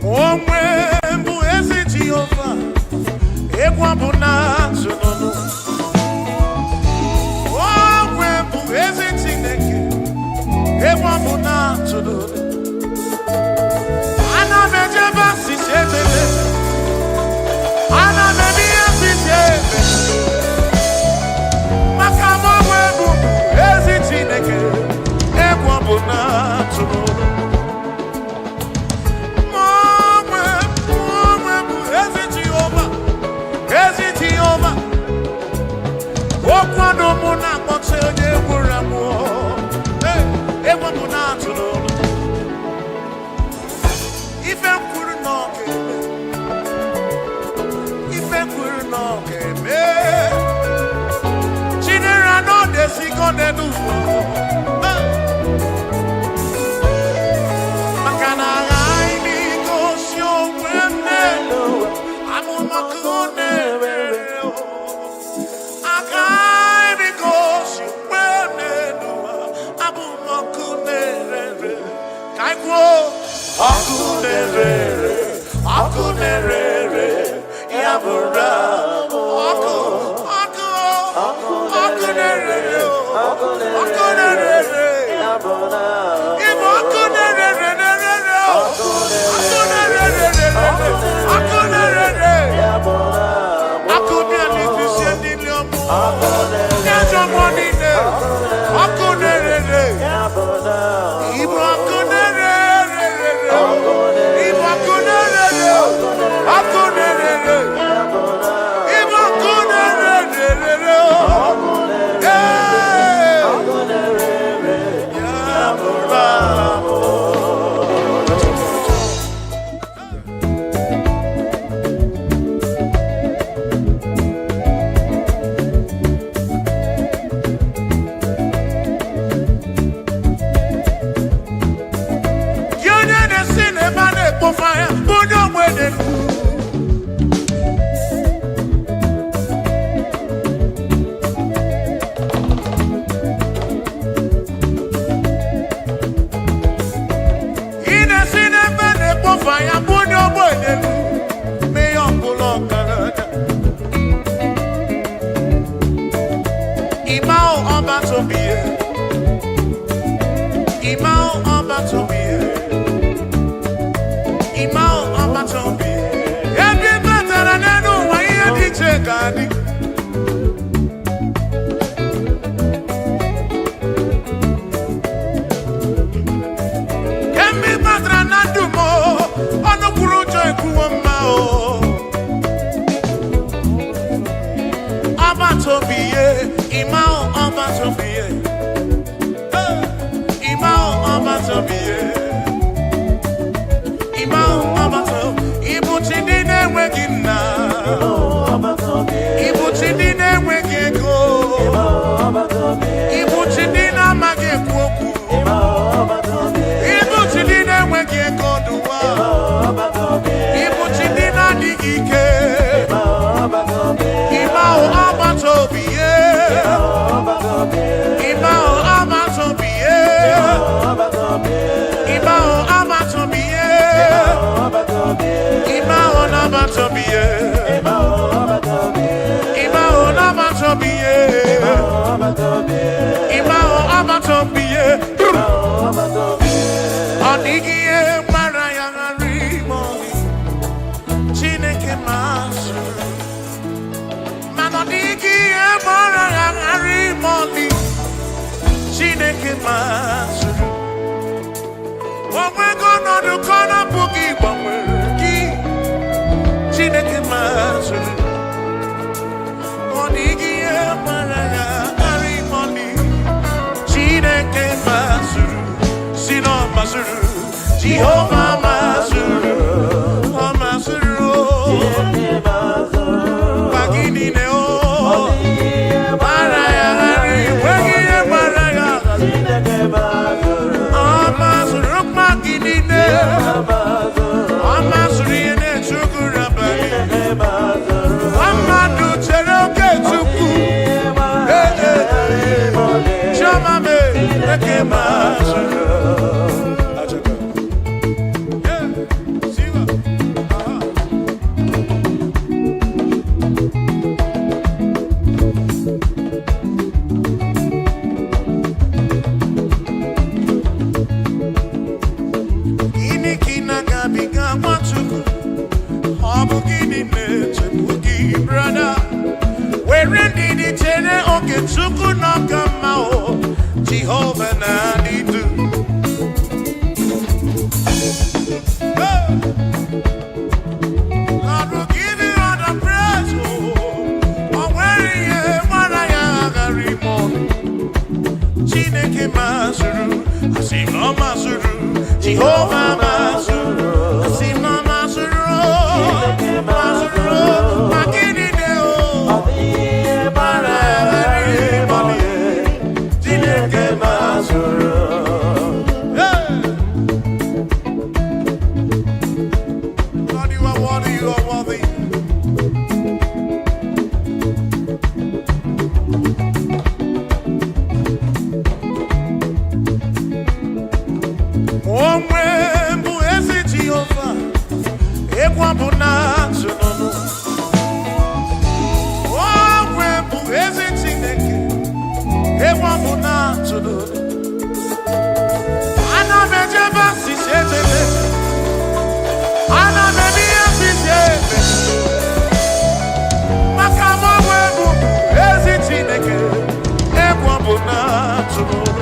Omwe bụ ezi Jehova, egwu bụ na tụnụnụ. Omwe bụ ezi Chineke, egwu bụ na tụnụnụ. Ana m ejebe asịsị ebebe, ana m eme ihe asịsị ebe, maka m onwe bụ ezi Chineke, egwu bụ na tụnụnụ. Okwado mụ na-akpọta onye gwụrụ amụọ, egwu mụ na-atụ n'ụlọ. Ife kwuru na ọ ga-eme, ife kwuru na ọ ga-eme. Chinere na ọ na-esigo n'elu ụwa, maka na aghaghị m igosi onwe m n'elu ụwa, amụmaka ọ na-eme. Akunerere, yabura, akunerere, yabura. Ibo akunerere, akunerere, yabura. Akunerere, kusiendiliamu. Nyajamonine, akunerere, yabura. Ibo akunerere. Jehovah Mazuru, Mazuru, Bagini Neo, Maraya, Wagia Maraya, Mazuru, Magini Neo, Mazuri and Chukuraba, Amadu Cheroke Chuku, Chamame, Mazuru. oke Chukwu n'ọka mma o Jehova na-adịdu. Lord will give you all the praise o. O nwere ihe gbara ya aghara ime ọnụ. Chineke mazụrụ, asị na ọ mazụrụ, Jehova mazụrụ, asị na ọ mazụrụ, mazụrụ, ma gịnị dị o? Ọ dị ihe gbara aghara ime ọnụ. Chineke mazụrụ. Lord, you are worthy, you are worthy. Onwe bụ ezi Jehova, ekwa bụ na atụnụnụ. Onwe bụ ezi Chineke, ekwa bụ na atụnụnụ. Ana m ejebe asịsị ejebe, ana m eme ihe asịsị ebe, maka m onwe bụ ezi Chineke, ekwa bụ na atụnụnụ.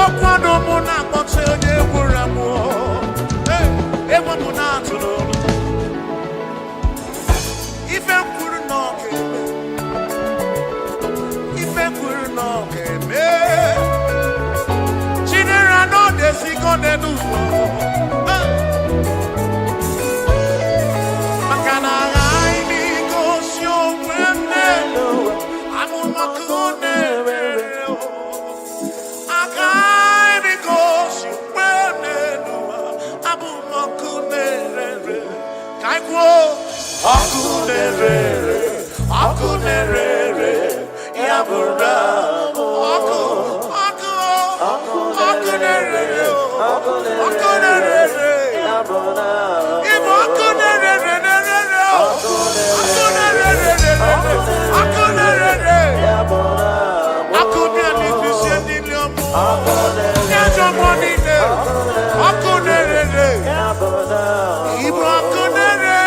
Okwado mụ na-akpọta onye gwụrụ amụọ, egwu mụ na-atụ n'olu. Ife kwuru na ọ ga-eme, ife kwuru na ọ ga-eme. Chinere na ọ na-esigo n'elu ụwa, maka na aghaghị m igosi onwe m n'elu ụwa, amụma ka ọ na-emere. Akunere, yabura, akunere, yabura. Ibo akunere, yabura. Akunere fisiendi liomo, nyajo monine, akunere, yabura. Ibo akunere.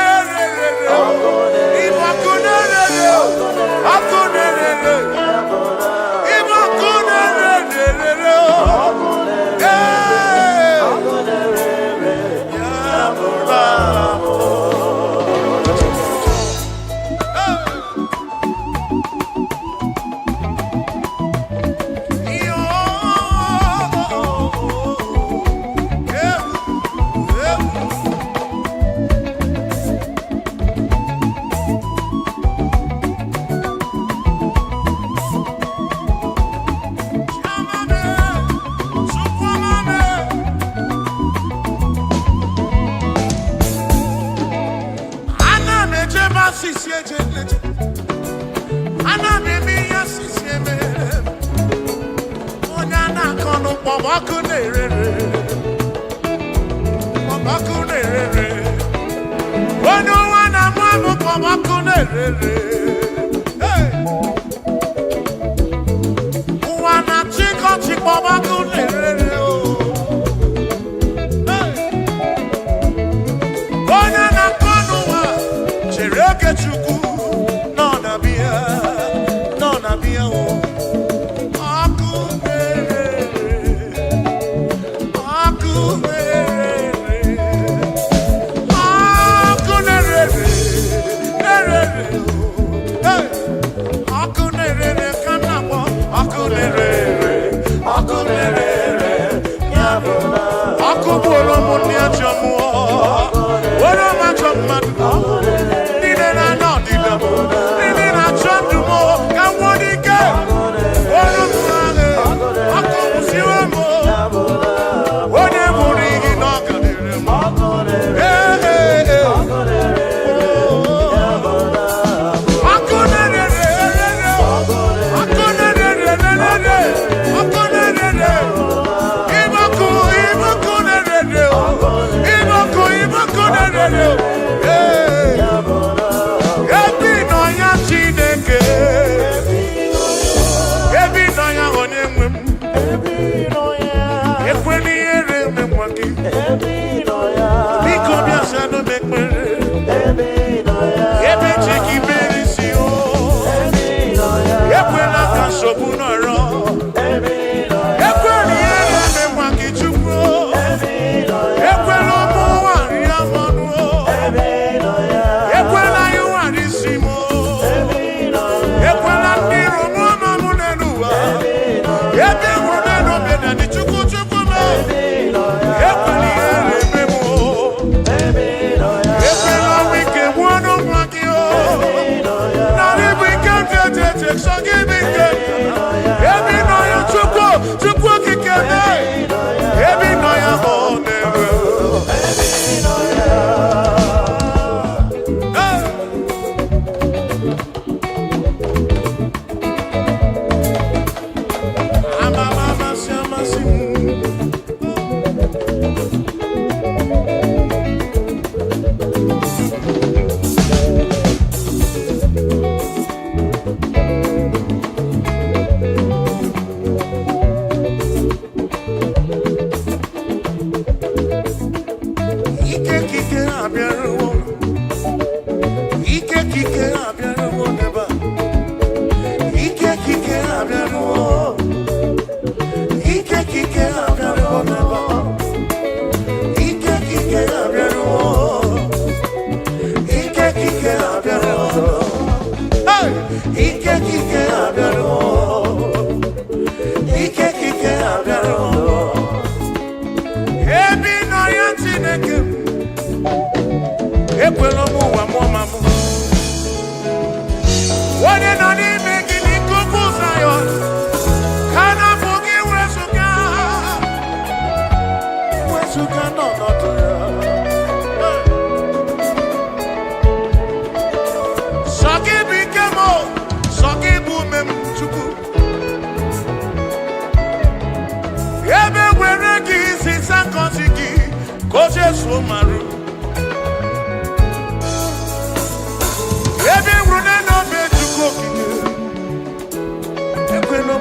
Hey!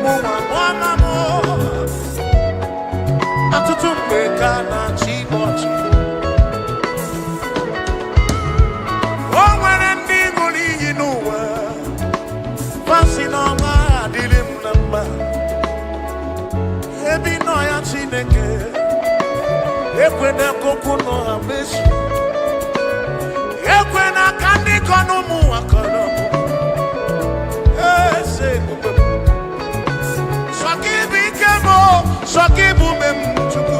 mụnwa mụọma mụ atụtụ mgbe ka na-achị ọchị o nwere ndị ṅụrụ iyi n'ụwa fasị n'ọma adịrị m na mma ebe nọ ya Chineke ekwena ka okwu nọ ha mezu ekwena ka ndị kọ n'ụmụ ụwa kọrọ eze ebube sọ gị bụ ike m sọ gị bụ ume m Chukwu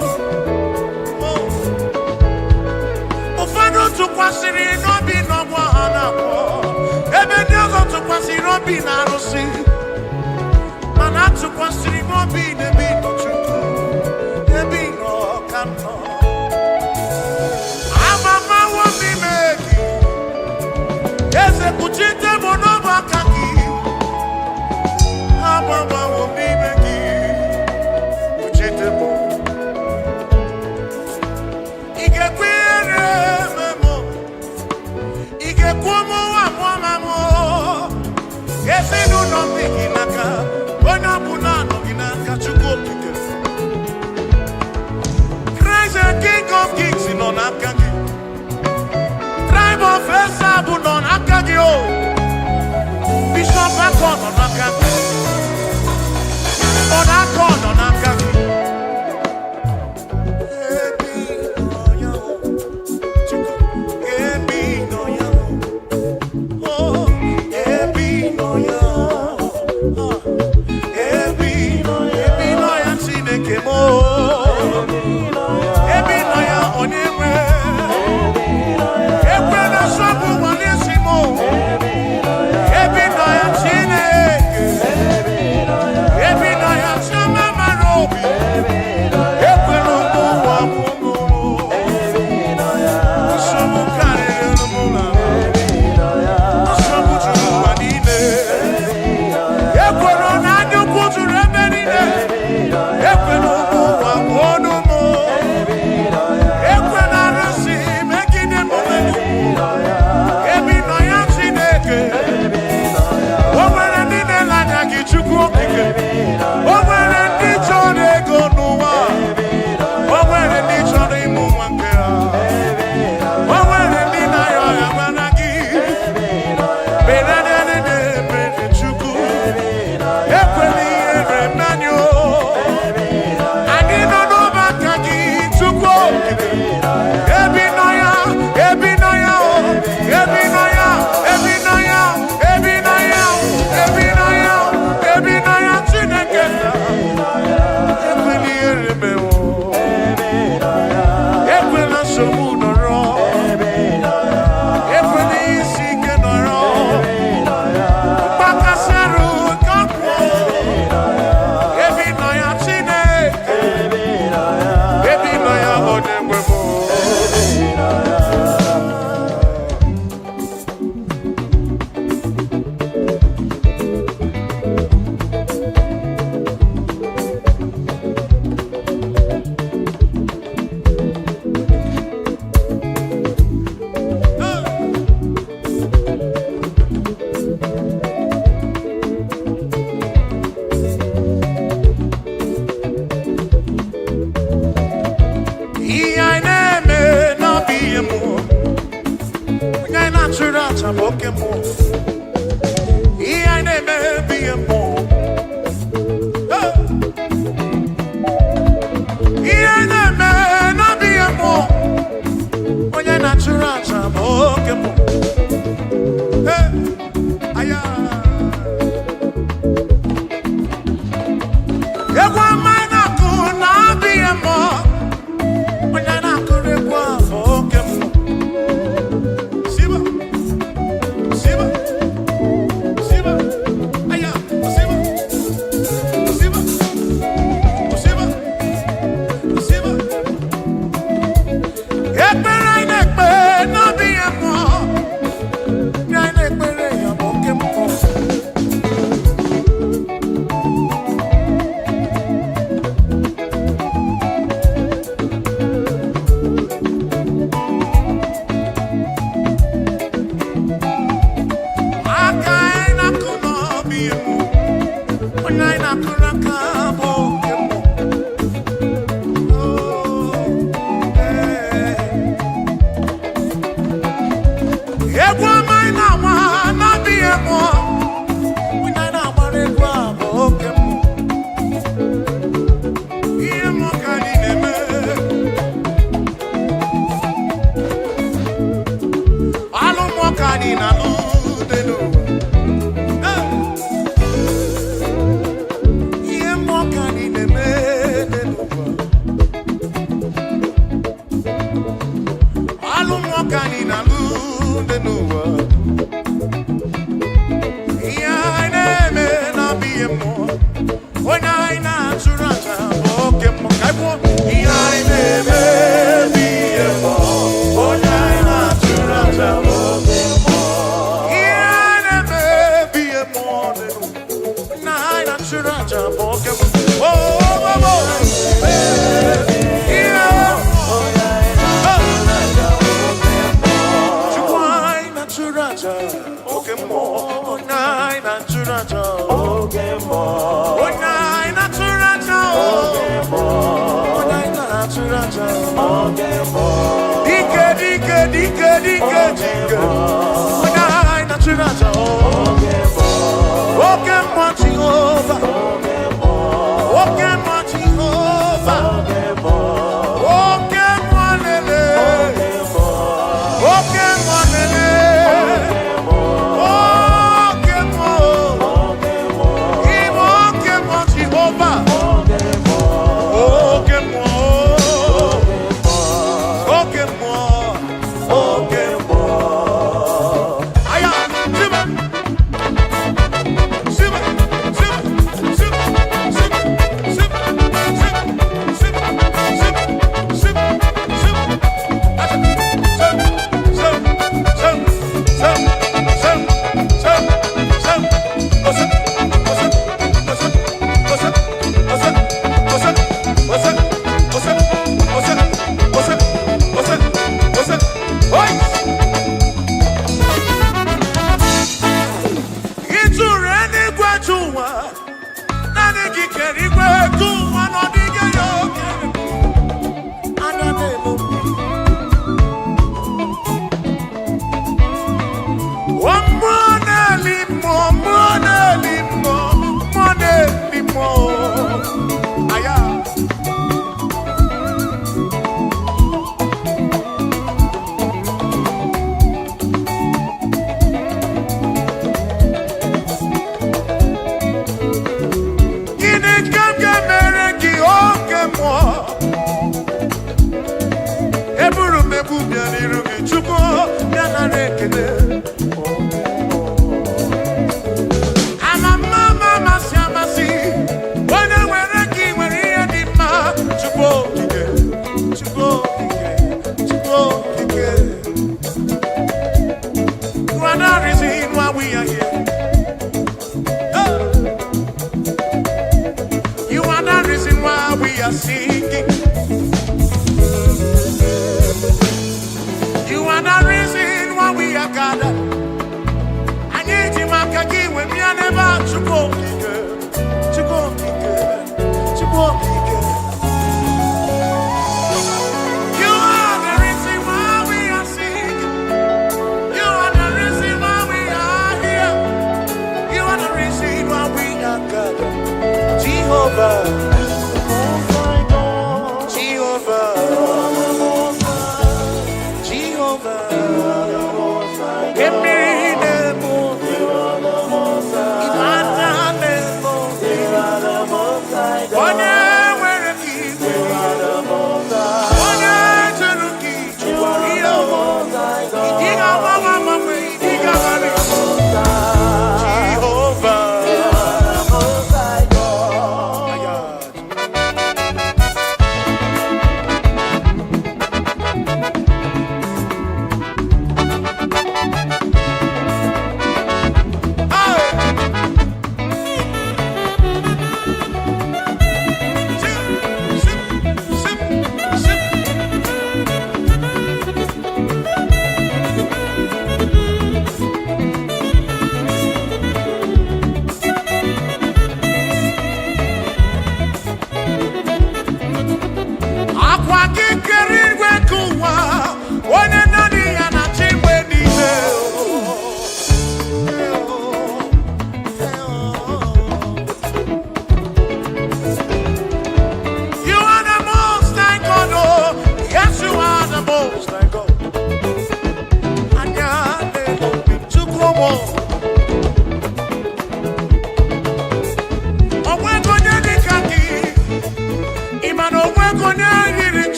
ụfọdụ tụkwasịrị n'obi n'ọgbọ ha na-akwọ ebe ndị ọzọ tụkwasịrị obi na arụsị mana atụkwasịrị n'obi n'ebe ịnọ Chukwu ebe ịnọ ka m nọ amamawo n'ime gị eze kpuchite m n'ọbụ aka gị amamawo n'ime gị kpuchite m ị ga-ekwenyere m ị ga-ekwu m nwa mụọma m ezinụlọ m dị gị n'aka onye ọbụla nọ gị n'aka Chukwu okike Christ the King of Kings nọ n'aka gị Tribe of Esau nọ n'aka gị o Bishop Akọ nọ n'aka gị Ọdakọ nọ n'aka gị ebi nọ ya Chukwu ebi nọ ya oh ebi nọ ya ebi nọ ya Chineke m ebi nọ ya onye nwe ekwe na nsogbu nwale si m ebi nọ ya Chineke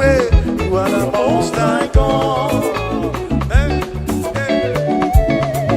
Yahweh, you are the most high God. Hey, hey.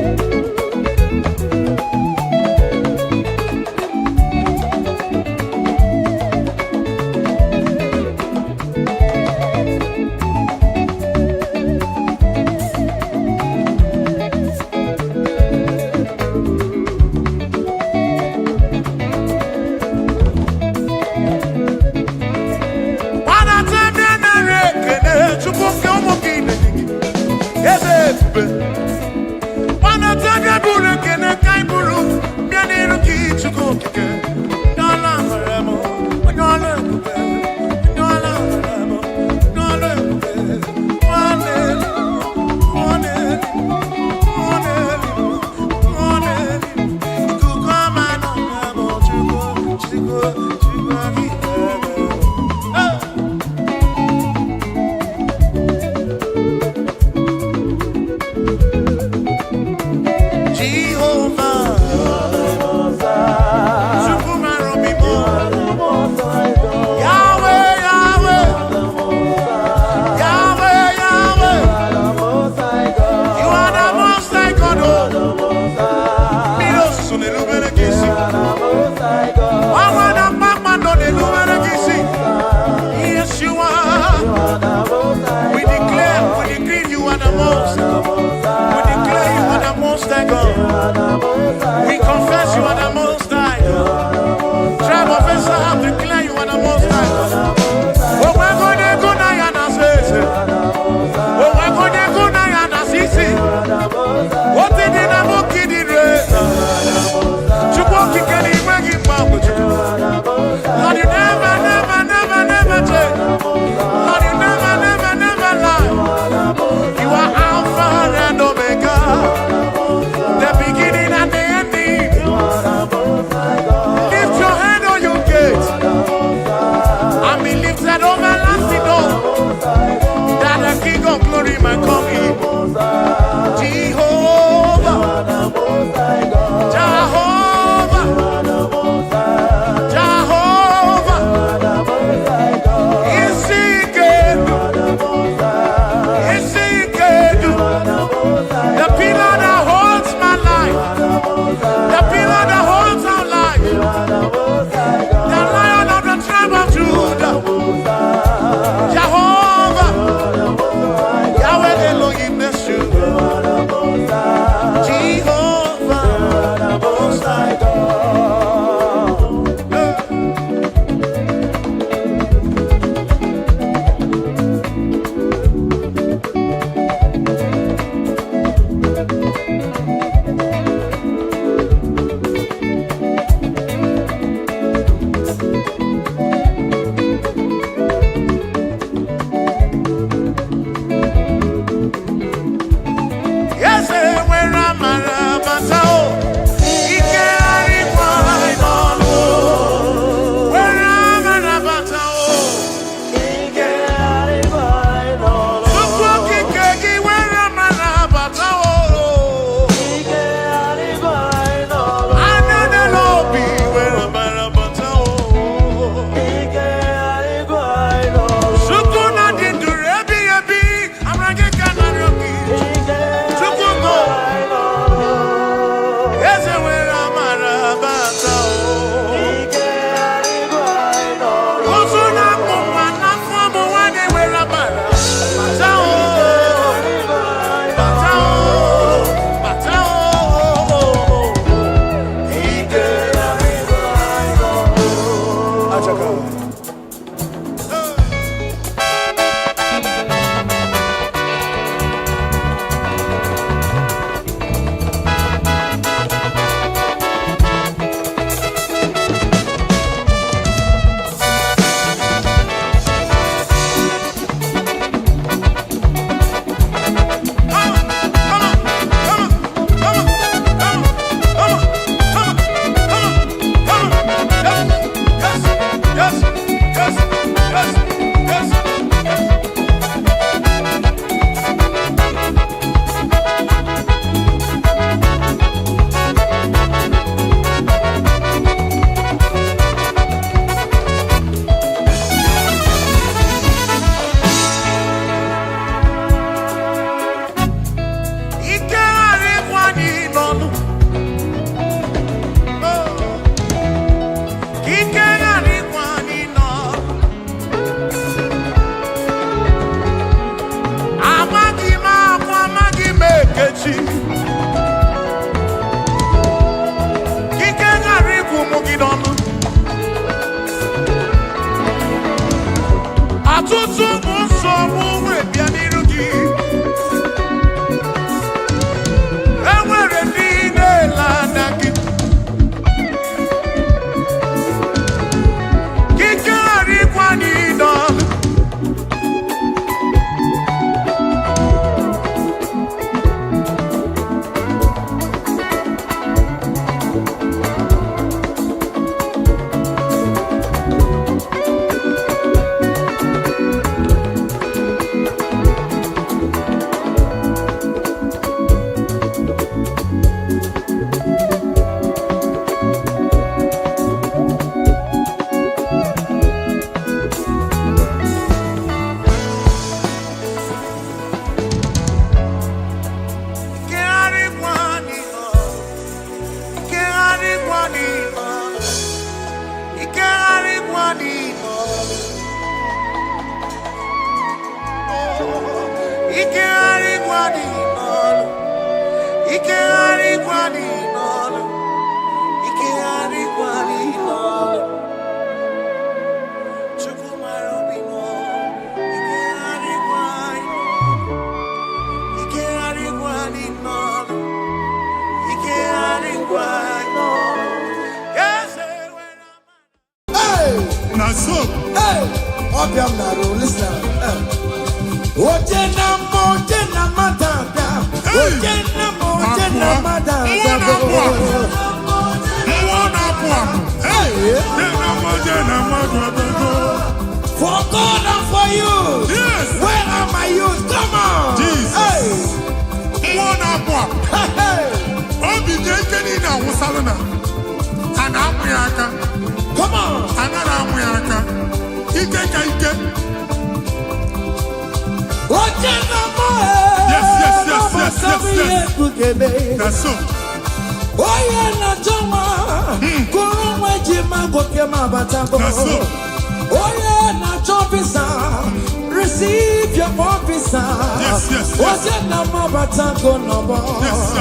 We confess you are the most high God. Tribe of Israel, declare you are the most high God. Oh, we're going to go now and say, oh, we're going to go now and see. What did you know? Kid in race. Chukwaki can he bring him back with you? Lord, you never, never, never, never change. Lord, you never, never, never lie. You are Alpha and Omega, the beginning and the ending. Lift your head on your gates and be lifted over lasting door, that the King of glory might come in. Jehovah, Jehovah, Jehovah, is he good? Is he good? The pillar that holds my life, the pillar that holds our life, the Lion of the tribe of Judah, Jehovah, Yahweh Elohim Neshu, Jehovah, Most High God. For God and for you. Yes. Where are my youth? Come on. Jesus. Hey. Come on. Yes. That's so. That's so. Receive your officer. Yes. Yes, sir. Listen.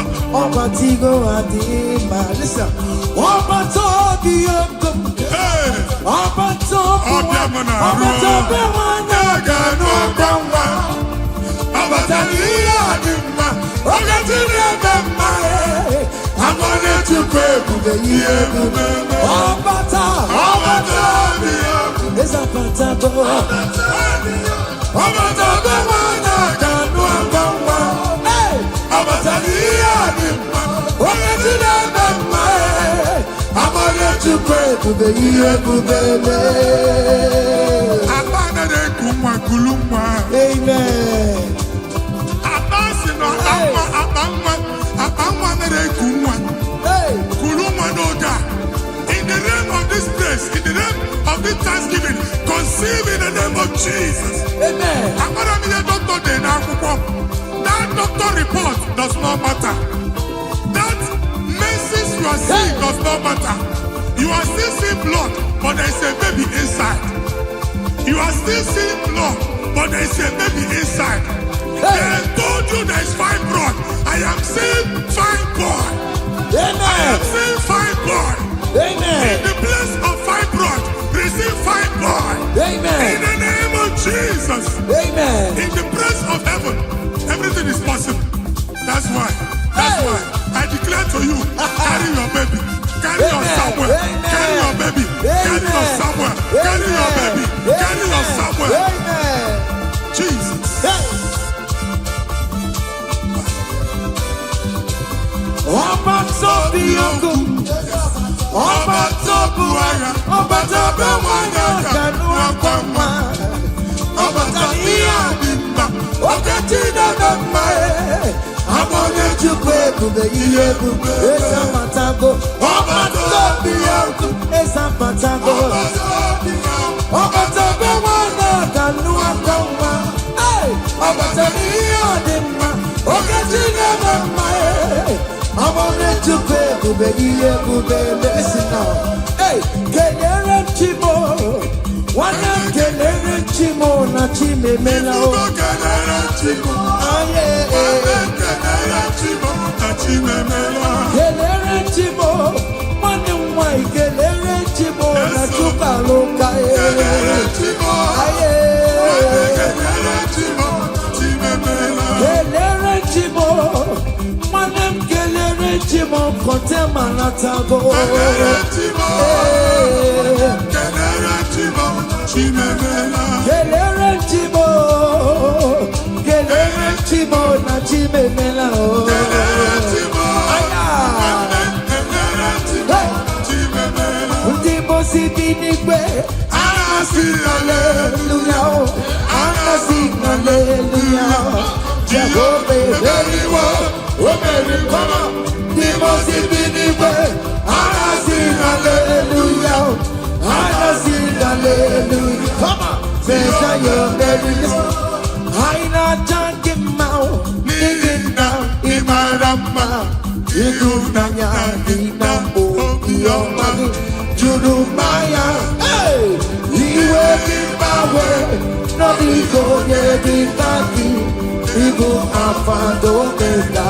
In the name of this place, in the name of this Thanksgiving, conceive in the name of Jesus. Amen. That doctor report does not matter. That message you are seeing does not matter. You are still seeing blood, but there is a baby inside. You are still seeing blood, but there is a baby inside. They told you there is fibroid. I am seeing fibroid. Amen. I am seeing fibroid. Amen. In the place of fibroid, receive fibroid. Amen. In the name of Jesus. Amen. In the place of heaven, everything is possible. That's why I declare to you, carry your baby. Carry your somewhere. Carry your baby. Carry your somewhere. Carry your baby. Carry your somewhere. Amen. Jesus. Listen now. Hey, kelere chimo, wana kelere chimo na chime mela o. Kelere chimo, na chime mela. Kelere chimo, wana mwai kelere chimo na chuka loka e. Kelere chimo, kelere chimo, chime mela. Kelere chimo, wana kelere chimo kote manatago. Kelere chimo, chime mela. Kelere chimo na chime mela o. Kelere chimo, chime mela. Ndipo si binigwe, Anasi hallelujah, anasi hallelujah. Jehovah very well, very come. Ndipo si binigwe, anasi hallelujah, anasi hallelujah. Come on, say your very listen. Aina jankim mau, nigina imarama, iguna ina o iyo Judumaya, hey, Iwe Kibawe, Nabiko Yedikaki, Ibu Afado Keda,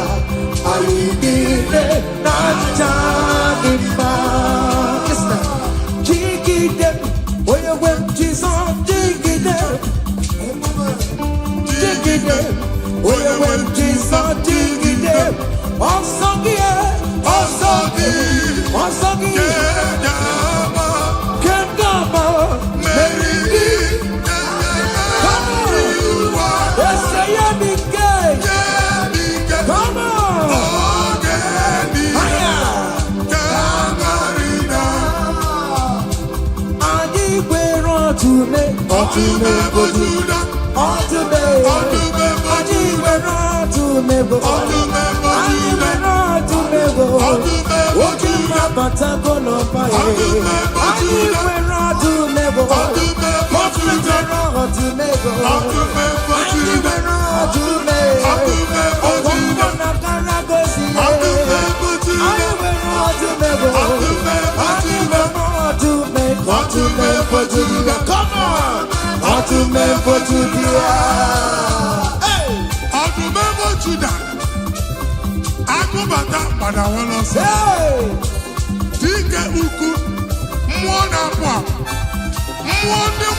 Ayidine, Nachadimba. Jigide, where you went, Jesus, Jigide, Jigide, where you went, Jesus, Jigide, Osagi, Osagi, Osagi, Kendama, Mary, come on, let's say you're big gay, come on, to me, come on, to me for Judah. Hey, to me for Judah. Aku bata pada wala sa. Hey, dike uku mwana kwa.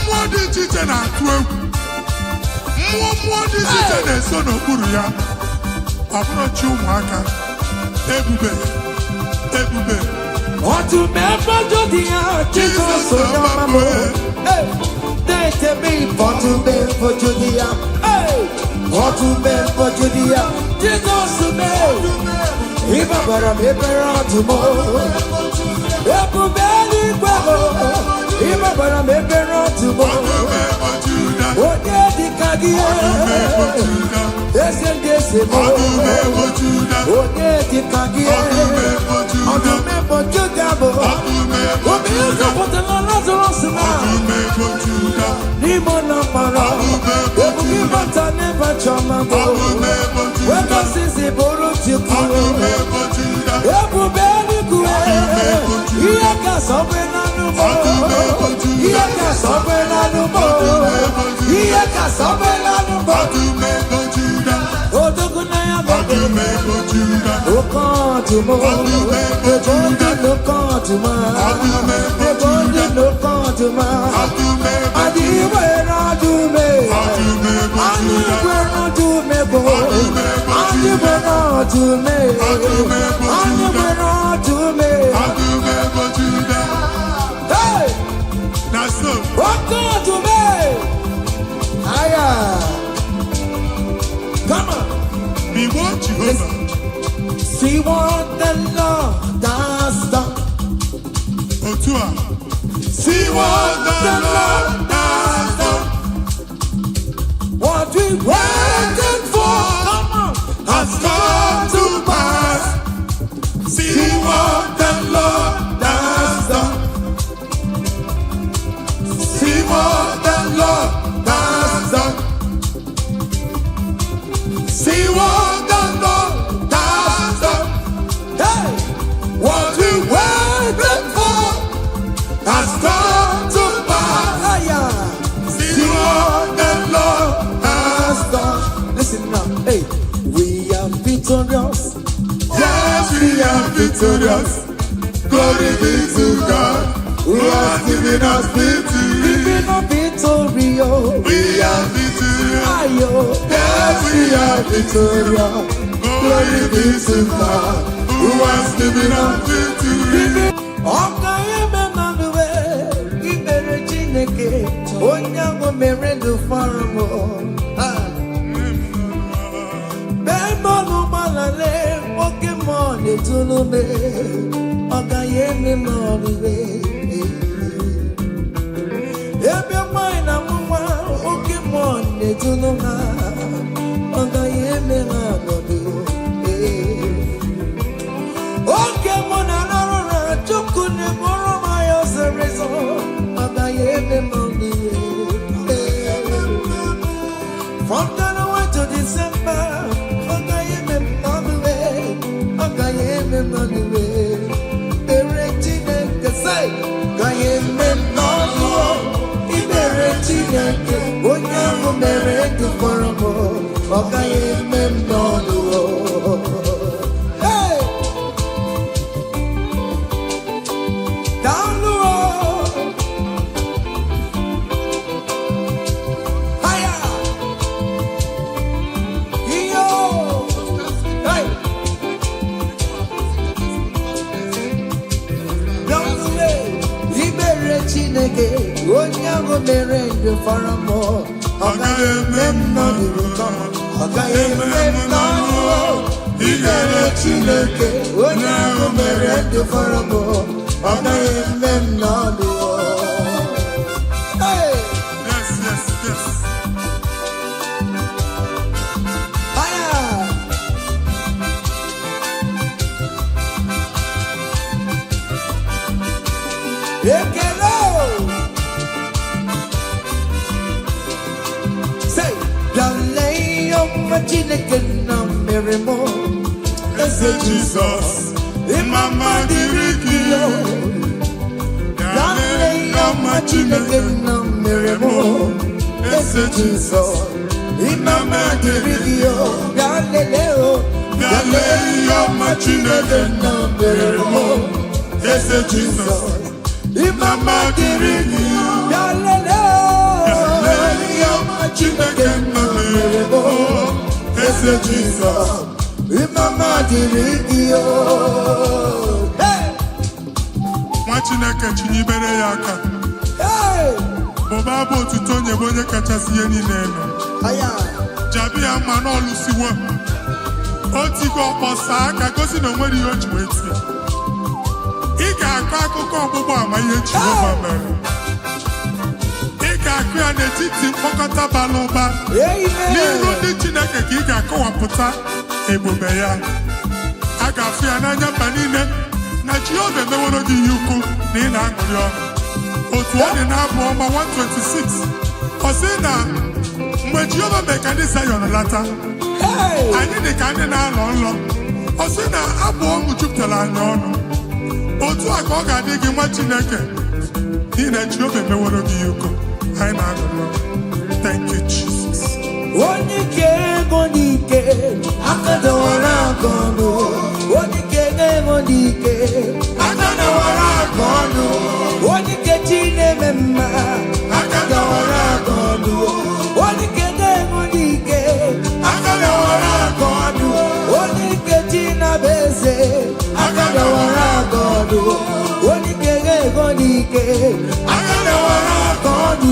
Mwadi chiche na atwe. Mwadi chiche na sono kuru ya. Abro chumaka. Ebube. To me for Judah. Jesus so mama. Hey. To me for Judah, hey, for Judah, Jesus to me. If I were a paper tomorrow, if I were a paper tomorrow, what did the Kagia? Yes, what did the Kagia? On the map of Judah, what is the Lazarus now? Nimona para, ebuki bata never chamago. Weka sisi boro chikuro, ebu beli kue. Iyaka sobe na numo, iyaka sobe na numo, iyaka sobe na numo. Odogu na ya babe, okan tumo, ebondi lokan tuma, ebondi lokan tuma. See what the Lord has done. See what the Lord has done. What we waited for has come to pass. See what the Lord has done. See what the Lord has done. See what the Lord has done. Hey, what we waited for has come to pass. See what the Lord has done. Listen now, hey, we are victorious. Yes, we are victorious. Glory be to God who has given us victory. Giving us victory, we are victorious. Yes, we are victorious. Glory be to God who has given us victory. Onyango merendo farmo. Bembo no malale, Pokemon etulume. Ogayeme moniwe. Ebe mine amwa, Pokemon etuluma. Ogayeme moniwe. Pokemon anarora, chukune moro mayo serezo. Ogayeme moniwe. From January to December, Ogayeme moniwe. Ogayeme moniwe. Erectine kese. Gaye men no ibere Chineke onye ahụ mere ndụ fọrọ m ọ gaghị eme m n'ọnụ daalụ haya iyo ibere Chineke onye ahụ mere ndụ fọrọ m ọ gaghị eme m n'ọnụ ọ gaghị eme m n'ọnụ ibere Chineke onye ahụ mere ndụ fọrọ m ọ gaghị eme m n'ọnụ ekele say dale ọma Chineke na mere m eze Jizọs ịmama dịrị gị dale ọma Chineke na mere m eze Jizọs ịmama dịrị gị dale ọma Chineke na mere m eze Jizọs Imama dịrị gị yalele ọma Chineke nna mere m eze Jizọs Imama dịrị gị nwa Chineke chinyibere ya aka bụba bụ otuto onye bụ onye kachasị ihe niile elu jabi ya mma n'ọlụsiwo otigo ọkpọsa aka gosi na onwere ihe o ji wee tie ị ga-akọ akụkọ ọgbụgbọ ama ihe Jehova mere ị ga-akụ ya n'etiti mkpokọta bara ụba n'iru ndị Chineke ka ị ga-akọwapụta ebube ya a ga-afụ ya n'anya mba niile na Jehova emeworo gị ihe ukwu na ị na-aṅụrị ọṅụ otu ọ dị n'abụ ọma 126 ọ sị na mgbe Jehova mere ka ndị Zayọn lata anyị dị ka ndị na-alọ nlọ ọ sị na abụ ọṅụ jupụtara anyị ọnụ otu a ka ọ ga-adị gị nwa Chineke n'ihi na Jehova emeworo gị uko anyị na-agụrụ thank you Jesus onye ike ego n'ike aka dọwara aka ọnụ onye ike ego n'ike aka dọwara aka ọnụ onye ike chi na-eme mma aka dọwara aka ọnụ onye ike ego n'ike aka dọwara aka ọnụ onye ike chi na-abụ eze aka dọwara aka ọnụ onye ike ego n'ike aka dọwara aka ọnụ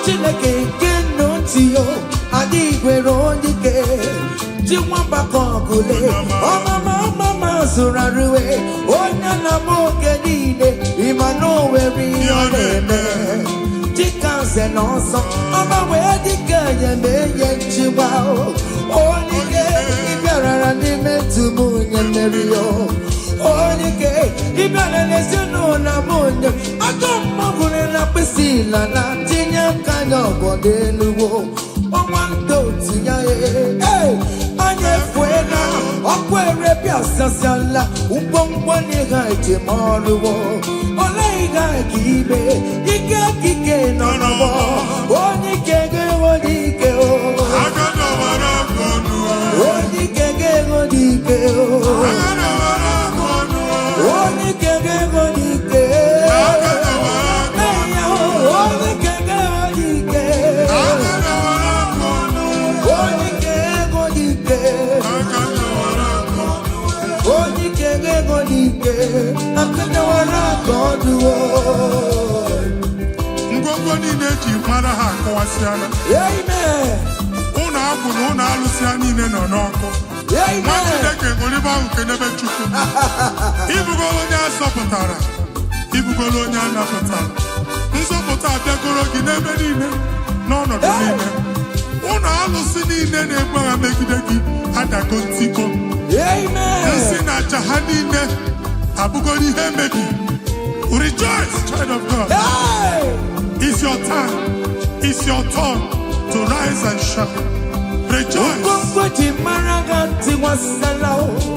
Chineke nke ntị yo adịghị nwere onye ike ji nwambakọ ọgụle ọmama zụrụ arụwe onye na-ama oge niile ịma na o nwere ihe ọ na-eme dịka nze na ọzọ ọma wee dịka enyeme ihe nchịgba onye ike ịbịarara n'ime ntụm onye mmeri yo onye ike ịbịara n'ezinụlọ m onye aka mmagụrụ na mkpịsị ila na tinye aka anya ọgọdọ eluwo ọnwa ndị otu ya anya efuela ọkụ erepịa sasiala ngwongwo n'ihe ejem ọrụwo ole ihe ka ibe ike kike nọ n'ọgbọ onye ike ga-enwe n'ike onye ike ga-enwe n'ike onye ike ga-enwe n'ike ngwongwo niile eji mara ha akọwasịala ụlọ agwụ na ụlọ alụsị ha niile nọ n'ọkụ nwa Chineke ṅụrịba ahụ nke n'ebe Chukwu ibugolo onye azọpụtara ibugolo onye a napụtara nzọpụta abịagoro gị n'ebe niile n'ọnọdụ niile ụlọ alụsị niile na-egbu agha megide gị adago ntikọ nsị na aja ha Rejoice, child of God. Hey! It's your time. It's your turn to rise and shine. Rejoice.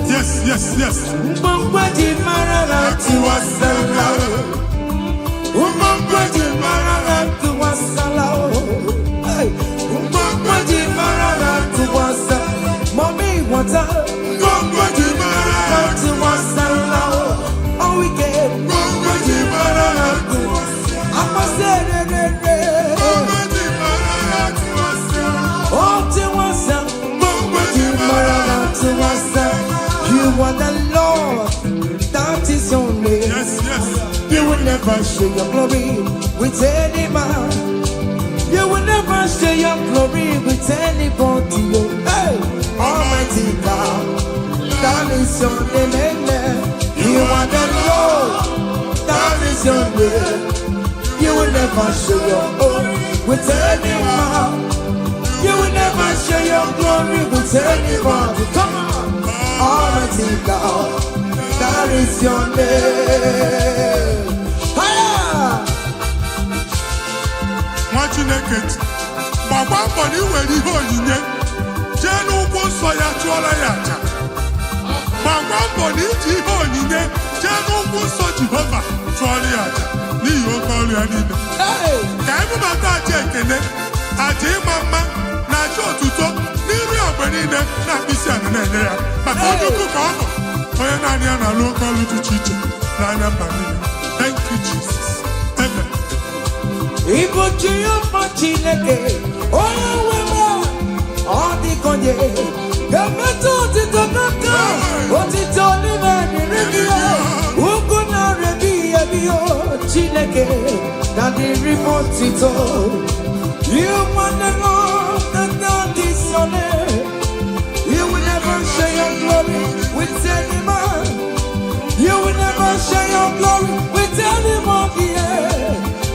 Yes, yes, yes. Mommy, what's up? You are the Lord, that is your name. Yes, yes. You will never share your glory with any man. You will never share your glory with anybody. Hey, Almighty God, that is your name. You are the Lord, that is your name. You will never share your glory with any man. You will never share your glory with anybody. Come on. Almighty God, that is your name. Higher! Machineket, Baba Boni wedi hoyinye, jenu kuso ya chwala yacha. Baba Boni ji hoyinye, jenu kuso Jehovah chwala yacha. Ni yokolu ya nime. Hey! Kaimu bata chekene, aje mama na chotuto. Na bisi anene ya. Makoduku kamo. Oya nani ana lokalu tuchiche. Nanya mbamine. Thank you, Jesus. Amen. Ibo chiyo machineke. Oya wema. Odi konye. Gameto otito kaka. Otito lime ni rebio. Uko na rebia bio. Chineke. Nani rimotito. You wanna know that is your name. You will never share your glory with any man. You will never share your glory with anybody.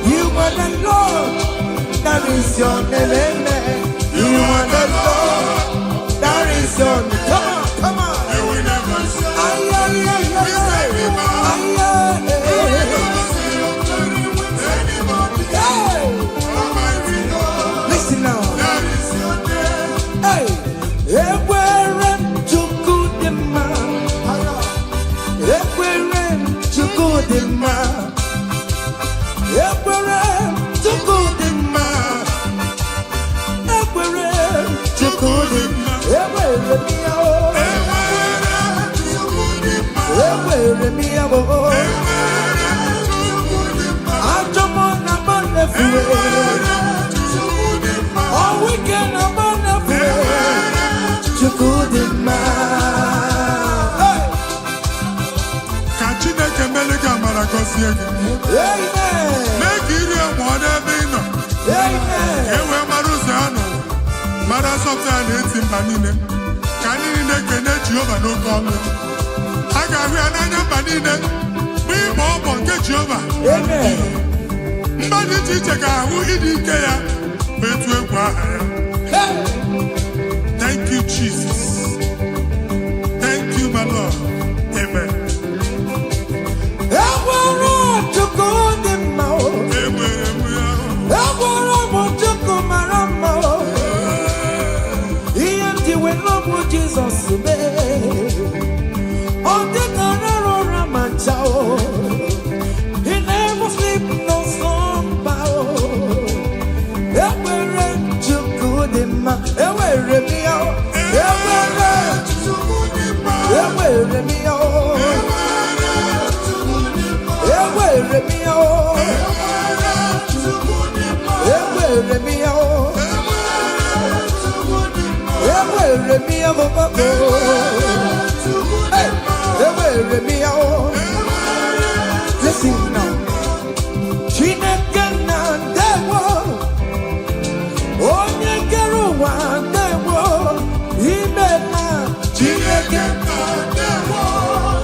You are the Lord, that is your name. You are the Lord, that is your name. Come on, come on. You will never share with any man. You will never share your glory with anybody. Listen now. That is your name. Hey, ekwere Chukwudimma, ekwere Chukwudimma, ekwere Chukwudimma, ekwere Chukwudimma, ekwere miya o, ekwere miya o, ajomo na manefuwe. All weekend I'm on the floor. Chukwudimma. Kachine kemele kamara kosiege. Amen. Make it a mwana bino. Amen. Ewe maruzano. Mara softa neti mbanine. Kanini nekene Jehovah no come. Aga wi ananya mbanine. Bi mo nke Jehovah. Amen. Mbani chiche ka hu idi ike ya. Thank you, Jesus. Thank you, my Lord. Amen. Jesus, he never sleep no slumber. Chukwudimma, ewere mi o, ewere Chukwudimma, ewere mi o, ewere mi o, ewere mi o, ewere mi o, ewere mi o. Listen now, Chineke na ndewo. Onye kere ụwa ndewo, imela Chineke ndewo.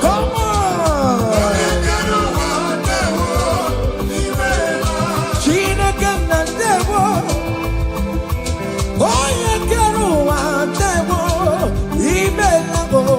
Come on. Onye kere ụwa ndewo, imela Chineke ndewo. Onye kere ụwa ndewo, imela o.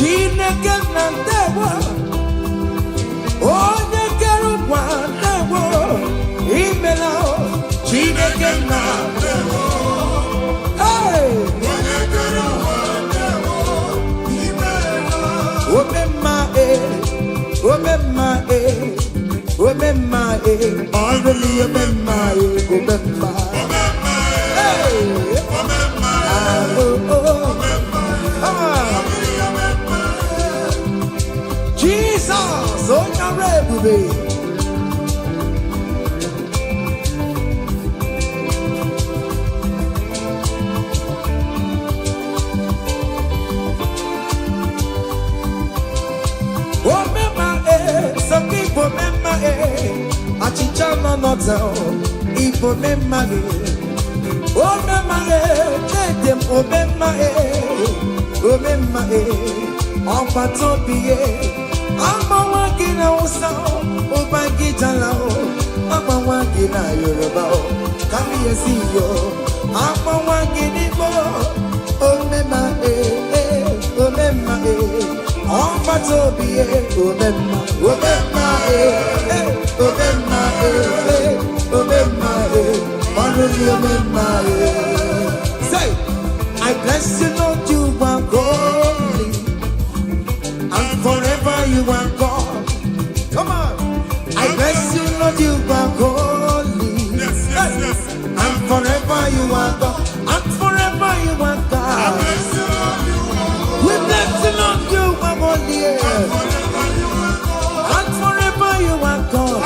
Chineke na ndewo. Onye kere ụwa ndewo. Imela Chineke na ndewo. Hey! Onye kere ụwa ndewo. Imela. Omemma Omemma Omemma Already Omemma Omemma. Hey! Omemma. Jesus, oh Yarebubi. Omemma some people memma Achichana not down. Ipo memma Omemma let them Omemma Omemma Ọba tó bí yé, àmọ́ gíga Hausa, ọba gíga Lao, àmọ́ gíga Yorùbá, kábíyèsí yo, àmọ́ gíga Igbo, Omemma Omemma ọba tó bí yé, Omemma Omemma Omemma Omemma Ọlọ́run Omemma. Say, I bless you, Lord, you are holy. And forever you are God. Come on. I bless you, Lord, you are holy. Yes, yes, yes. And forever you are God. And forever you are God. We bless you, Lord, you are holy. And forever you are God.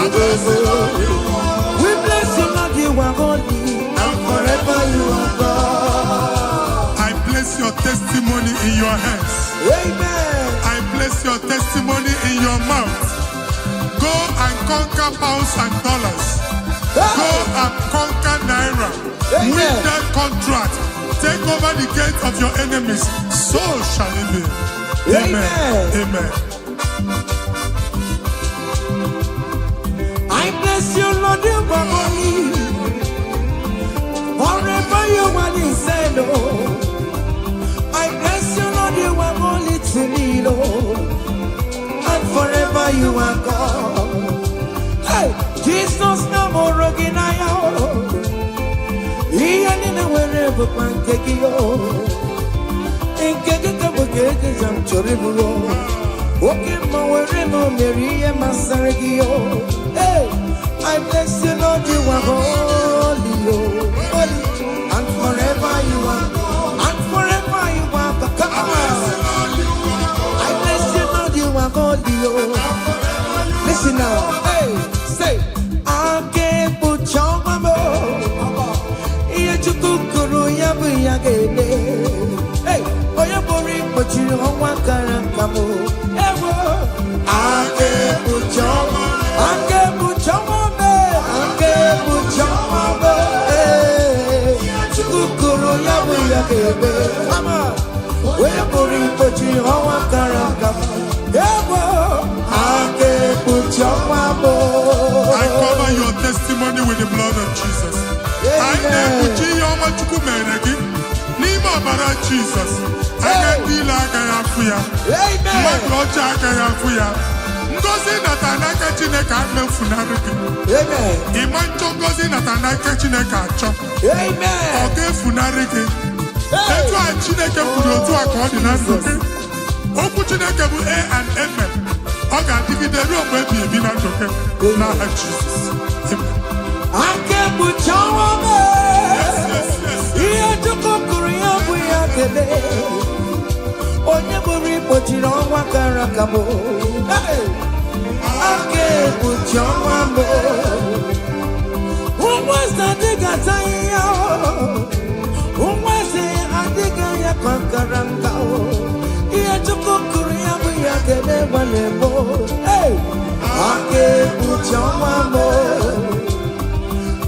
We bless you, Lord, you are holy. And forever you are God. I place your testimony in your hands. Amen. I place your testimony in your mouth. Go and conquer pounds and dollars. Go and conquer naira. Amen. Win that contract. Take over the gate of your enemies. So shall it be. Amen. Amen. I bless you, Lord, you are holy. Forever you are the same, I bless you, Lord, you are holy to me, Lord. And forever you are God. Hey, Jesus, no more again, I am. He ain't wherever pancake yo. In Kaka, I'm Choribulo. Okay, wherever Mary and Masaragio. Hey, I bless you, Lord, you are holy, holy. And forever you are God. And forever you are God. Come on. I bless you, Lord, you are holy, listen now. Hey, say, I can't put your mama. Hey, oh, you're boring, but you don't want to come. I can't put your mama. I can't put your mama. I can't put your mama. Hey, come on. We're boring, but you don't want to come. I can't put your mama. I cover your testimony with the blood of Jesus. I put your mama Jesus. I can be like I am for you. My Lord, I am for you. Ngozi natanaka Chineke ame funariki. Amen. Imancho ngozi natanaka Chineke acho. Amen. Oge funariki. Etu a Chineke kwuru otu a ka ọ dị na ndụ gị. Okwu Chineke bụ A and Amen. Ọ ga-adịgide ruo mgbe ebi ebi na ndụ gị n'aha Jizọs. Amen. Ake bụ chọwame. Ihe Chukwu kwuru ya bụ ya kele. Onye bụrụ ikpochiri ọnwa kara aka m. Ake bụ chọwame. Ụmụeze adịghị ata ihe. Ụmụeze adịghị ya ka kara nka. Ihe Chukwu kwuru ya bụ ya kele gbale mo. Ake bụ chọwame.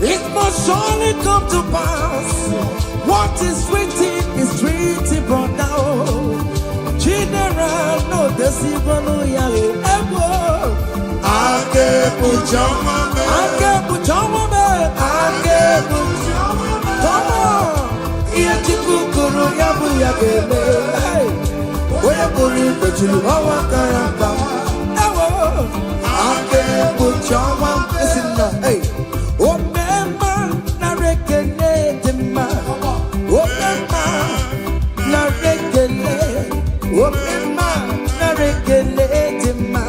It must surely come to pass. What is written, brother. General, no, the Sibano Yale. I can't put your mama. I can't put your mama. I can't put your mama. Come on. Yet you could go Yabu Yagame. Oye buri betulu owa karamba. Ewo. Ake buchawa. Listen now. Hey. Omema na rekele dema. Omema na rekele. Omema na rekele dema.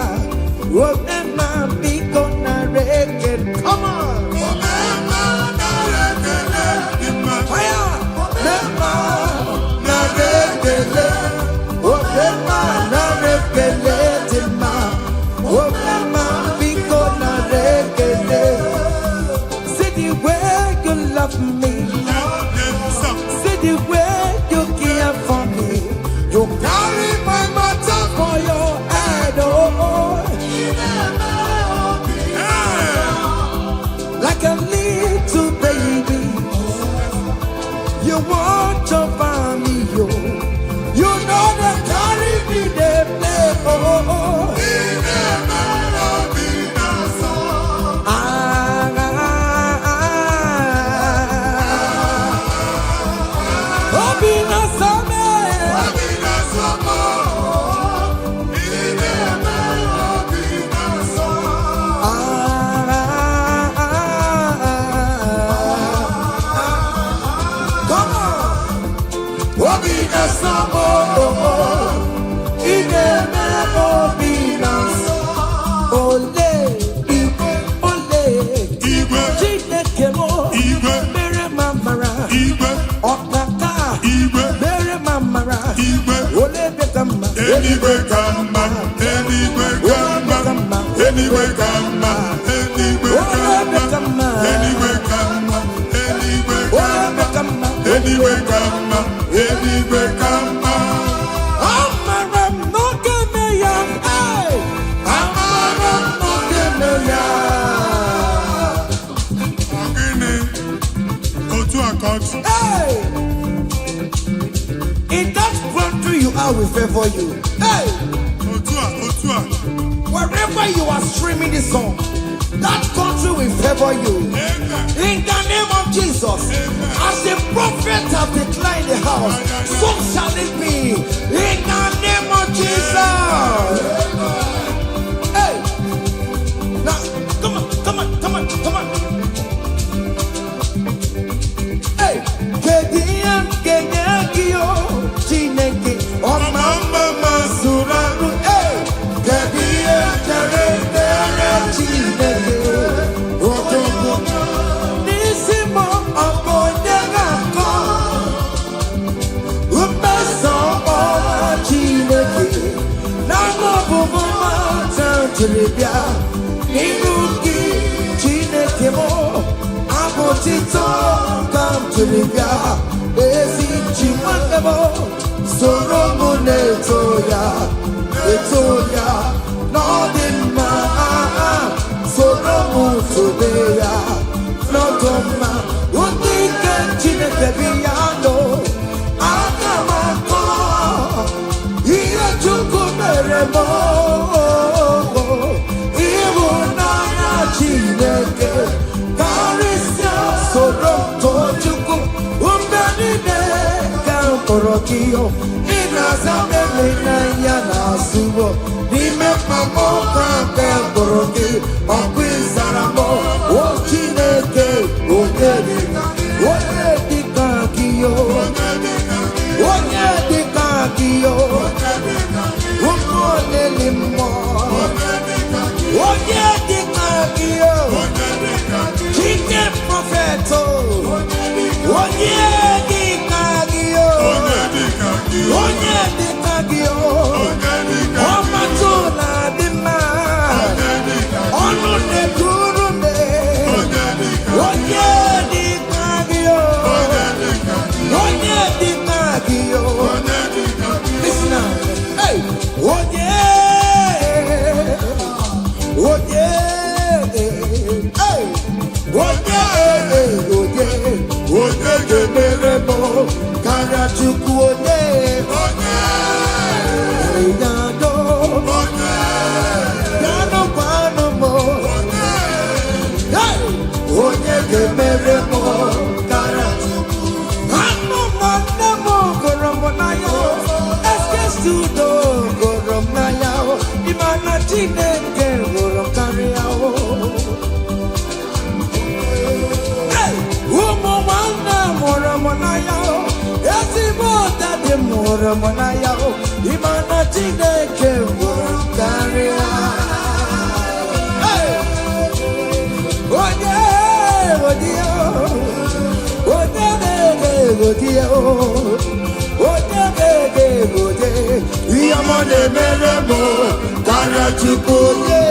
Omema biko na rekele. Come on. Omema na rekele dema. Fire. Omema na rekele. Omema na rekele dema. Omema biko na rekele. See the way you love me. See the way you care for me. You carry my matter for your head, oh. Like a little baby, you want over me, yo. You know that carry me, they play, oh. Anyway, come on, anyway, come on, anyway, come on, anyway, come on, anyway, come on, anyway, come on, anyway, come on, anyway, come on. Amaram no kemeya, hey. Amaram no kemeya. Ogini, otu akot. Hey. In that country you are, we favor you. Hey. Otua. Wherever you are streaming this song, that country will favor you. Amen. In the name of Jesus, as the prophet have declared the house, so shall it be. In the name of Jesus. Hey, now come on. Hey, Kedian Kediakio, Chineke, Omamba Masuraru. Hey, Kedian Kedian Chineke, Otomo. Nisimo Apodegako, Upeso Chineke, Namo Bumama Tantribia, Nibuki Chineke Mo, Abotito Tantribia, Ezi Chimanemo, Soromune Etoya, Nodima, Soromu Tobeya, Nodoma, Undika Chineke Biano, Akamako, Iya Chukumeremo, Ibunaya Chineke, Karisia, Soronto Chuku, Umbenine, Kamporokio, Inazame Naya Subo, Nime Pamoka, Kamporoki, Okwizaramo, Ochineke, Odedika, Odedikakio, Odedikakio, Umonelimo, Odedikakio, Chicken Propheto, Odedikakio, Odedikakio, Omatuna Dima, Onune Kurume, Odedikakio, Odedikakio. Listen now, hey, hey, Merebo, Karachuku, Rinado, Nano Panomo, Merebo, Karachuku, Hano Manamo, Koromonayo, Estes studo gorom na yao imana chineke gorom kariao umu wana morom na yao esibo dade morom na yao imana chineke gorom kariao Yamane meremo karachukuye.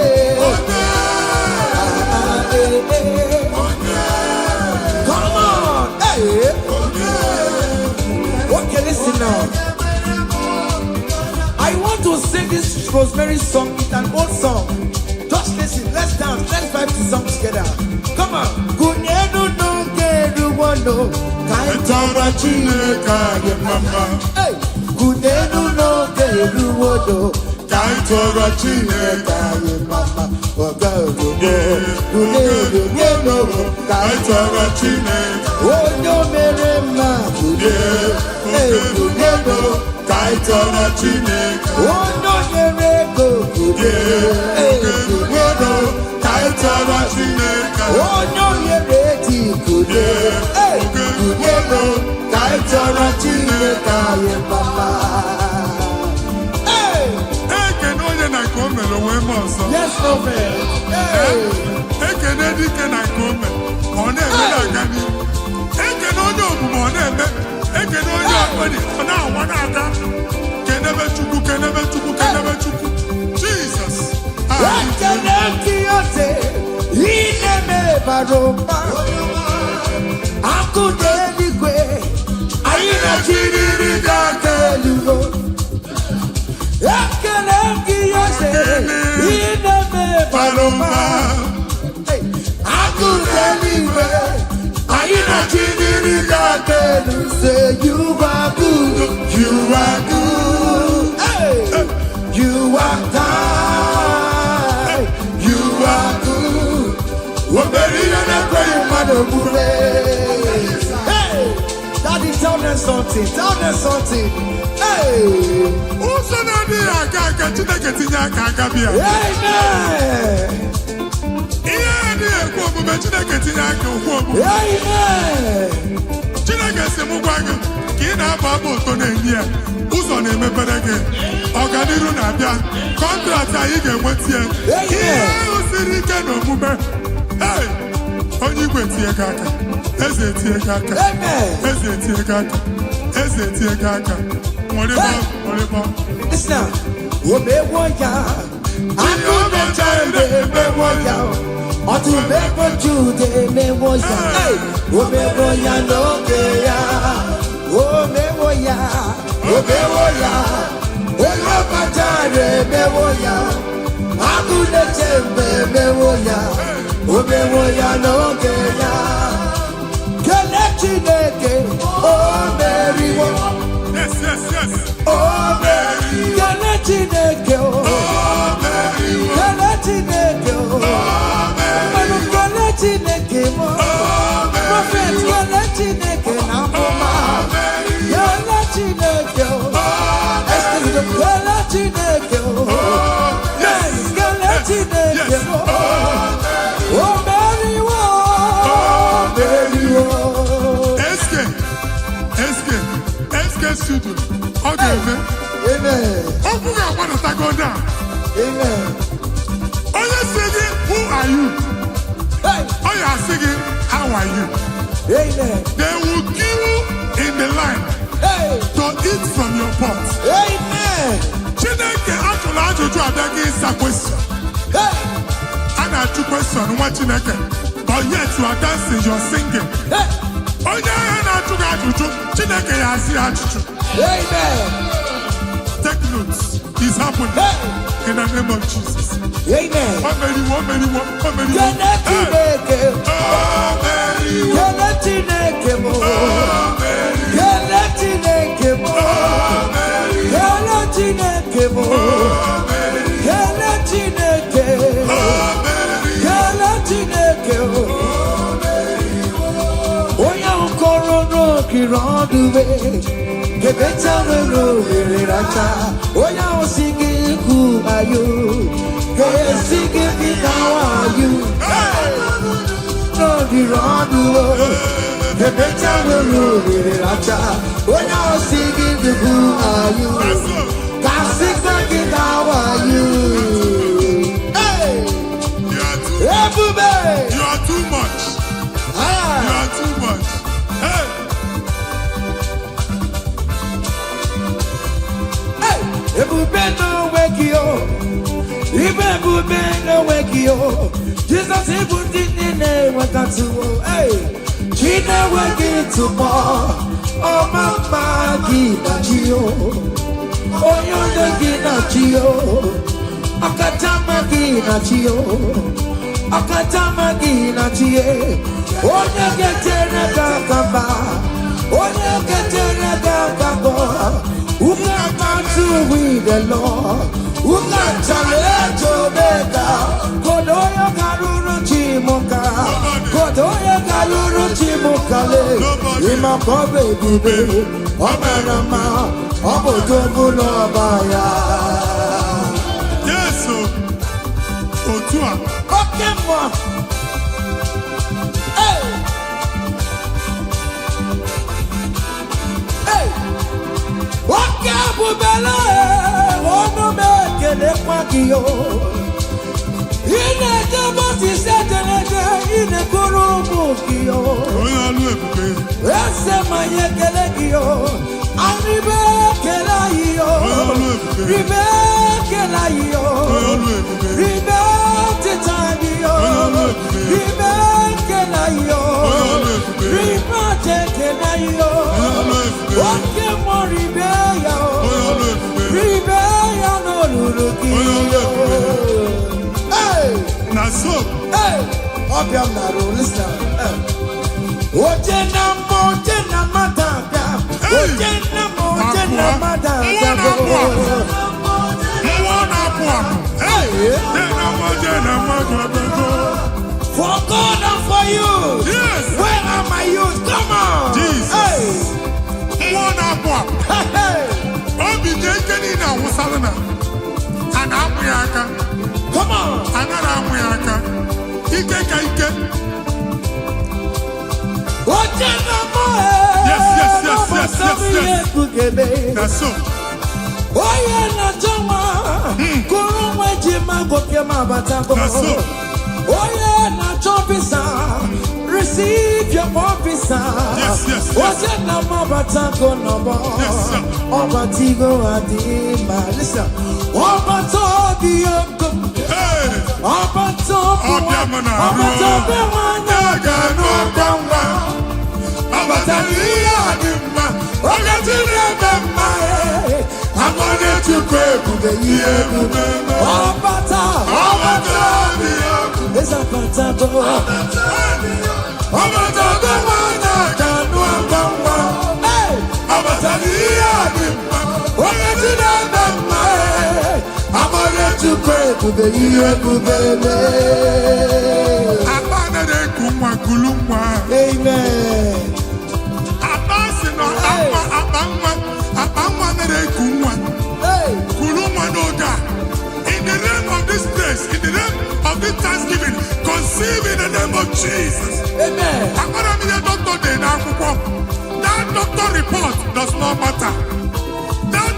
Come on, hey. Okay, listen now. I want to sing this Rosemary song. It's an old song. Just listen. Let's dance. Let's vibe the song together. Come on. Kunyenu no keru wano kaitara chineka ye mama. Hey. Kunenu no keru wano kaitara chineka ye mama. Kunenu no kaitara chineka. Onyo mere ma kunenu kaitara chineka. Onyo mere go kunenu kaitara chineka. Onyo mere ti kunenu kaitara chineka ye mama. Yes, no man. Jesus. Say you are good, you are good, hey. You are kind, you are good. Hey, Daddy, tell them something, tell them something. Hey, amen. Chineke si mụ gwa gị ka ị na-aba abụ ụtọ na-enye ya ụzọ na-emepere gị ọganiru na-abịa kọntraktị anyị ga-enweta ya ihe ahụ siri ike n'omume onye igwe tie gị aka eze tie gị aka eze tie gị aka eze tie gị aka nwere listen omewo ya akụ na-eche emewo ya ọtụ mekwo jude emewo ya omewo ya n'oge ya omewo ya omewo ya onye ọkpachara emewo ya akụ na-eche emewo ya omewo ya n'oge ya kele Chineke o meriwo o meriwo kele Chineke o meriwo kele Chineke o kele Chineke mo prophet kele Chineke na mama kele Chineke o kele Chineke o yes kele Chineke o meriwo studio. Okay, amen. Open your mouth and go down. Amen. Oh, you're singing, who are you? Hey. Oh, you are singing, how are you? Amen. They will queue in the line to eat from your pot. Amen. Chineke actually ajụjụ abịaghị ịsa question. And I ask question nwa Chineke, but yet you are dancing, you are singing. Onye ahụ na-ajụ gị ajụjụ, Chineke ya asị ajụjụ. Amen. Take notes. It's happening in the name of Jesus. Amen. better will racha. Oh, now singing, who are you? Hey, singing, how are you? No, the wrong the better will racha. Oh, now singing, who are you? Can sing, how are you? Hey, everybody, You are too much. You are too much. Hey. Everybody no wake you. Everybody no wake you. Jesus even didn't name what I do. Hey, she never wake it tomorrow. Oh, mama, give a chio. Oh, you're the chio. Akatama gina chio. Akatama gina chie. Oh, you get in a gamba. Oh, you get in a gamba. Who got to with the Lord? Who got to let you better? Kodoya Karuru Chimoka. Kodoya Karuru Chimokale. Ima Kobe Bibe. Omanama. Obodobulo Baya. Yes, Otua. Okay, moi. Hey. Hey. Okay, Bubela. Ono mekele kwakio. Ine jaboti setenege. Ine kurumukio. Oya lu ebube. Ese mayekele kio. Aribe kelayo. Ribe kelayo. Ribe titayo. Ribe kelayo. Ribe kelayo. Oke mo ribe yo. Ribe yo no lulukiyo. Hey, Naso. hey, obiam naro, listen. Oje na matanga. Oje na matanga. For God and for you. Yes. Where are my youth? Come on. Jesus. Hey. Hey. Obi jekeni na wusalana. Ana amuyaka. Come on. Ana amuyaka. Ike ka ike. Oje na mo. Yes. Naso. Oye na jama. Kuru mweji magoke mabatango. Naso. Oye na chopisa. Receive your officer. Yes. Oje na mabatango nobo. Yes, sir. Obatigo adima. Listen. Obatobi yoko. Hey. Obatobi Obiamana. Obatobi wanyaga no kamba. Abataliya adima. Ogatire bema. I'm gonna to pray for the year. Obata. It's a patato. Obata the wanyaga no kamba. Hey. Obataliya adima. Ogatire bema. I'm gonna to pray for the year. Abana de kumwa kulumwa. Amen. Abasi no abangwa na de kumwa. Hey. Kulumwa no da. In the name of this place, in the name of this Thanksgiving, conceive in the name of Jesus. Amen. Akora mi de doctor de na akwụkwọ. That doctor report does not matter. That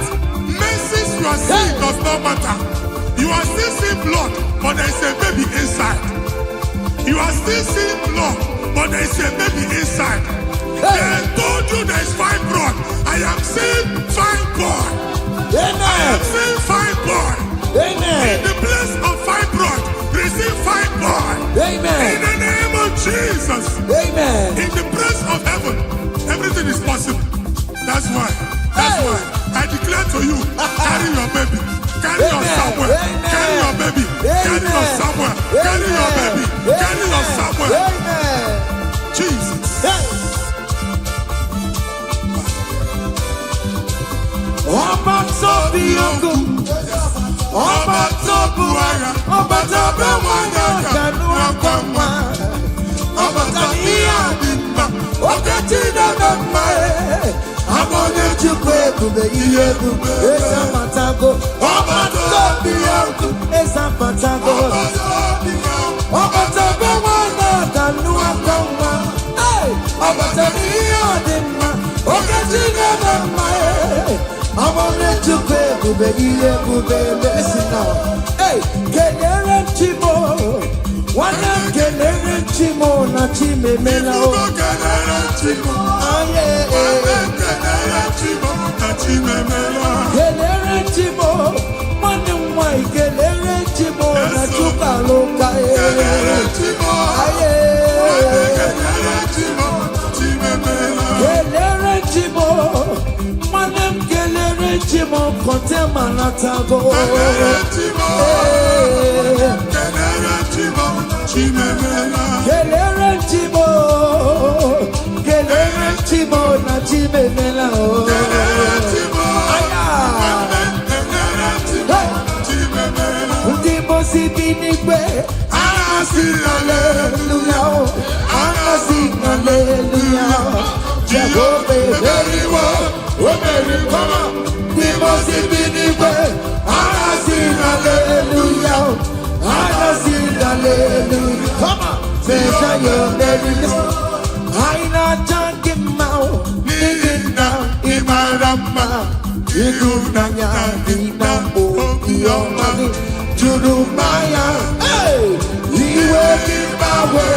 message you are seeing does not matter. You are still seeing blood, but there is a baby inside. You are still seeing blood, but there is a baby inside. They told you there is fine blood. I am seeing fine boy. I Amen. am seeing fine boy. In Amen. the place of fine blood, receive fine boy. In Amen. the name of Jesus. Amen. In the place of heaven, everything is possible. That's why I declare to you, carry your baby. Carry your somewhere. Carry your baby. Carry your somewhere. Carry your baby. Carry your somewhere. Amen. Jesus. Ọba tó bí ogun, ọba tó bu ara, ọba tó bẹ wọn yọ kẹnu ọkọ mọ, ọba tó ní àdìmọ, ọkẹ tí dàgbà mọ ẹ, àwọn oníjúkọ ebube ihe ebube ezapatago ọgbataobi ya ezapatago ọgbataobi nwana ka nnu aka nwa ọgbataobi ihe ọ dị mma oke chi na-eme mma ọgbọrọ echukwu ebube ihe ebube esi na kelere chimo nwanne m kelere chimo na chimemela o kelere chimo nwanne m nwanyị kelere chimo na chukwaloka kelere chimo nwanne m kelere chimo kọntema na tago kelere chimo na chimemela o ndị mosi bi n'igwe anasị aleluya anasị aleluya Jehova emeriwo o meriwo ndị mosi bi n'igwe anasị aleluya anasị aleluya come on say your merry Aina jangi mau nina imarama idunanya dina okiomani jurumaya iwe kibawe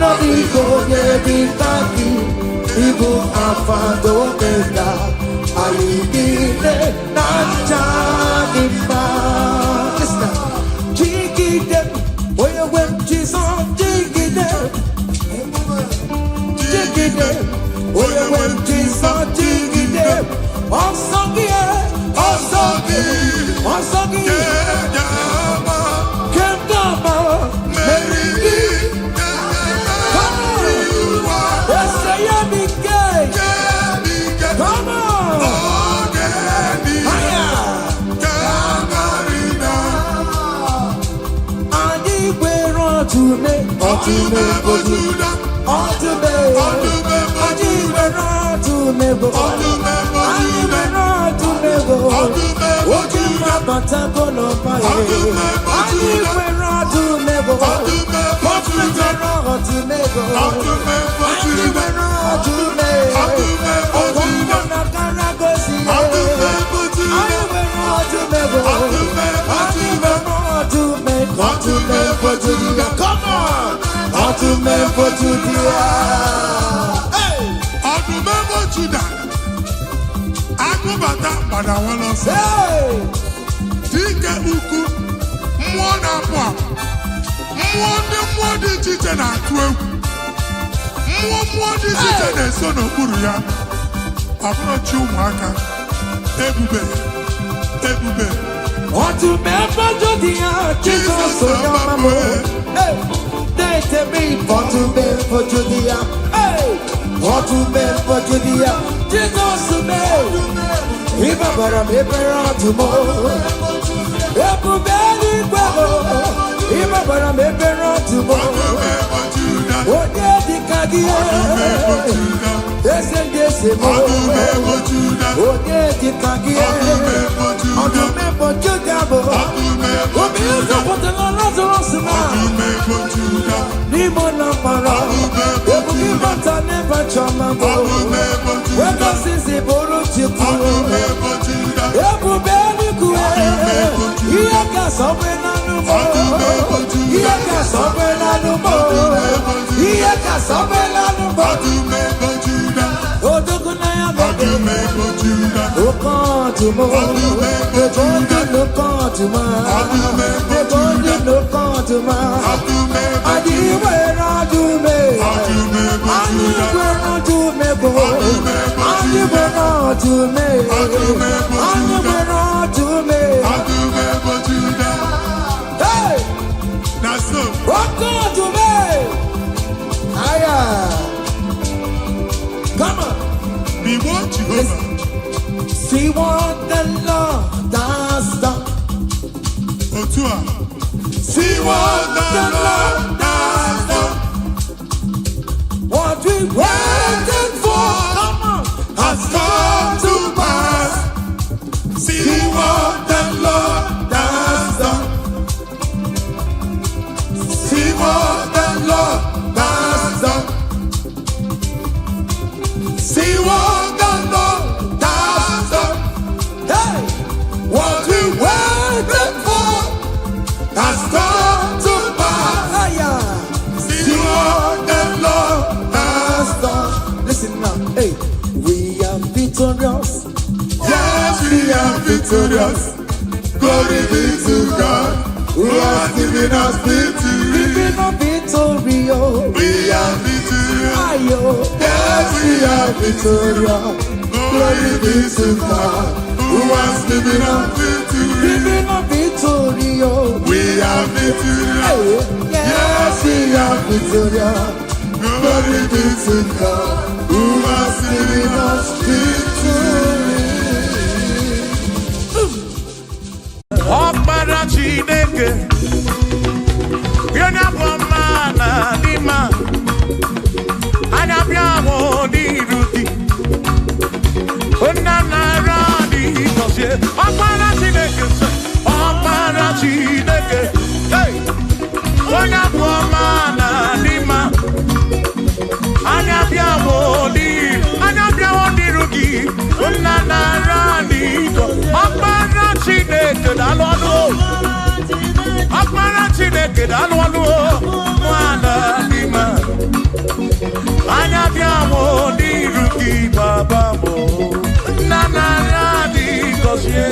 no digo yebitaki ibu afado mega aidine nanjagi ma jigide oye when Jesus jigide oye when Jesus jigide Osagi Kengama Meridi Come on Be what Jehovah. See what the Lord has done. Otua. See what the Lord has done. What we waited for has come to pass. victorious. Glory be to God, who has given us victory. Giving us victory, oh. We are victorious. Ayo. Yes, we are victorious. Glory be to God, who has given us victory. Giving us victory, oh. We are victorious. Yes, we are victorious. Glory be to God, who has given us victory. Ọkpara Chineke onye bụ ọma na n'ime anya bịa bụ n'iru gị nna nara dị gọzie ọkpara Chineke ọkpara Chineke onye bụ ọma na n'ime anya bịa bụ n'iru gị nna nara dị gọzie ọkpara Chineke daalụ ọnụ ọkpara Chineke daalụ ọnụ nwana n'ime anya bịa mụ n'iru gị baba mụ nna nara dị gọzie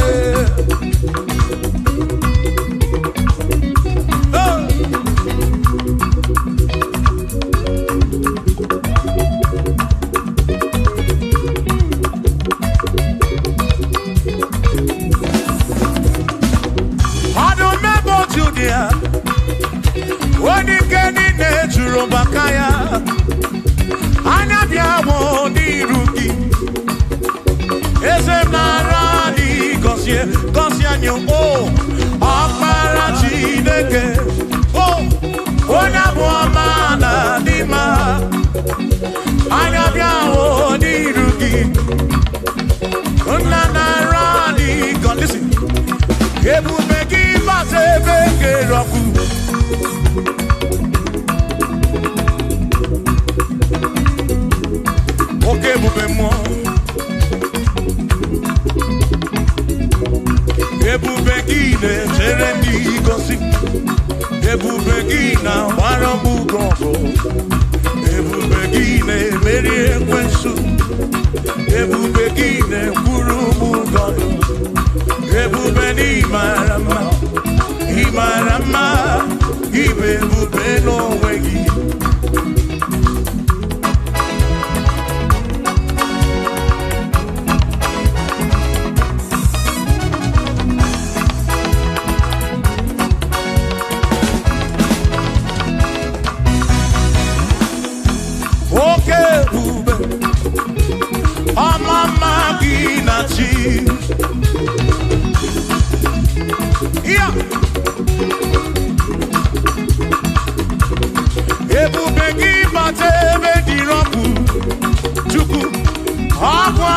onye ike niile juru maka ya anya bịa mụ n'iru gị eze m nara dị gọzie anyị ọkpara Chineke onye bụ ọma na n'ime anya bịa mụ n'iru gị nna nara dị gọzie ebube gị bata ebe kere ọkụ oke ebube mmụọ ebube gị na-echere ndị gosi ebube gị na-agbara mbugo ọgụ ebube gị na-emeri ekwensu ebube gị na-ekwuru mbugo ebube n'ịmara mma ịmara mma ibe ebube n'onwe gị oke ebube ọmama gị na chi ebube gị bata ebe dị rọpụ Chukwu ọkwa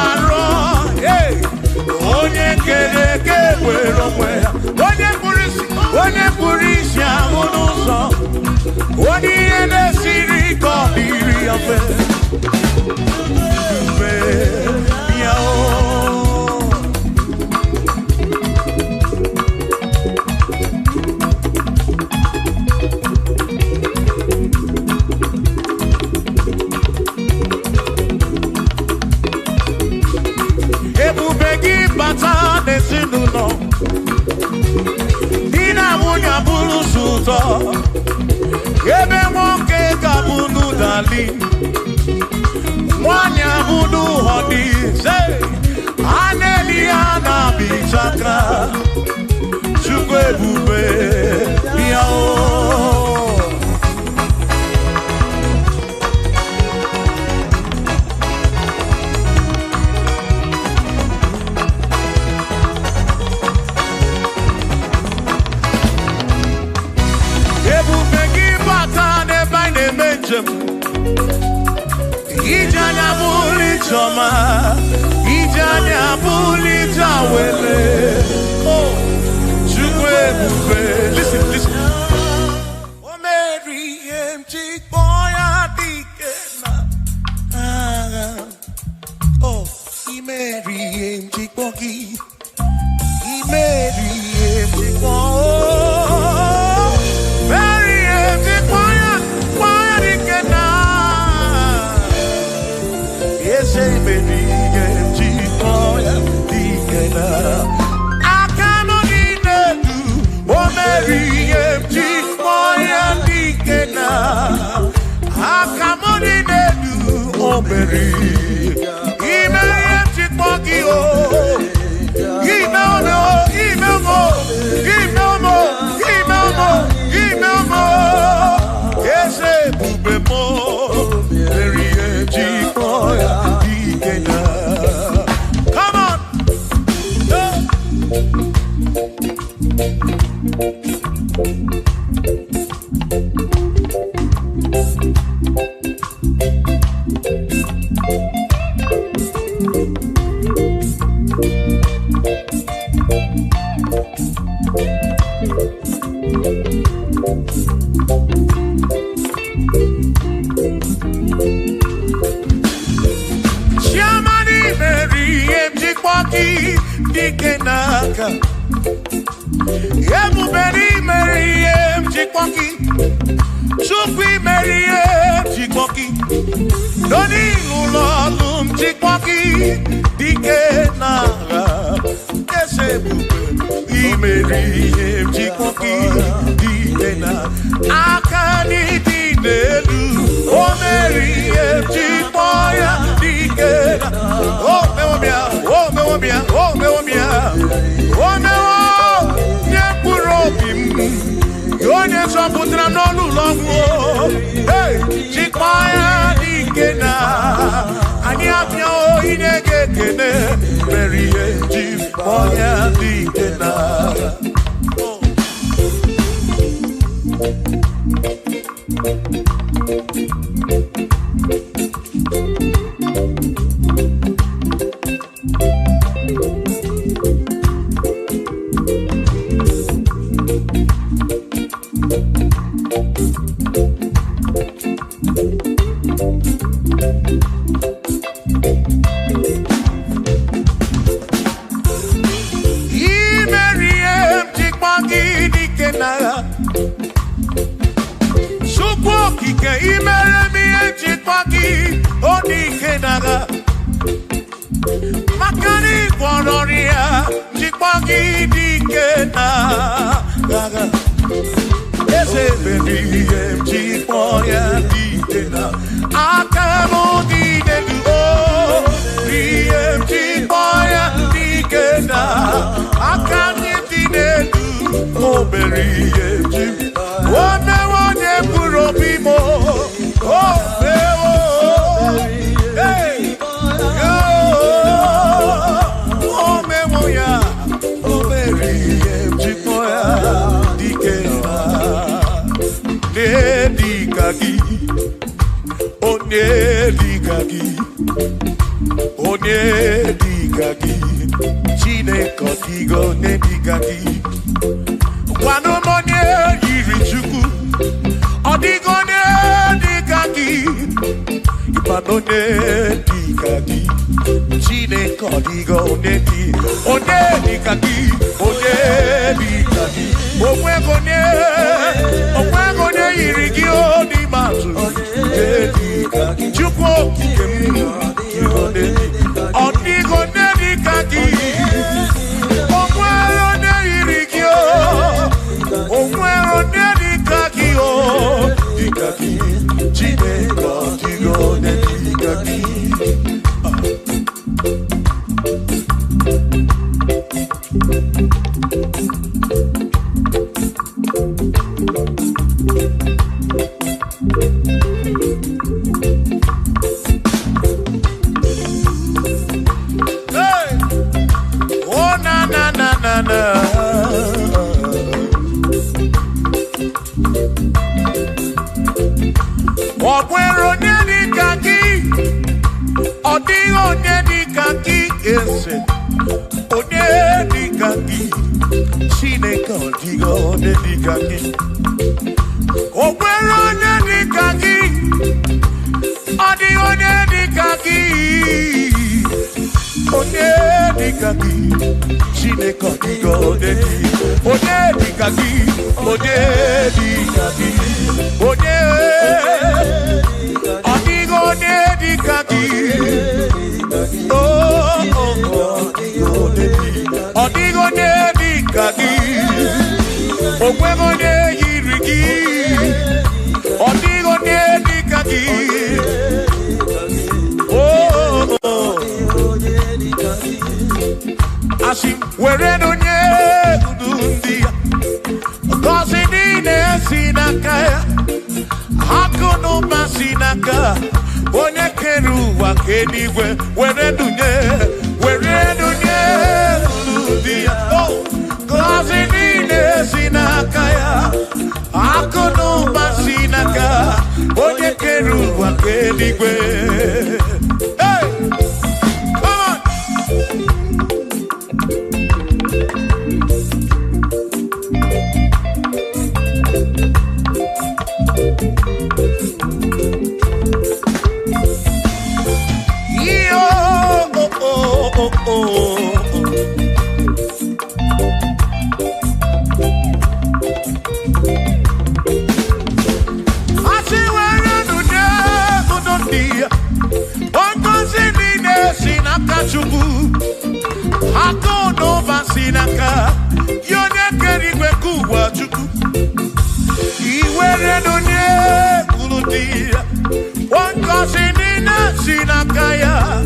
arọ onye kere eke were onwe ya onye kpụrụ isi ahụ n'ụzọ onye ihe na-esiri ka ọ dịrị ya mfe mfe ya ebube gị bata n'ezinụlọ di na nwunye bụrụ ụzọ ụtọ ebe nwoke ga-abụ n'ụdali nwanyị abụ n'ụhọ dị ise a na-eli ya na-abịchaka Chukwu ebube ya ebube gị bata n'ebe anyị na-eme njem ije anya bụrụ ijeọma ije anya bụrụ ije awele Chukwu ebube listen o mere ihe m ji kpọọ ya dike na agha imeri ihe m ji kpọọ gị imeri ihe m ji kpọọ say baby, get you for ya, Mary. Email Chipoki, oh, email more. Yes, Bubemo, Mary Chipoya, Ikena. Come on. Shamani Mary Chipoki, Dikenaka. Yebu Mary Chipoki. Supi Mary Chipoki. Doni Lulolum Chipoki. Dikenaka. Yesebu Mary Chipoki. Dikena. Akani Dinelu. Oh Mary Chipoya. Dikena. Oh Meomia. Oh Meomia. Oh Meomia. Oh Meomia. Yonye soputra no lulongo. Hey, Chikwaya Dikena. Ani apyo inege kene. Mary Chikwaya Dikena. Makani Bonoria, Chipoki Dikena. Yes, baby, Chipoya Dikena. Akamo Dinelu, Chipoya Dikena. Akani Dinelu, oh, Berry, one Purobimo, oh, hey, oh, Memoya, oh, Mary, Chipoya, Dikena, Nedikaki, oh, Nedikaki, oh, Nedikaki, Chine Kotigo, Nedikaki, Wanomonye, Irichuku, Odigone, Dikaki, Ipanone, Dikaki, Chine Kodigo, Neti, One Dikaki, Omwegone, Irigio, Dimatu, Dikaki, Chupo, Odigone, Dikaki, Omwegone, Irigio, Omwegone, Dikaki, oh, Dikaki, Chine Kodigo, Dikaki. Okwero neni kaki, odigo neni kaki ese, oneni kaki, chine kodigo neni kaki. Okwero neni kaki, odigo neni kaki, oneni kaki, chine kodigo neni, oneni kaki, oneni kaki, Odigo nedi kaki, oh, Odigo nedi kaki, Okwego ne yiriki, Odigo nedi kaki, Asi were donye udundia Gozi nine sinaka Hakono masinaka Onye keru wa kenigwe were donye udundia Oh Gozi nine sinaka Hakono masinaka Onye keru wa kenigwe Hey Sinaka, yone kerigwe kuwa chuku. Iwere donye kuludia, wanko sinina sinakaya.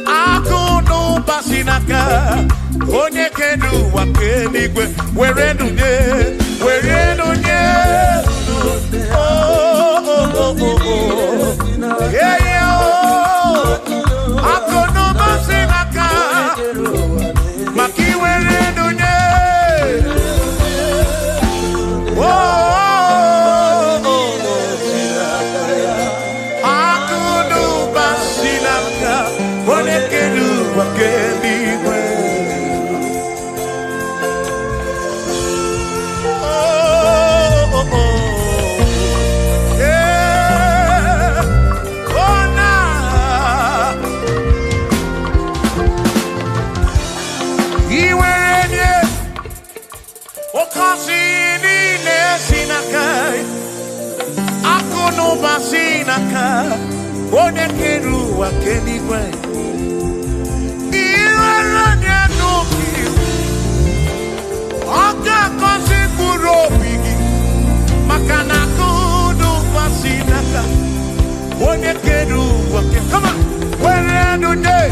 Ako no basinaka, onye kedu wakenigwe. Were donye. Oh. Yeah. Ako no basinaka. Maki were donye. Akudu basilaka, bonekedu wakendigwe. Yeah. Oh na. Iwerenye okasini nesinaka akono basinaka onekeru wakenigwe iwerenye nuki oka kosi burobigi makana kudu basinaka onekeru wakenigwe. Come on, where do they?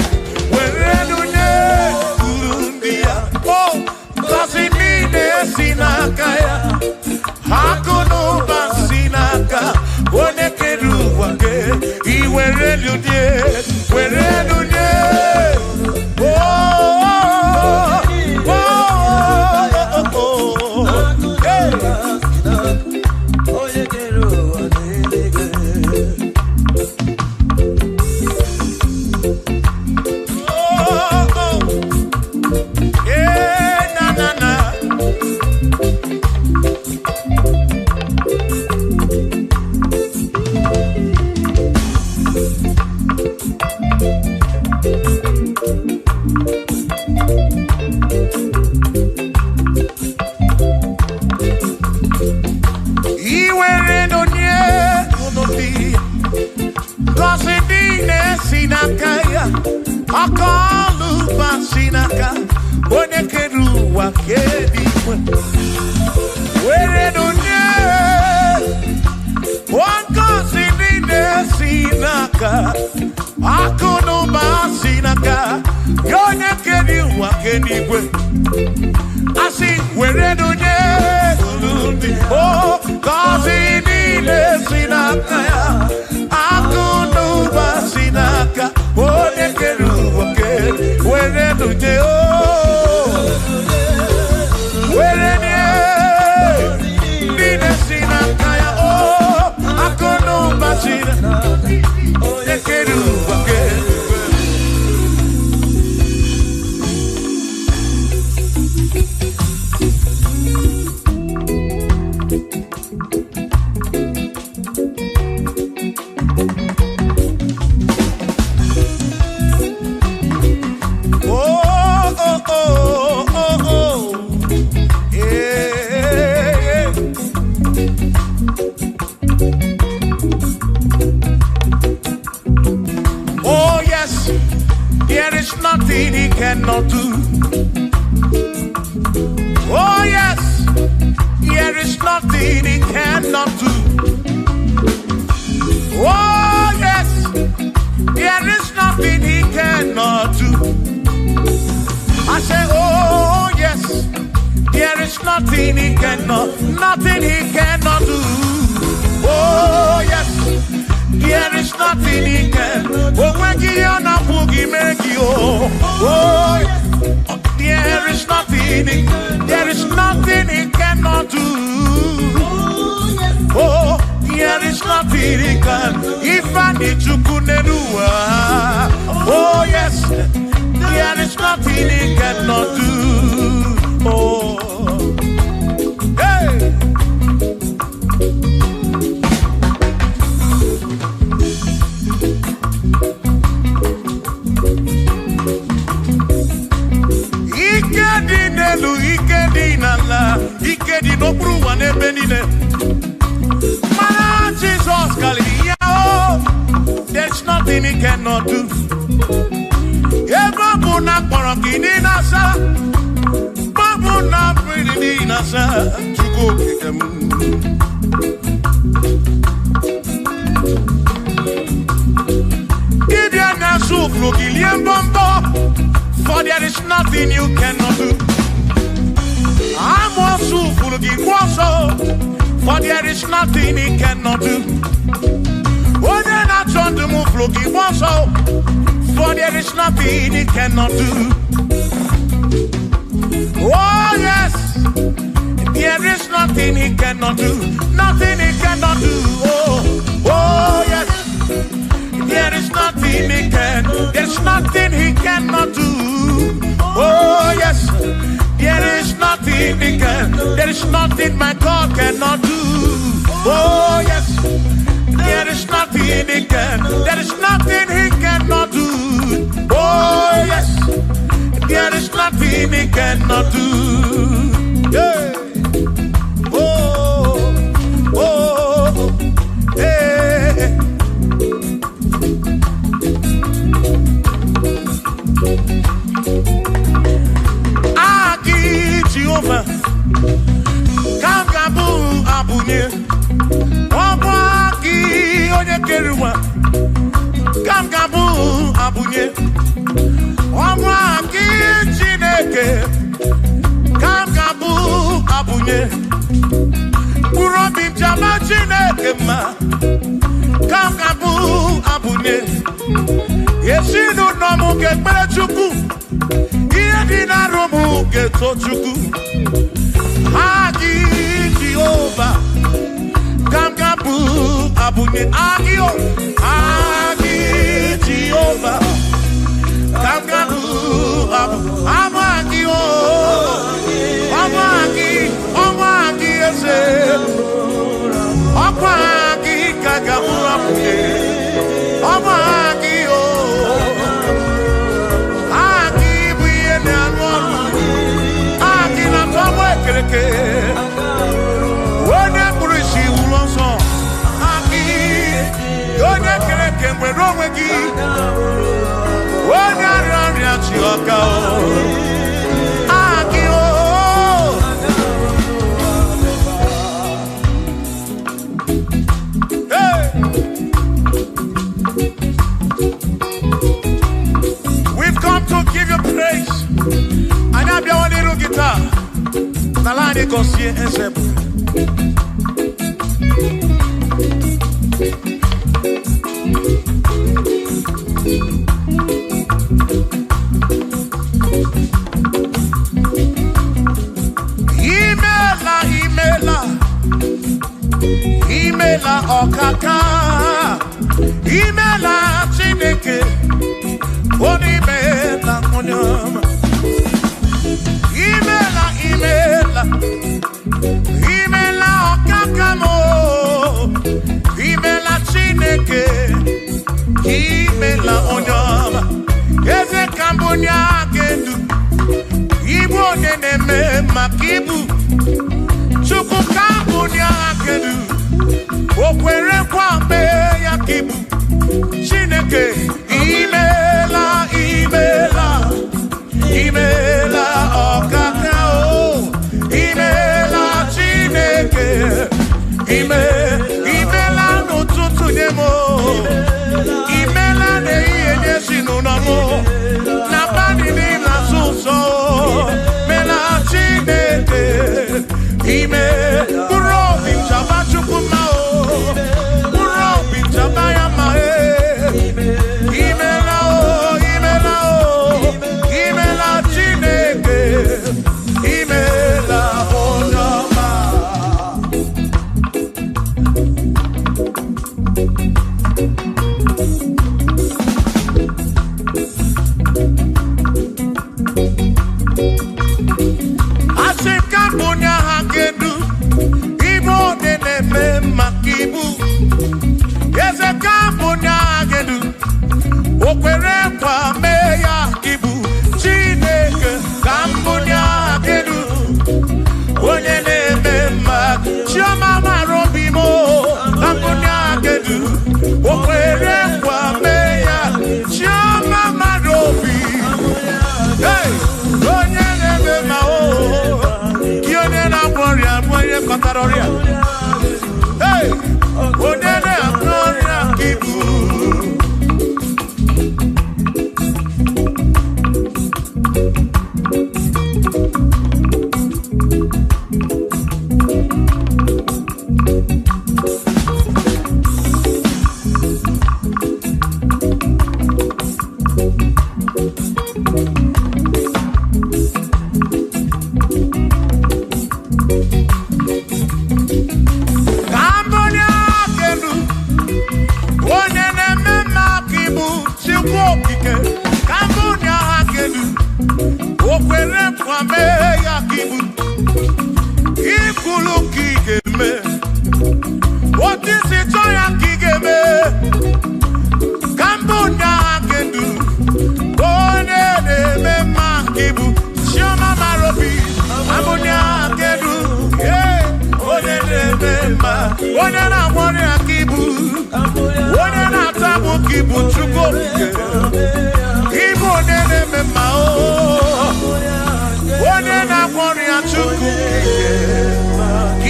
Oh, cause sinakaya hakono basinaka onekeru wake iwere ludie were ludie Akalu basinaka onekeru wakedikwe were donye wanka sinine sinaka akono basinaka yonekeru wakedikwe asi were donye ulundi oh kasinine sinaka akono basinaka onekeru where do you where Nina Sinakaya oh Akono Basina Nekeru nothing he cannot do. Oh yes, there is nothing he cannot do. Oh yes, there is nothing he cannot do. I say, oh yes, there is nothing he cannot do. Oh yes, there is nothing he can. Oh, when you are not boogie, make you. Oh yes, there is nothing he cannot do. Oh, there is nothing he can. If I need to kunenua. Oh yes, there is nothing he cannot do. Oh, hey. Ikedi nelu, ikedi nala, ikedi no pruwa ne benine. Mana Jesus Kali, oh, there's nothing he cannot do. Babu na korokini nasa, babu na pretty nasa, chuko kikemu. Kibia na suflo kilien bombo, for there is nothing you cannot do. I'm also full of for there is nothing he cannot do. Oh, then I turn to move looking also, for there is nothing he cannot do. Oh yes, there is nothing he cannot do. Nothing he cannot do. Oh yes, there is nothing he can. There's nothing he cannot do. Oh yes, there is nothing he can. There is nothing my God cannot do. Oh yes, there is nothing he can. There is nothing he cannot do. Oh yes, there is nothing he cannot do. Yeah. Oh, oh, hey. Agi Jehovah, Kangabu Abunye, Wabaki Onyekeruwa, Kangabu Abunye, Wabaki Chineke, Kangabu Abunye, Urobim Jama Chineke ma, Kangabu Abunye, Yesinu nomu kekpere Chukwu, Yedina romu keto Chukwu, Agi Jehovah, Kangabu Abunye, Agio, Agi Jehovah, Kangabu Abunye, Amagio, Amagi ese, Amagi Kangabu Abunye, Amagio, Agi Biene Anwanu, Agi na Tomwe Kereke, Wene Kurishi Ulonso, Agi, Yone Kereke Mwenowegi, Wene Arani Achioka, Agi o. Hey! We've come to give you praise. And I have one little guitar. Nalani Gosie Ezebu. Imela okaka, imela Chineke, onimela onyama. Imela okaka mo, imela Chineke, imela onyama. Eze kambunya gendu, Igbo neneme makibu, Chukwu kambunya gendu. Okwere kwambe ya kibu Chineke imela okaka o imela Chineke imela n'ụtụtụ nyemo imela n'ihe nye si n'ụlọ na bani n'ịla sụsọ ime bụrụ obi nchaba chukwu mma o bụrụ obi nchaba ya mma imela o imela o imela Chineke imela onye ọma. Asị ka mbụ onye agha kedu ibe onye na-eme maka ibu eze ka mbụ onye agha kedu o kwere nkwa mee ya ibu Chineke ka mbụ onye agha kedu onye na-eme maka chioma mara obi m ka mbụ onye agha kedu o kwere nkwa mee ya chioma mara obi onye na-eme ma gị onye na-agwọ ọrịa bụ onye kọtara ọrịa onye na-agwọ ọrịa ibu onye na-agwọ ọrịa ka ibu onye na-atabụ ka ibu chukwu okike ibu onye na-eme mma onye na-agwọ ọrịa chukwu okike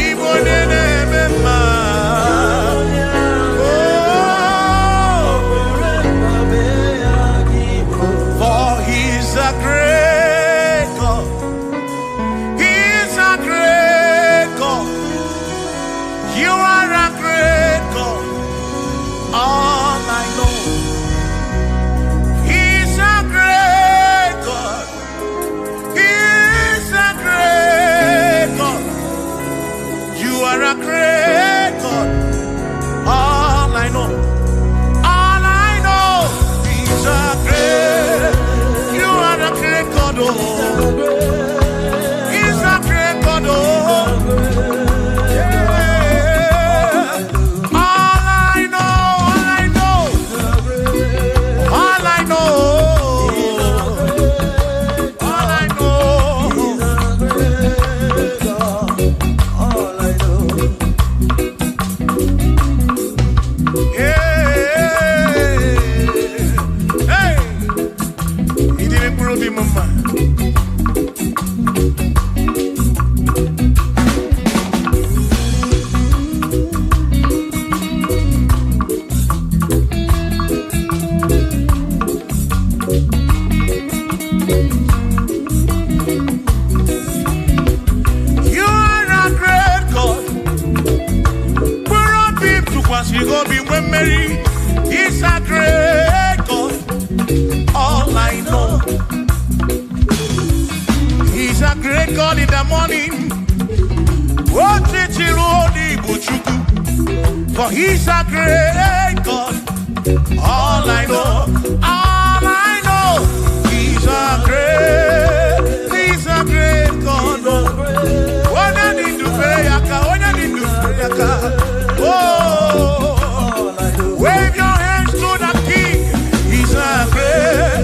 ibu onye na-eme mma for he's a great God. He's a great God. You are a great God, all I know. He's a great God. He's a great God. You are a great God, all I know. All I know, He's a great. You are a great God, oh. He's a great God, oh. You go be when Mary is a great God. All I know, He's a great God in the morning. For He's a great God. All I know, He's a great God. When I need to pray, oh, wave your hands to the King. He's a great.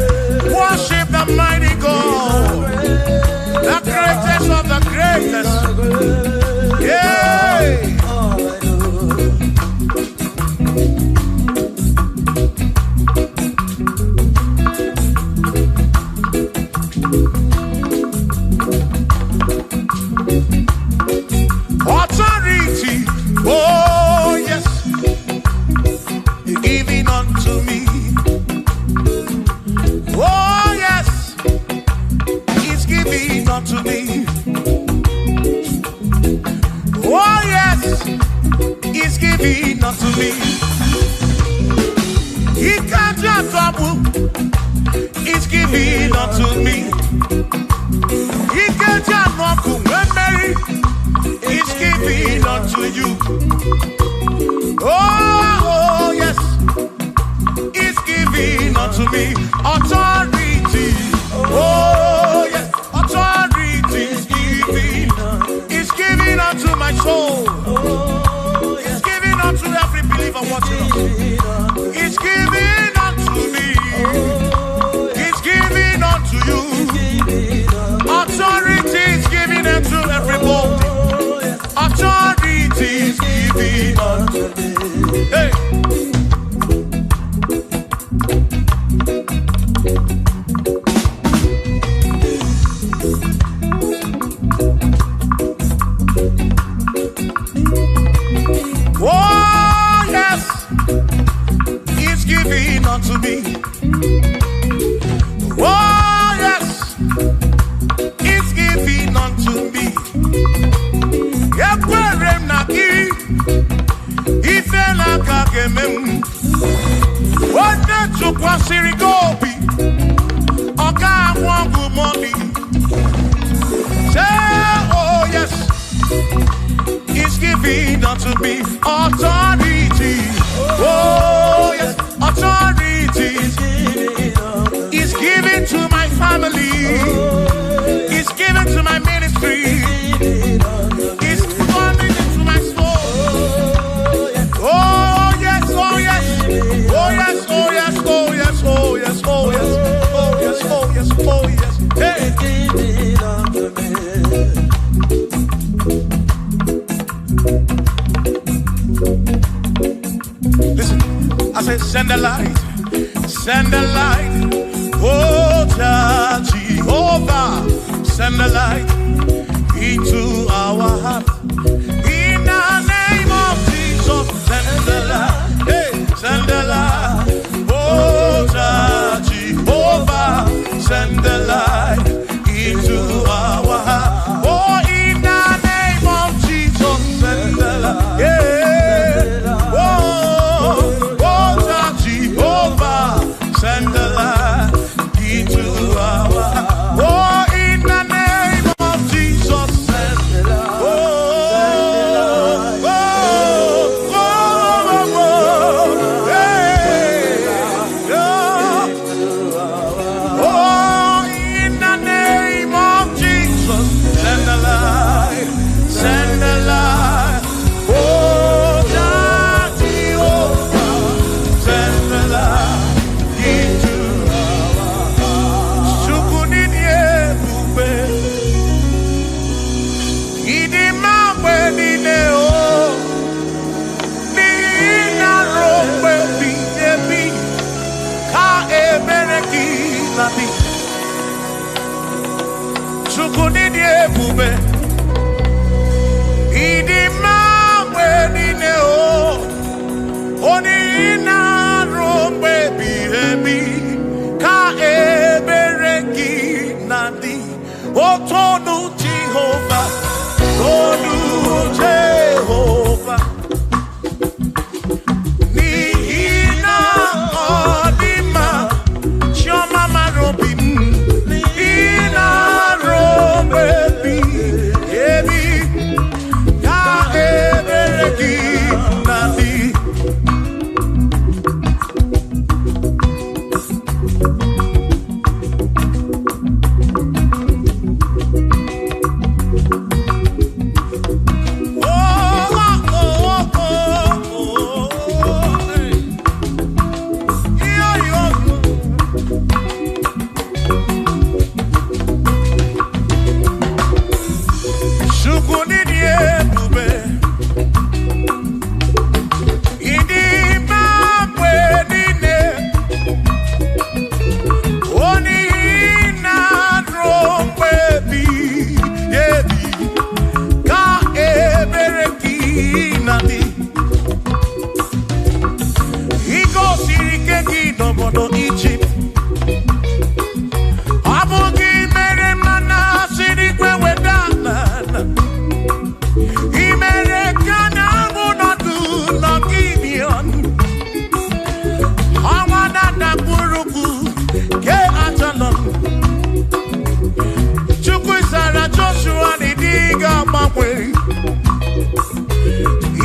Worship the mighty God, the greatest of the greatest. Yeah. giving unto me. He can't just trouble. He's giving unto me. He can't just walk away. He's giving unto you. Oh, yes. He's giving unto me authority. Oh, yes. Authority is giving. He's giving unto my soul. He's giving unto every believer watching us. He's giving unto me. He's giving unto you. Authority is giving unto everybody. Authority is giving unto me. Hey. Oh, yes, He's giving unto me. Oh, yes, He's giving unto me. Yakwere naki, ifela kakemem. Wanda chukwa sirigobi, oka wangu money. Say, oh yes, He's giving unto me authority. Oh yes, authority. He's giving to my family. He's giving to my ministry. He's coming into my soul. Oh yes, oh yes, oh yes, oh yes, oh yes, oh yes, oh yes, oh yes, oh yes, oh yes. Hey. Listen, I said send the light, send the light. Oh, Jehovah, send the light into our heart. In the name of Jesus, send the light. Hey, send the light. Oh, Jehovah, send the light into our heart. Oh, in the name of Jesus, send the light. Yeah. Oh, Jehovah, send the light into our heart. Oh, in the name of Jesus, send the light. Oh, in the name of Jesus, send the light, send the light. Oh, Jehovah, send the light into our heart. Sukunidie bube, idimabwe dineo, nina rombe biyebi, ka ebereki nabi. Sukunidie bube, idimabwe dineo, onina rombe biyebi, ka ebereki nadi. Otonu Jehovah, Tonu Jehovah. Nihina odima, Shoma marobim, Nihina robebi.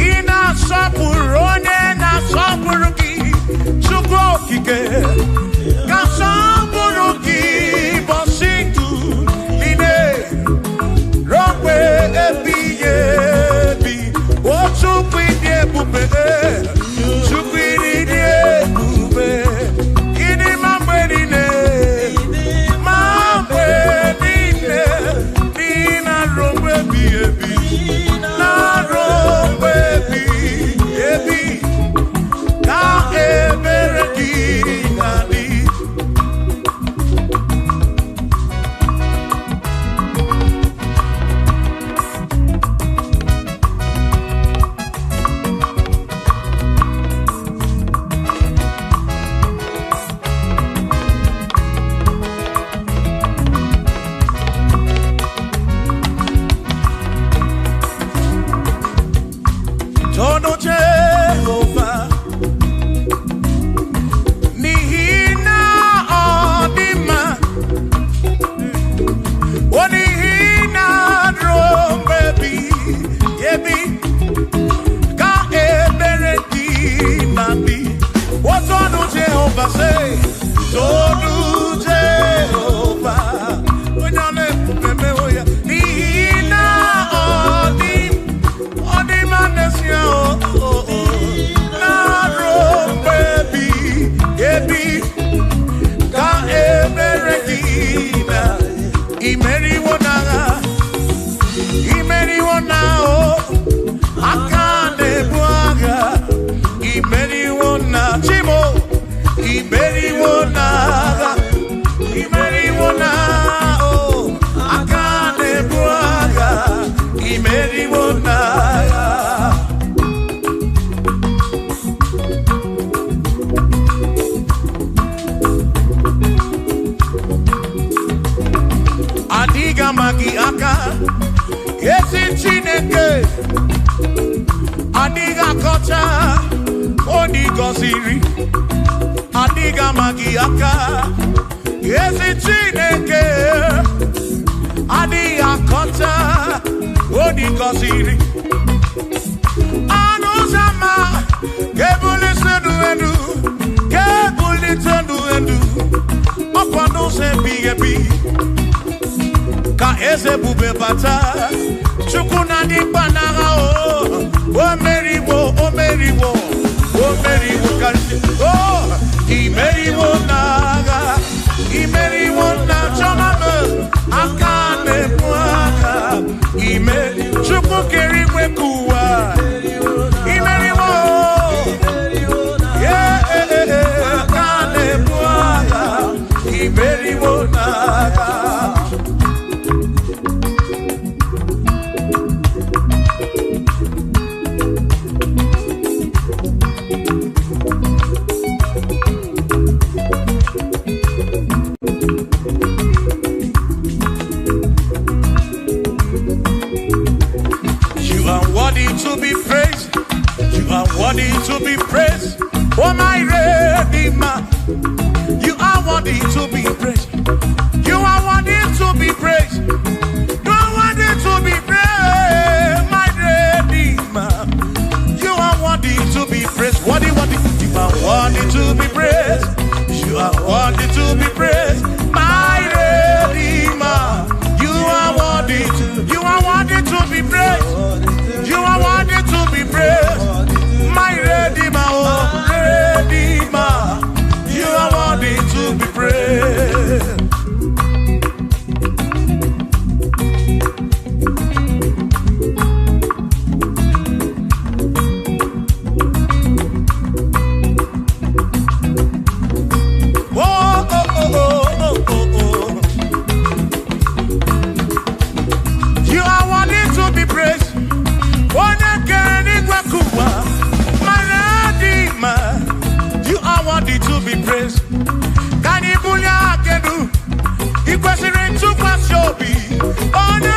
Ina sapurone na sapuruki chukokike ka sapuruki bositu line rompe ebi otukwide bube tukwide bube ini mambedine nina rompe ebi na rompe ebi ka ebereki nadi. Todo Jehovah, nihina odima, onihina drombebi, yebi, ka ebereki nabi. What todo Jehovah say? Todo Jehovah, onyane pupeme oya, nihina odima nesia na rombebi ebi ka eberekina imeri wona o akane buaga imeri wona chimo imeri wona o akane buaga imeri wona. Adiga magi aka esi Chineke adiga kocha odigoziri adiga magi aka esi Chineke adiga kocha odigoziri anuzama kebuli senu enu opano se bigebi ka eze bube bata chukuna di banaga o meriwo kanti o imeriwo na chomame akane muaka imeri chuku keri kwekuwa imeriwo akane muaka imeriwo naga. To be praised, you are worthy to be praised. Oh my Redeemer, you are worthy to be praised. You are worthy to be praised. You are worthy to be praised, my Redeemer. You are worthy to be praised. Worthy. You are worthy to be praised. You are worthy to be praised, my Redeemer. You are worthy to be praised. You are worthy to be praised, my Redeemer, oh Redeemer. You are worthy to be praised. You are worthy to be praised. My Redeemer, you are worthy to be praised. Can you pull your kedu? You question to Kwasiobi. Oh, no.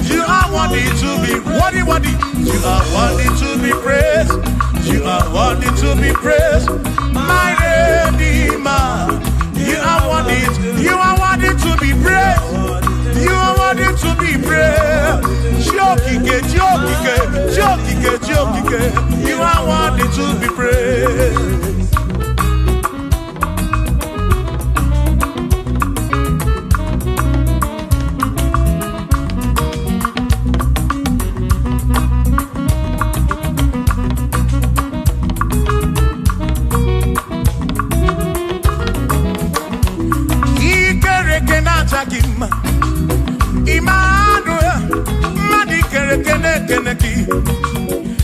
You are worthy to be worthy. You are worthy to be praised. You are worthy to be praised. My Redeemer, you are worthy to be praised. You are worthy to be praised. You are worthy to be praised.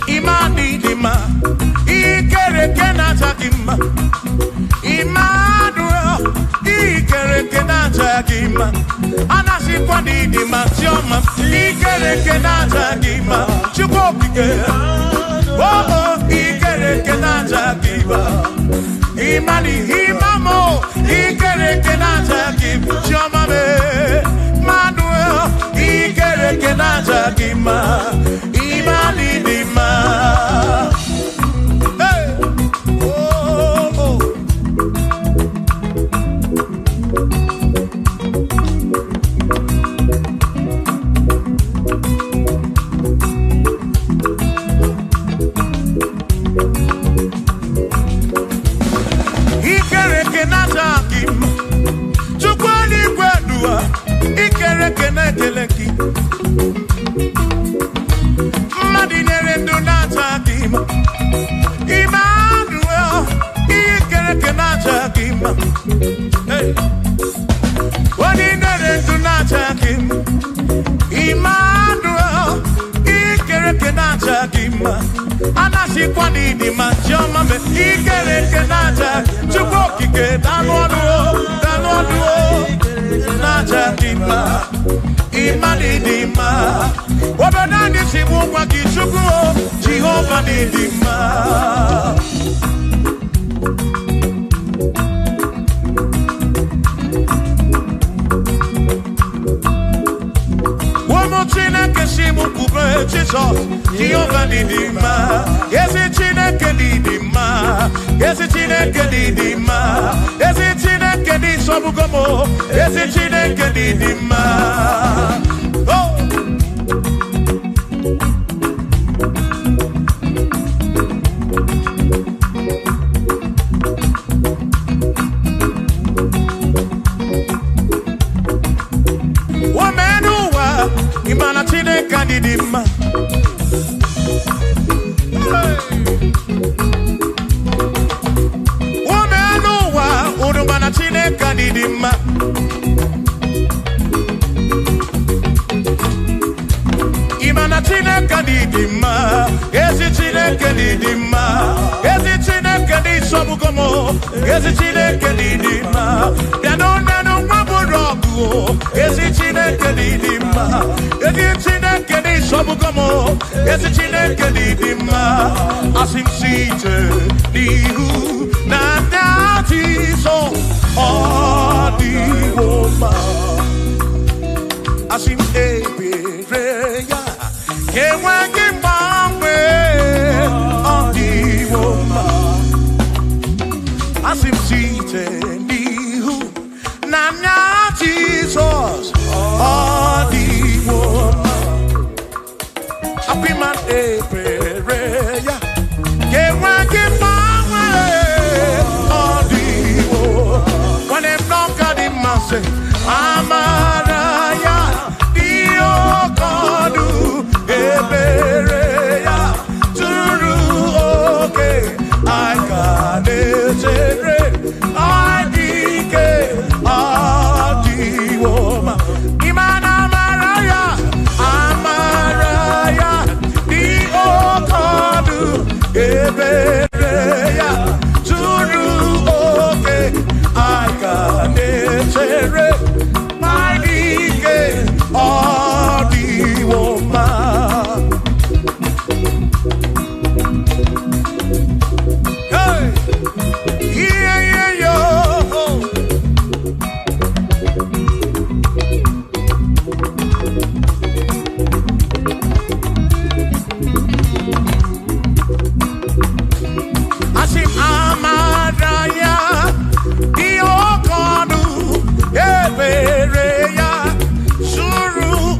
Imani dima, ikere kenata dima. Immanuel, ikere kenata dima. Anasi kwani dima tioma, ikere kenata dima. Chukopike, oh ikere kenata dima. Imani himamo, ikere kenata dima. Tioma me, Manuel, ikere kenata dima. Imani dima. Hey, oh, oh. Ikere kenata dima. Chukwani kwedua, ikere keneteleki. Madinere ndunata dima. Emmanuel, ikere kenata dima. Hey, Madinere ndunata dima. Emmanuel, ikere kenata dima. Anasi kwani dima choma me ikere kenata. Chukokike danwadu nata dima. Imani dima. Wabanani simuwa kichuku Jehovah ni dima. Wamotina kesimu kube Jesus Jehovah ni dima. Yesi chine kedi dima. Yesi chine kedi dima. Yesi chine kedi sobugomo. Yesi chine kedi dima. Oh. Wamenuwa imana chine kedi dima. Wamenuwa urumana chine kedi dima. Imana chine kedi dima. Esi chine kedi dima. Esi chine kedi sobugomo. Esi chine kedi dima. Yano nano waburogu. Esi chine kedi dima. Esi chine kedi sobugomo. Esi chine kedi dima. Asim site nihu na dati so odi woma. Asim ebereya kewangi mamwe odi woma. Asim site nihu na dati so odi woma. Apiman ebereya kewangi mamwe odi woma. When them knock at the masse, Amaraya, Dio Kodu, Ebereya, Turu, okay, I got it, I dike, Adi Woma, Imana Maraya, Amaraya, Dio Kodu, Ebereya, Turu, okay, I got it, my dike, Adi Woma. Hey, yeah, yo. Asim Amaraya, Dio Kodu, Ebereya, Suru,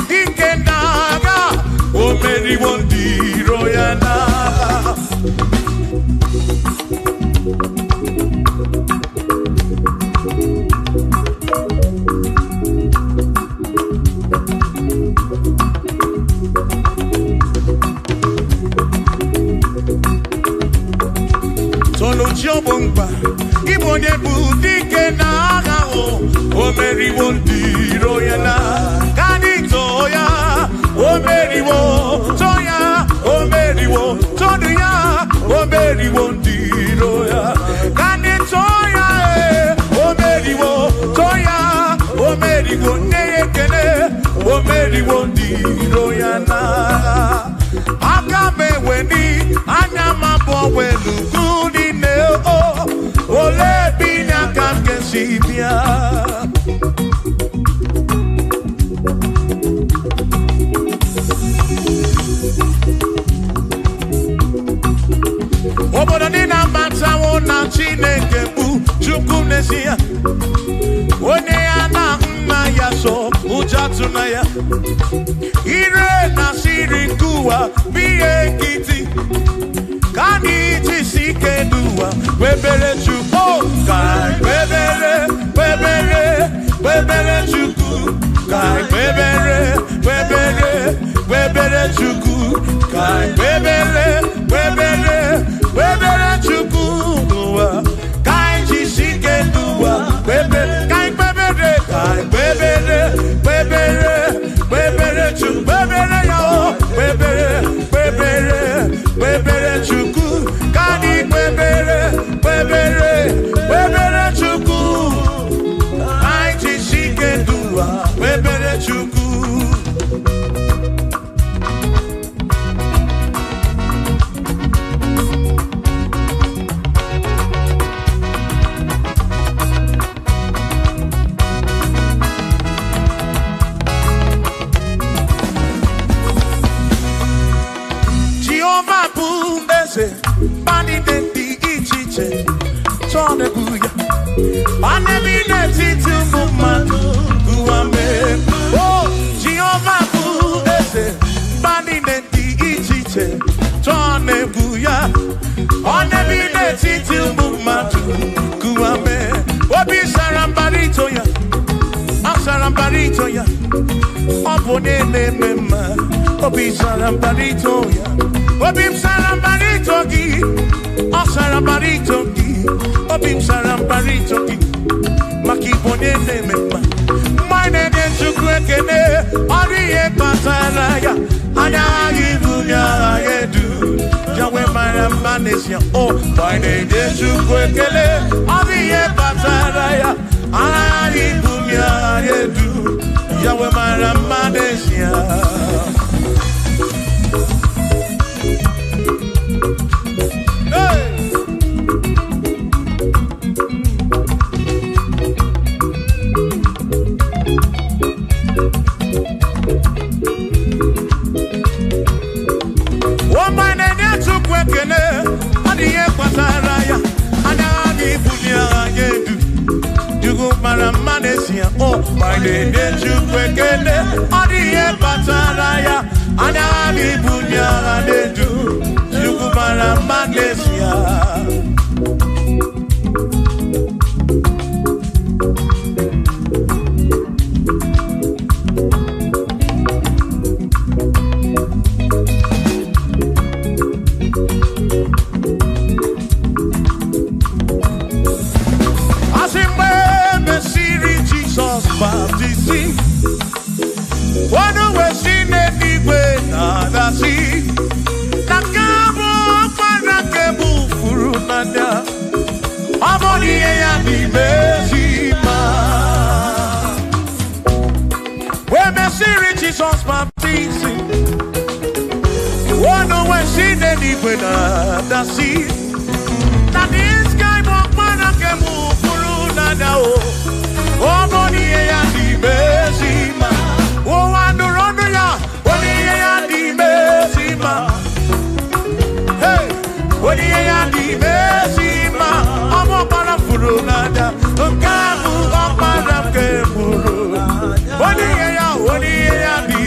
dike n'agha, o meriwo ndị iro ya n'agha. Chiobomba, Igbo bụ dike n'agha o meriwo ndị iro ya na kanito ya, o meriwo toya, o meriwo todu ya, o meriwo ndị iro ya kanito ya, o meriwo toya, o meriwo nekene, o meriwo ndị iro ya na aka meweni anya mabọ welu gudi ole binya kam kesibia obodo dị na matawo na Chineke bụ Chukwu n'ezie, onye ya na nna ya so ụjọ tụna ya, ire na siri nke ụwa bụ ihe nkịtị ka anyị jisi ike n'ụwa webere Chukwu, ka webere Chukwu, ka webere Chukwu, ka webere Chukwu n'ụwa, ka anyị jisi ike n'ụwa webere, ka webere Chukwu, webere ya o, webere Chukwu, ka anyị webere Chukwu, anyị jisi ike n'ụwa webere Chukwu. Bani denti ichiche tone buya bani bineti tumumanu kuame. Oh Jehovah buese bani denti ichiche tone buya bani bineti tumumanu kuame. Obi sarambarito ya, asarambarito ya, obone mema. Obi sarambarito ya, obi sarambarito gi, asarambarito gi, obi sarambarito gi, makibone mema. Mine de chukwekene, oriye pataraya, anya ibunya yedu, jawe maramanesia. Oh, mine de chukwekene, oriye pataraya, anya ibunya yedu, jawe maramanesia. Oh, my name is Chukwekele, Odiye Pataraya, Anami Bunya Adedu, Chukwumara Manesia. Jesus baptizing. Oh no, when she did it with the sea. Now this guy won't wanna get move through now. Oh, money and the Bezima. Oh, and the Ronda, money and the Bezima. Hey, money and the Bezima. I'm a parafurunada. Kamu, I'm a parafurunada. Money and the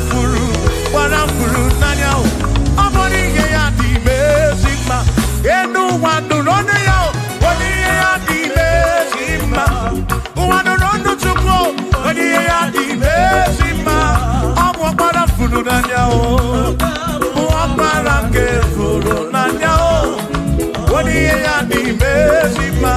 furu nanya o. Amoni ye ya di mezima. Enu wanu ronu ya o. Oni ye ya di mezima. Wanu ronu chukwo. Oni ye ya di mezima. Amu para furu nanya o. Para ke furu nanya o. Oni ye ya di mezima.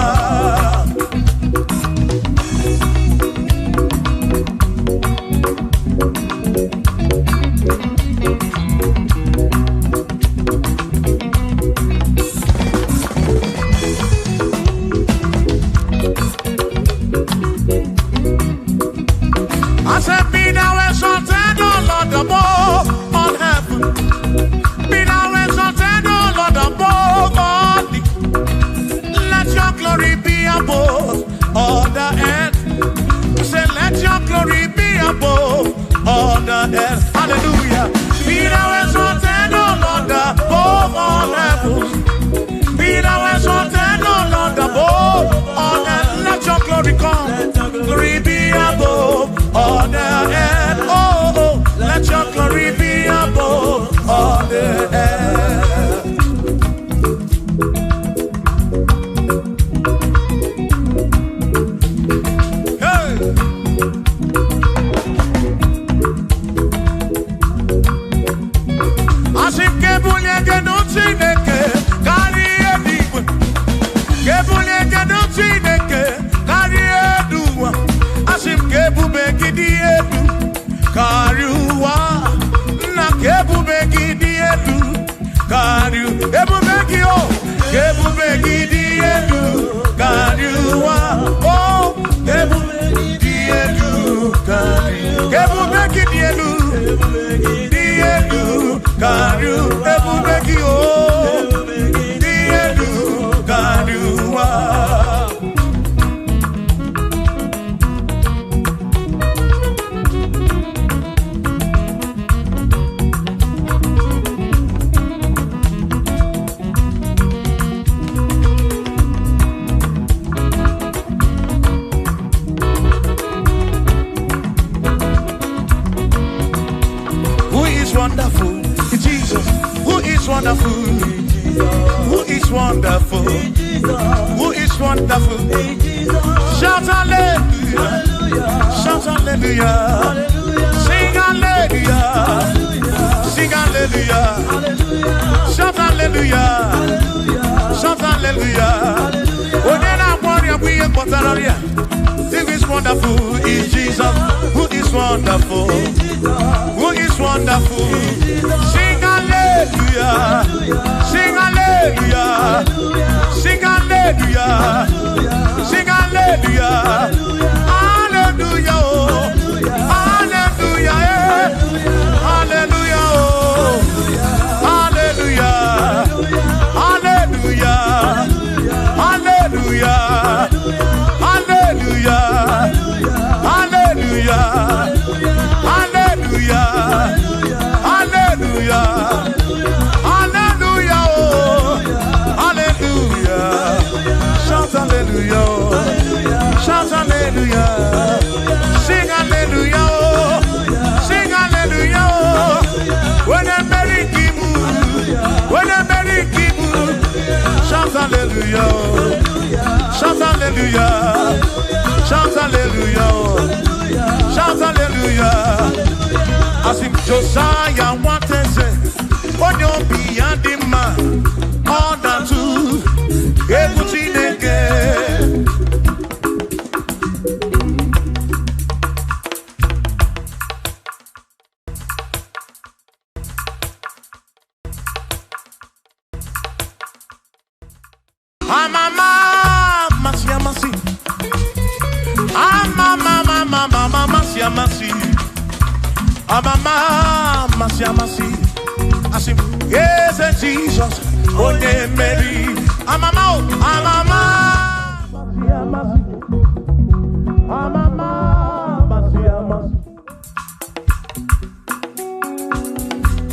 I said, be thou exalted, O Lord, above all heaven. Be thou exalted, O Lord, above all the. Let your glory be above all the earth. I said, let your glory be above all the earth. Hallelujah. Be thou exalted, O Lord, above all heaven. Be thou exalted, O Lord, above all earth. Let your glory come. Glory be above all the earth. Oh, oh, let your glory be above all the earth. Hey. As if Kebunya don't see the carry a deep. Kebunya don't see the carry a do. As if Kebubeki diedu Kariwa Na Kebubeki diedu Kariu Kebubeki oh Kebubeki diedu Kariwa oh Kebubeki diedu Kariu Kebubeki diedu Diedu Kariu Kebubeki oh Diedu Kariwa. Wonderful, Jesus. Who is wonderful? Who is wonderful? Who is wonderful? Shout hallelujah! Shout hallelujah! Sing hallelujah! Sing hallelujah! Shout hallelujah! Shout hallelujah! Oh, then I want you to be a Potararia. Who is wonderful is Jesus. Who is wonderful? Who is wonderful? Sing hallelujah! Sing hallelujah! Sing hallelujah! Sing hallelujah! Hallelujah! Hallelujah! Hallelujah! Hallelujah! Hallelujah! Hallelujah! Hallelujah! Hallelujah! Hallelujah! Hallelujah! Hallelujah! Oh, hallelujah! Shout hallelujah! Shout hallelujah! Sing hallelujah! Sing hallelujah! When a merry kibu, when a merry kibu, shout hallelujah! Shout hallelujah! Shout hallelujah! Shout hallelujah! As if Josiah wanted to say, on your beyond the man, all that to Ebutin again. I say, yes, Jesus, oh, yeah, Mary.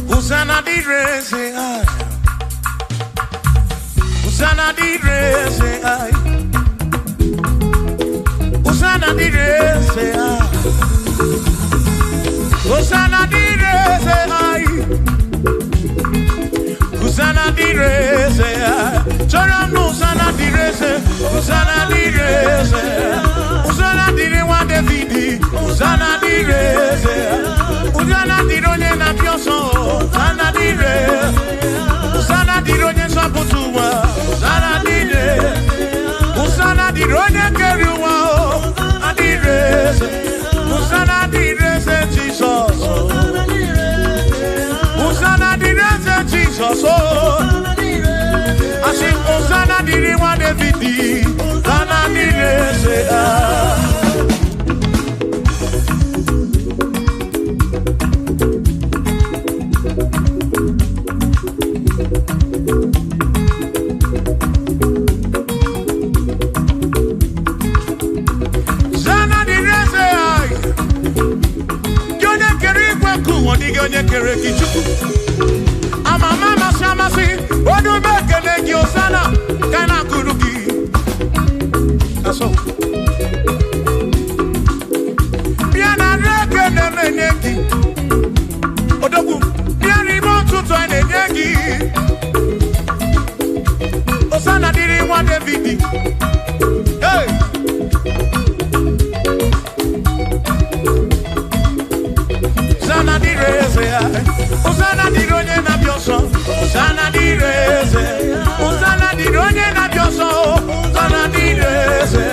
Hosanna di re, say I. Hosanna di re, say I. Hosanna di re, say I. Hosanna di re. Hosanna direse, Hosanna dire wa David, Hosanna direse, Hosanna dironye na pioso, Hosanna dire, Hosanna dironye saputua, Hosanna dire, Hosanna dironye keruwa, adirese, Hosanna direse Jesus, Hosanna direse Jesus, I sing Hosanna dire wa David, Hosanna direse. Onye kere kichuku amama masamasi odu bekele gi osana kana kuruki aso biana reke ne meneki odogu biani montuto enegi osana diri wa David hey Hosanna direse, Hosanna dironye na bioso, Hosanna direse, Hosanna dironye na bioso, Hosanna direse,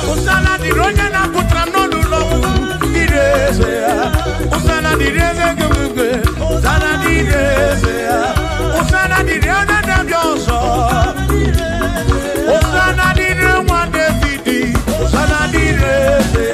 Hosanna dironye na putrano lulo, direse, Hosanna direse gumugwe, Hosanna direse, Hosanna dironye na bioso, Hosanna dironye wa David, Hosanna direse.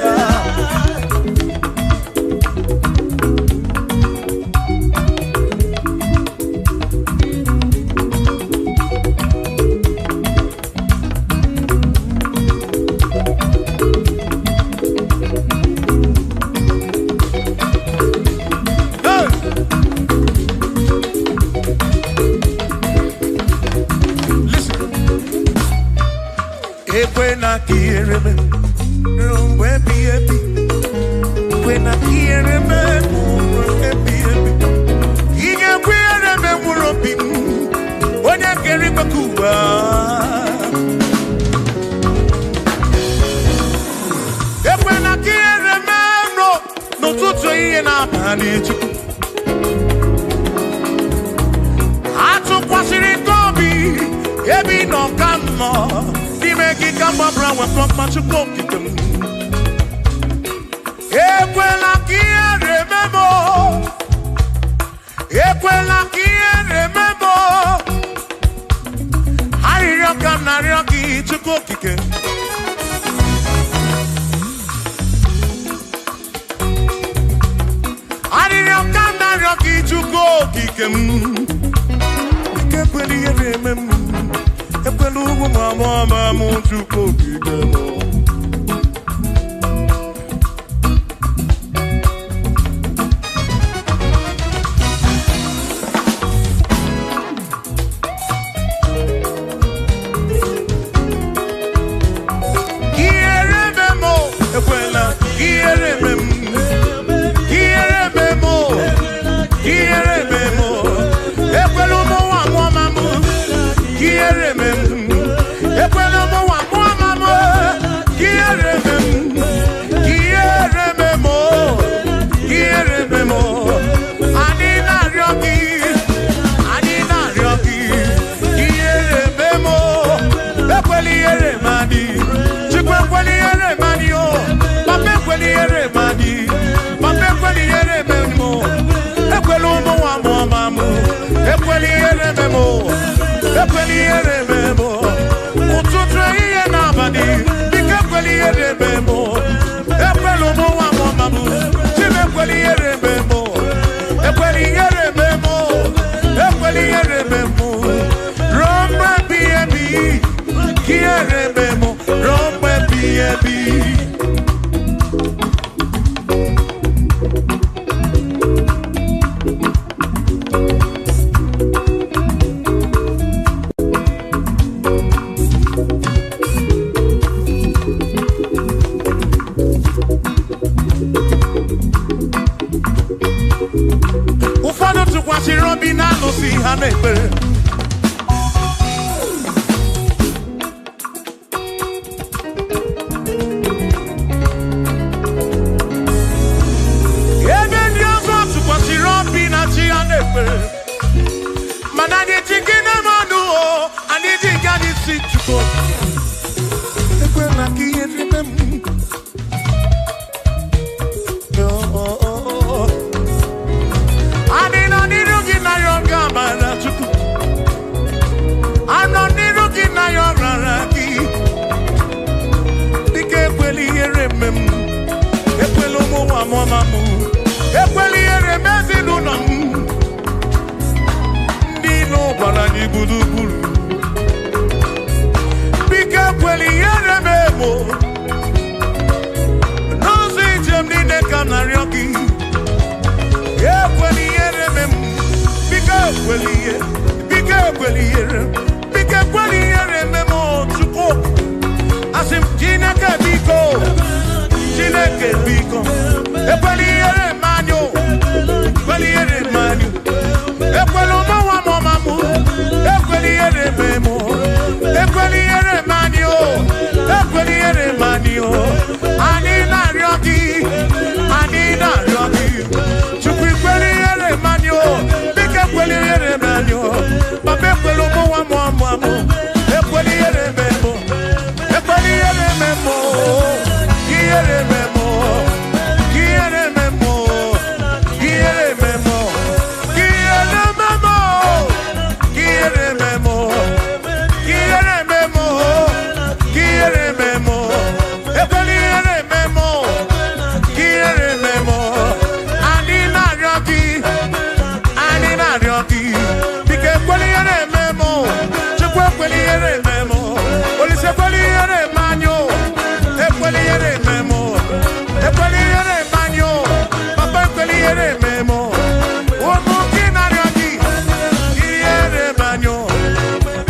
When I hear him, rumbe baby. When I hear him, rumbe baby. He can wear him and rumbe. When I hear him, Cuba. When I hear him, no to say in a panic. I took what's in it, Kobe. Ebi no come. Make it come up around with much of them. Equela kia remember. Equela kia remember. Harioka narioki to go kick. Harioka narioki to go kick him. Equela remember. Epelugu mama muchuko kigemo. Kierememo, ekwela, kierememo, kierememo, kierememo, epelugu mama mu, kierememo. mamu. Ekweli ere mezi nunam. Nino balani budukuru. Bika ekweli ere memo. Nozi jem nine kanaryoki. Ekweli ere memo. Bika ekweli ere. Bika ekweli ere. Bika ekweli ere memo. Chuko. Asim Chineke biko. Chineke biko. Ekweli ere manyo. Ekweli ere manyo. Ekweli omawa momamu. Ekweli ere memo. Ekweli ere manyo. Ekweli ere manyo. Ani na ryoki. Ani na ryoki. Chukwu ekweli ere manyo. Biko ekweli ere manyo. Papa ekweli omawa momamu. Ekweli ere memo. Ekweli ere memo. Quiere memo. Quiere memo. Quiere memo. Quiere memo. Quiere memo. Quiere memo. Quiere memo. Ekweli ere memo. Quiere memo. Ani na ryoki. Ani na ryoki. Bike ekweli ere memo. Chukwu ekweli ere memo. Olise ekweli ere manyo. Ekweli ere memo. Ekweli ere manyo. Papa ekweli ere memo. Omo kina ryoki. Quiere manyo.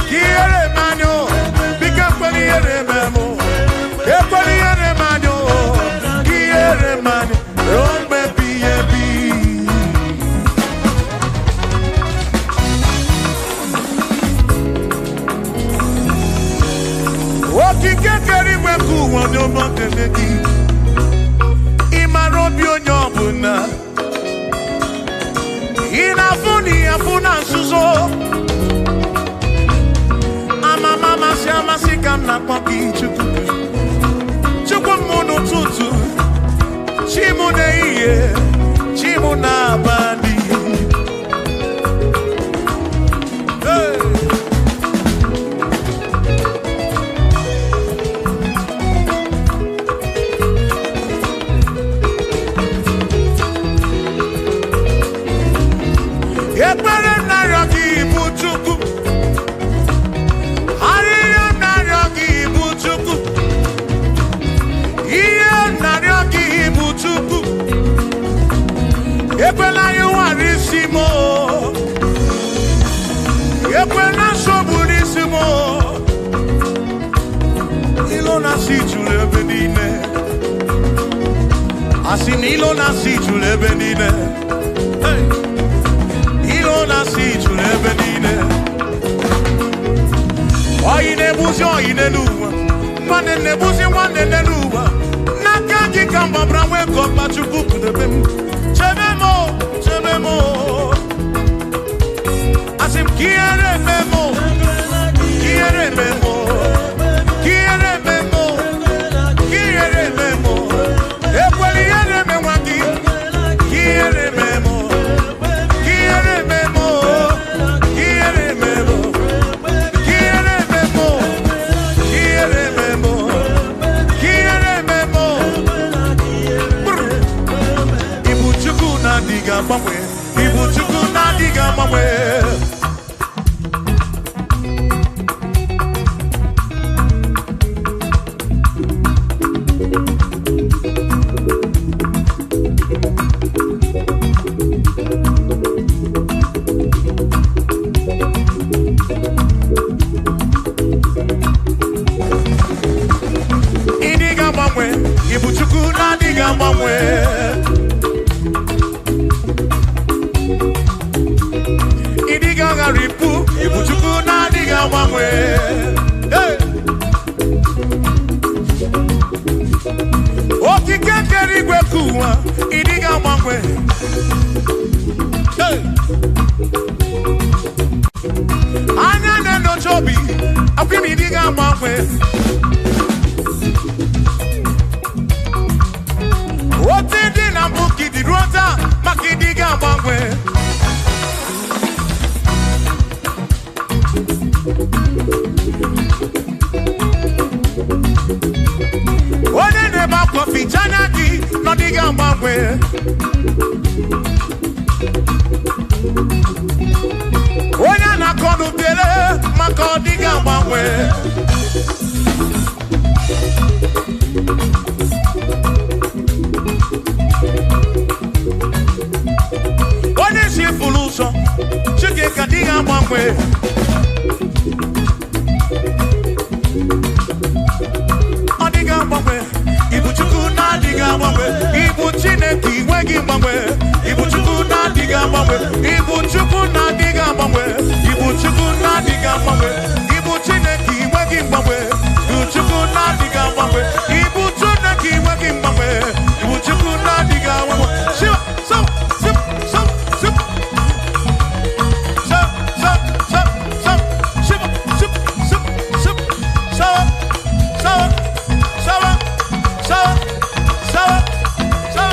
Quiere manyo. Bike ekweli ere memo. Ekweli ere manyo. Quiere manyo. Rompe piyebi. Okike keri weku wonyo mokeneki. Imarobi onyo buna. Inafuni afuna nsuzo. Mama si amasika na kwaki chukwu. Chukwu munu tutu. Chimu na iye. Chimu na abadi. Hey. Ekpere naryoki ibu chukwu. Ariyo naryoki ibu chukwu. Iye naryoki ibu chukwu. Ekwela yuwarisimo. Ekwela soburisimo. Ilo na si jule benine. Asin ilo na si jule benine. Hey. Ilo na si jule benine. Oyine buzi oyine luwa. Mwane ne buzi mwane ne luwa. Nakaji kamba brawe kopa chukuku debem. Chememo, chememo. Asim quiere memo. Quiere memo. Quiere memo. Quiere memo. Ekweli ere memwaki. Quiere memo. Quiere memo. Quiere memo. Quiere memo. Quiere memo. Quiere memo. Brr. Ibu chukwu na diga mbanwe. Ibu chukwu na diga mbanwe. Idiga mbanwe. Ibu chukwu na diga mbanwe. Idiga ngaripu. Ibu chukwu na diga mbanwe. Hey. Okike keri gwekuwa. Idiga mbanwe. Hey. Anya neno chobi. Akwimi idiga mbanwe. Otidi na buki di rota. Makidiga mbanwe. Onye na-ebe akwa fichanya gị n'ọdịghị agbanwe. Onye na-akọ n'ubere maka ọdịghị agbanwe. Onye si furu ụzọ Chike ka dịghị agbanwe. Ọdịghị agbanwe. Ibu Chukwu na-adịghị agbanwe. Ibu Chineke inweghị mgbanwe. Ibu Chukwu na-adịghị agbanwe. Ibu Chukwu na-adịghị agbanwe. Ibu Chukwu na-adịghị agbanwe. Ibu Chineke inweghị mgbanwe. Ibu Chukwu na-adịghị agbanwe. Ibu Chineke inweghị mgbanwe. Ibu Chukwu na-adịghị agbanwe. Shiva, so, sip, so, sip. So, so, so, so, shiva, sip, sip, sip, so, so, so, so, so, so,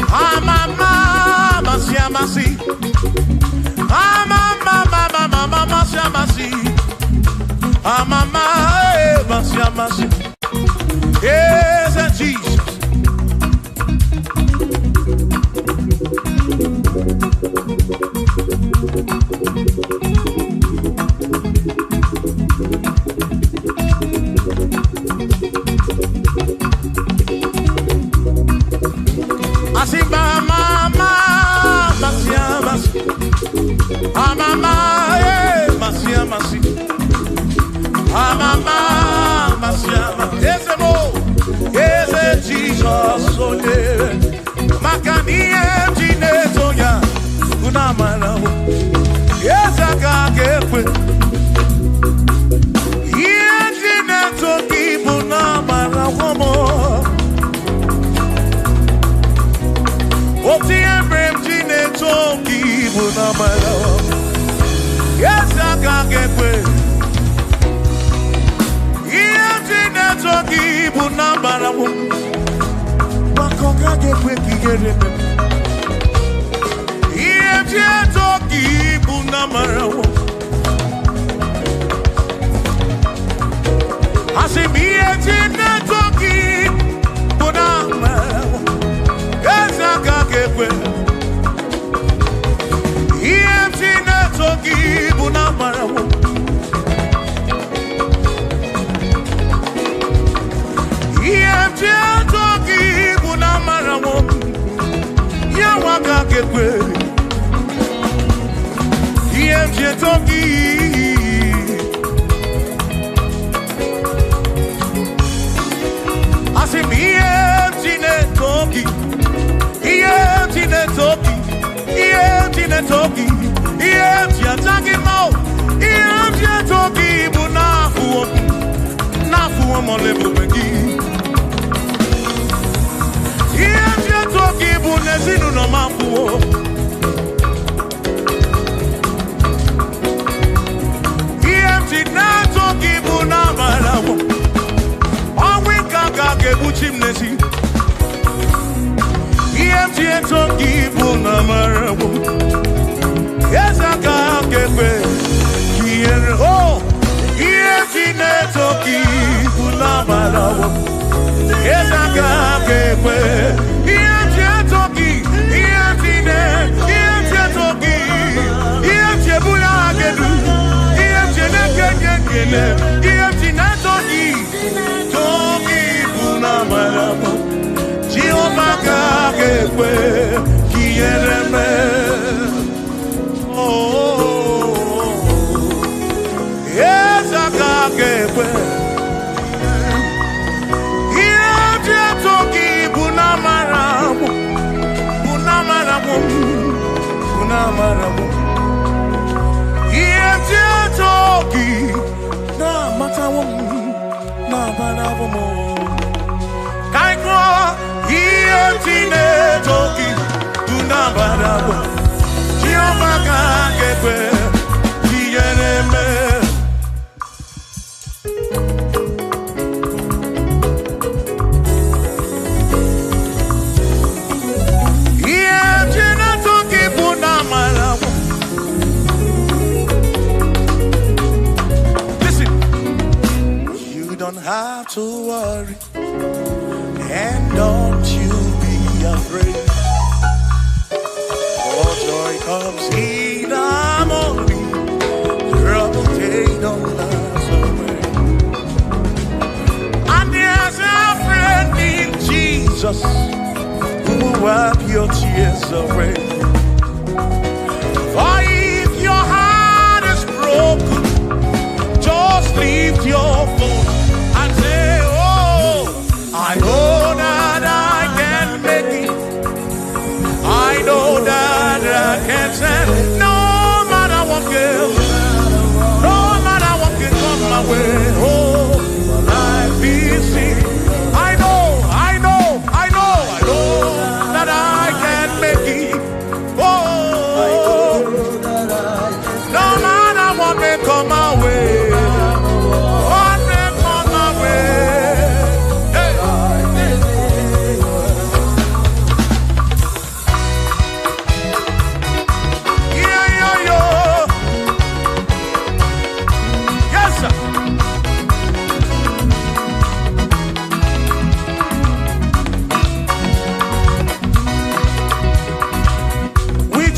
Amama, masi, Yes, and Jesus. Yes, I can't get away. Have to worry, and don't you be afraid. For joy comes in the morning, trouble they don't last away. And there's a friend in Jesus who will wipe your tears away. For if your heart is broken, just lift your voice. I know that I can make it. I know that I can stand. No matter what comes, no matter what can come my way. Oh, life is seen. I know that I can make it. Oh, no matter what may come my way. Yeah.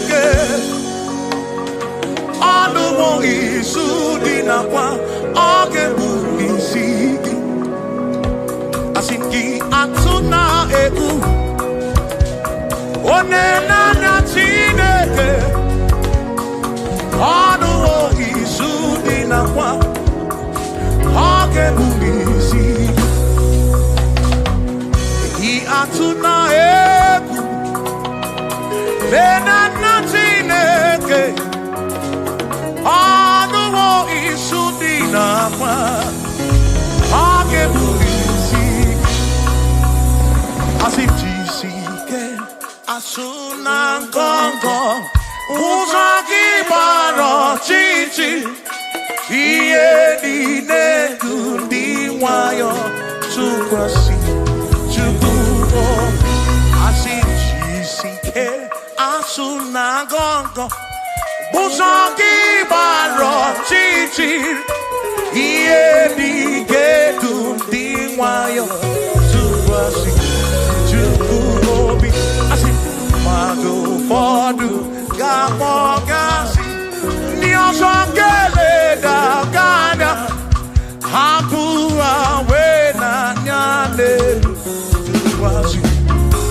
Chineke ọnụwo izu dị nakwa oge bụ isi gị asị gị atụ na egwu onye na-anya Chineke ọnụwo izu dị nakwa oge bụ isi gị atụ na egwu na Chineke ọnụwo izu dị nakwa oge bụ isi asị jisi ike asụ na ngọngọ ụzọ gị gbara ọchịchị ihe niile dị ndị nwayọ tụkwasị Chukwu asị jisi ike asụ na ngọngọ ụzọ gị gbara ọchịchị ihe niile dị ndị nwayọ tụkwasị Chukwu obi asị mmadụ ụfọdụ ga-akpọ gasị ndị ọzọ ga-eleda anya hapụ ha wee n'anya n'elu tụkwasị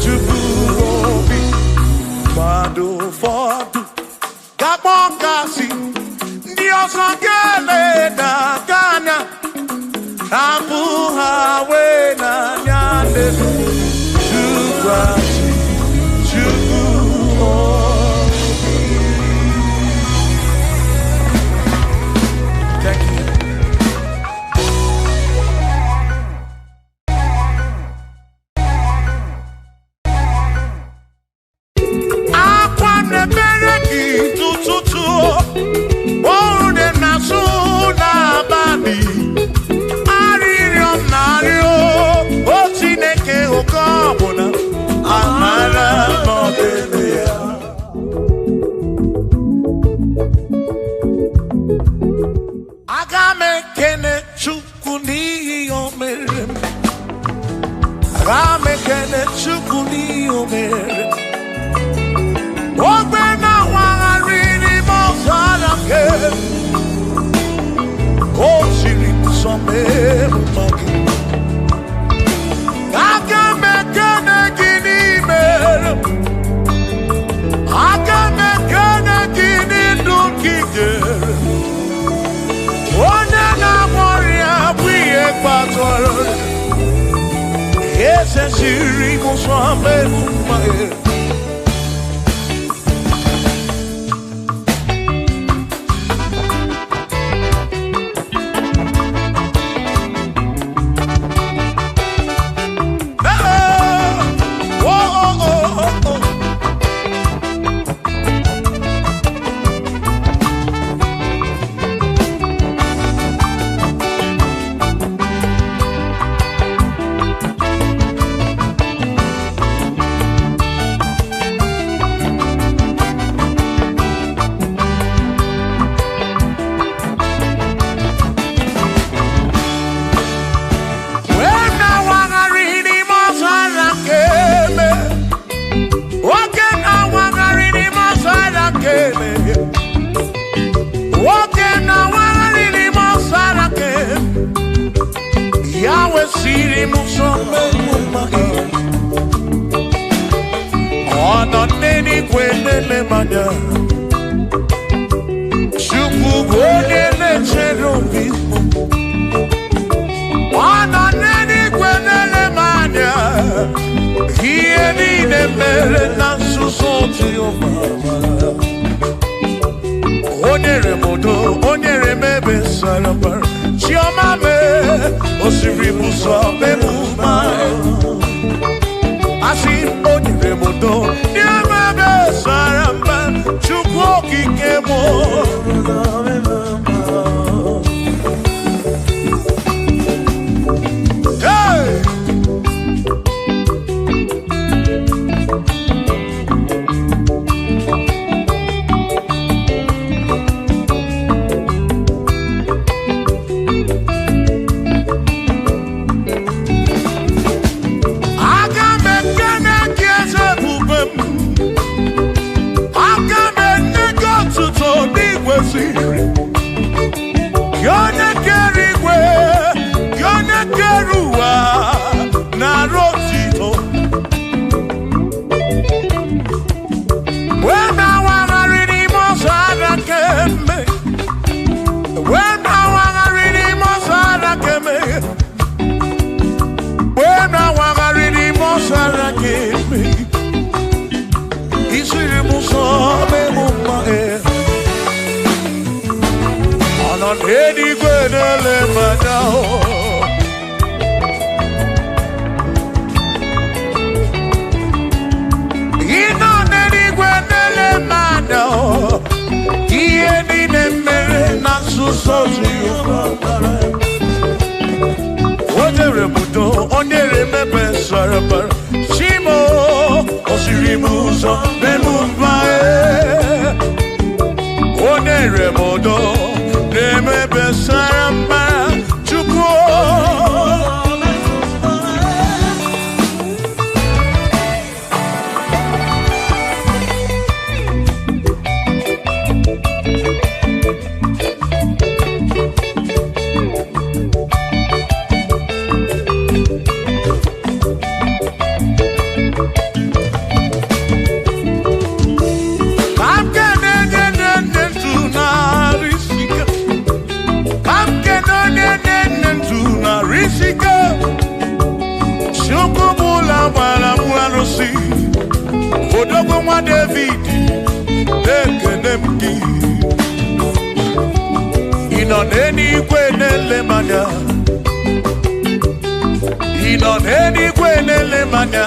Chukwu obi mmadụ ụfọdụ ga-akpọ gasị ndị ọzọ ga-eleda anya hapụ ha wee n'anya n'elu tụkwasị Chukwu obi. Thank you. Akwa na-ebere gị tụtụtụ ọrụ dị n'azụ n'abalị arịrịọ m na-arịọ o Chineke oke ọbụla amara n'ọdịnihu ya aga m ekene Chukwu n'ihi o mere m aga m ekene Chukwu n'ihi o mere ogbe na-awagharị n'ime ọzara nke o siri nsọ merụ gị aga m ekene gị n'ime aga m ekene gị n'ndụ gị jere onye na-agwọrọ ya bụ ihe kpatara eze siri nsọ merụ siri muso mema ona neni kwenele manya Chukwu gonele cherobi ona neni kwenele manya hiye nine mere na susoti o mama onyere modo onyere mebe sarabar Chioma me osiri muso memu mai asi onyere modo nyemebe saramba Chukwu okike mo Aga Edigwe nele manao. Ino nedigwe nele manao. Iye ni nemere na susozi yufabara. Odere budo, onere mebe sarabara. Shimo, osirimuzo, memumbae. Onere modo, nemebe sarabara. Chukwo. Odogo mwa David, ekenemki. Inoneni kwenele manya. Inoneni kwenele manya.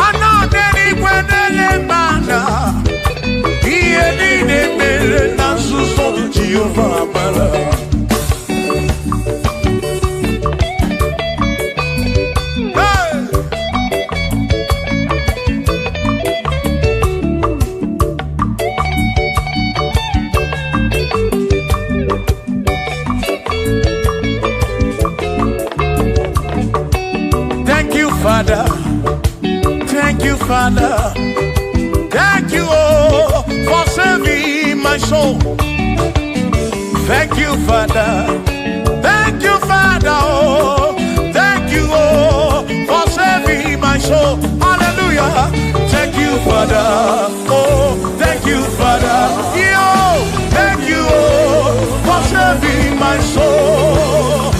Anoneni kwenele manya. Iye nine mere na suso Jehovah amara. Father, thank you, Father, thank you, oh, for saving my soul. Thank you, Father, oh, thank you, oh, for saving my soul. Hallelujah. Thank you, Father, oh, thank you, Father, yo, thank you, oh, for saving my soul.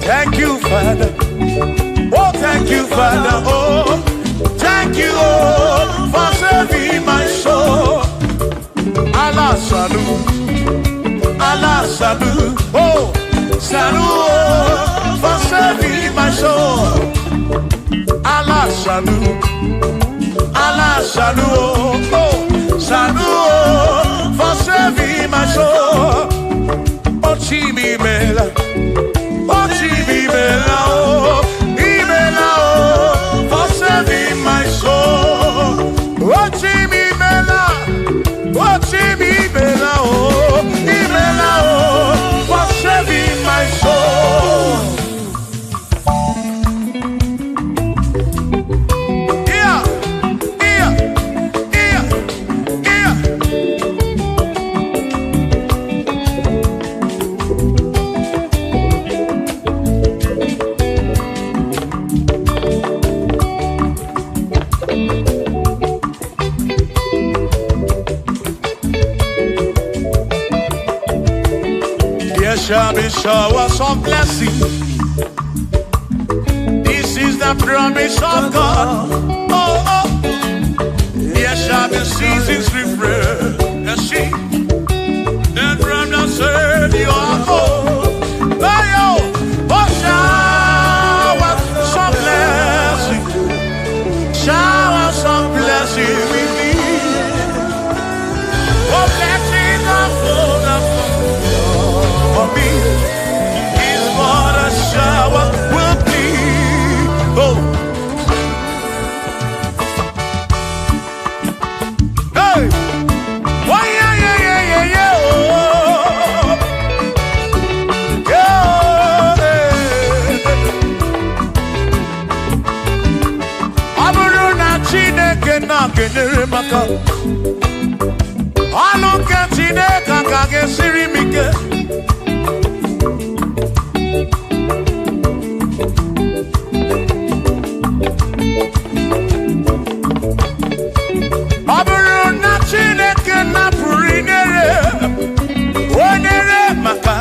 Thank you, Father. Oh, thank you, Father. Oh, thank you, oh, for saving my soul. Allah salut, oh, salut, oh, for saving my soul. Allah salut, oh, salut, oh, for saving my soul. Oh, Chimi Mela. Oh, Ibela, oh, for saving my soul. Oh, Ibela, oh, Ibela, oh, for saving my soul. Yeah. There shall be showers of blessing. This is the the promise of God. Oh, oh. There shall be seasons refreshed. Yes, see. Then from the said you are home. Oh, shower some blessing. Shower some blessing with me. Oh, blessing of for me is what a shower will be. Oh, hey, oh yeah, yeah, yeah, yeah, yeah. Oh, yeah. Aburuna Chineke na kenere maka. Aluke Chineke kage sirimike. Aburuna Chineke na purinere. Onere maka.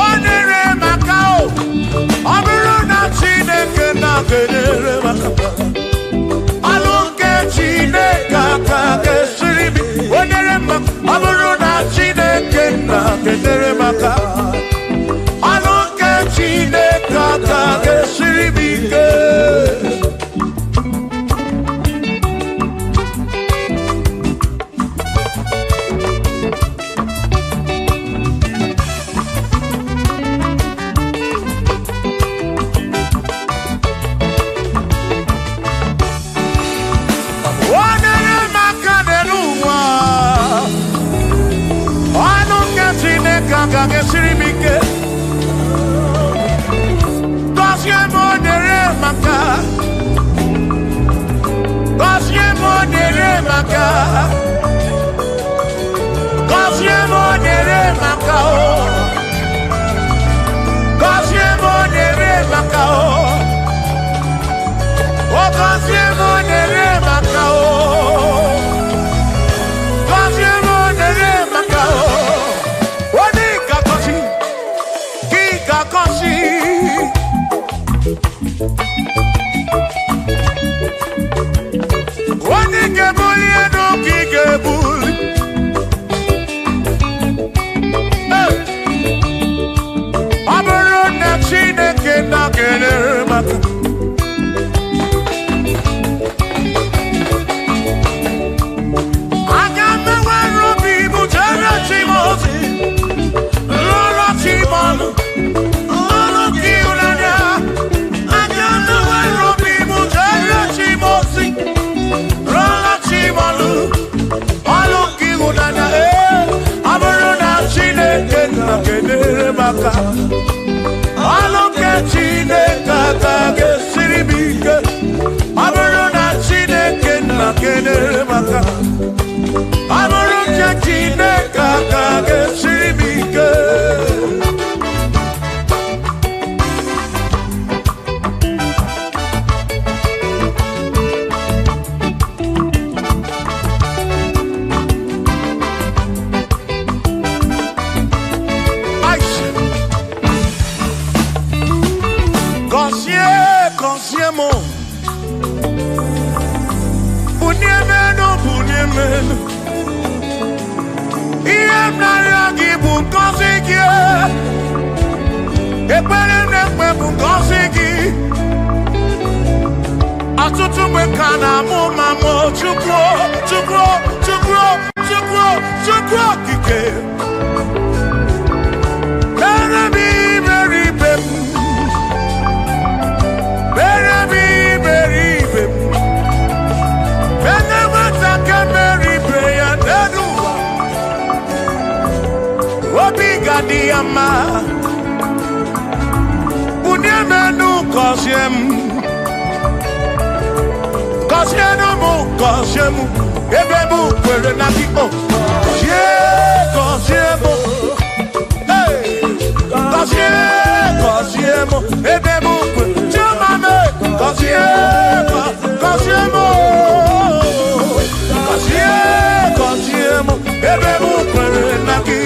Onere maka o. Aburuna Chineke na kenere maka. Aluke Chineke kage sirimike. Onere maka. Aburuna Chineke na kenere maka. Aluke Chineke kage sirimike. Onere maka denuwa. Aluke Chineke kage sirimike. Onere maka. Onere maka. Onere maka o. Onere maka o. Onere maka o. Onere maka o. Oni kakosi. Ki kakosi. Oni kebuli eno ki kebuli. Aburuna Chineke na kenere maka. Agame wero bibu jere chimosi. Lolo chimonu. Lolo kiulanya. Agame wero bibu jere chimosi. Lolo chimonu. Lolo kiulanya. Aburuna Chineke na kenere maka. Aluke Chineke kage sirimike. Aburuna Chineke na kenere maka. Aluke Chineke kage sirimike. Consiemo Bunyemeno Bunyemeno Iemnariagi Bunkosiki Epelemekwe Bunkosiki Atutu Mekana Mumamo Chukwo Chukwo Chukwo Chukwo Chukwo Kike Berebi Beribem Diama Bunyemenu Kosiemu Ebebu Kwere Naki O Kosiemu Hey Kosiemu Ebebu Kwere Chumame Kosiemu Ebebu Kwere Naki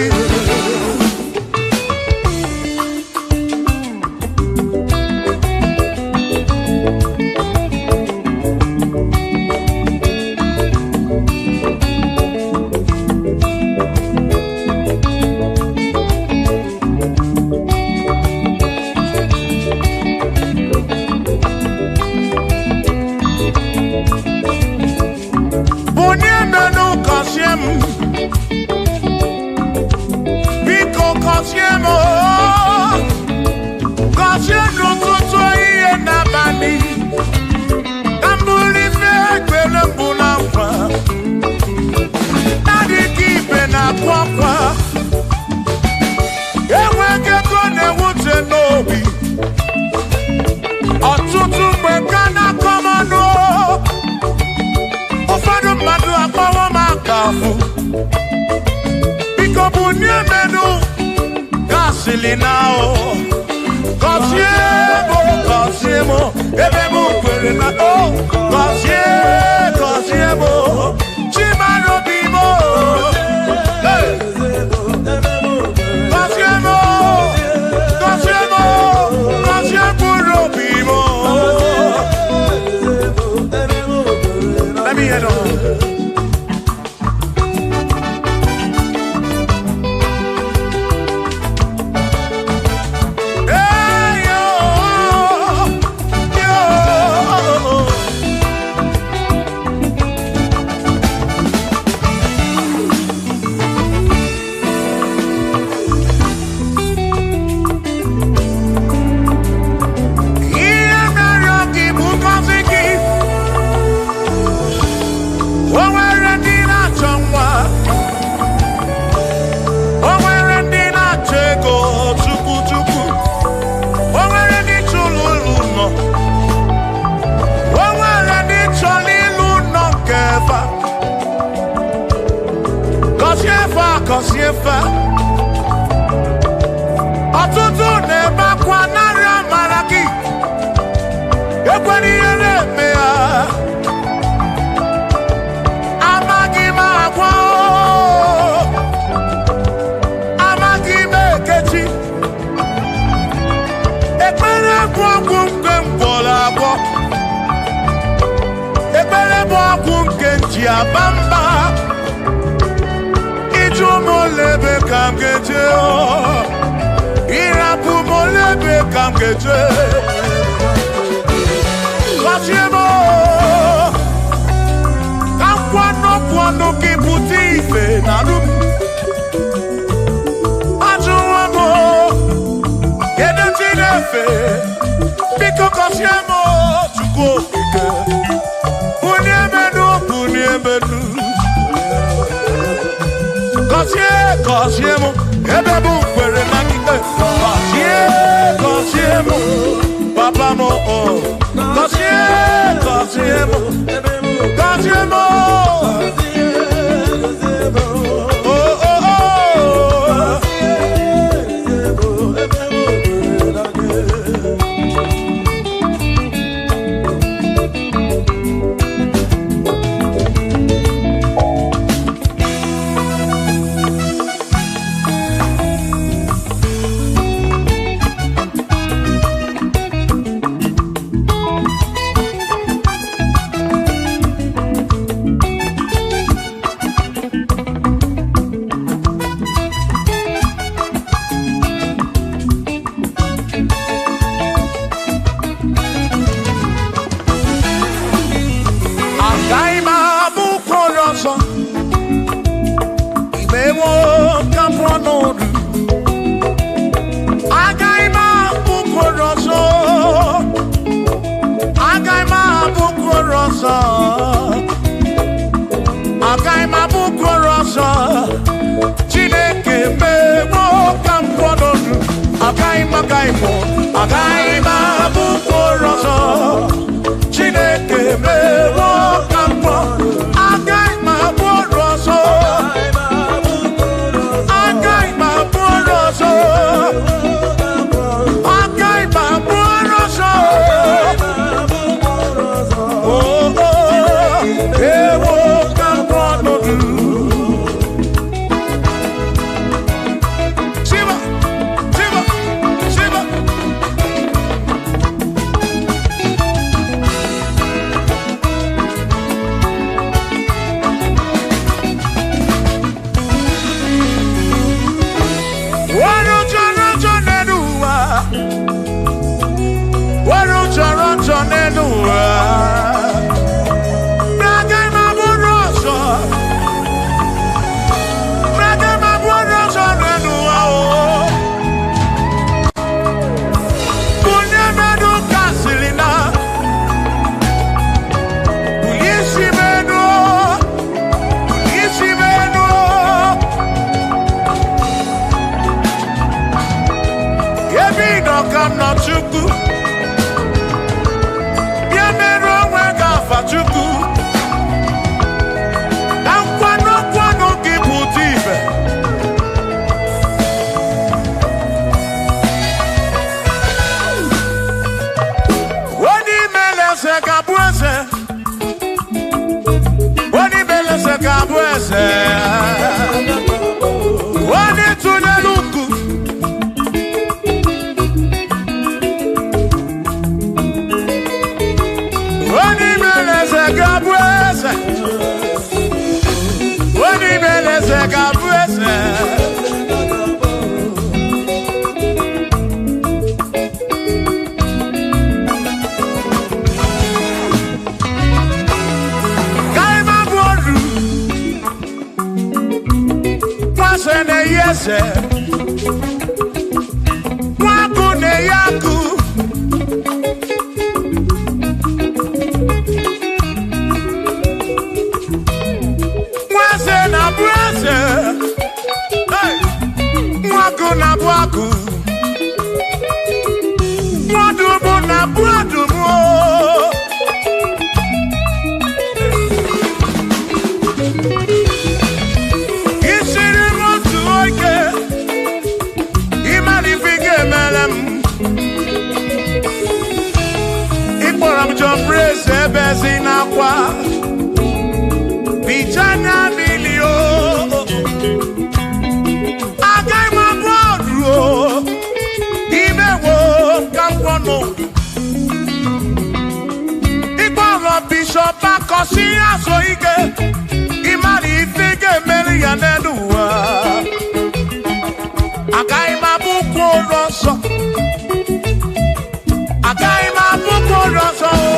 kweli now. Kosiemo, ebemu kweli na oh. Kosiemo, chimano bimo. Kosiemo bimo. Let me head on. Kosiefa ọtụtụ na-ebe akwa narị amara gị ekwere ihe na-eme ya amaghị m agwa amaghị m ekechi ekpere bụ ọgwụ nke mgbọrọ agwọ ekpere bụ ọgwụ nke nji aba mba molebe kam geje irapu molebe kam geje Kosiemo kam kwano ki puti ife nanu ajuwamo yede tinefe biko Kosiemo chuko ike uniemenu Kosiemo, ebebu kwere na kite. Kosiemo, papa mo oh. Kosiemo, oh oh oh. na yese waku ne yaku wase na brase hey waku na waku wadubu na wadubu Bezinakwa Bichana milio Agai mabodro Imewo kampono Iboro bishop akosi asoike Imari ifige meri yaneduwa Agai mabuko roso Agai mabuko roso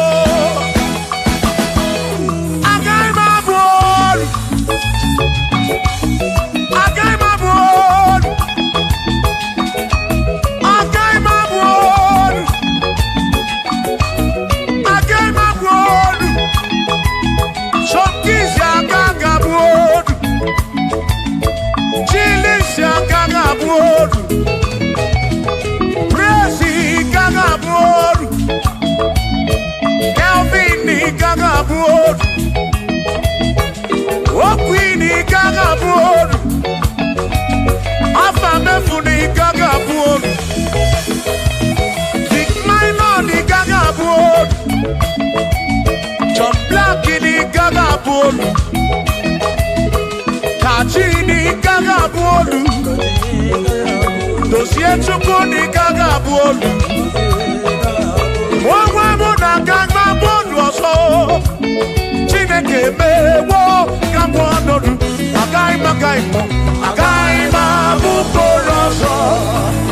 Kachini gaga bolu Dosie chukuni gaga bolu Mwa muna gaga bolu oso Chineke mewo gambo anodu Agai magaimo Agai mabuko roso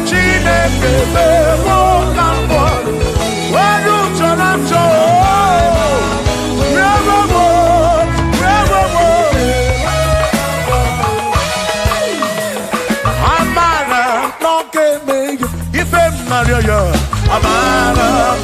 Chineke mewo gambo Waru chorancho Maria, Amara,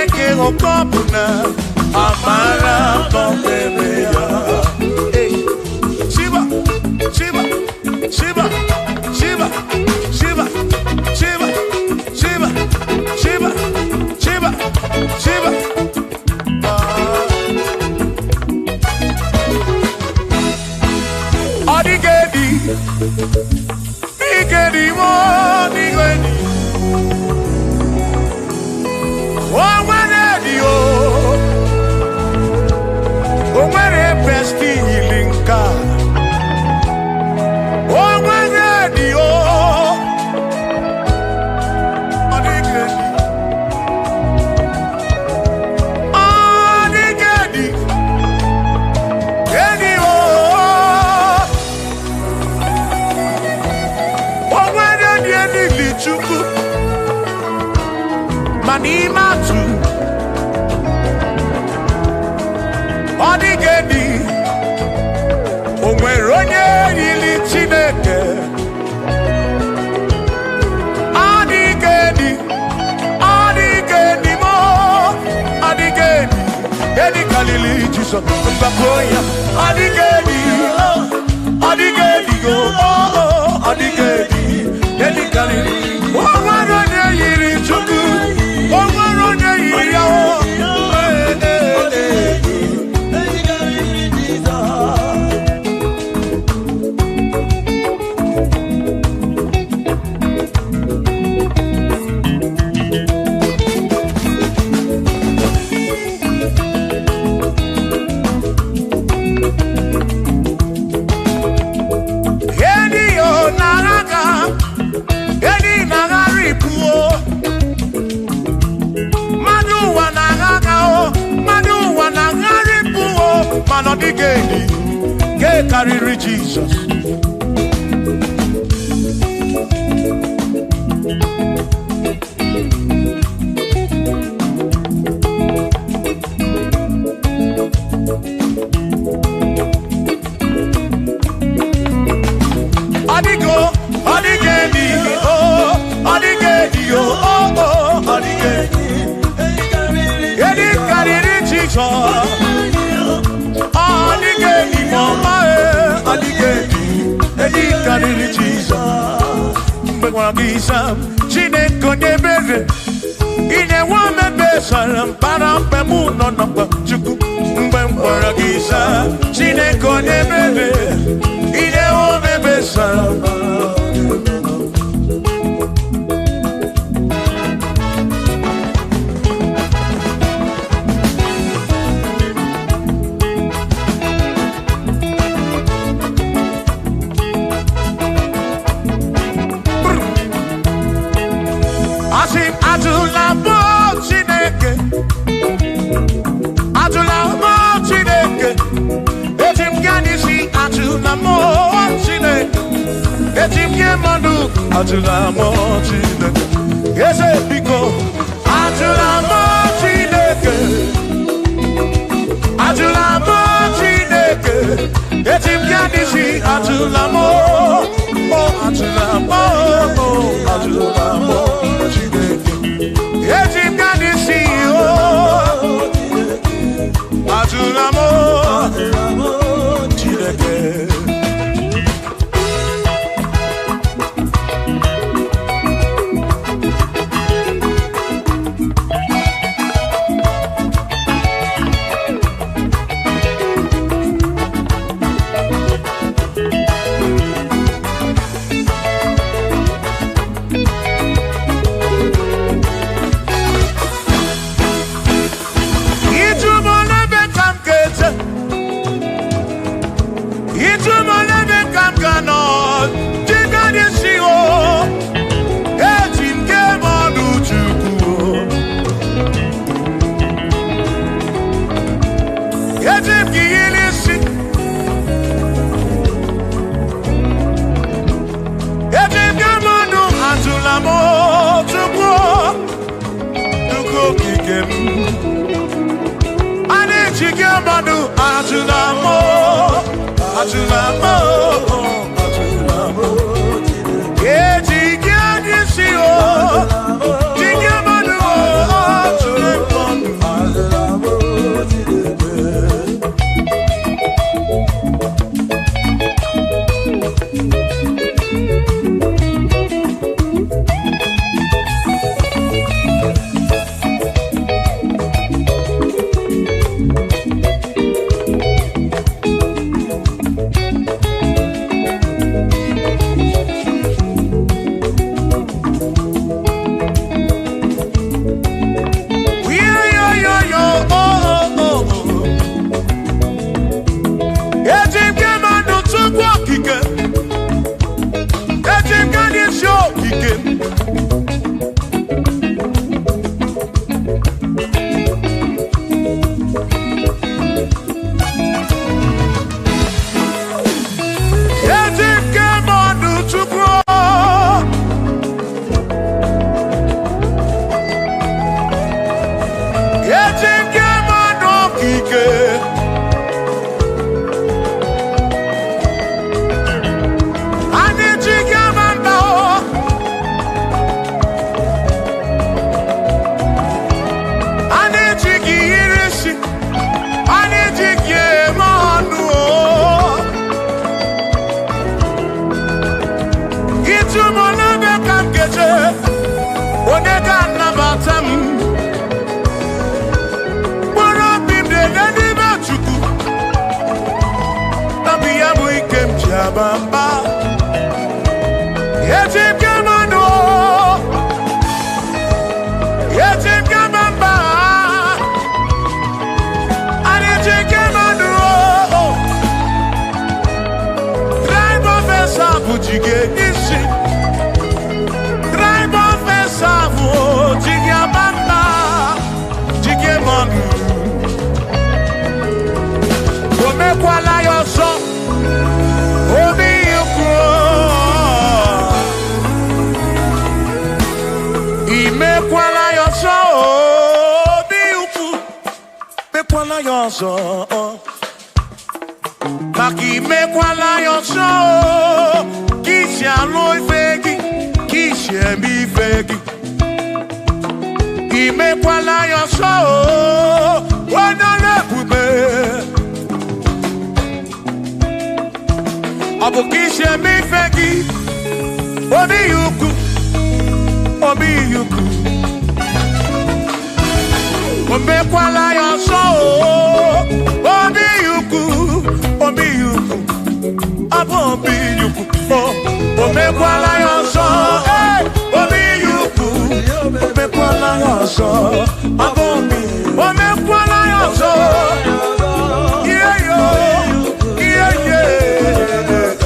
Chineke okopuna amara nọmebe ya. Shiba, Shiba, Shiba, Shiba, Shiba, Shiba, Shiba, Shiba, Shiba, Shiba. Odigedi, Igedi mo, Igedi. Onwere besti ilinka. Onwere dio. Odigedi. Odigedi. Edi o. Onwere edi lichuku. Manimatu. Odigedi, onwere onye yili Chineke. Odigedi, Odigedi mo, Odigedi, edi kalili Jesus, mbakoya. Odigedi, Odigedi go, Odigedi, edi kalili. Onwere onye yili Chukwu, onwere onye yili ya. Odigedi, ke kariri Jesus. Odigo, Odigedi, oh, Odigedi, oh, Odigedi. Edi kariri Jesus. Odigedi mama Odigedi edi kariri Jesus. Mbegwa gisa Chineke nyebere ine wame besara mpara mpemu nonokwa Chukwu mbegwa gisa Chineke nyebere ine wame besara. Atula mo Chineke, ese biko. Atula mo Chineke, atula mo Chineke. Etim kanisi atula mo, oh atula mo, oh atula mo Chineke. Etim kanisi oh, atula mo Chineke. Yeah, Bamba, Yetip Gamano, Yetip Gamamba, and Yetip Gamano. Drive off a sabu, Jiggy, drive off a sabu, Jiggy Bamba, Jiggy Manu. Womekwala your song. Imekwala yoso, biuku, mekwala yoso. Maki mekwala yoso, kishi aloi fegi, kishi mi fegi. Imekwala yoso, wana lepube. Abu kishi mi fegi, obi yuku. Obi yuku, omekwala yoso. Obi yuku, abo obi yuku. Omekwala yoso, obi yuku. Omekwala yoso, abo obi. Omekwala yoso, yeah yo, yeah yeah.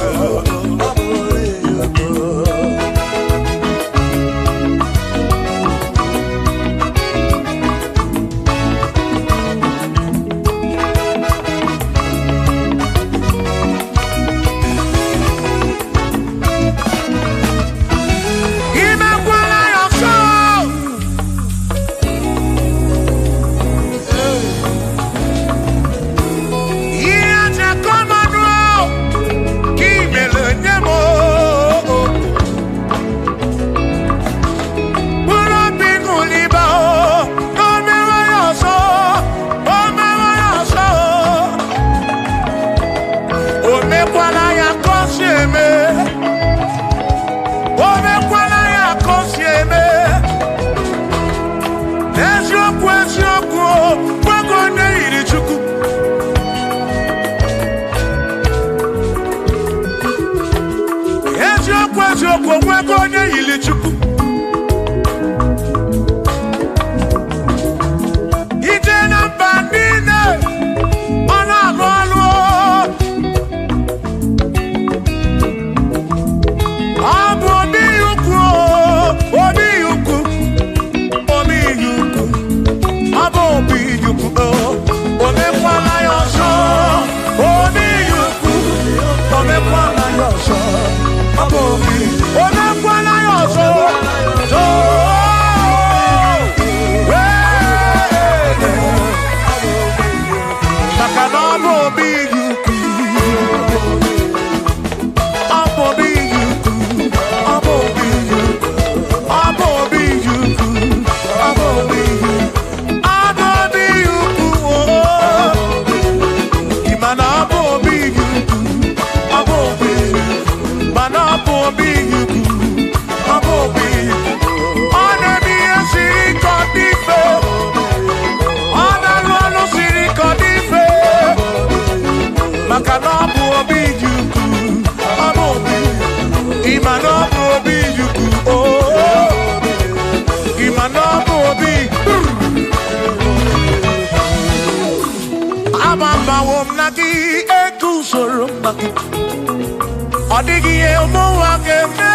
Odigi omo wakeme,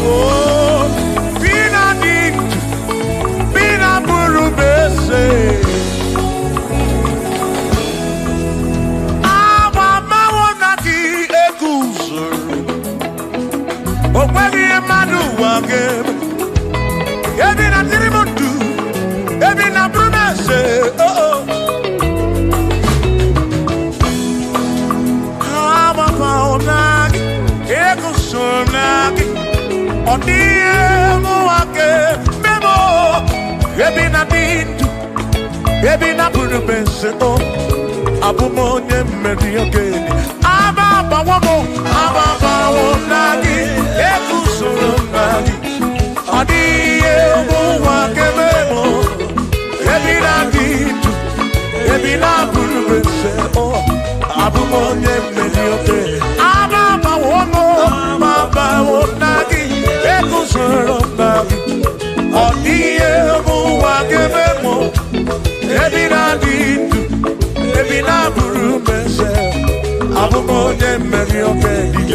oh, bina dit, bina buru bese. Awa mawo naki ekuzuru, okwegi emadu wakeme. Ebi na tirimutu, ebi na buru bese. Odie muake memo ebina dindu ebina burubese o abumonye meri ogeni ababa wo nagi ekusuru nagi odie muake memo ebina dindu ebina burubese o abumonye meri ogeni ababa wo nagi ekusuru nagi odie muake memo ebina dindu ebina burubese abumonye meri ogeni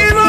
Ibo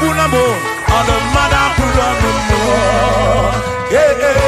bunamo, on the mother bunamo. Yeah, yeah.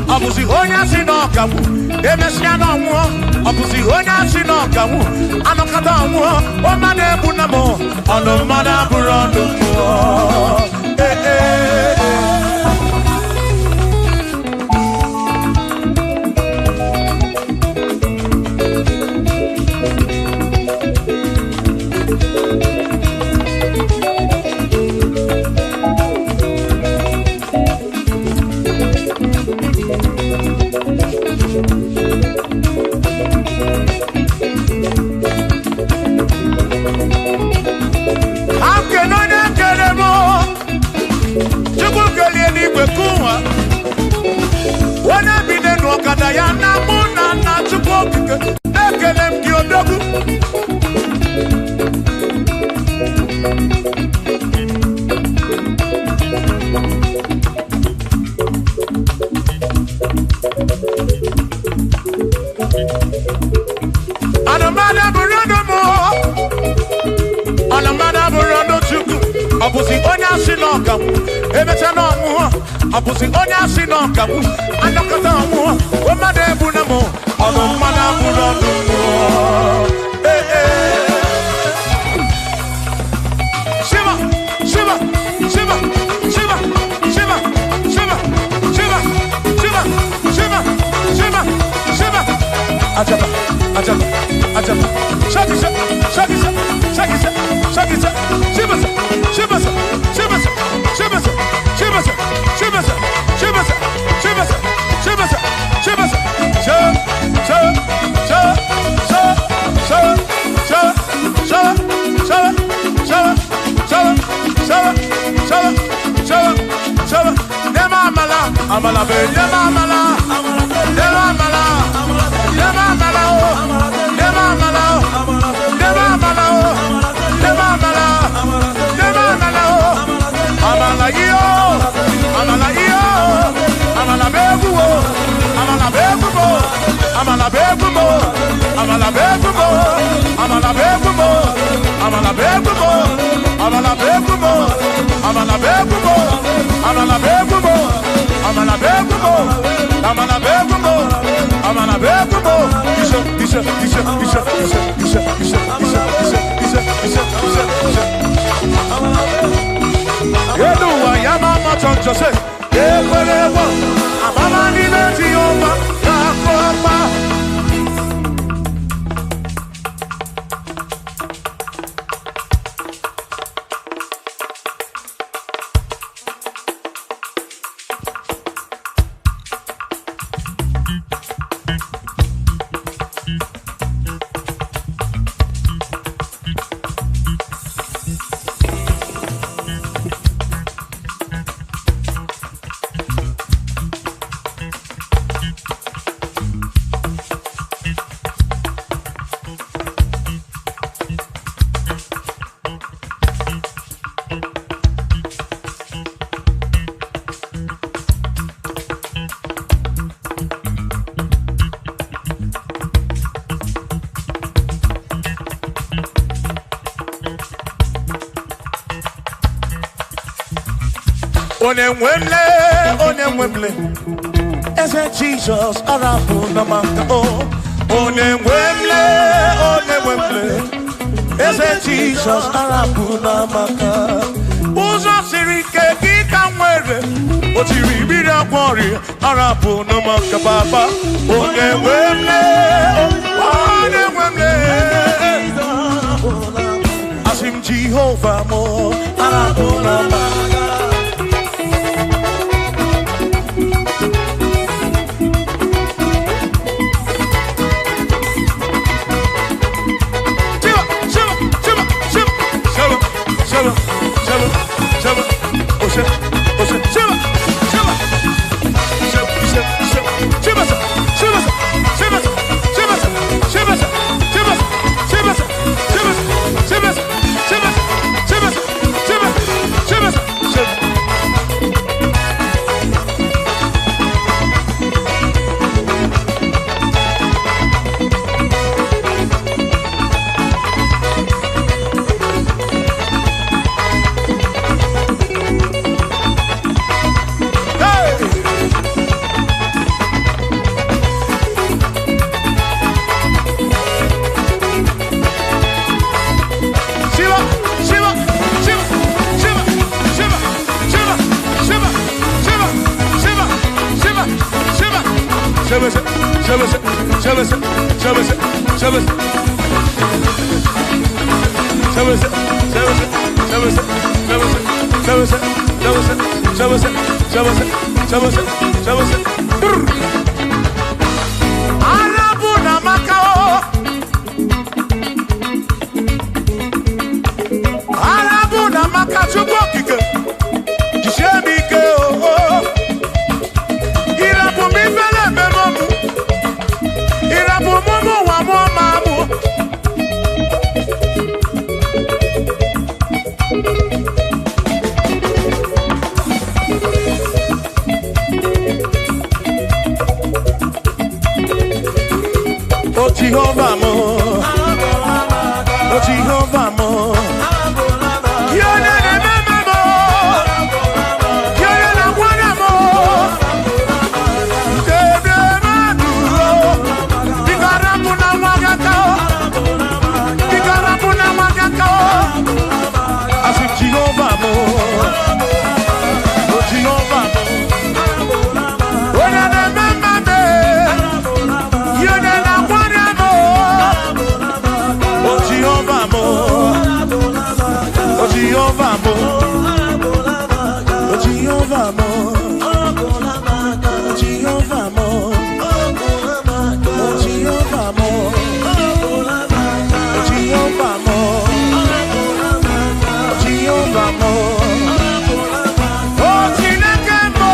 Abusi onya sinokawu, emesiana wo. Abusi onya sinokawu, anokata wo. O mane bunamo, ono mana burondo mo. Eh eh. Abusi onya sinokawu, emechana wo. Abusi onya sinokawu, anokata wo. O mane bunamo, ono mana burondo mo. Eh eh. Shiva, Shiva, Shiva, Shiva, Shiva, Shiva, Shiva, Shiva, Shiva, Shiva, Shiva. Ajaba, ajaba, ajaba. Shakisa, shakisa, shakisa, shakisa. Shiva, Shiva, Shiva, Shiva, Shiva, Shiva, Shiva, Shiva, Shiva, Shiva, Shiva, Amala be, amala, amala, amala, Onemwemle, ese Jesus arabu namaka oh. Onemwemle, ese Jesus arabu namaka. Uzo sirike kikamwere, otiri bira kwori arabu namaka baba. Onemwemle, asim Jehovah mo arabu namaka. Jehovah mo, oh Jehovah mo, you're the remember mo, you're the one mo, Dede maduro, dikarapuna magakao, dikarapuna magakao, asu Jehovah mo, oh Jehovah mo, oh the remember me, you're the Jehovah mo, oh Jehovah mo, oh Jehovah mo, oh Jehovah mo, oh Jehovah mo, oh Jehovah mo, oh Jehovah mo, oh Chineke mo.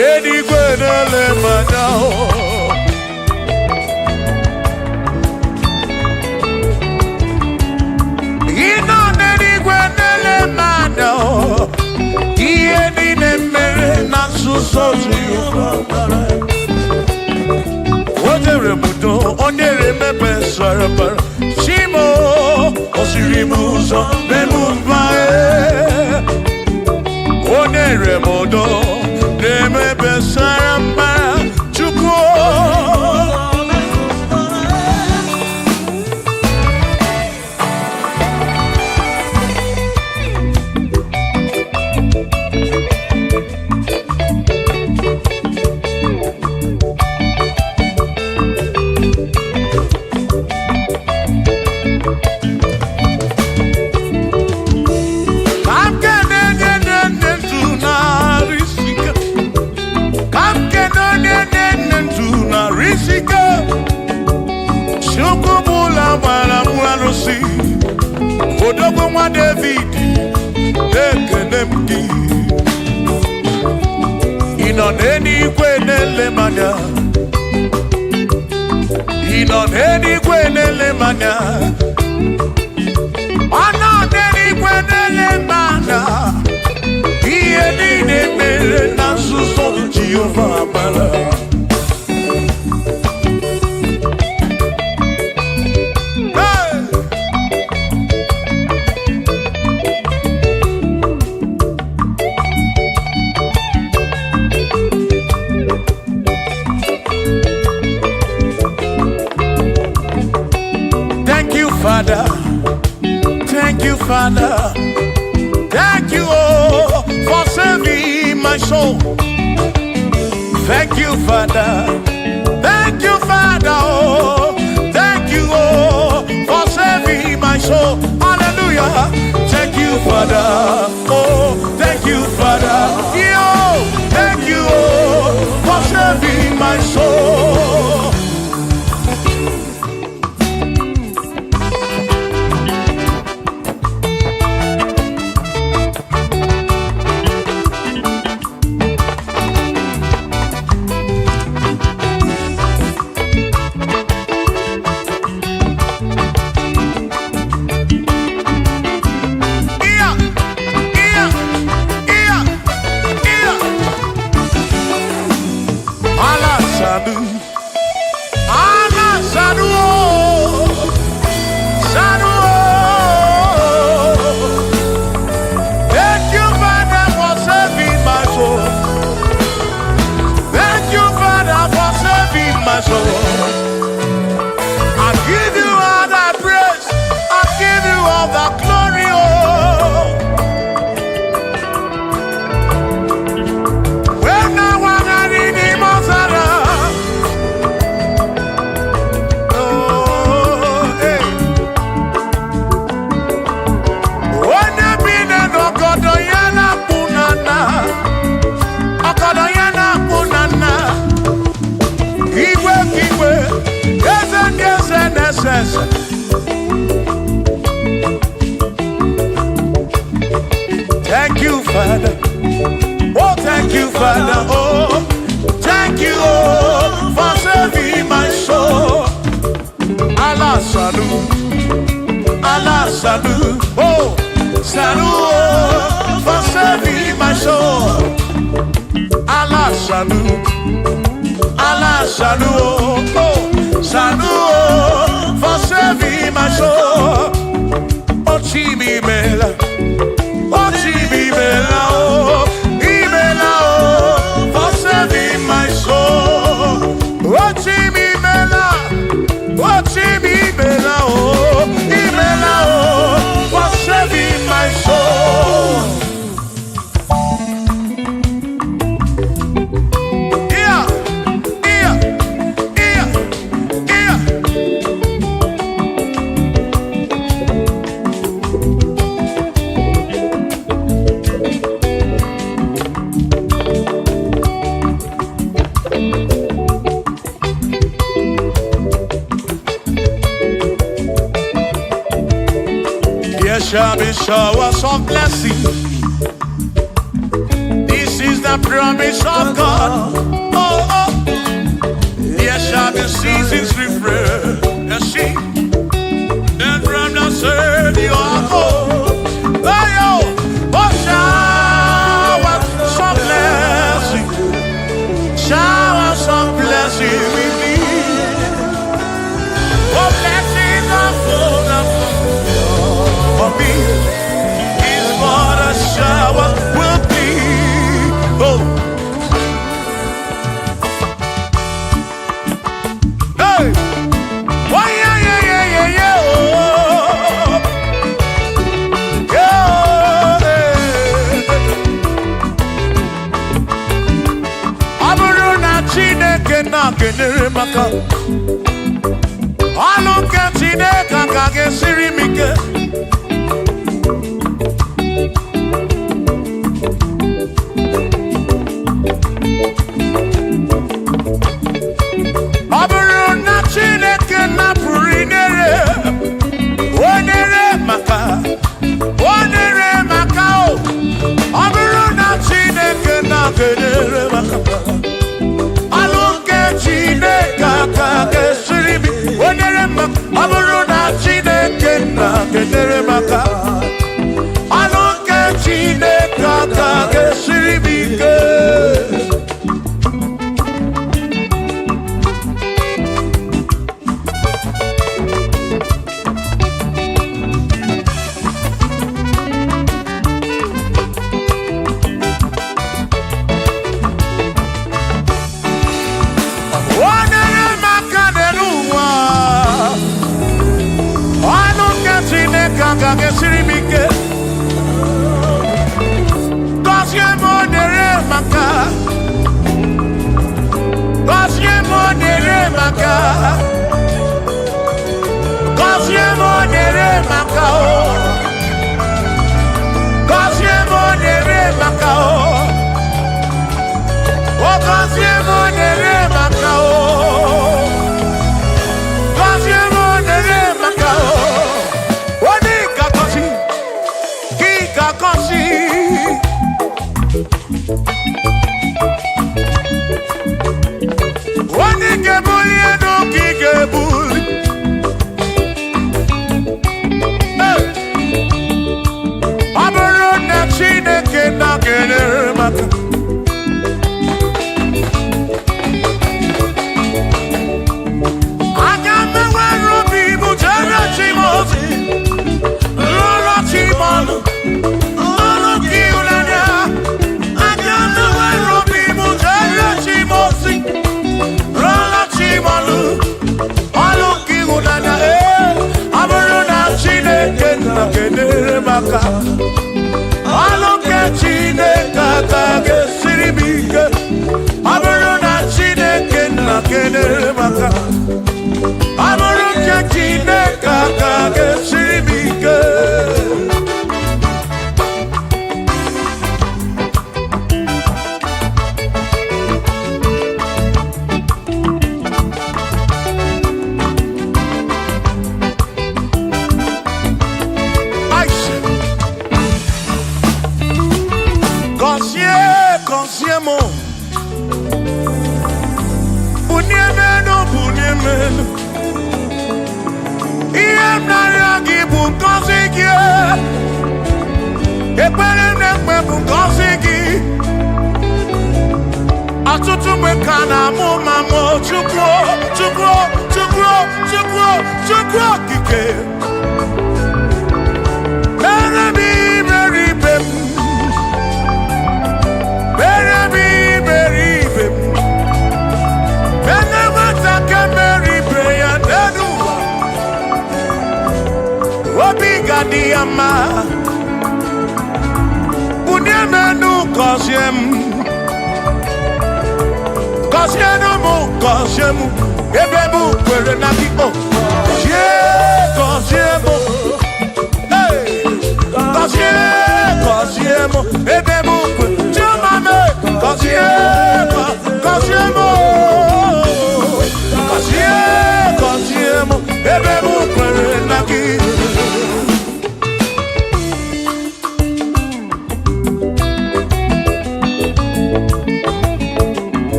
n'eluigwe na-ele m anya. Ị nọ n'eluigwe na-ele m anya. Ihe niile mere na nzuzo Jehova bara. O nyere m udo, o nyere m ebe sara mbara. Chimo, o siri m ụzọ n'elu mba. O nyere m udo n'ime ebe sara mbara. Chukwu. Odogwu nwa David, ekele m gị. Ị nọ n'eluigwe na-ele m anya. Ị nọ n'eluigwe na-ele m anya. Ọ nọ n'eluigwe na-ele m anya. Ihe niile mere na nzuzo Jehova bara. Father, thank you, Father, thank you, oh, for saving my soul. Thank you, Father, thank you, Father, oh, thank you, oh, for saving my soul. Hallelujah. Thank you, Father, oh, thank you, Father, yo, thank you, oh, for saving my soul. I give you all the praise, I give you all the glory, oh. When I want to read the Mosara, oh, hey. When you been a dogodo yana punana, okodo yana punana. Thank you, Father. Oh, thank you, Father. Oh, thank you, oh, for saving my soul. Allah salut, Allah salut. Oh, salut, oh, for saving my soul. Allah salut, Allah salut. Oh, salut, for saving my soul. Oh, Chimi Bella, oh, Chimi Bella, oh, Ibella, oh, for saving my soul. Oh, Chimi Bella, oh, Chimi Bella, oh, Ibella, oh, for saving my soul. There shall be showers of blessing. This is the the promise of God. Oh, oh. There shall be seasons refreshed. You see, then from the sun you are home. Oh, oh, shower some blessing. Shower some blessing with me. Oh, blessings are full of for me. Is what a shower will be. Oh. Hey. Oh, yeah, yeah, yeah, yeah, yeah. Oh. Yeah. Aburu na Chineke na kenere maka. Alu ke Chineke ka gesiri mike.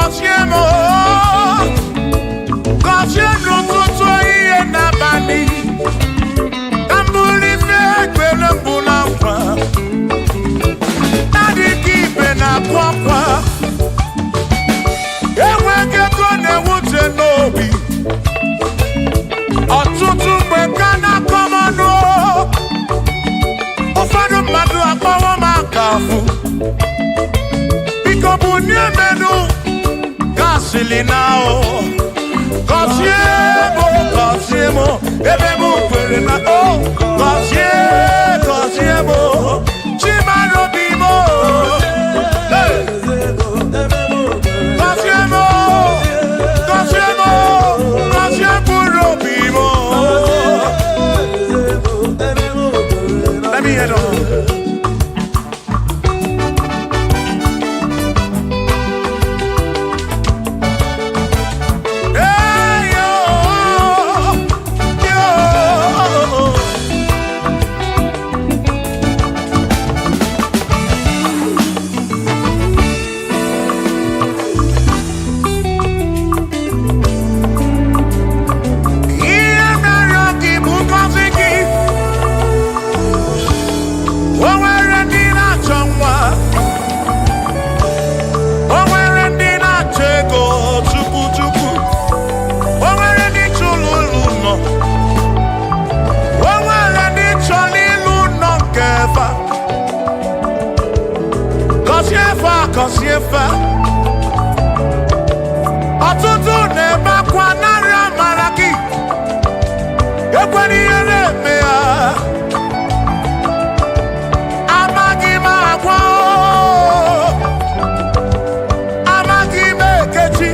Kosiemo, kosiemo tutu iye na bani. Tambuli fe kwele mbula kwa. Nadi kipe na kwa. Ewe kekone wute nobi. Ọtụtụ mgbe ka na-akọmọnụ ụfọdụ mmadụ akpọwọ m akafụ biko bunye menu gasịlị na o gọzie mụ ebe m kwere na o gọzie mụ chimarobi m gọzie mkpụrụ obi m. Let me hear it. Kosiefa ọtụtụ na-ebe akwa narị amara gị ekwere ihe na-eme ya amaghị m agwa amaghị m ekechi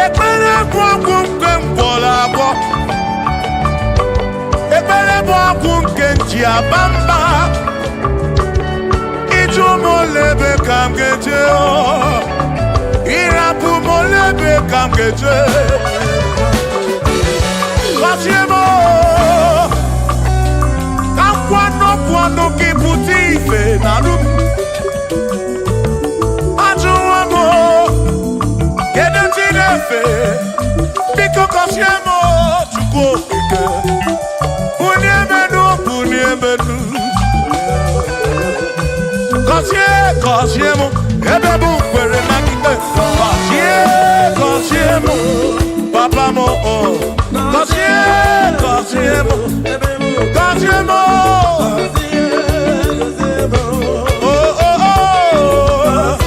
ekpere bụ ọgwụ nke ngwọrọ agwọ ekpere bụ ọgwụ nke nji aba mba molebe kam geje irapu molebe kam geje Kosiemo kam kwano ki puti ife na rum ajuwamo kede tinefe biko Kosiemo chukwu okike uniemenu Kosiemo, ebe bụ kwere na kike. Kosiemo, papa mo oh. Kosiemo, Kosiemo. Oh oh oh.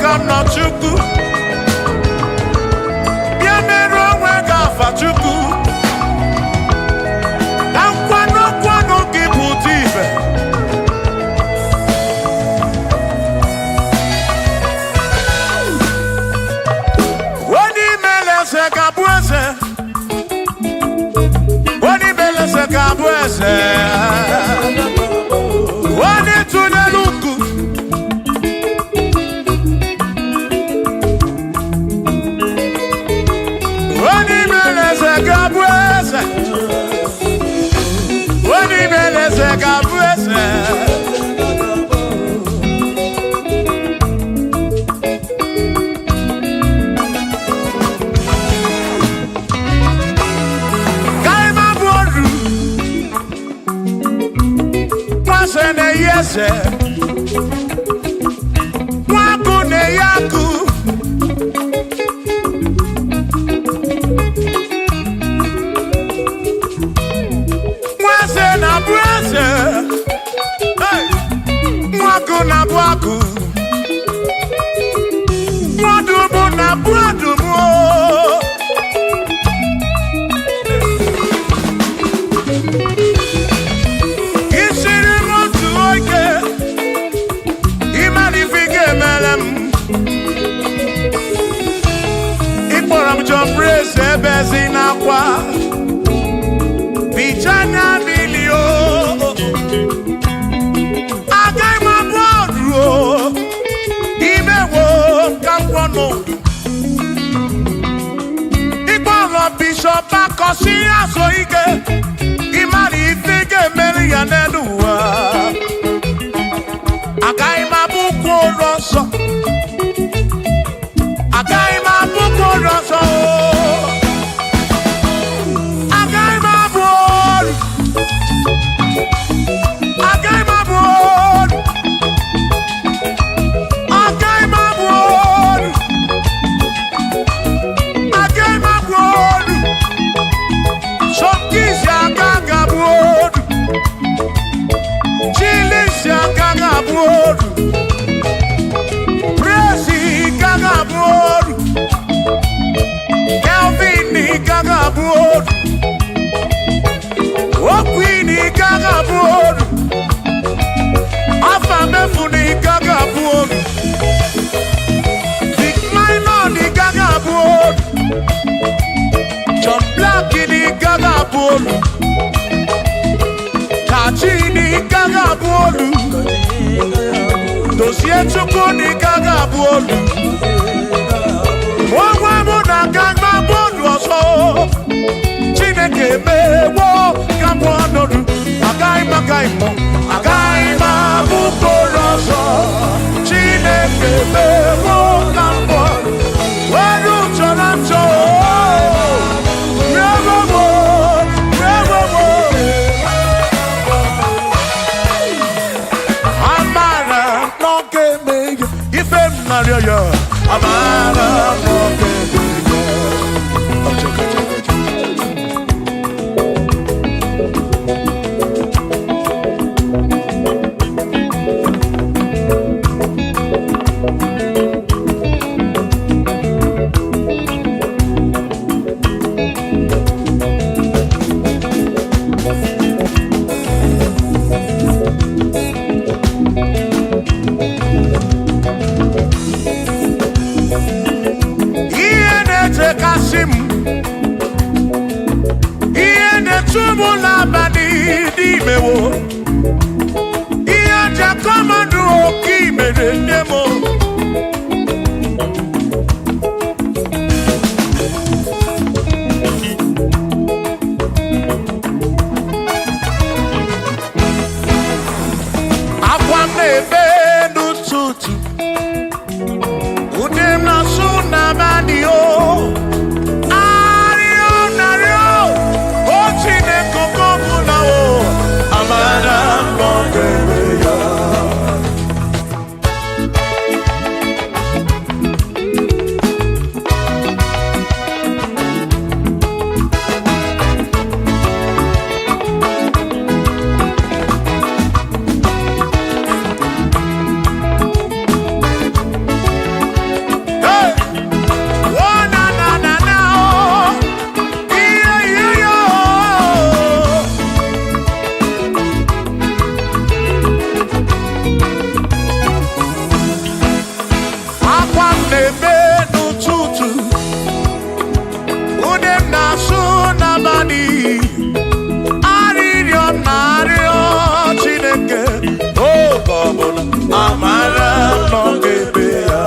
kam no chuku. Bia meru onwe ga afa chuku. Kwano ki putive. Wani mele se kabuese. Wani mele se kabuese. Wani tuneluku. Wani mele se kabuese. Wani mele se kabuese. Kaima bodu. Kwase ne yese. Kwaku ne yaku. Na brese, hey, mwaku na bwaku, mwadumu na bwadumu. Isiri motu oike, imanifike melem. Ikporam John Brese bezi na kwa. Bichana milio Agai mabodro Imewo kampono Igboro Bishop Akosi asoike Imari ifike meri yanenuwa Agai mabuko roso Agai mabuko roso John Black ni gaga bolu Kachi ni gaga bolu Dosie chuku ni gaga bolu Mwa muna gaga bolu oso Chineke mewo Kampo anodu Agai mo Agai mabuko roso Chineke mewo Kampo Waru chorancho Amara n'ebe n'ụtụtụ, ude m na-asụ n'abalị, arịrịọ m na-arịọ Chineke oge ọbụla, amara m nọ n'ebe ya.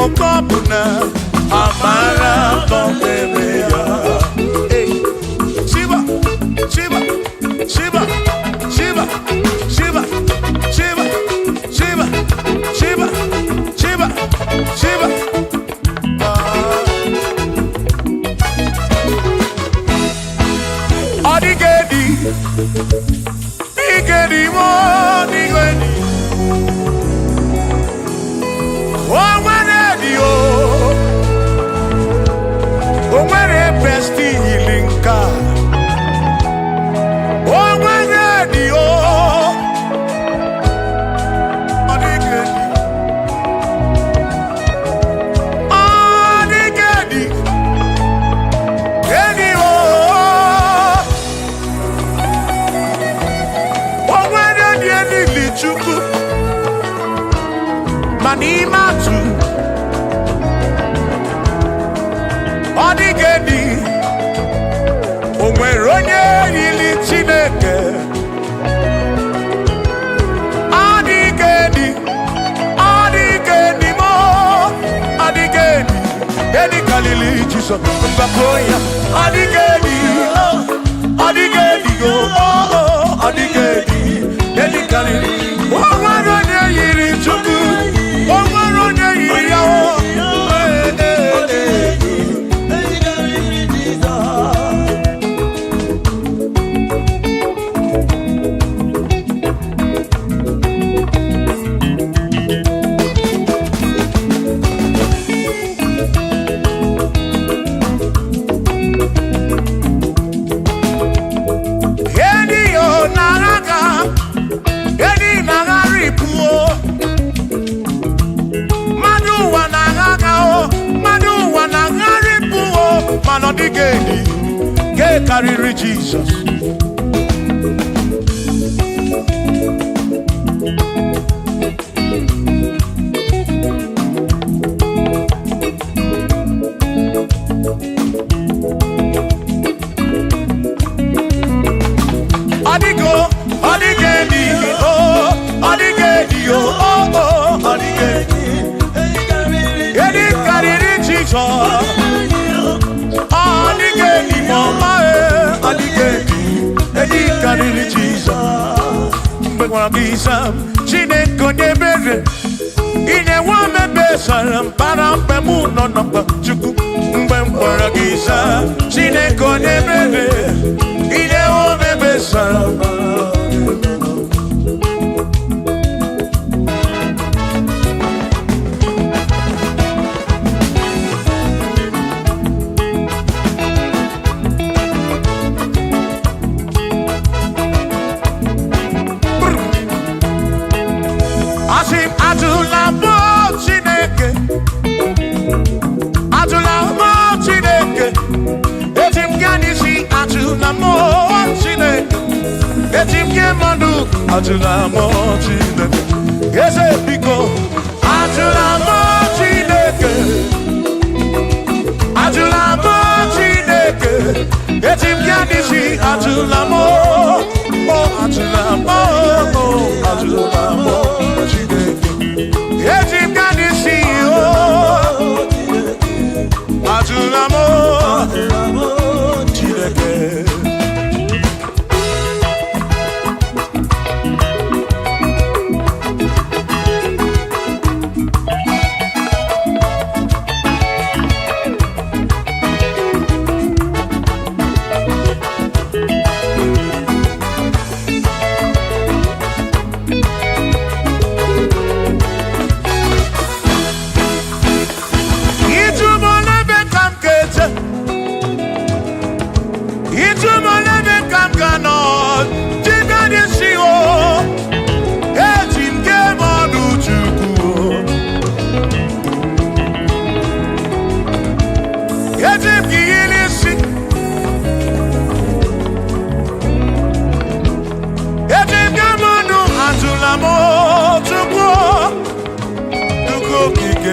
Okobuna amara n'ebe ya. Shiba, Shiba, Shiba, Shiba, Shiba, Shiba, Shiba, Shiba, Shiba, Shiba. Odigedi, Igedi mo, Igedi. O nwere besti healing ka, o nwere di o, ọ dịghị edi o, o nwere di elili Chukwu, ma n'ime atụ ọ dịghị edi, o nwere onye yiri Chineke, ọ dịghị edi, ọ dịghị edi mo, ọ dịghị edi karịrị Jizọs mgbapụ ya, ọ dịghị edi, ọ dịghị edi o, ọ dịghị edi karịrị, o nwere onye yiri Chukwu, o nwere onye yiri ya o. Ọ dịghị edi nke karịrị Jizọs. Ọ dịghị edi o, ọ dịghị edi o, ọ dịghị edi karịrị Jizọs. Edi karịrị Jizọs. Mgbe gwara gị Sam, Chineke onye ebere, ị na-enwe omebe sara mbara mgbe mụ nọ n'ọkpa Chukwu. Mgbe m gwara gị Sam, Chineke onye ebere, ị na-enwe omebe sara mbara. Ajụla m Chineke, eze biko, ajụla m Chineke, ajụla m Chineke, eti m ya n'isi, ajụla m, ajụla m, ajụla m Chineke, eti m ya n'isi.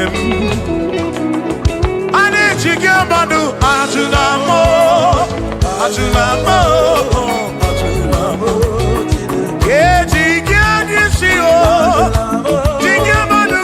okike Ane chike madu ajunamo Ejike adisi o Chike madu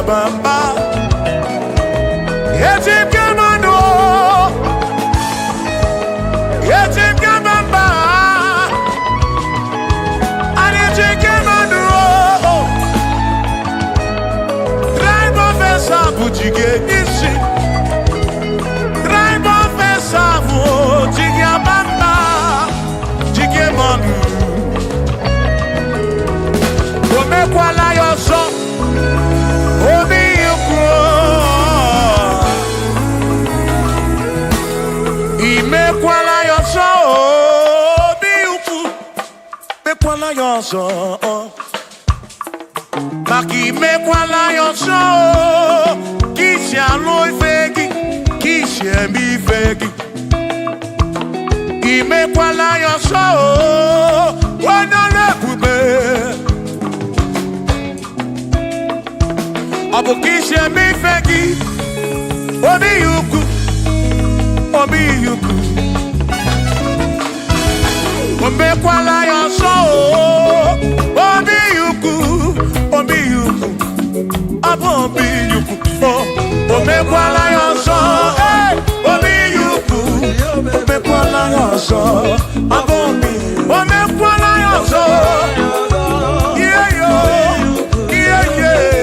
Bamba Yetim Kamano Yetim Kamamba Anitim Kamano Drive officer Bujige Nishi Drive officer Bujige Bamba Jige Manu Ome Kwala Yoso Imekwala yoso biuku mekwala yoso Maki mekwala yoso Kishi alo ifegi Kishi emi ifegi Imekwala yoso Wana lekube Abu kishi emi ifegi Obi yuku Obi yuku Omekwala yoso Obi yuku Abo obi yuku Omekwala yoso Obi yuku Omekwala yoso Abo obi Omekwala yoso Yeah yo Yeah yeah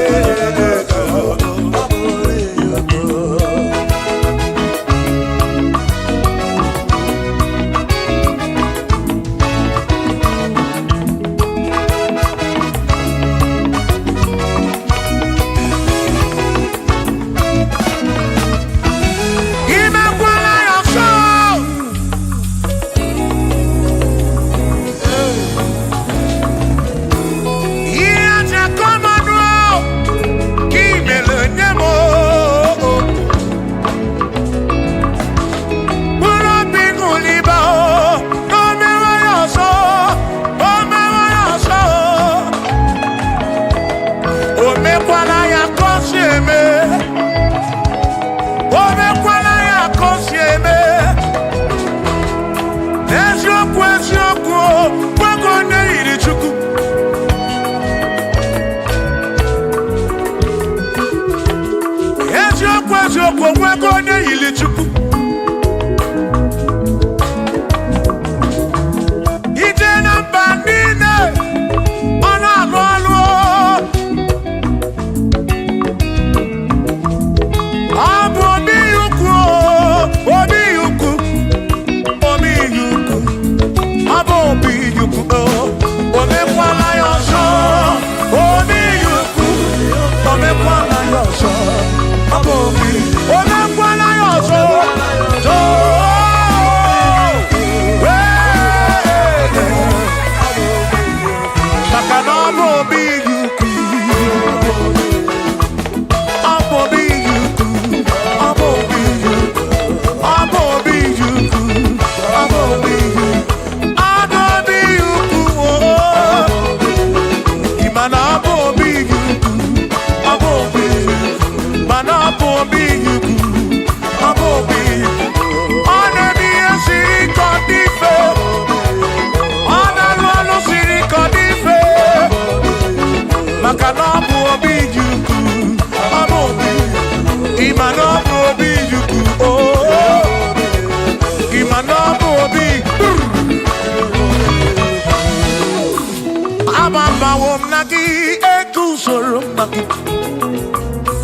naki.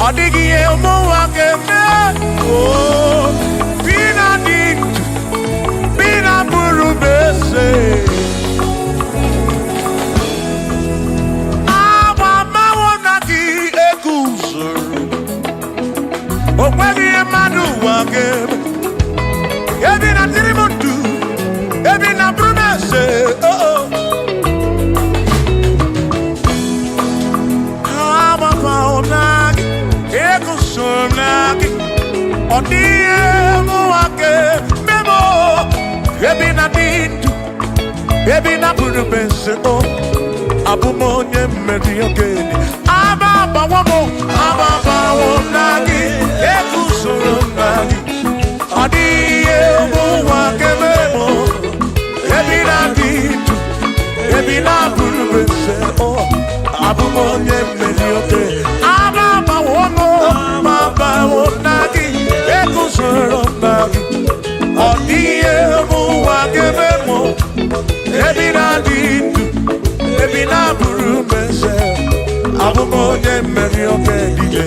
Odigi emo wakeme. Oh, bina dit, bina buru bese. Aba mawo naki ekusuru. Okwegi emanu wakeme. Ebi na tirimutu, ebi na buru bese. Oh oh. Ebi na dindu, ebi na buru bese o. Abumo nye mmeri ogeni. Aba bawo nagi, ekusoro nagi. Odiye mu wake memo. Ebi na dindu, ebi na buru bese o. Abumo nye mmeri ogeni. Aba bawo nagi, ekusoro nagi. Odiye mu wakebemo, ebi na dindu, ebi na buru bese, abumo nye mmeri ogedije.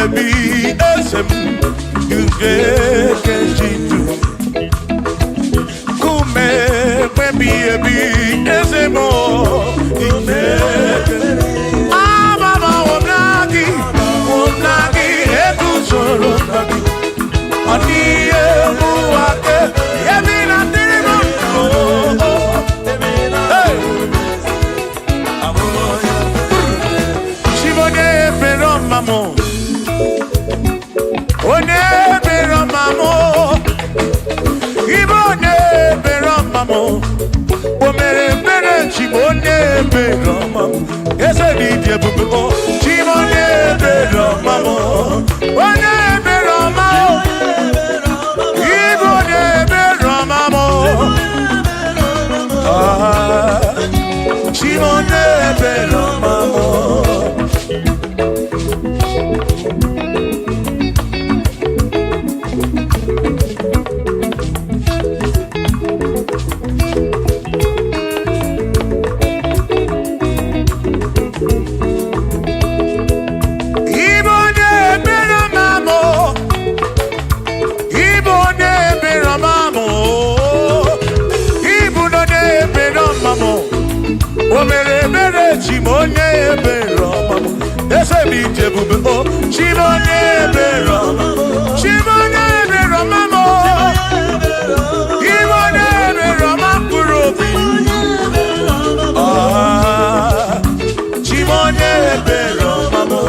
Ebi esem yuge kenjitu. Kume ebi esemo yuge. Ababa wonagi ekusoro nagi. Odiye muwake ebi na tirimutu. Hey, Shibode pero mamo. One bero mamo, Igbo ne bero mamo, Omere bere chimone bero mamo, Ese di diebubo, chimone bero mamo, One bero mamo, Igbo ne bero mamo, chimone bero mamo. Chimonye bero mamo, ese mi jebube o. Chimonye bero mamo, Chimonye bero mamo, Chimonye bero makurobi. Ah, Chimonye bero mamo.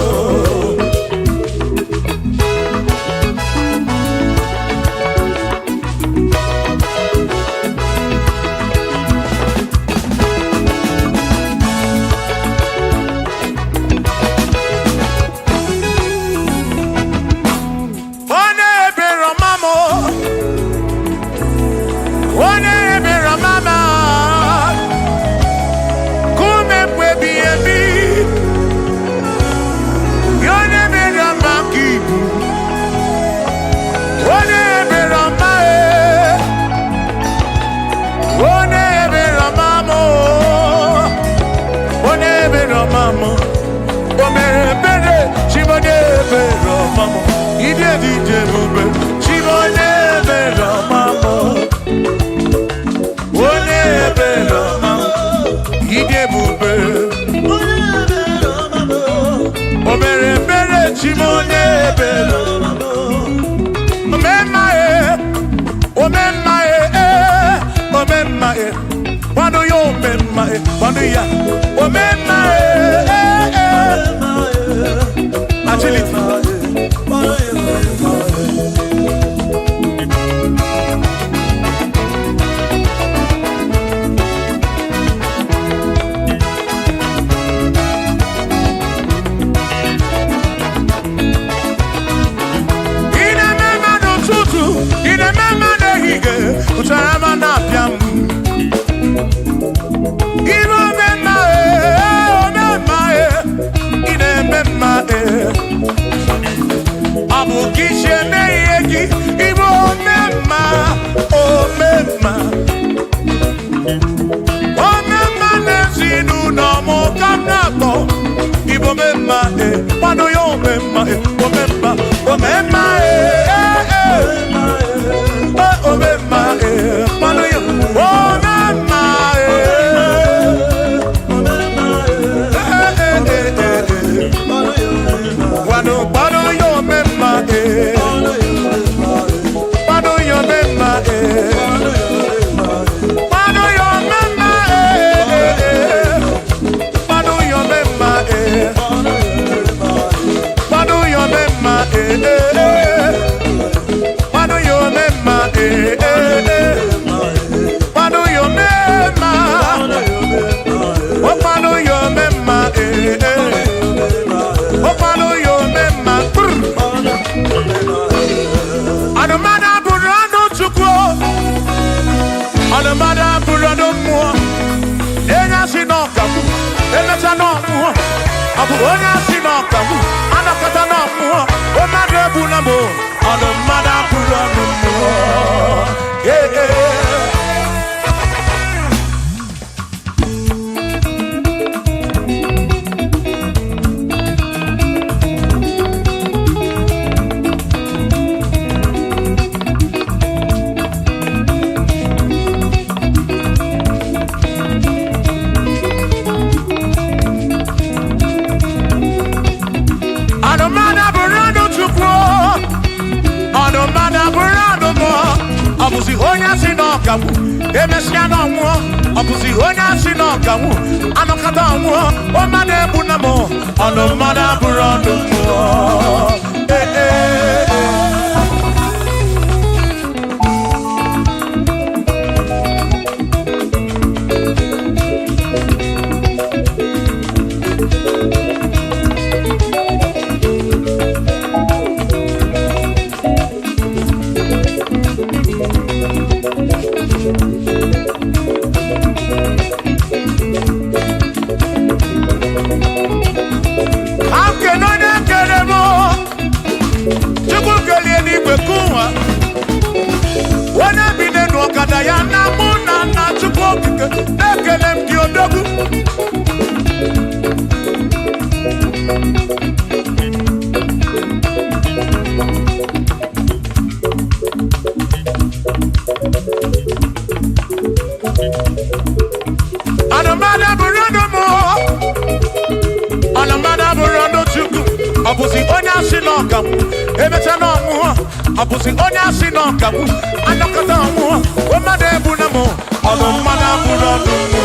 Hallelujah. Pano yo memma, omemma, omemma, omemma, pano yo, omemma, pano yo memma, pano yo memma, pano yo memma, pano yo memma, pano yo memma, pano yo memma, pano yo memma, oh pano yo memma, oh pano yo memma. Adamada burano chukwo, adamada burano mo, enya sinokamu, enya no mo, abu onya sinokamu, anakata no mo, omade bunamo, adamada burano mo, yeah yeah. Abuzi onya sinokamu, emesiano mo. Abuzi onya sinokamu, anokata mo. Omade bunamo, anomada burando mo. Abuzi onya sinokamu, emechano mo. Abuzi onya sinokamu, anakata mo. Omade bunamo, anomada burando mo.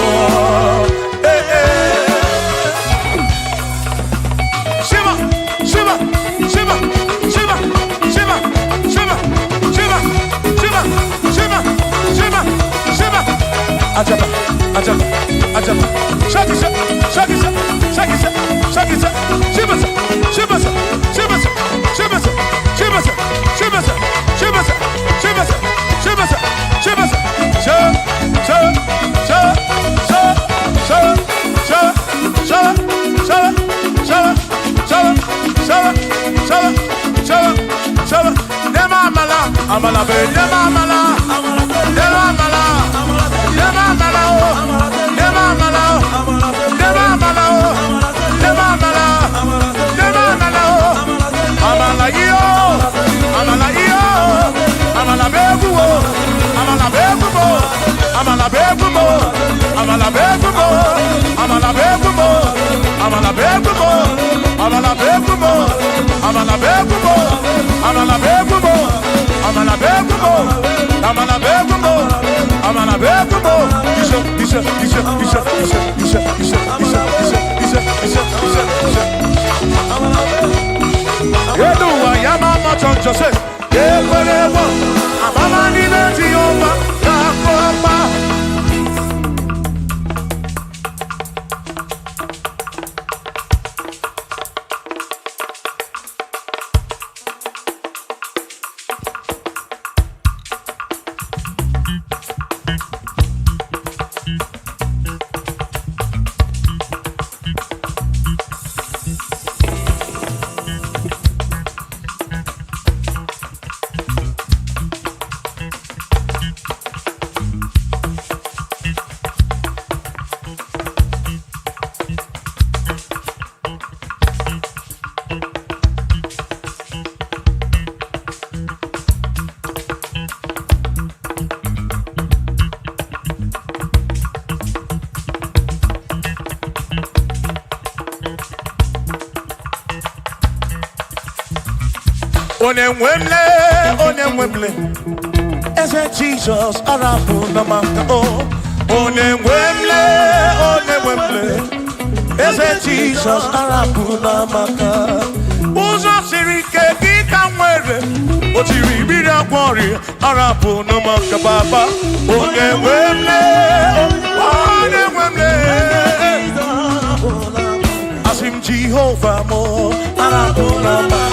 Shiva, Shiva, Shiva, Shiva, Shiva, Shiva, Shiva, Shiva, Shiva, Shiva, Shiva. Ajaba, ajaba, ajaba. Shakisa, shakisa, shakisa, shakisa. Shiva, Shiva, Shiva, Shiva, Shiva, Shiva, Shiva, Shiva, Shiva, Shiva, Amala be, never amala, never amala, never amala, never amala, never amala, never amala, never amala, amala yo, amala yo, amala begumo, amala begumo, amala begumo, amala begumo, amala begumo, amala begumo, amala begumo, amala begumo, amala begumo. Amala begumo, amala begumo, amala begumo. Isha. Yedu wa yama machonjo se. Yekorewa, amama ni beti yoma, yakoma. Onemwemle, Eze Jesus, Arabu Namaka, Onemwemle, Eze Jesus, Arabu Namaka, Uzo Sirike, Gita Mwere, Otiri Bira Gwari, Arabu Namaka Baba, Onemwemle, Asim Jehovah Mo, Arabu Namaka.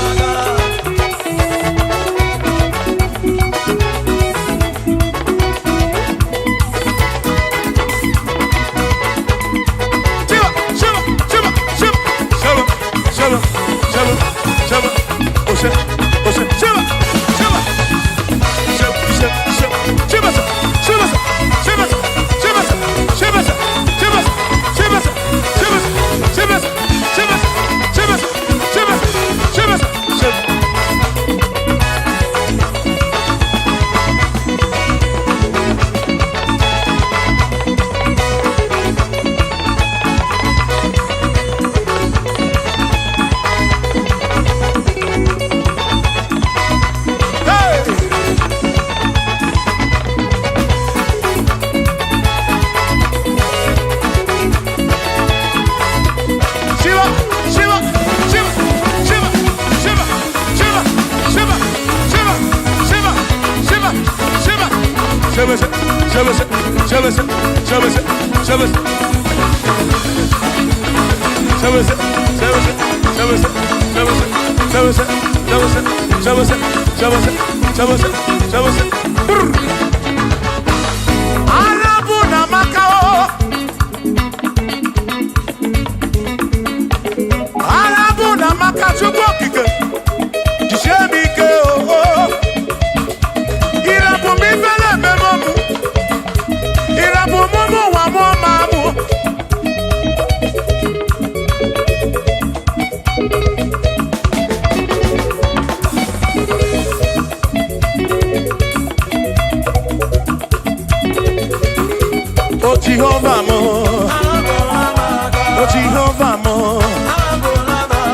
Jehovah mo, oh Jehovah mo,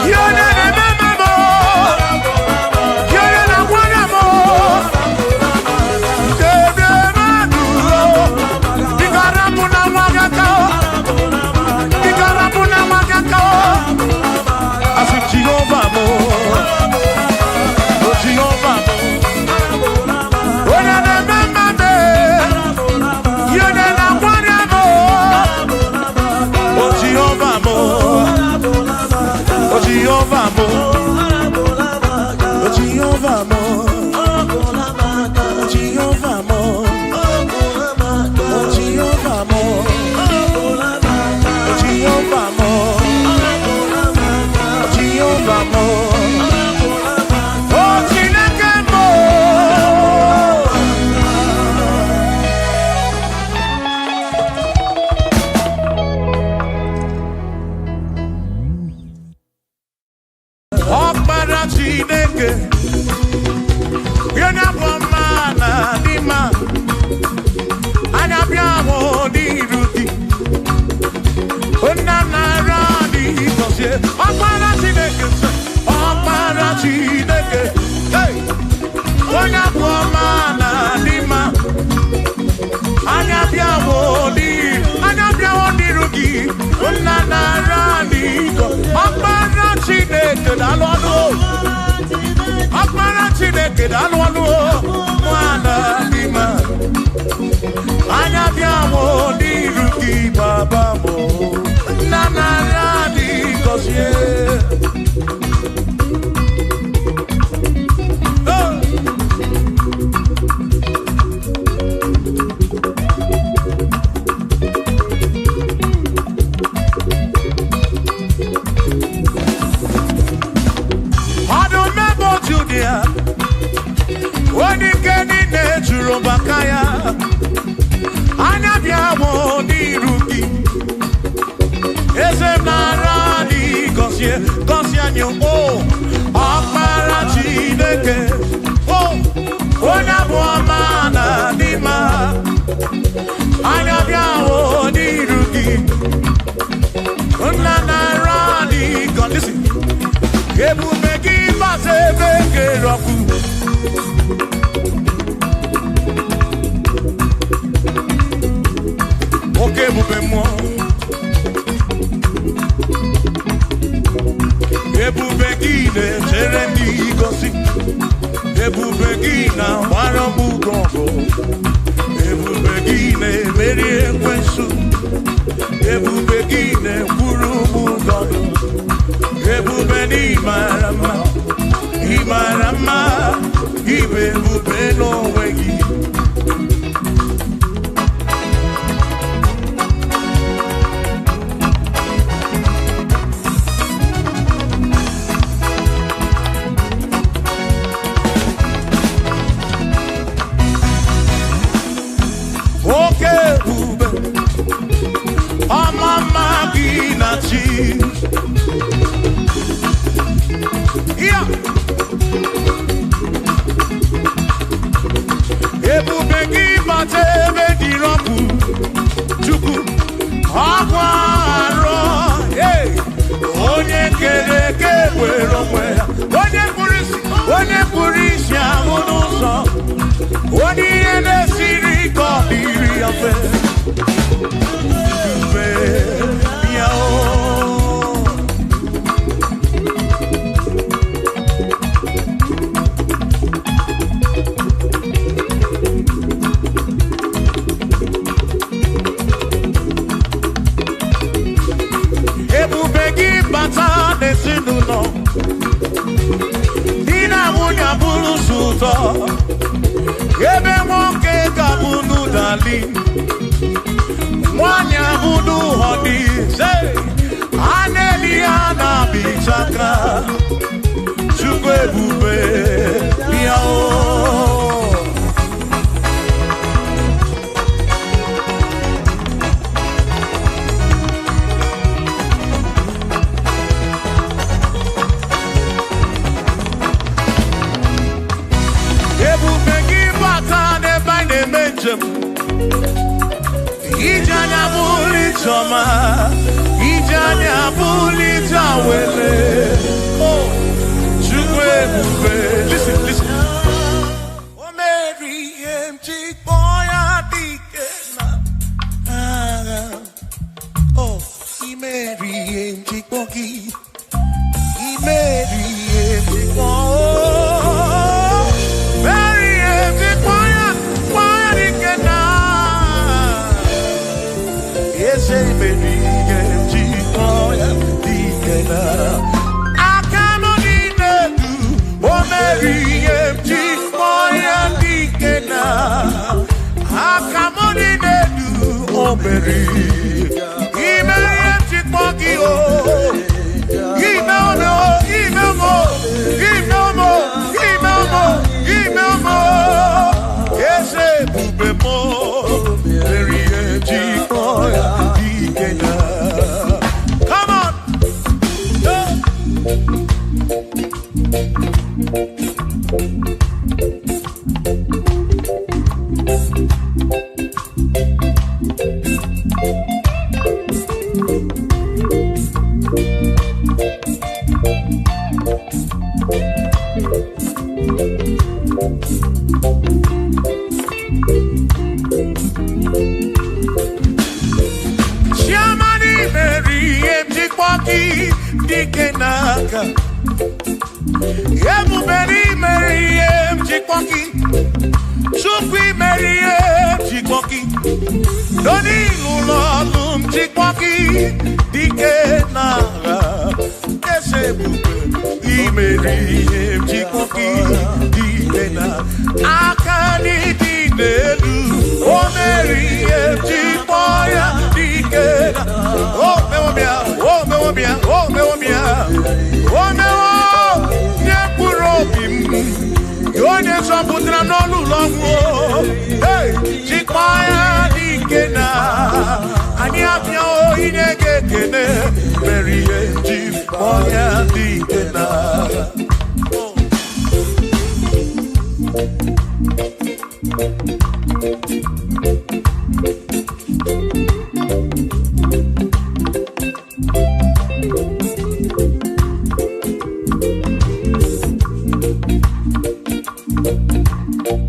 you're not a mama mo, you're not a one mo, Ikarabuna Magakao, Ikarabuna Magakao, I said Jehovah mo, oh Jehovah mo, you're not a mama mo, you're not a Jehovah mo, Jehovah mo, Jehovah mo, Jehovah mo, Jehovah mo, Jehovah mo, oh Chineke mo. Chineke, you're not one man, Dima, and I'm your Rudy. Unana Radi, because you're Chineke, hey, you're not one man, Dima, and I'm your Rudy. Unana Radi, Chineke, Akmara Chineke dalwanu mwana dima anya biawo diruki baba mo nana radi kosie Bakaya Anabiawo Niruki Ezemaradi Kosianyo Oh Akmara Chineke Oh Onabuamana Dima Anabiawo Niruki Unanaradi God listen Ebumegi Basebeke Roku Okay, move more. Ebubegine terendi gosi. Ebubegina waramu gongo. Ebubegine meri ekwensu. Ebubegine kurumu gogo. Ebubeni marama. Imarama. Ibebube no wegi. Ebubegi bate di roku chuku agwaro onye kere ke wero mwe onye purisi ahụ n'ụzọ onye ihe na-esiri ka ọ dịrị ya mfe ya o. Ebubegi bata n'ezinụlọ di na nwunye abụrụ ụzọ ebe nwoke ga-abụrụ dali nwanyị abụrụ họdị a na-eli ya na-abịchaka Chukwu ebube bịa o. Ijanya buli choma, ijanya buli jawele. Oh, Chukwu ebube. Listen, listen. O Mary empty boy adikena. Oh, I Mary empty bogi, I Mary empty boy. Mary empty boy. Say baby, get boy, dikena. Akamoni nedu, o Mary, empty boy, dikena. Akamoni nedu, o Mary, Mary, empty boy, oh. Email more. Yes, bube mo, Mary, empty boy. Come on. Dikenaka Ebuberi Mary Mjikwoki Chukwu Mary Mjikwoki Doni Lulolu Mjikwoki Dikenaka Esebube Mary Mjikwoki Dikenaka Akani Dinelu O Mary Mjikwoya Dikenaka Oh mewobia Onye sọpụtara n'ọlụ ụlọgwụ Chikwaya dikena anyị abịa oyi na-ege ekene mere ihe Chikwaya dikena Oh,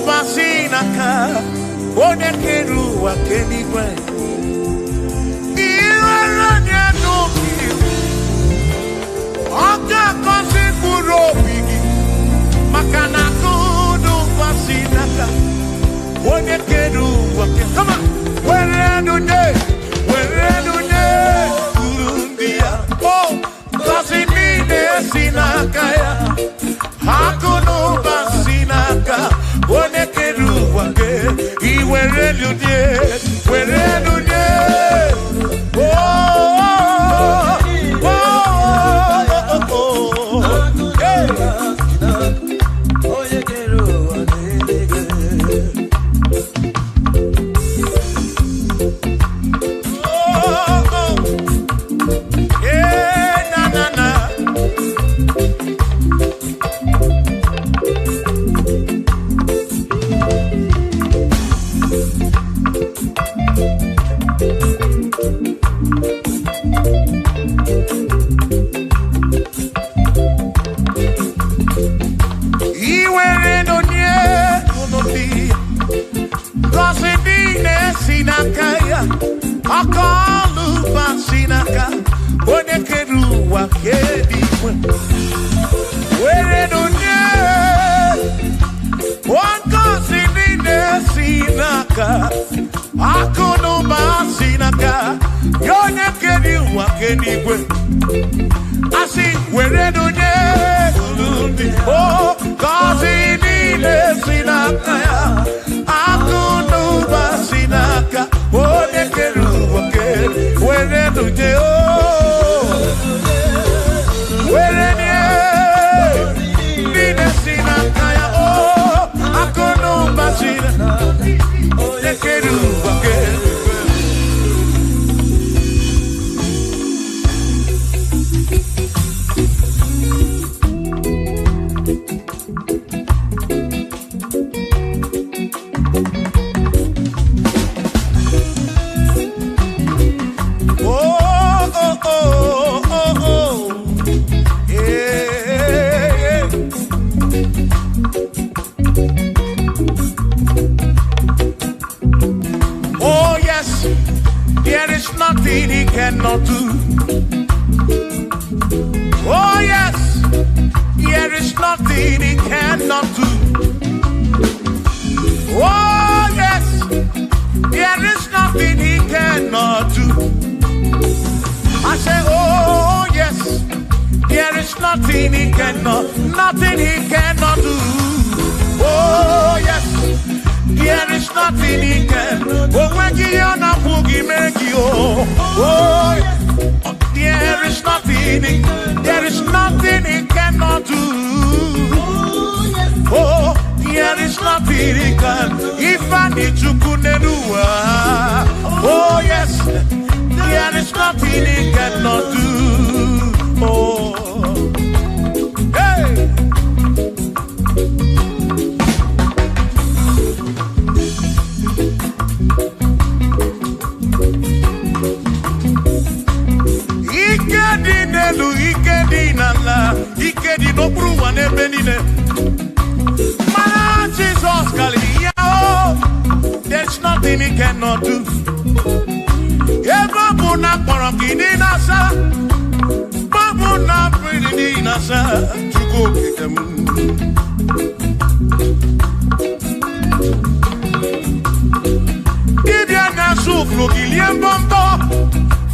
basinaka, one keru wa kenigwe. Iwaranya noki, oka kosi kurobigi, makana kudu basinaka, one keru wa kenigwe. Come on, where do they? Oh, basinine sinakaya, hakuno basinaka, one keru wa ke, iwerelude.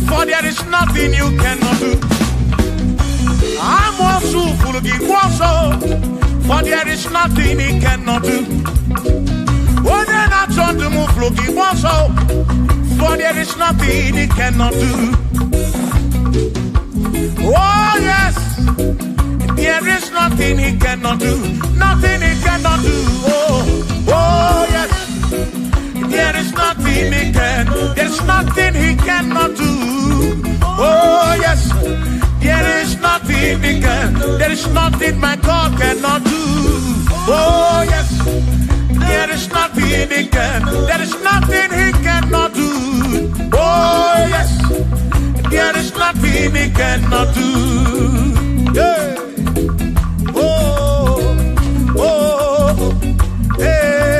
For there is nothing you cannot do. I'm also full of for there is nothing he cannot do. Oh, then I turn to move, looking also, for there is nothing he cannot do. Oh, yes, there is nothing he cannot do. Nothing he cannot do. Oh, yes, there is nothing he can. There's nothing he cannot do. Oh, yes, there is nothing he can. There is nothing my God cannot do. Oh, yes, there is nothing he can. There is nothing he cannot do. Oh, yes, there is nothing he cannot do. Yeah. Oh, oh, hey.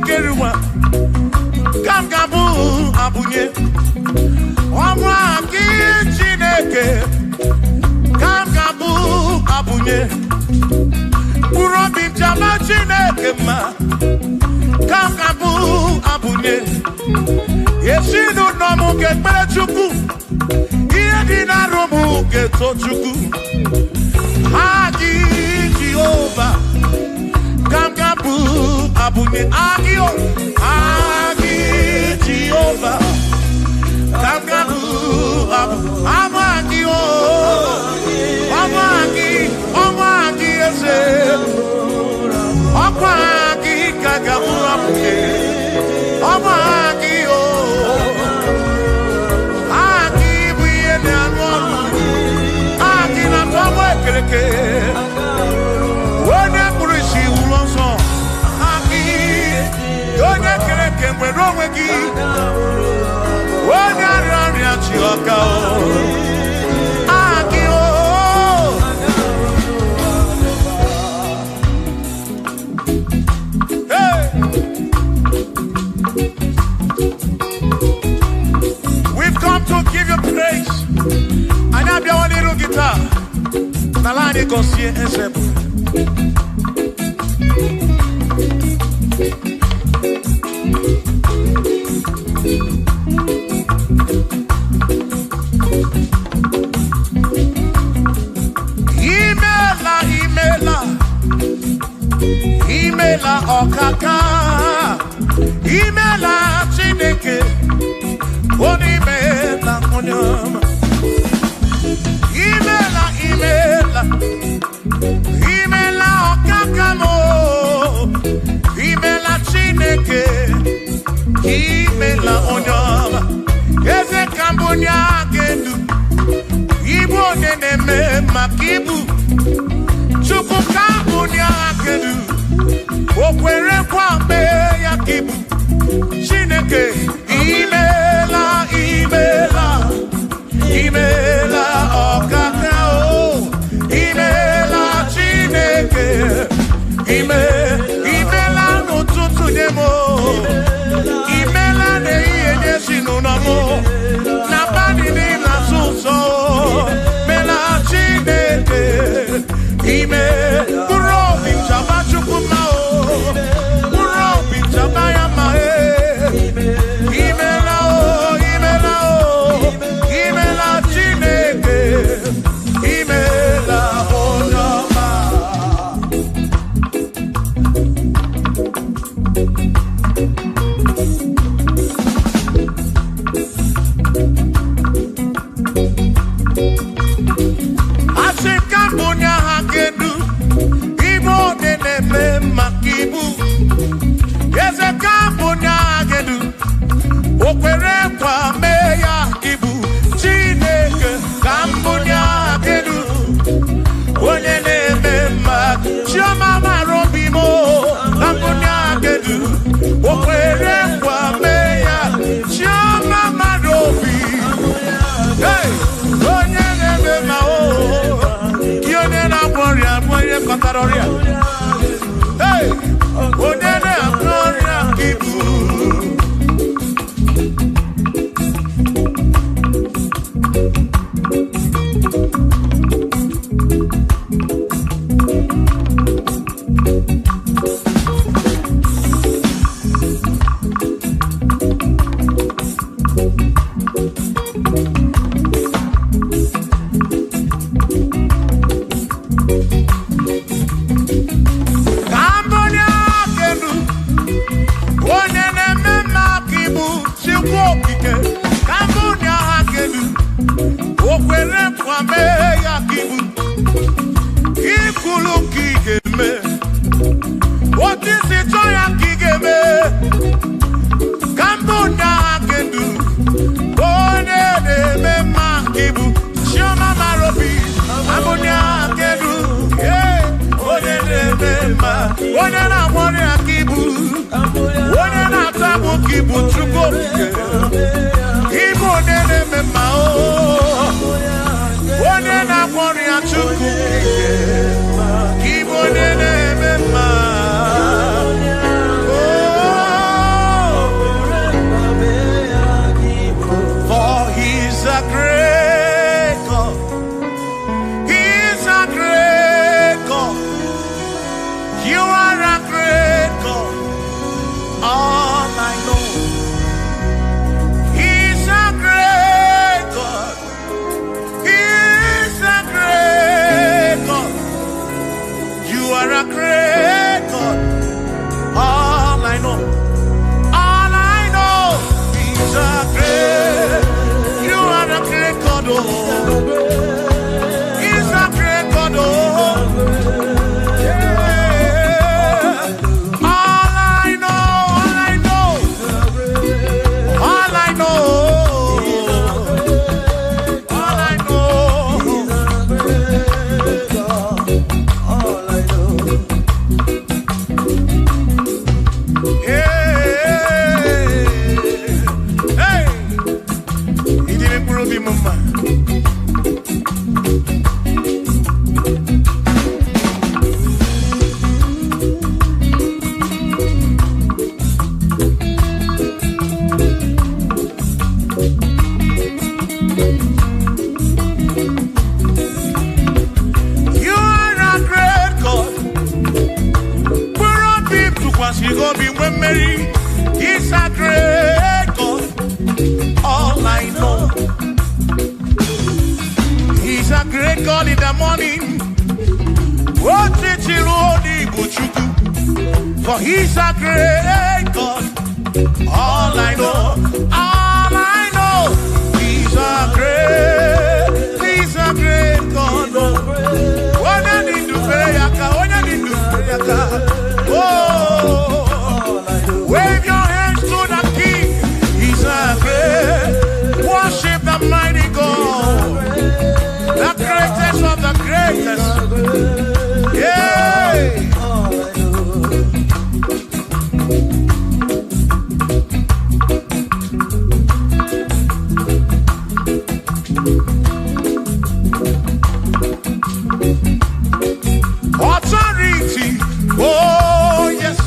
kerwa kam gabu abunye ọmwa ki Chineke kam gabu abunye urobi jama Chineke ma kam gabu abunye yesinu no mu ke pere chukwu iye di na romu ke to chukwu agi Jehovah kam gabu abunye agio agi Jehovah kam gabu amagi o amagi ese amagi kagabu abunye amagi o agi buye na no agi na tomo ekereke wone kurishi ulonso agi yone kereke mwero wegi wone ari achioka o agi o hey. We've come to give you praise. And I have one little guitar. Nalani Gosie Esebu. Imela okaka. Imela Chineke. Onimela onyama. Imela okakamo. Imela Chineke. Imela onyama. Eze kambunya gendu. Ibo neneme makibu. Chuku kambunya gendu. Okwere kwa me yakibu. Chineke. Imela okaka o. Imela Chineke. Imela n'ụtụtụ demo. Imela n'ihe sinunamo. Na bani ni na suso. Mela Chineke. Kurobi chaba chukuma o. Kurobi chaba yama e. Imela o. Imela Chineke. Imela onyama. Asikambunya hakedu. Ibo neneme makibu. Yeze kambunya hakedu. Okwere kwa meya ibu. Chineke kambunya hakedu. Onye neme mak. Chioma marobimo. Kambunya hakedu. Okwere kwa meya. Chioma marobi. Hey! Onye neme ma o. Yone na gloria, mwenye kataroria. Hey! Onye na gloria ibu. What is it? Onye na-agbọrọ ya ka ibu, onye na-atagbu ka ibu Chukwu okike, ibu onye na-eme mma o, onye na-agbọrọ ya Chukwu okike, ibu onye na-eme mma o. was you go be when Mary. He's a great God. All I know. He's a great God in the morning. For he's a great God. All I know, he's a great God. When I need to pray, oh, wave your hands to the King. He's a great. Worship the mighty God, the greatest of the greatest. Yeah. Authority, oh yes,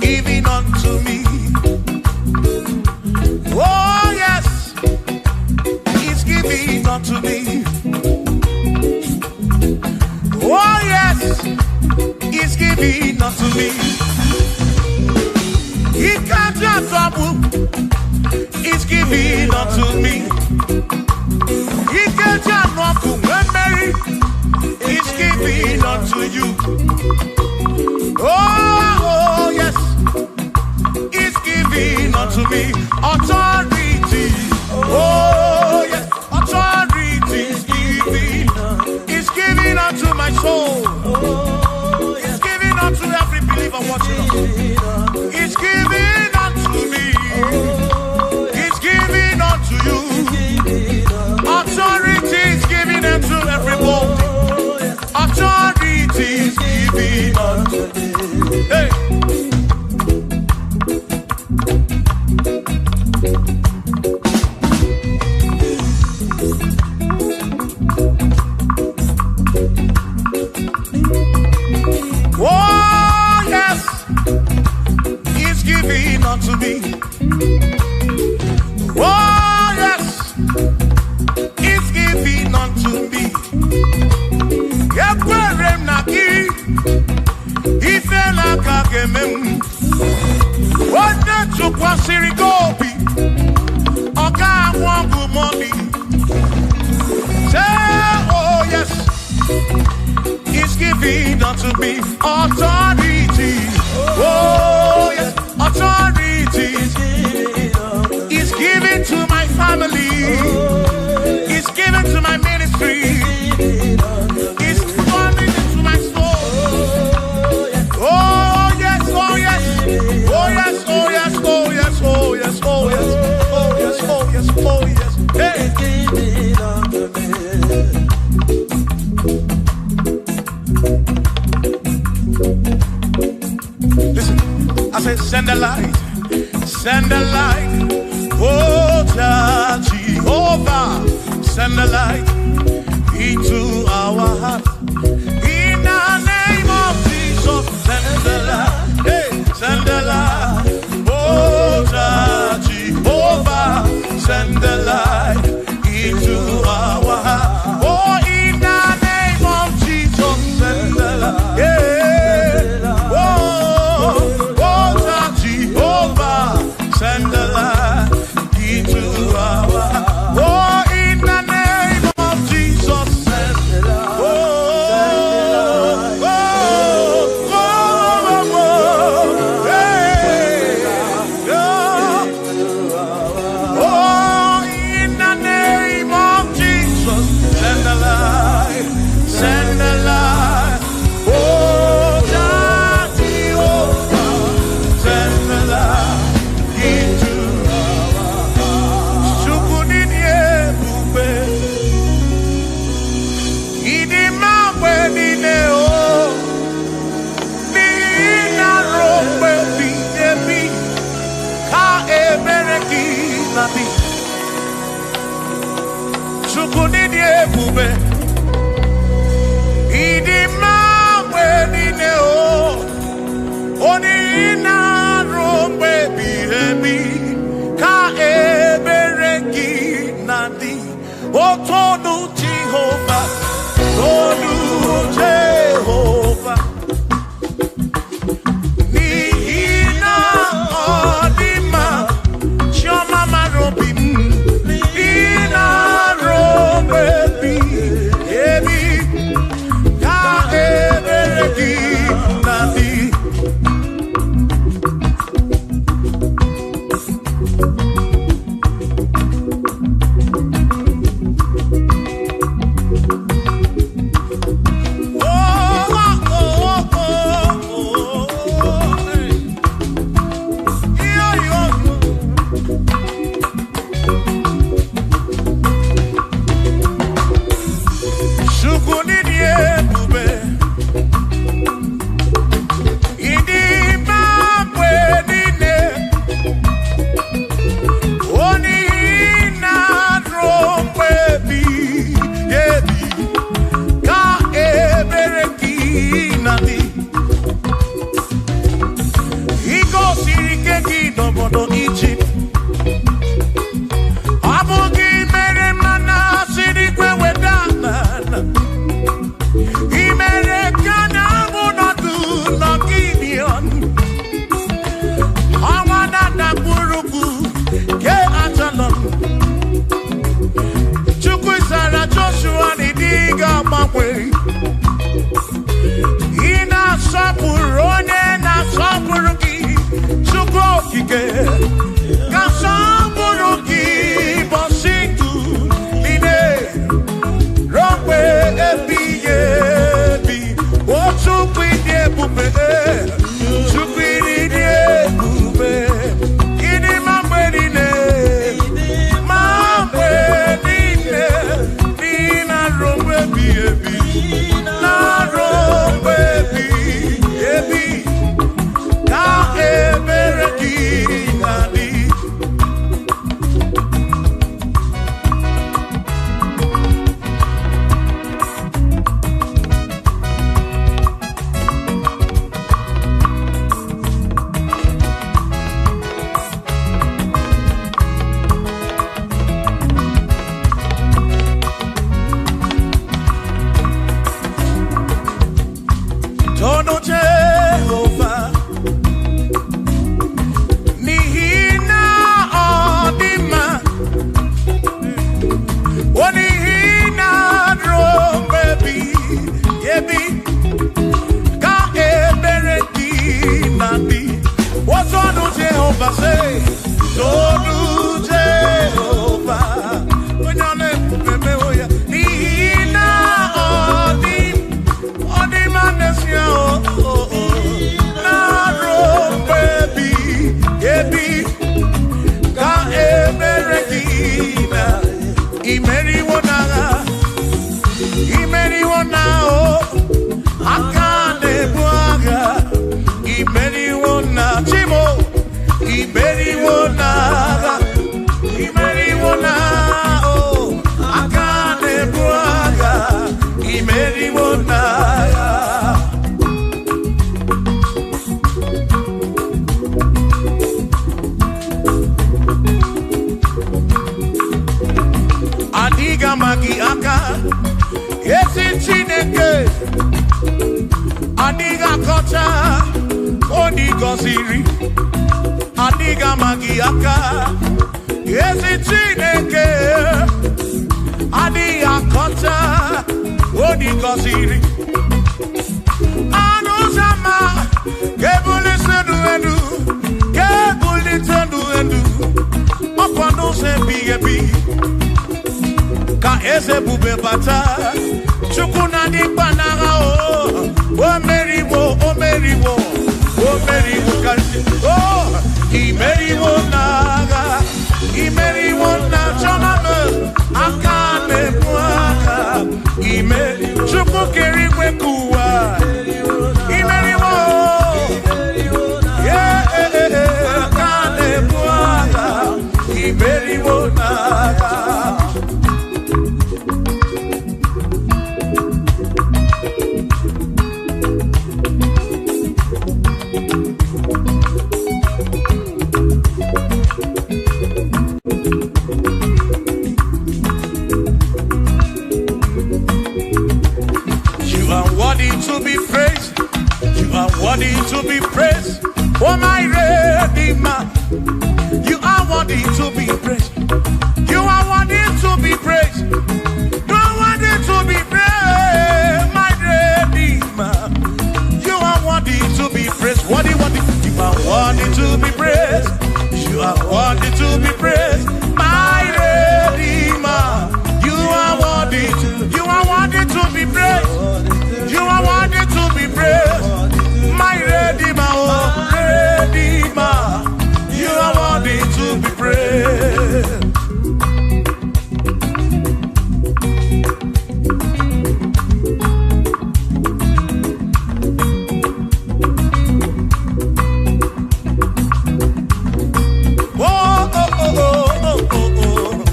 giving unto me. Oh yes, he's giving unto me. Oh yes, he's giving unto me. He can't just double. He's giving unto me. He can't just walk when Mary. He's giving unto you. Oh yes, he's giving unto me. Authority. Oh yes, authority is giving. He's giving unto my soul. He's giving unto every believer watching us. He's giving unto me. He's giving unto you. Authority is giving unto everybody. Authority is giving unto me. Hey. Oh yes, he's giving unto me. Oh yes, he's giving unto me. Yeperem naki, ifela kagemem. Wanda chukwa sirigobi, oga wangu money. Say oh yes, he's giving unto me authority. Oh yes, authority. He's giving to my family. He's giving to my ministry. He's coming into my soul. Oh yes, oh yes, oh yes, oh yes, oh yes, oh yes, oh yes, oh yes, oh yes, oh yes. Hey. Listen, I said send a light, send a light. Oh, Jehovah, send a light into our hearts. In the name of Jesus, send a light. Hey, send a light. Oh, Jehovah, send a light into our hearts. Oh, in the name of Jesus, send a light. Yeah. Send the light into our heart. Oh, in the name of Jesus, send the light. Oh, oh, oh, oh, oh, hey, oh, in the name of Jesus, send the light, send the light. Oh, Jehovah, send the light. Oh, Tonu Jehovah, Tonu Jehovah. Chineke adiga kocha odi goziri adiga magiaka ezi Chineke adiga kocha odi goziri anuzama kebuli sedu kebuli tedu okwano se biyebi ka eze bube bata chukuna di banaga o meriwo kasi imeriwo na choname akane mwaka chuku kerikwe kuwa imeriwo akane mwaka imeriwo naga. Worthy to be praised, oh my Redeemer. You are worthy to be praised. You are worthy to be praised. You are worthy to be praised, my Redeemer. You are worthy to be praised. Worthy. You are worthy to be praised. You are worthy to be praised, my Redeemer. You are worthy to be praised. You are worthy to be praised. My Redeemer, oh Redeemer, you are worthy to be praised. Oh, oh, oh, oh, oh, oh.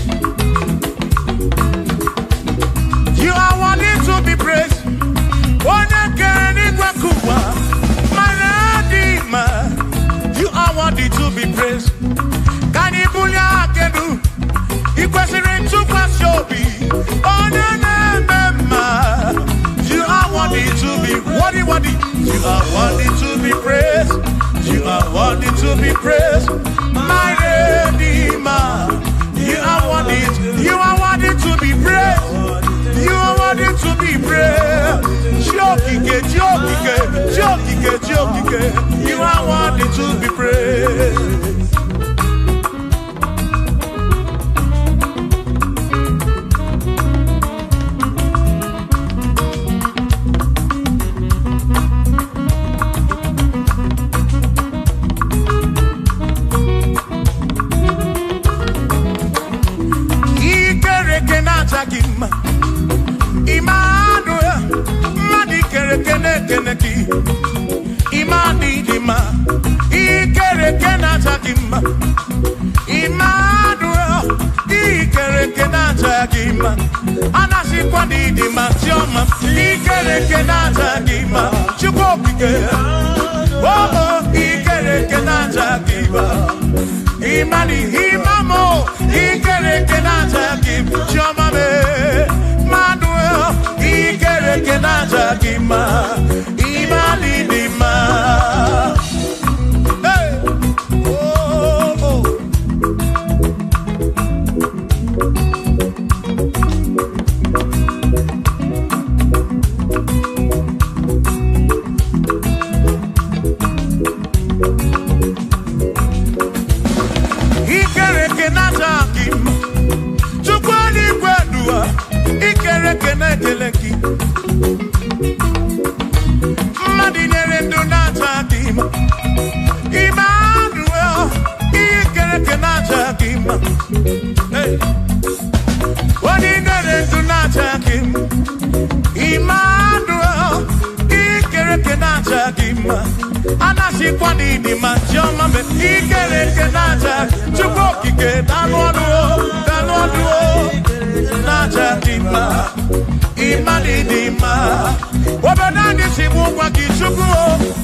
You are worthy to be praised. You are worthy to be praised. Can you believe I can do? You question to pass your be. Oh, no. You are worthy to be worthy. You are worthy to be praised. You are worthy to be praised. My Redeemer. You are worthy. You are worthy to be praised. You are worthy to be praised. You are worthy to be praised.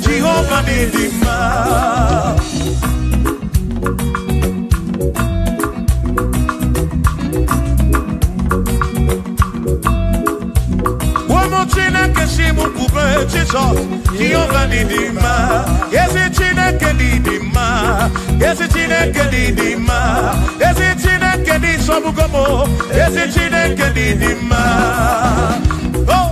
Jehovah One more thing didima. Ezi Chineke didima. Ezi Chineke didima. Ezi Chineke di sobugomo. Ezi Chineke didima. Oh.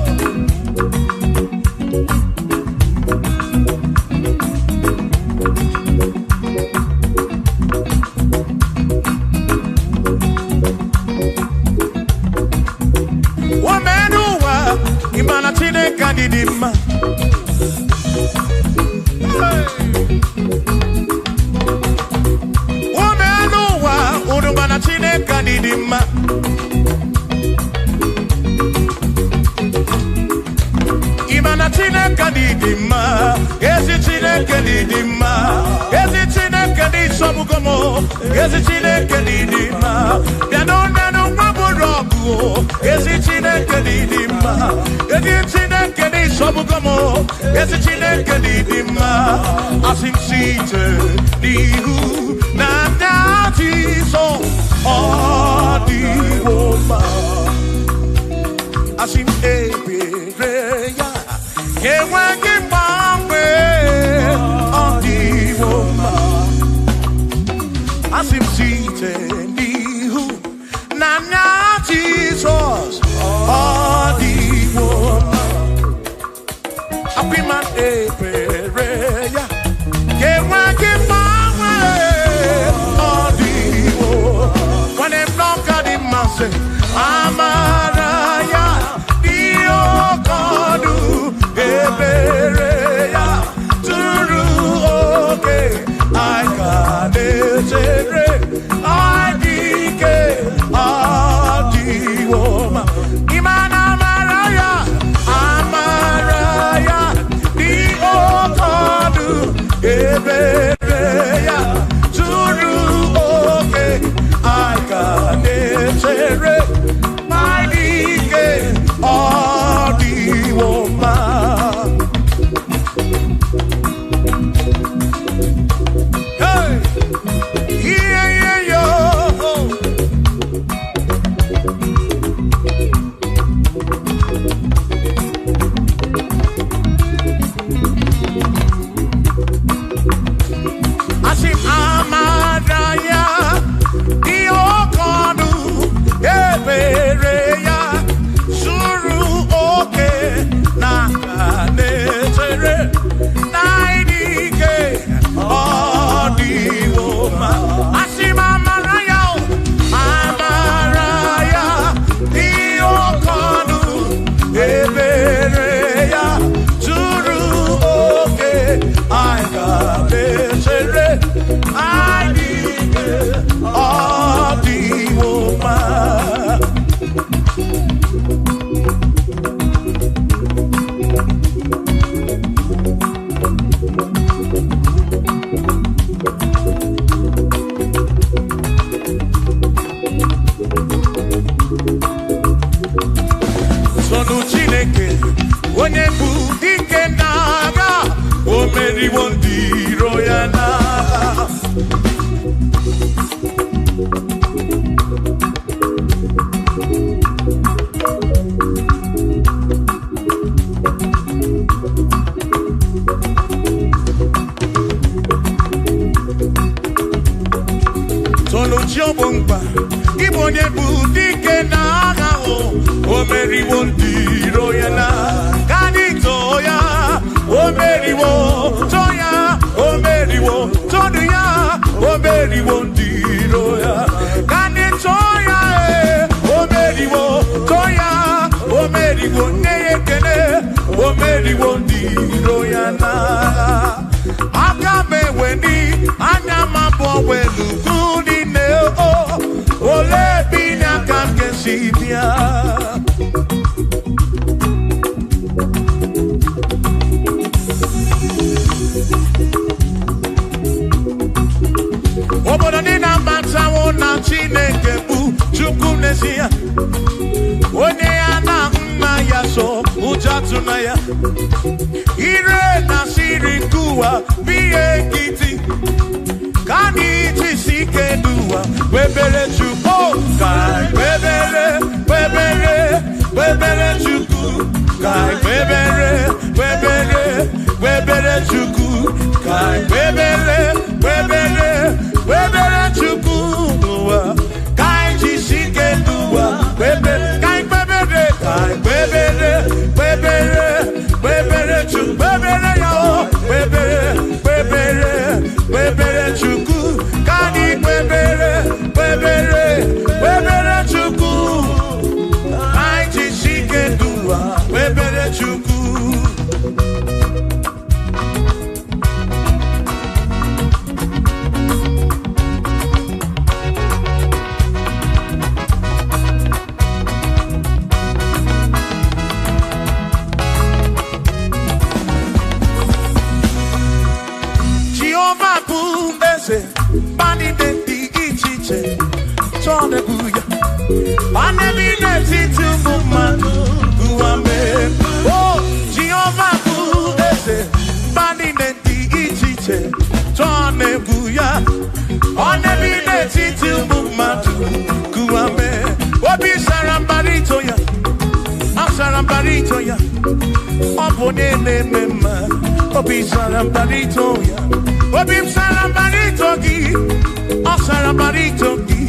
Imana Chineke didima. Womenuwa urumana Chineke didima. Imana Chineke didima. Ezi Chineke didima. Ezi Chineke di sobugomo. Ezi Chineke didima. Bianonano maburogu. Ezi Chineke didima. Ezi Chineke di sobugomo. Ezi Chineke didima. Asim site nihu na dati so odiwoma. Asim ebereya kewagi bangwe odiwoma. Asim site nihu na dati so odiwoma. Apiman ebereya kewagi bangwe odiwoma. When them knock at him and say Amaraya Diokodu Ebereya Turu oke I can etere I dike adiwoma Imana Amaraya Diokodu Ebereya Turu oke I can etere I dike adiwoma. Hey, yeah, yo. Asim Amaraya Diokodu Ebereya Suru oke na netere naidike odiwoma. Asim Amaraya Diokodu Ebereya Suru oke aikanetere naidike odiwoma. Sonu Chineke onye bụ dike n'agha o meriwo ndị iro ya n'agha. Sonu Chiobongba Igbo onye bụ dike n'agha o meriwo ndị iro ya n'agha. Kanito ya o meriwo toya o meriwo todu ya o meriwo ndị iro ya. Kanito ya o meriwo toya o meriwo neyekene o meriwo ndị iro ya n'agha. Aka meweni anya mabọ welu gudi ne o ole binya ka kesi bia. Obodo dị na mbatanwo na Chineke bụ Chukwu n'ezie. Onye ya na nna ya so ụjọ tụna ya. Ire na siri nkuwa biye nkịtị. Ka anyị jisi ike n'ụwa webere Chukwu ka webere Chukwu ka webere Jehovah Bubese, Bani de Ichiche, Tone Buya, Anebine Titu Bumanu, Buame, oh, Jehovah Bubese, Bani de Ichiche, Tone Buya, Anebine Titu Bumanu, Buame, Obi Sarambarito ya, Sarambarito ya, Obone Mema. Obi Sarambarito ya, Obi Sarambarito gi, O Sarambarito gi,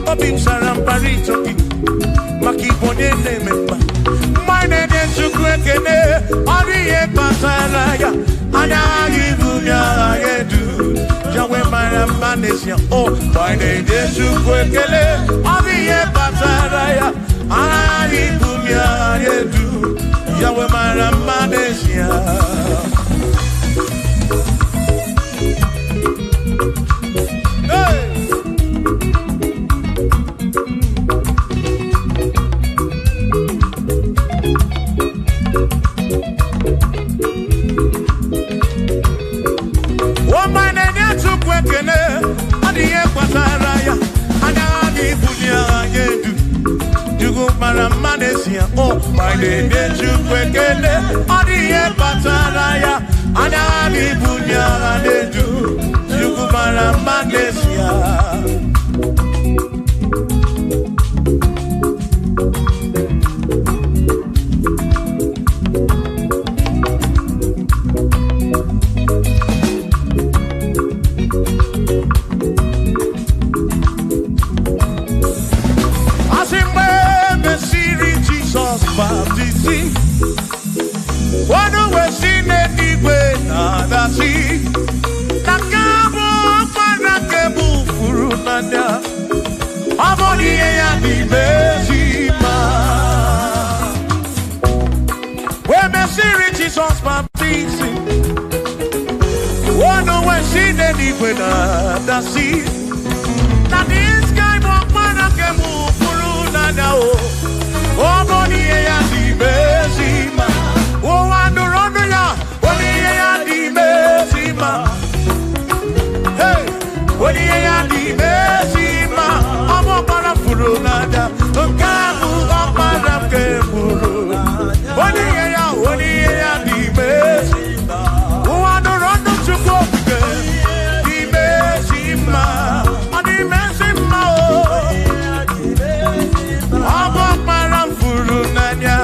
Obi Sarambarito gi, Maki bone nemema, Mine de Chukwekene, Oriye Pasaraya, Ana Ibunya Yedu, Jawe Maramanesia, Oh, Mine de Chukwekene, Oriye Pasaraya, Ana Ibunya Yedu, Jawe Maramanesia. Oh, my name is Chukwekele, Odiye Pataraya, Anali Bunya Anedu, Chukwara Manesia. One way seen anyway, nada see. Nakabo Panakabu Furunanda, Amoni and the Bezima. When the series is on baptism, one way seen anyway, nada see. That this guy walk Panakabu Furunanda, Amoni and the Bezima. Oh, I don't run ya. What do you Bezima? Hey, what do you Bezima? I'm a parafurunada. Kamu para keburu. What do you Bezima? Oh, I don't run to go. Bezima. Bezima. I'm a parafurunada.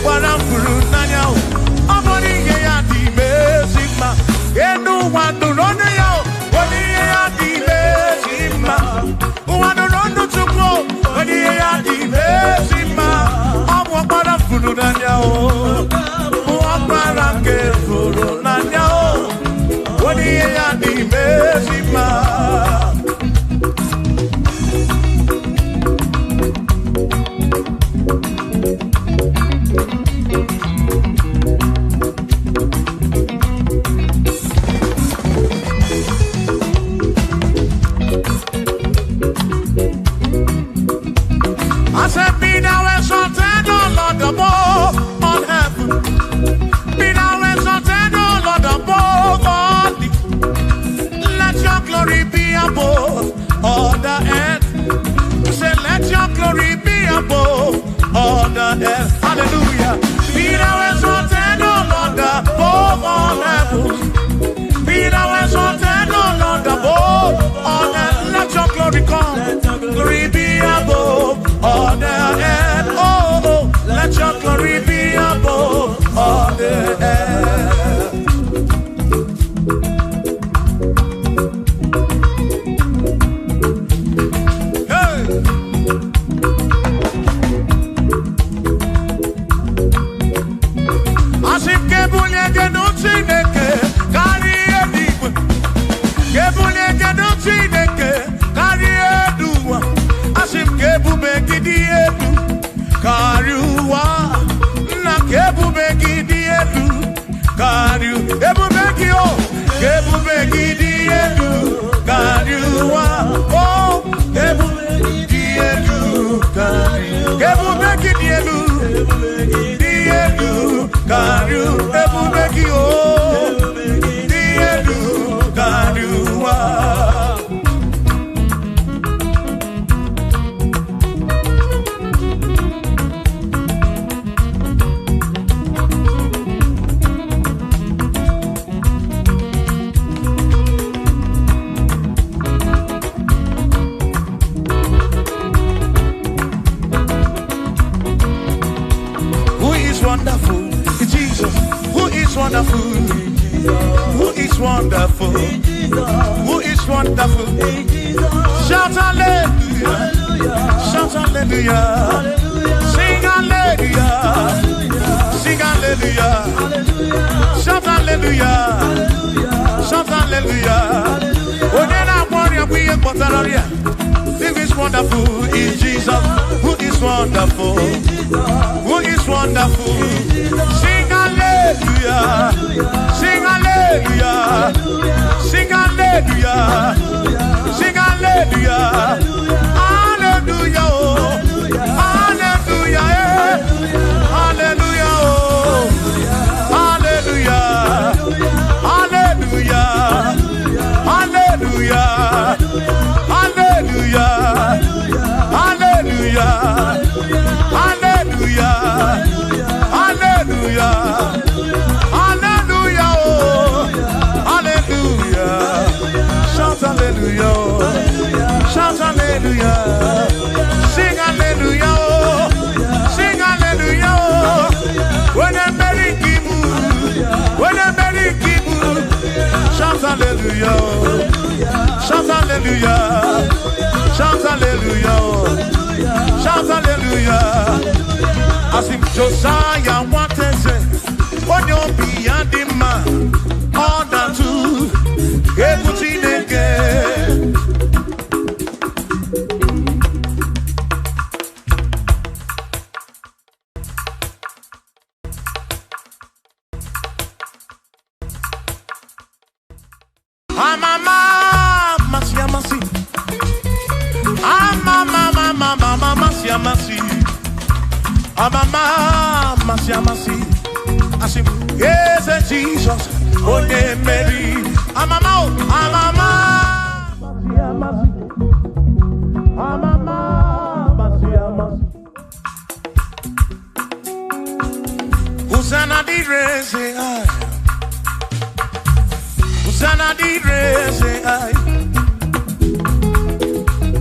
Parafuru nanyao, amoni ya di bezima, enu wanu rone yao, wani ya di bezima, wanu rondo chukwo, wani ya di bezima, amwa parafuru nanyao, waparake furu nanyao, wani ya di bezima. Hallelujah. Be thou exalted, O Lord, above all heavens. Be thou exalted, O Lord, above all heavens. Let your glory glory come. Glory be above all the earth. Oh, oh, let your glory be above all the earth. Josiah wanted to on your beyond the man, all that too, everything again. Yes, Jesus, oh, Mary, Usana di rese ai, Usana di rese ai,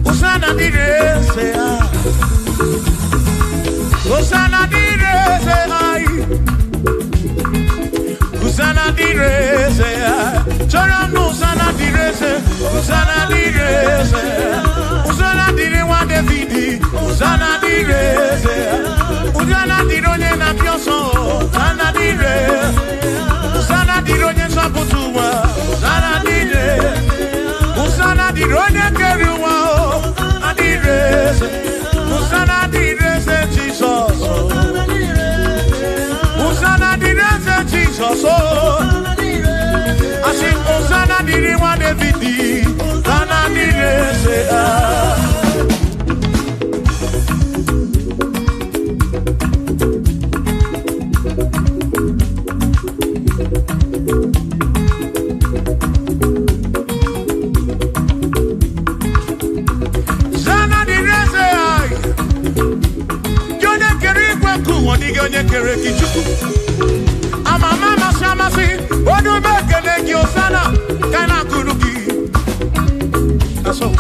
Usana di rese ai, Usana di rese ai, Usana di rese ai, Choram Usana di rese, Usana di rese, Usana di rewa Davidi, Usana di rese, Usana di ronye na pioso, Usana di rese, Usana di ronye saputua, Usana di rese, Usana di ronye keruwa, Usana di rese, Usana di rese Jesus, Usana di rese Jesus, I sing Usana di rewa Davidi, Usana di rese. That's all.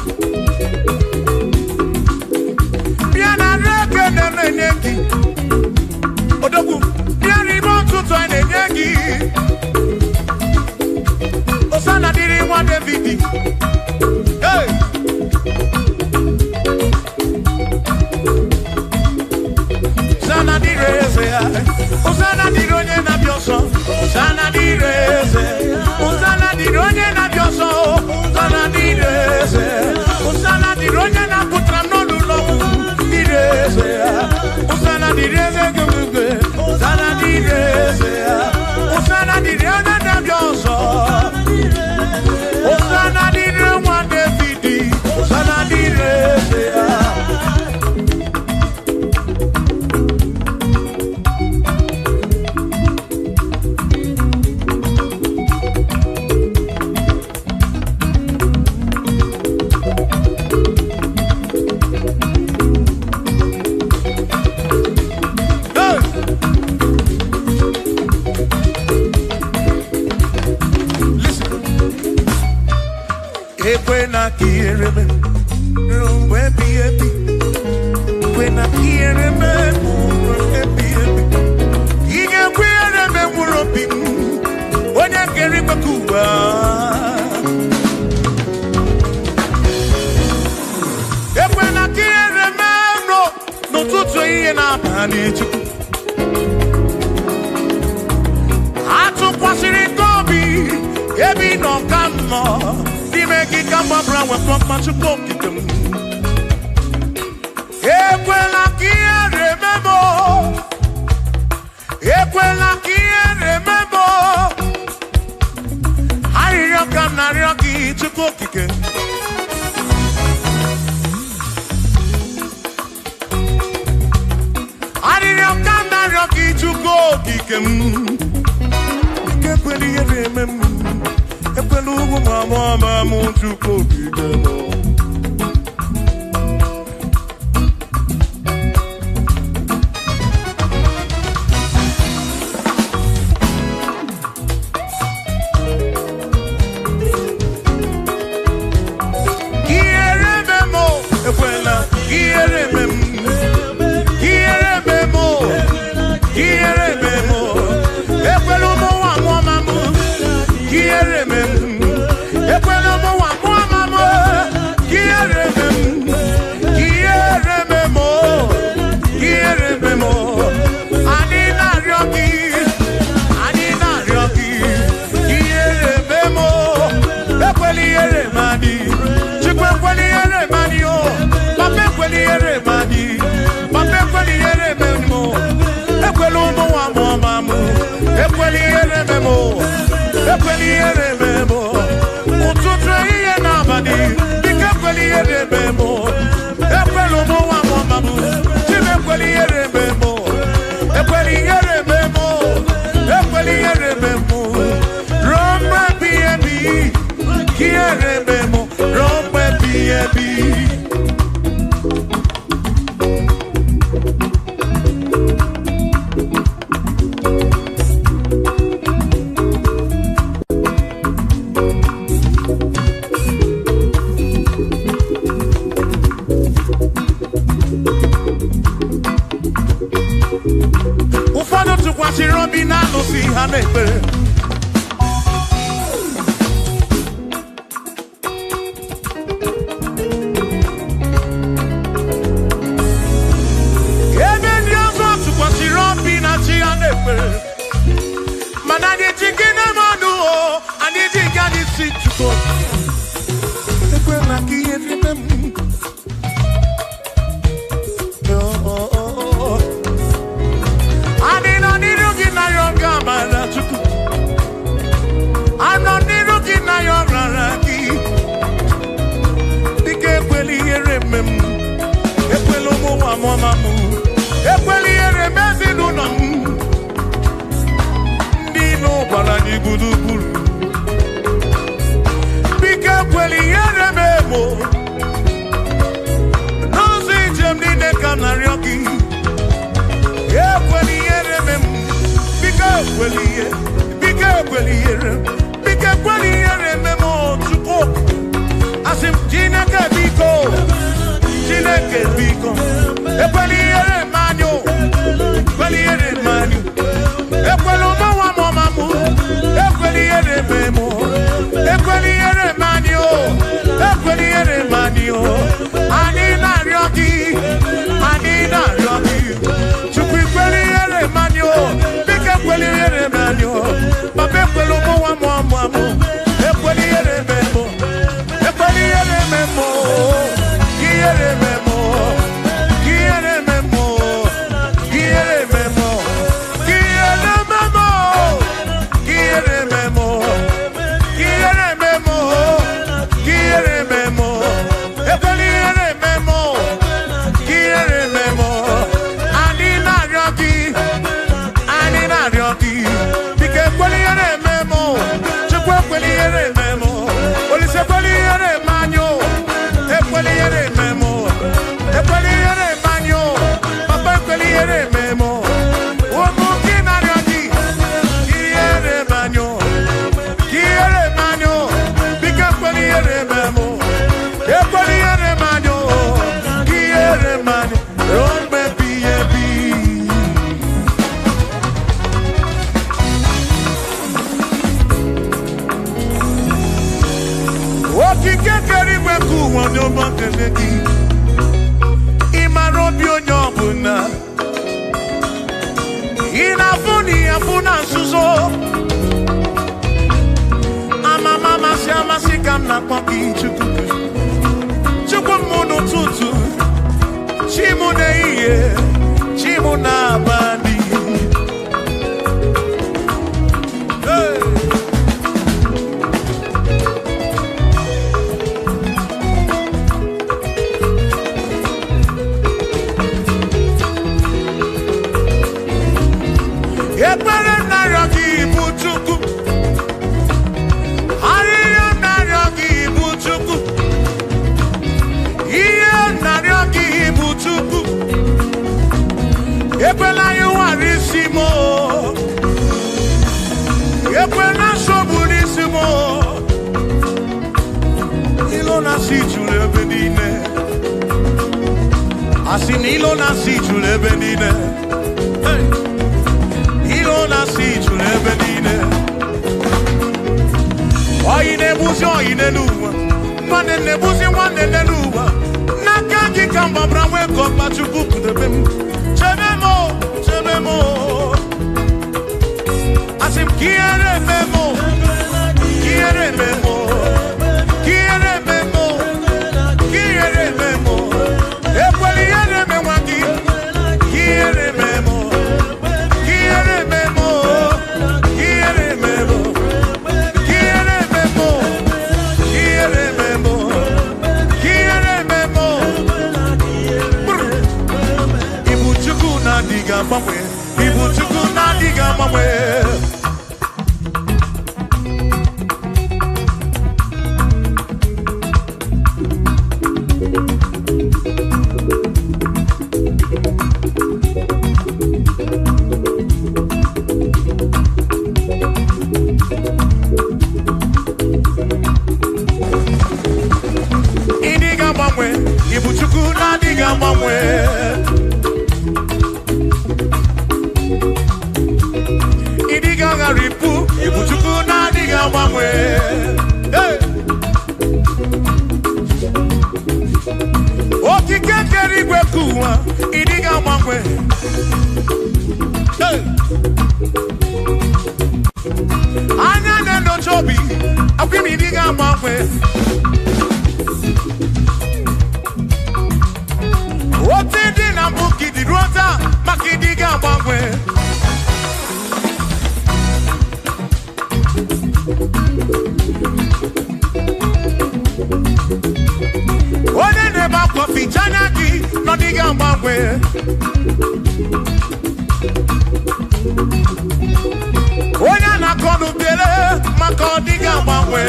When I hear them, when I get it, when I hear them, no, to and up, and it's I took what's in it, Toby, every no come more. They make it come up around with from much of them. When I remember, when I remember, I come not rocky to cook again. I didn't come not rocky to go again. When you remember, when you mama to cook again. Chukwu. Ekwela iwarisimo. Ekwela soburisimo. Ilona si chulebe dine. Asin ilona si chulebe dine. Ilona si chulebe dine. Oine buzi oine nuwa. Mane ne buzi wane ne nuwa. Nakaki kamba brawe kopa chukuku debem. Chebemo, chebemo. Asim kiere memo. Kiere memo. Kiere memo. Kiere memo. Ekweli yere memwangi. Kiere memo. Kiere memo. Kiere memo. Kiere memo. Kiere memo. Kiere memo. Ibu chuku na diga mamwe. Ibu chuku na diga mamwe. Idiga mamwe. Ibu chuku na diga mamwe. Idiga garipu. Ibu chuku na diga mamwe. Hey. Okike kerigwe kuwa. Idiga mamwe. Hey. Anya neno chobi. Akwimi idiga mamwe. Otidi na mukidi rota. Makidiga mamwe. Onene bakwa fijanaki. No diga mamwe. Onya na kodu bele, makodiga mamwe.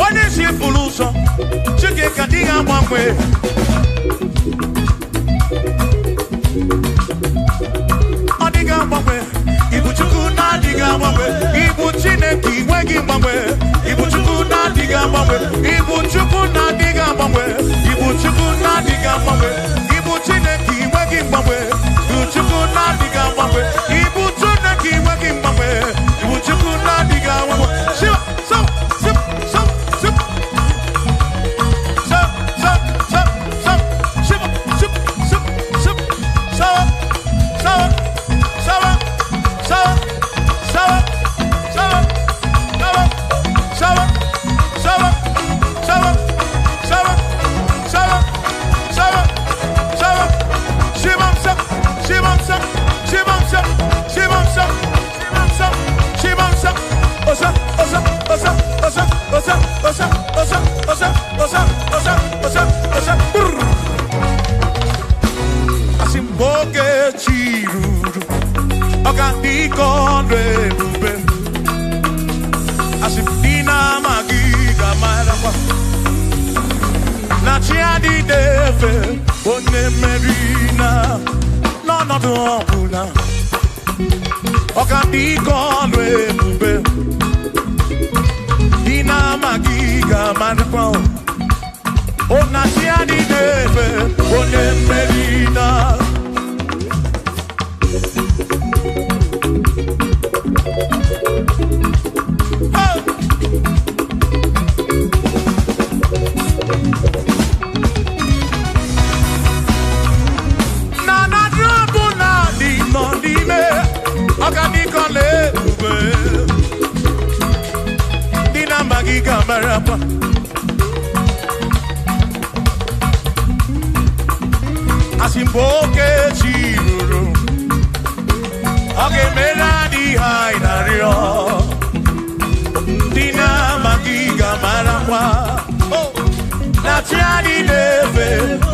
Onye si fuluso, chike kadiga mamwe. Odiga mamwe, ibu chuku na diga mamwe. Ibu chineki wegi mamwe. Ibu chuku na diga mamwe. Ibu chuku na diga mamwe. Ibu chuku na diga mamwe. Ibu chineki wegi mamwe. Ibu chuku na diga mamwe. Ibu chineki wegi mamwe. Ibu chuku na diga mamwe. Shiva, so, sip, so, sip. So, so, so, so. Shiva, sip, sip, sip. So, so, so, so, so, so, so, so, so, so, Asimboge chiruru, ogandiko ndebube. Asimdina magiga marakwa. Na chiadi defe, one merina, no duopuna. Ogandiko ndebube. Dina magiga marakwa. Ona chiadi defe, one merina. Asimboke chiruru, oge mera di hainario. Dina magiga marakwa, oh, na chiadi deve,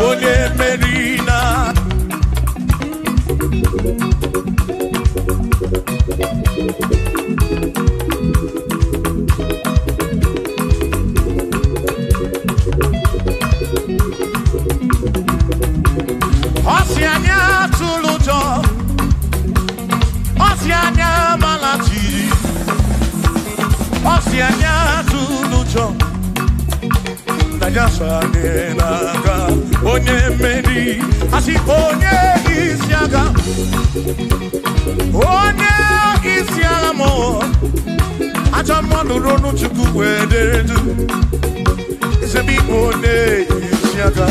one merina. jasane naga onye meri asi onye isiaga mo acha mmanụ ronu chukwu wederedu isebi onye isiaga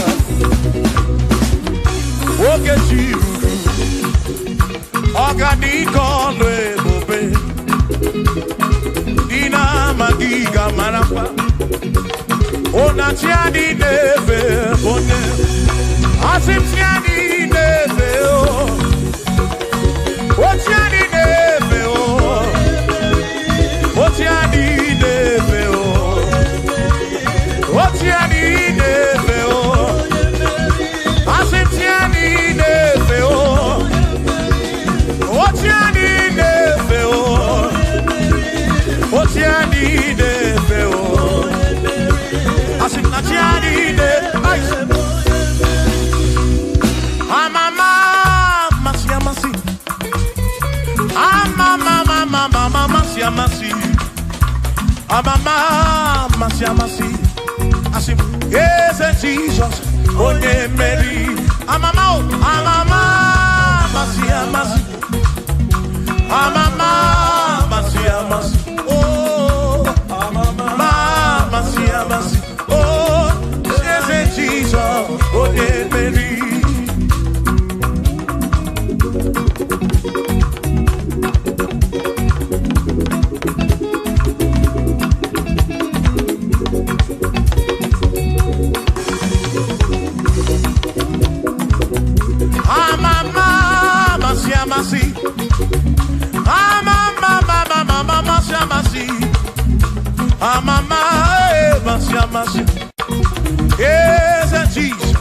oge chiruru ọganike ọlụ ebube dị na magiga marakwa Onatiani neve one Asimtiani neve o Otiani neve o Otiani neve o Otiani neve o Asimtiani neve o Otiani neve o Otiani neve o Yes, Jesus, onye Mary. Amama, oh, oh, yes, Jesus, onye Mary. Yes, Jesus.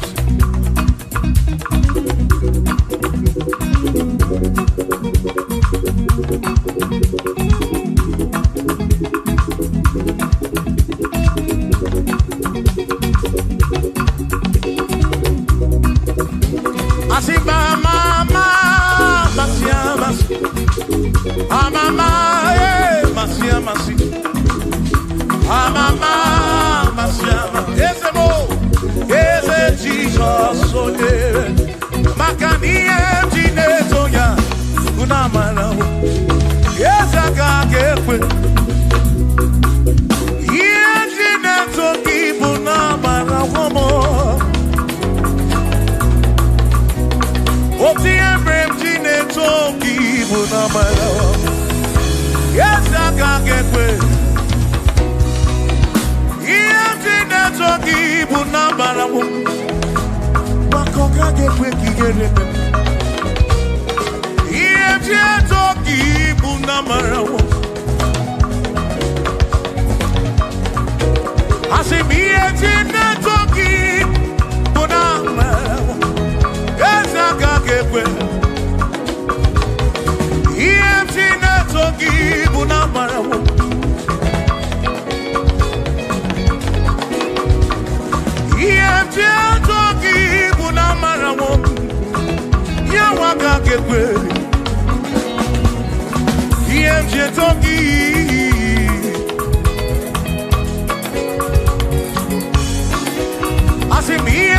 Jesus, oh yeah, Makani Toya, Unamana, yes, I got it. Yes, Jineto Kibunamana, Homo. Otiembrem Jineto Kibunamana, yes, I got it. Yes, Jineto Kibunamana. Makoka get get Ie toki bunamara. Asimie toki bunamara. Ezaka get Ie toki bunamara. Ie toki bunamara. Yawaka get Ie toki. Asimie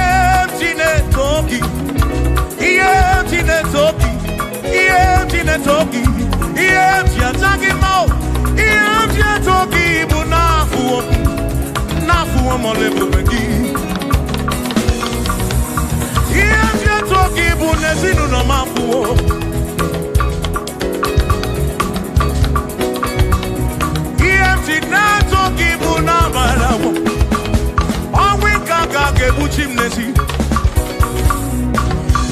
toki. Ie toki. Ie toki. Ie toki mo. Ie toki bunafu. Nafu mo lebegi. Ie toki bunezinu no mafu. Ie toki bunabarawo. Owi kaka kebuchim nesi.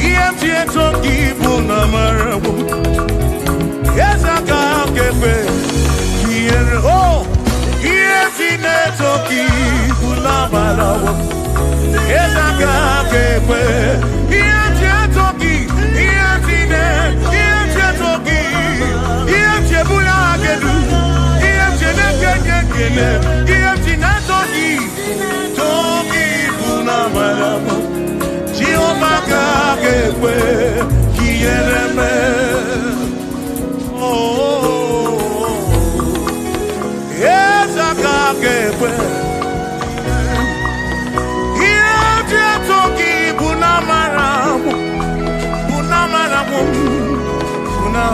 Ie toki bunabarawo. Yes, I can't get here. Oh, yes, in a toki, Ulabala. Yes, I can't get here. Toki, yes, in a toki, yes, Bulagedu, yes, yes, in a toki, Toki, Ulabala. Jehovah can't get here. Yes, I can't get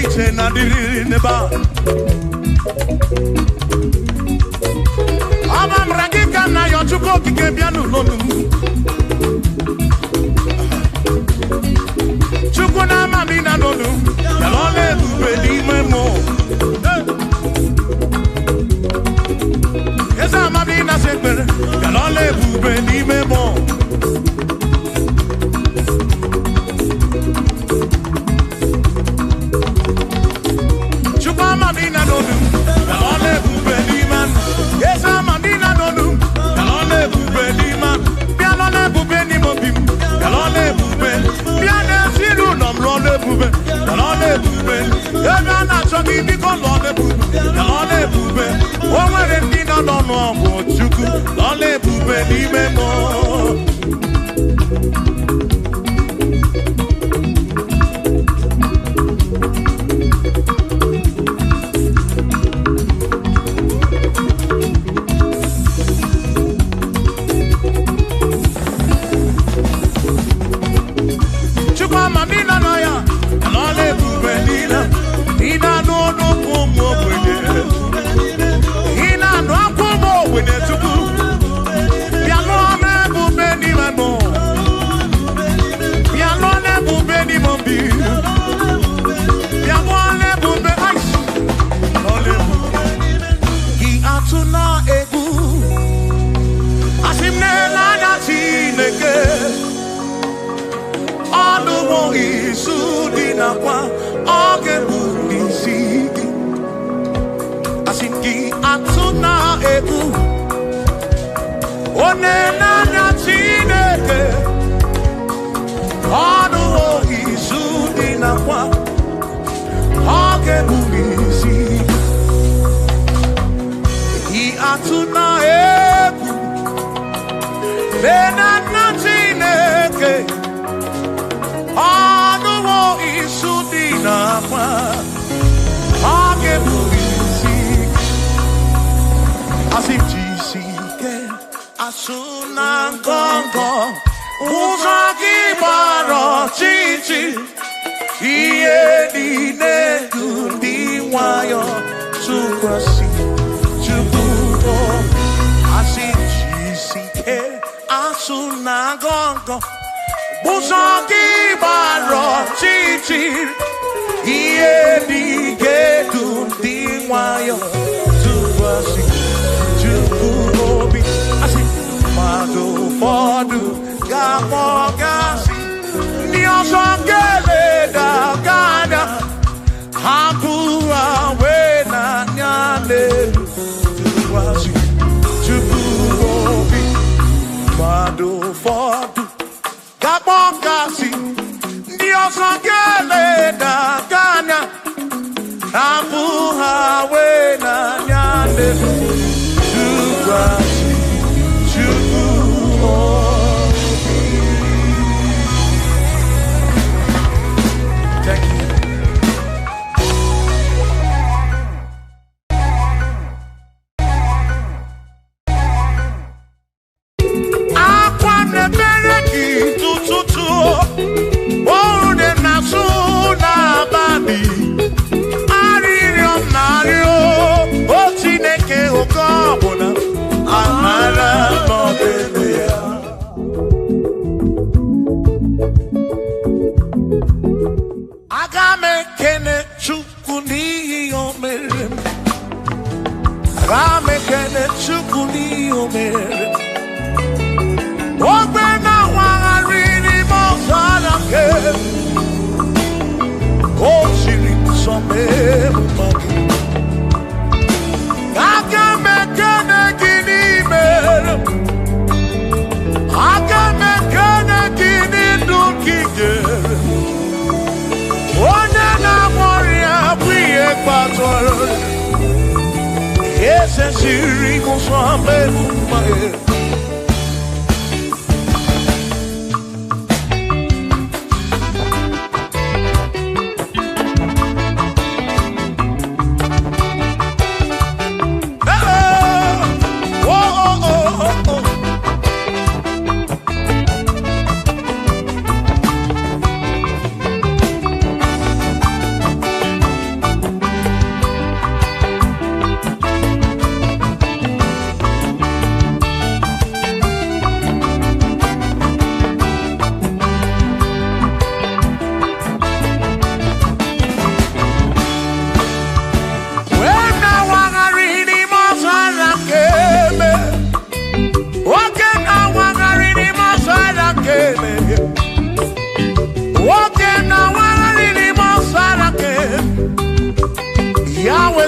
iche na diri neba. Ama mragika na yochuko kike bianu lonu. Chuko na mami na lonu. Yalole bube di memo. Esa mami na sekber. Yalole bube di memo. Madina donu, kalone bubeli man. Yes, Madina donu, kalone bubeli man. Pianone bubeni mobim, kalone bubeli. Piane silu nom lone bube, kalone bubeli. Ega na choki biko lone bube, kalone bubeli. Omere ndina dono ambo chuku, lone bubeli memo.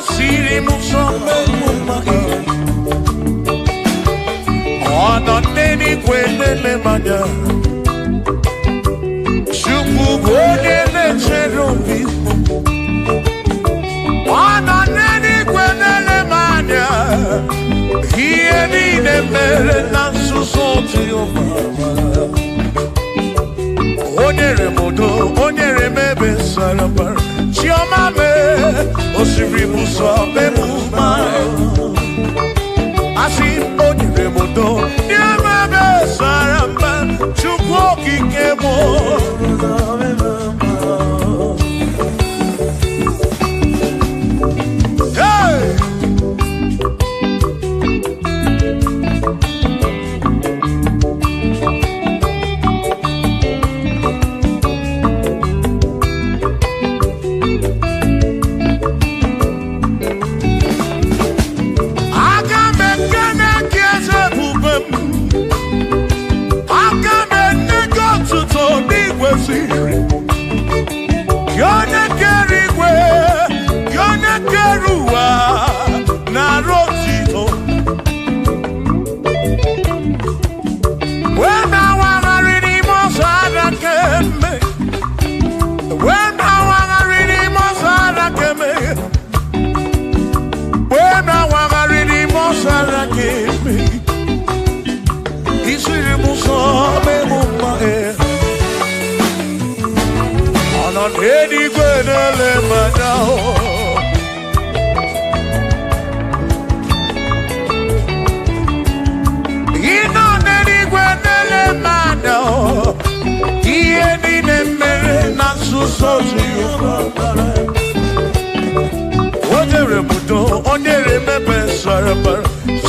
siri muso memumai. Ono neni kwenele manya. Shuku kwenele cherubi. Ono neni kwenele manya. Hiye ni nemere nansu soti obama. Onyere modo, onyere mebe sarabar. Chioma me, osiri muso memumai. Asi onyere modo, nyemebe saramba. Chukwu okike mo. Hey!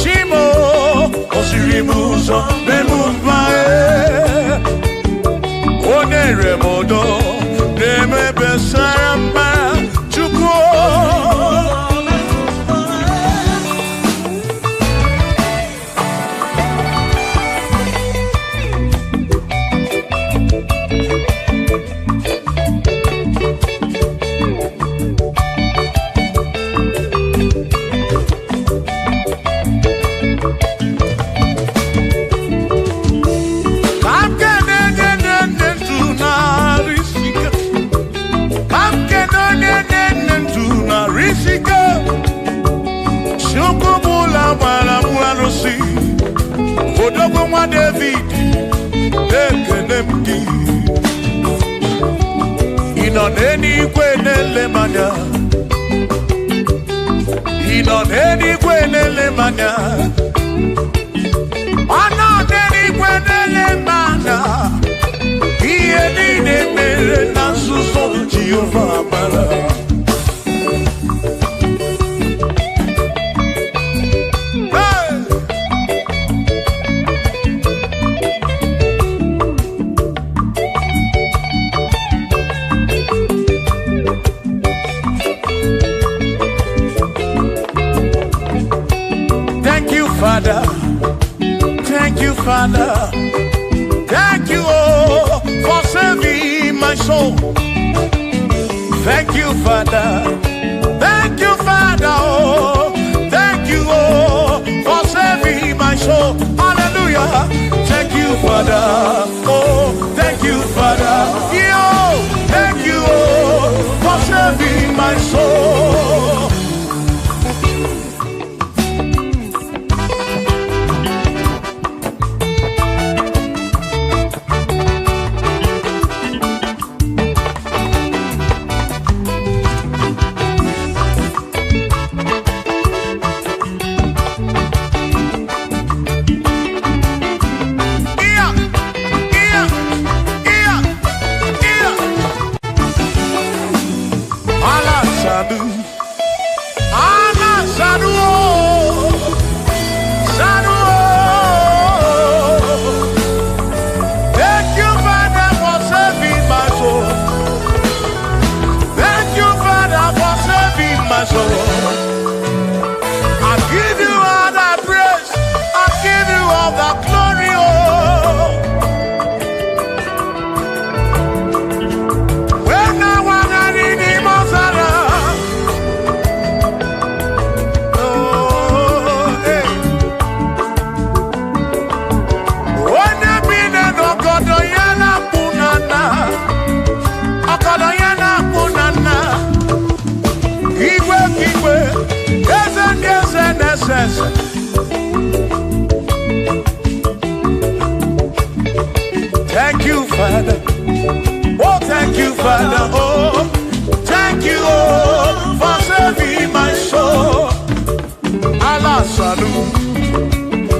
Shimo, Osirimuso, Bemumae, Oneremodo, Nemebe Saramba, Chuko. Odogwa David, Ekenemdi. Inoneni kwenele manya. Inoneni kwenele manya. Anoneni kwenele manya. Iye nine mere nasuso Jehovah mala. Father, thank you, Father, thank you, oh, for saving my soul. Thank you, Father, oh, thank you, oh, for saving my soul. Hallelujah, thank you, Father, oh, thank you, Father, yo, thank you, oh, for saving my soul. Thank you, Father. Oh, thank you, Father. Oh, thank you, oh, for saving my soul. Allah salut,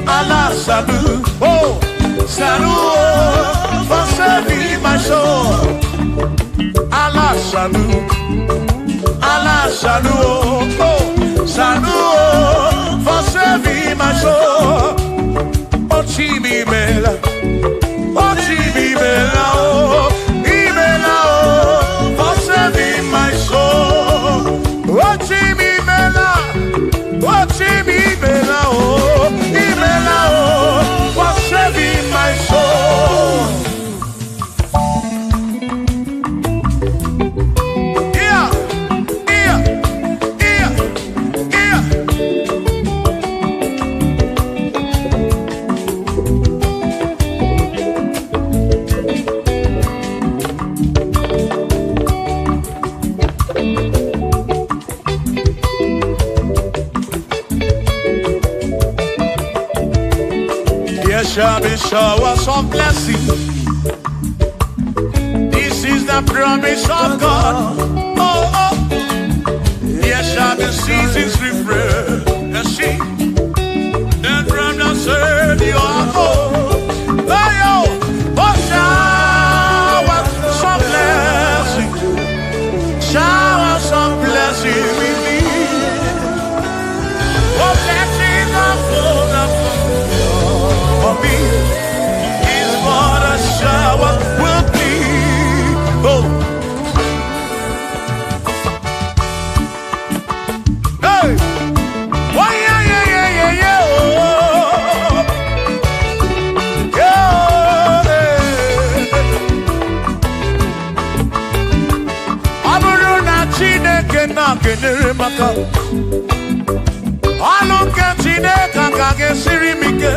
Allah salut. Oh, salut, oh, for saving my soul. Allah salut, Allah salut. Oh, salut, oh, for saving my soul. Oh, Chimi Mela. Oh, Chimi Mela. Oh, for saving my soul. Oh, Chimi Mela. Oh, Chimi Mela. Oh, Mela. Oh, for saving my soul. Yeah, yeah, yeah, yeah. There shall be showers of blessing. This is the promise of God. Oh, oh. There shall be seasons refreshing. And from the earth you are home. Oh, oh, showers of blessing. Showers of blessing we need. Oh, blessings of full for me is what a shower will be. Oh, hey, oh yeah, yeah, yeah, yeah, yeah. Oh, yeah. Aburu na Chineke na kenere maka. Alunke Chineke kage siri mike.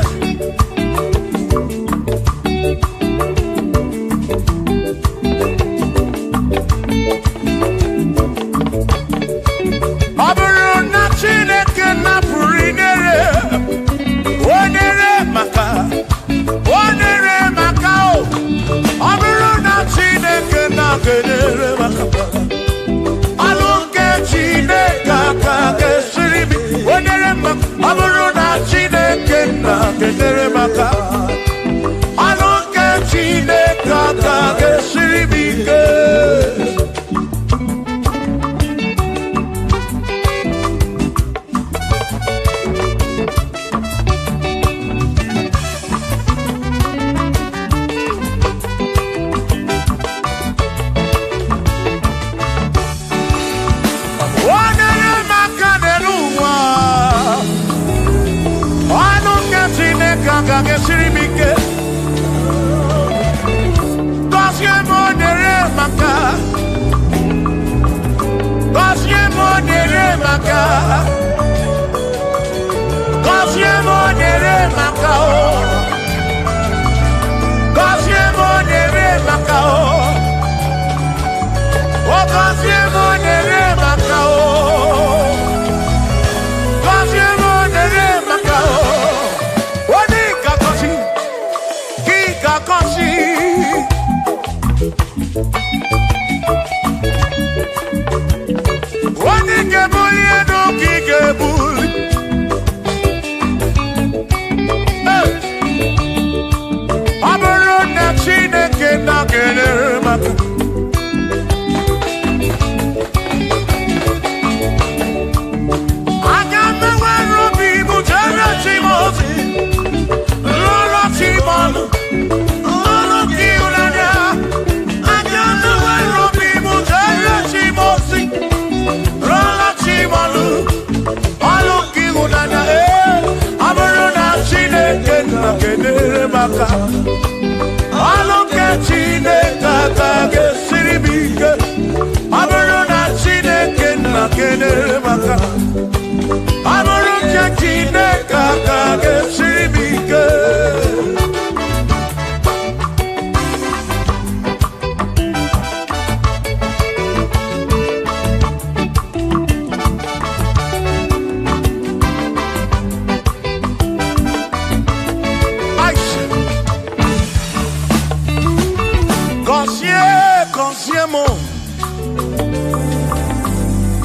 Kosiemo.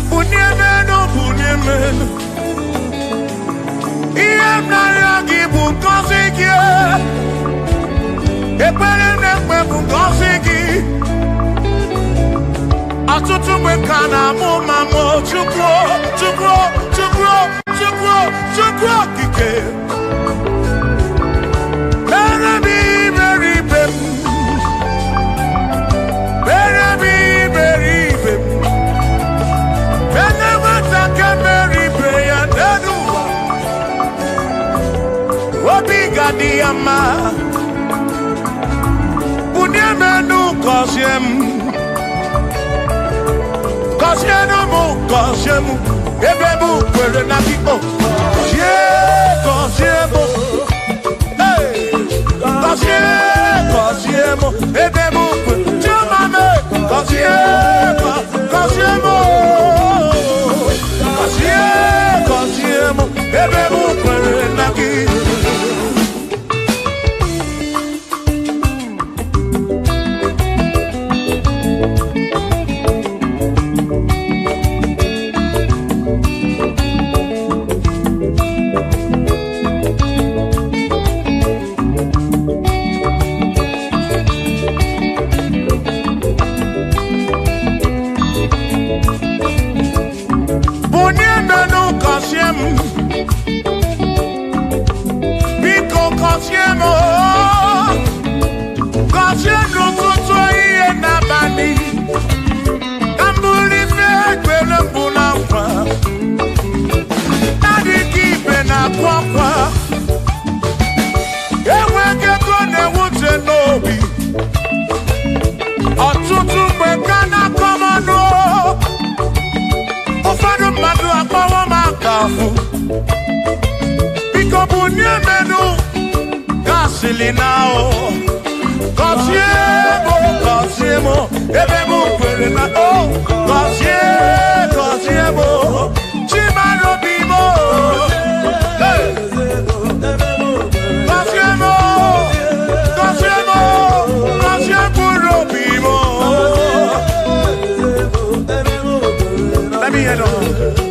Bunyemeno, bunyemeno. Iem na yagi bukosiki. Epere nekwe bukosiki. Atutu mekana mo mamo chukro, chukro, chukro, chukro, chukro kike. Baby, baby, baby. Baby, baby, baby. Whenever I can marry, pray and do. Obiga diama. Bunyemenu kosiem. Kosiemu, kosiemu. Ebebu kwere na kiko. Kosiemu. Hey. Kosiemu. Ebebu kwere. Chumame. Kosiemu. Kosiemu. Kosiemu. Ebebu kwere na kiko. Now, Kosiemo, Ebebu kwere na oh, Kosiemo, Chimano Bibo, Kosiemo, Kosiemo Bibo. Let me hear it.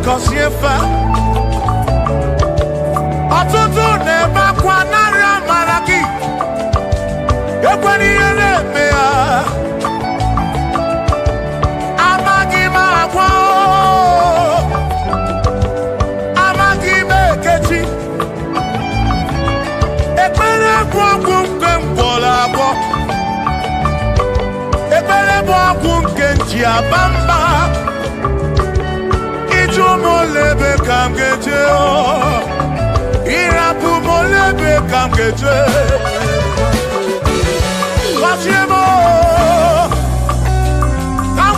Kosiefa Atutu neba kwa nara maraki Ekwani yele mea Amagi magwa Amagi mekechi Ekwele kwa kumke mbola kwa Ekwele kwa kumke njia bamba Molebe kam geje o Irapu molebe kam geje Kosiemo Kam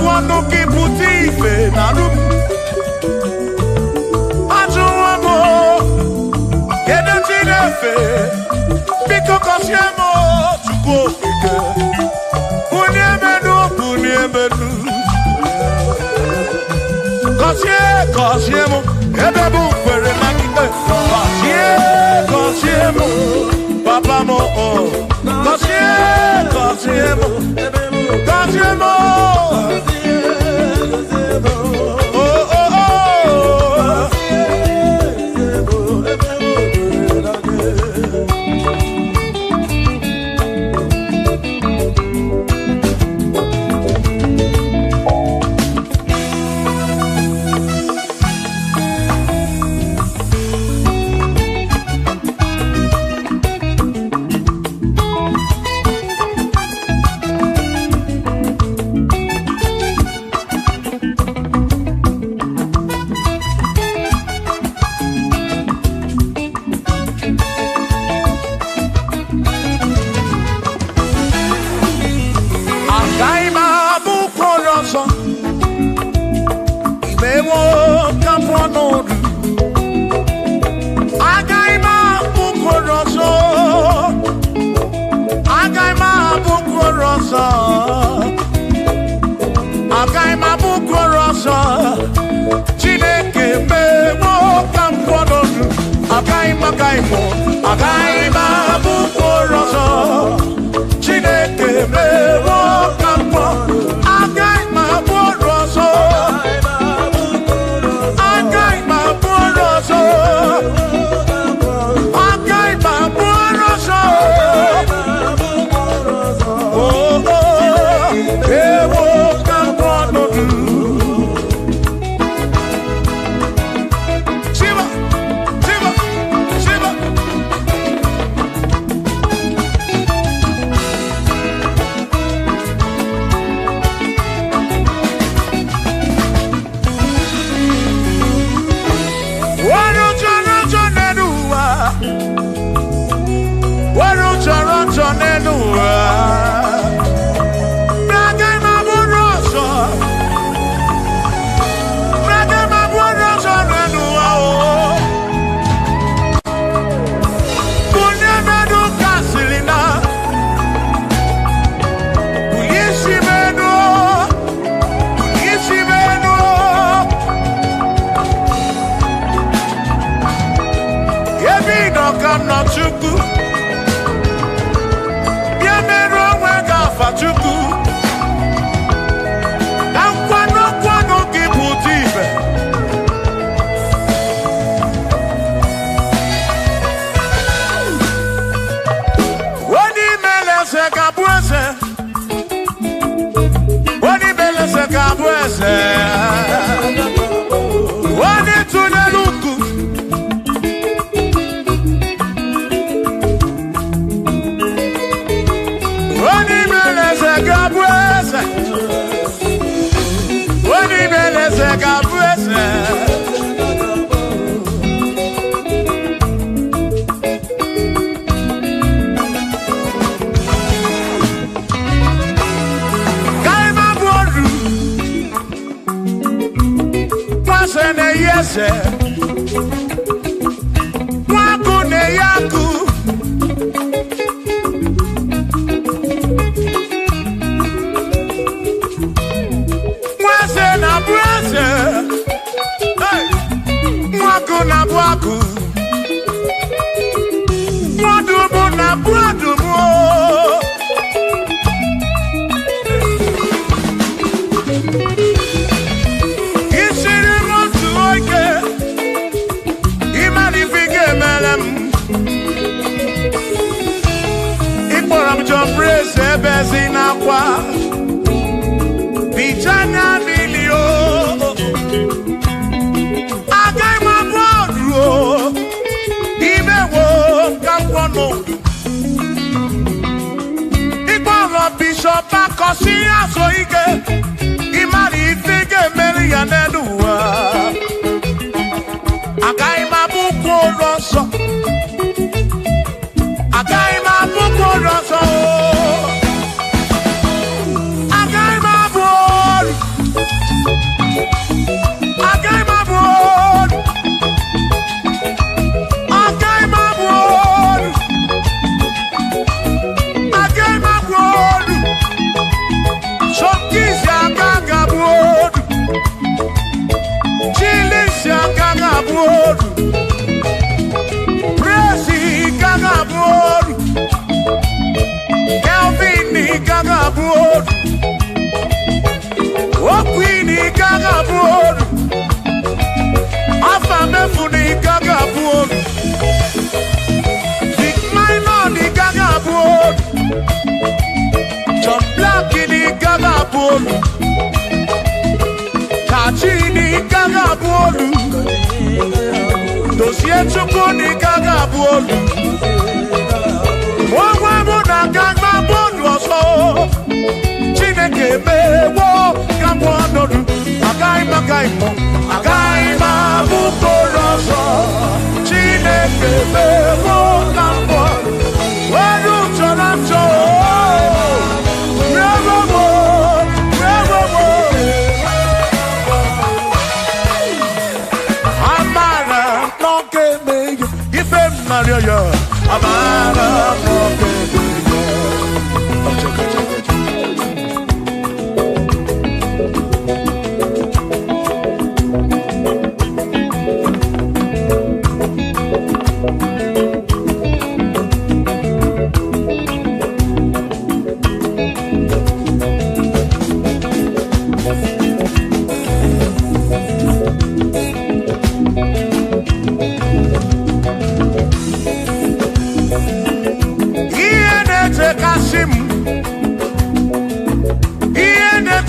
kwano kiputi ife narum Ajuwamo Kede tinefe Biko Kosiemo Chukwu okike Bunyemenu Kosiemo, Ebebu kwere na kike. Kosiemo, Papa mo oh. Kosiemo, Kosiemo. Oh oh oh.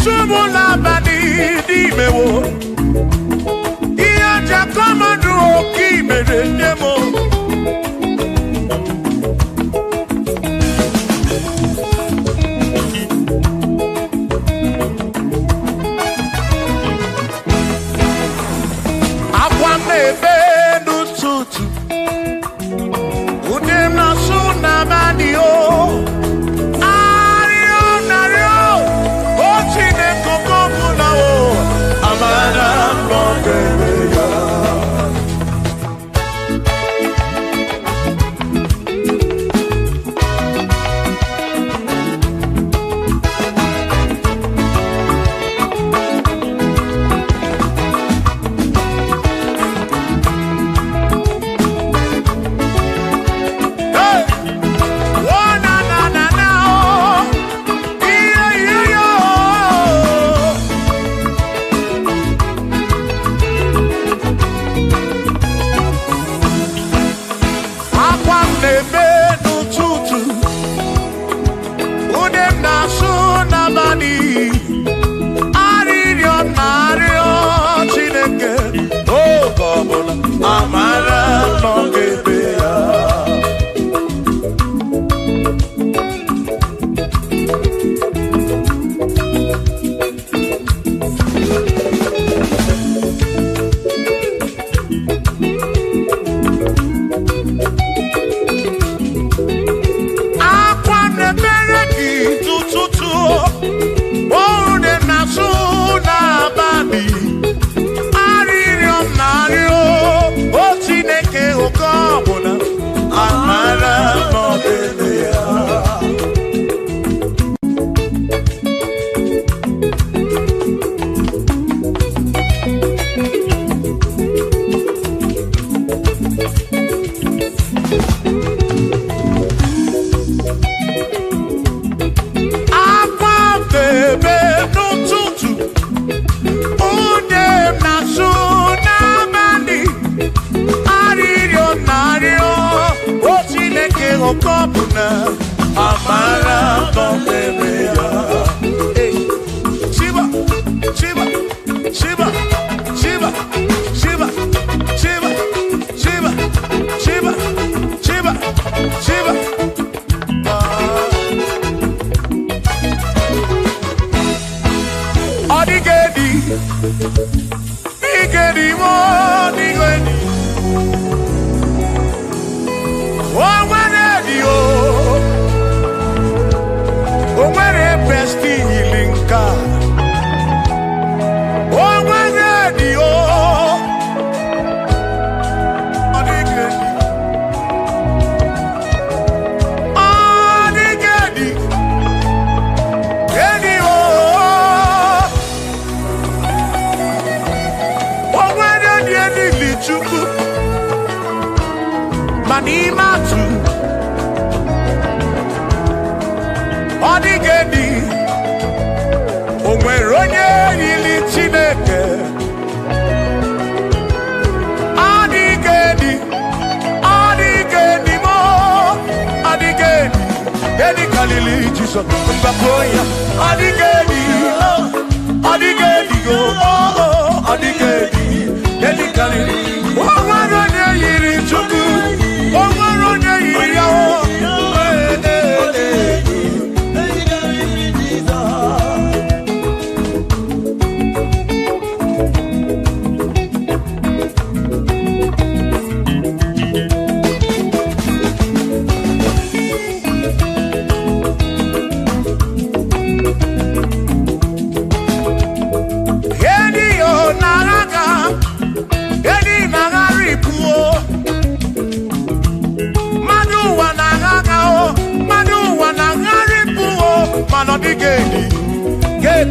tumula bani di mewo. Iya jakomadu oki mere nemo. Akwa mebe n'ụtụtụ. Udem na suna bani o.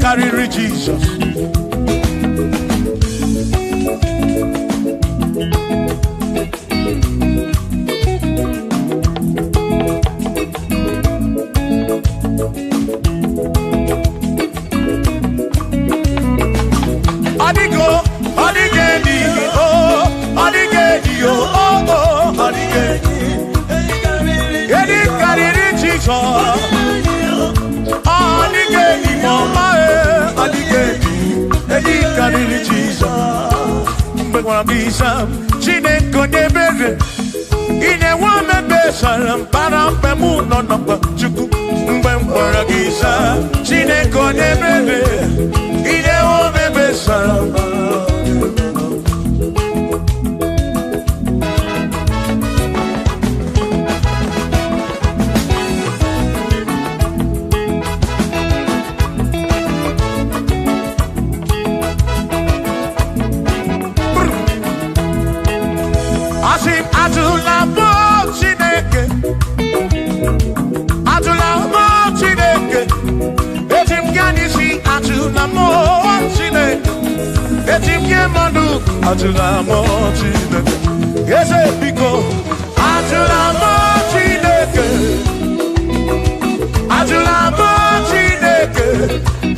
Carry Jesus. ebebe. Ine wame besalam para pemu no napa chuku mbem para gisa sine kone bebe. Ine wame besalam. Asim atula mo chineke, atula mo chineke. Etim ganisi atula mo chineke, etim yemandu atula mo chineke. Ese piko atula mo chineke, atula mo chineke.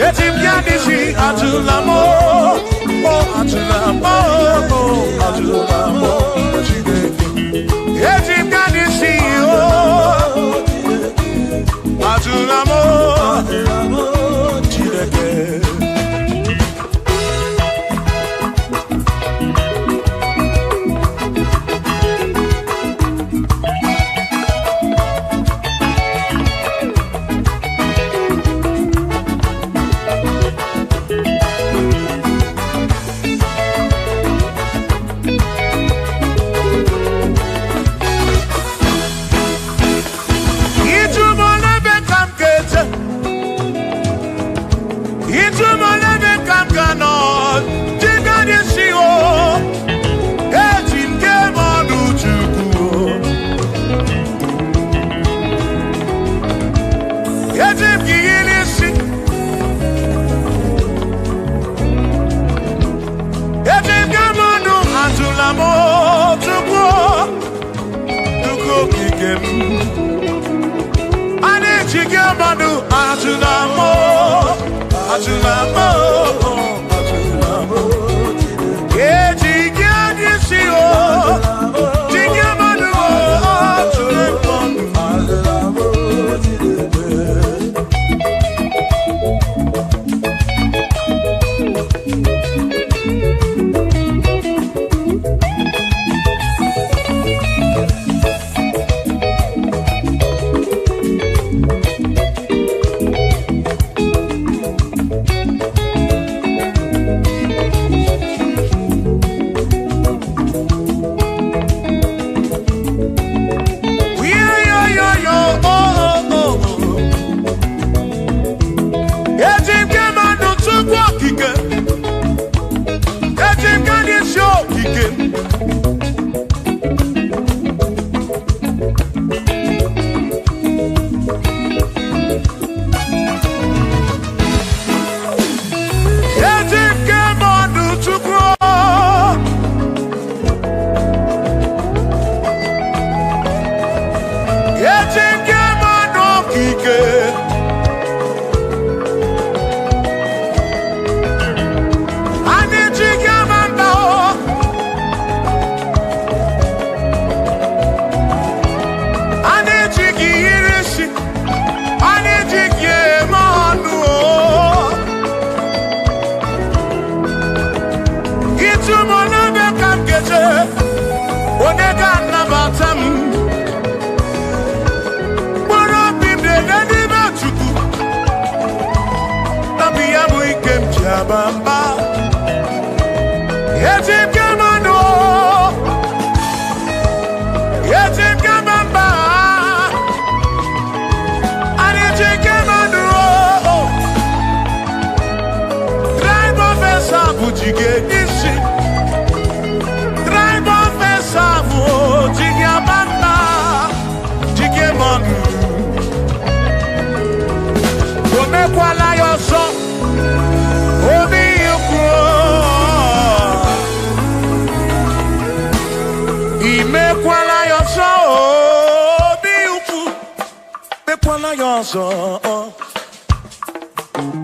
Etim ganisi atula mo, oh atula mo, oh atula mo. Etim ganisi oh, atula mo chineke.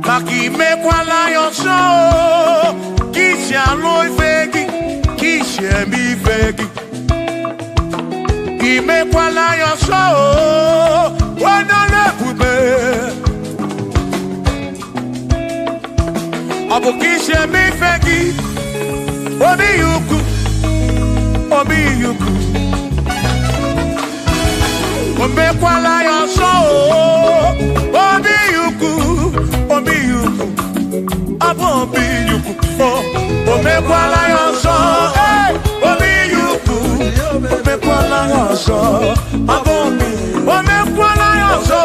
Maki me kwala yo so, kisha loy fegi, kisha mi fegi. Ki me kwala yo so, wana le pube. Abu kisha mi fegi, obi yuku, omekwala ya ọsọ obi yuku abụ obi yuku omekwala ya ọsọ obi yuku omekwala ya ọsọ abụ obi omekwala ya ọsọ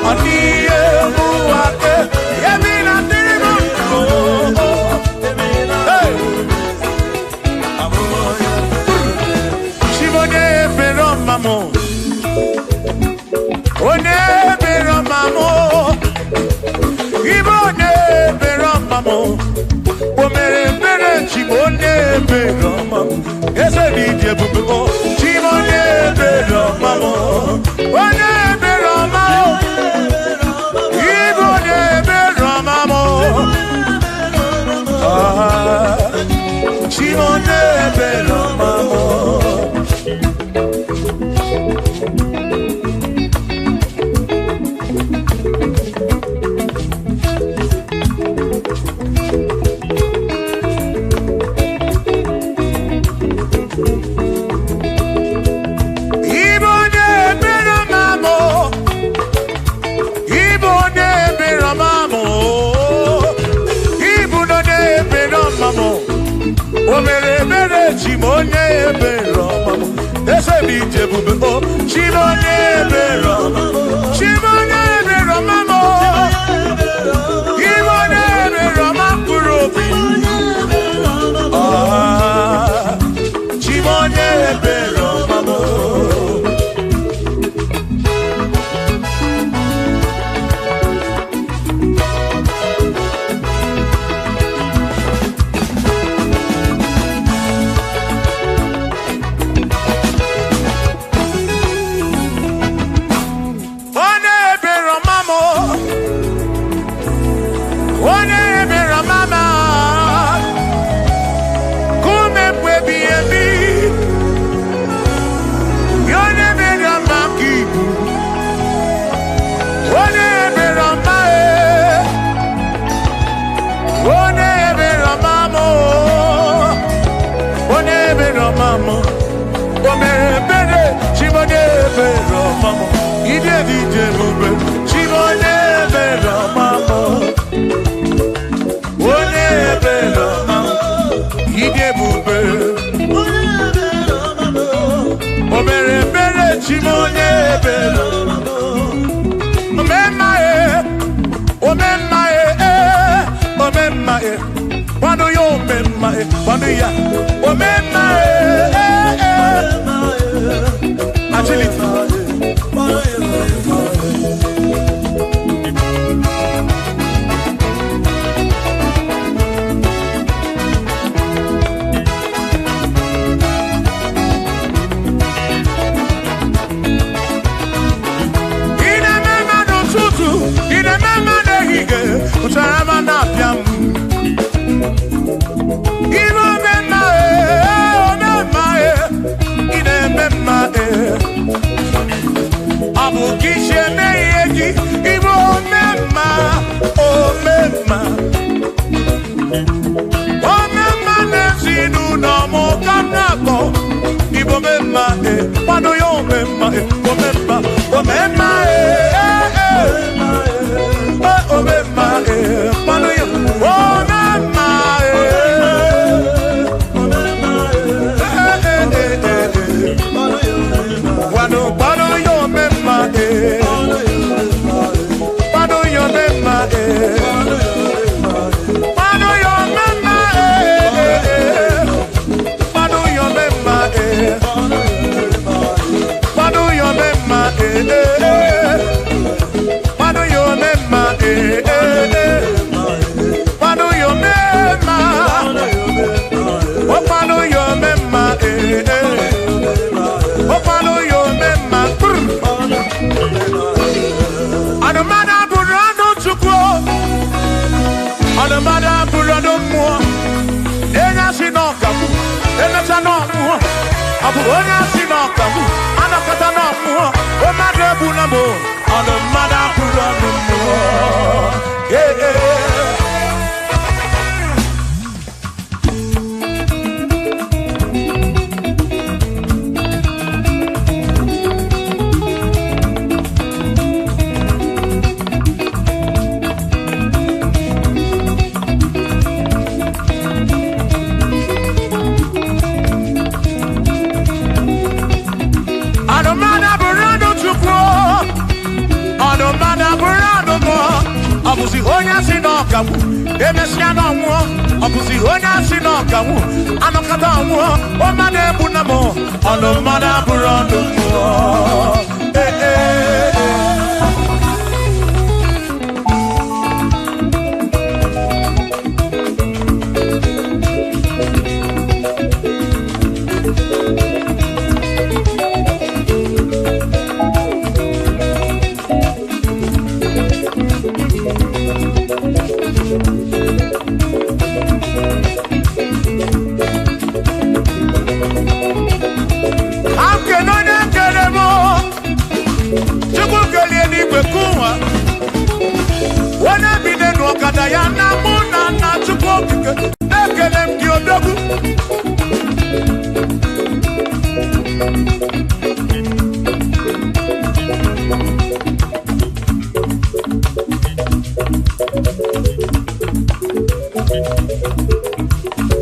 Honey, Jebubo, Chimone Bero Mamo, One Bero Mamo, Ibone Bero Mamo, Chimone Bero Mamo. Chimonye Bero Mamo, ese mi Jebubo, Chimonye Bero, Chimonye Bero Mamo, Chimonye Bero Makurobi, Chimonye Bero Mamo.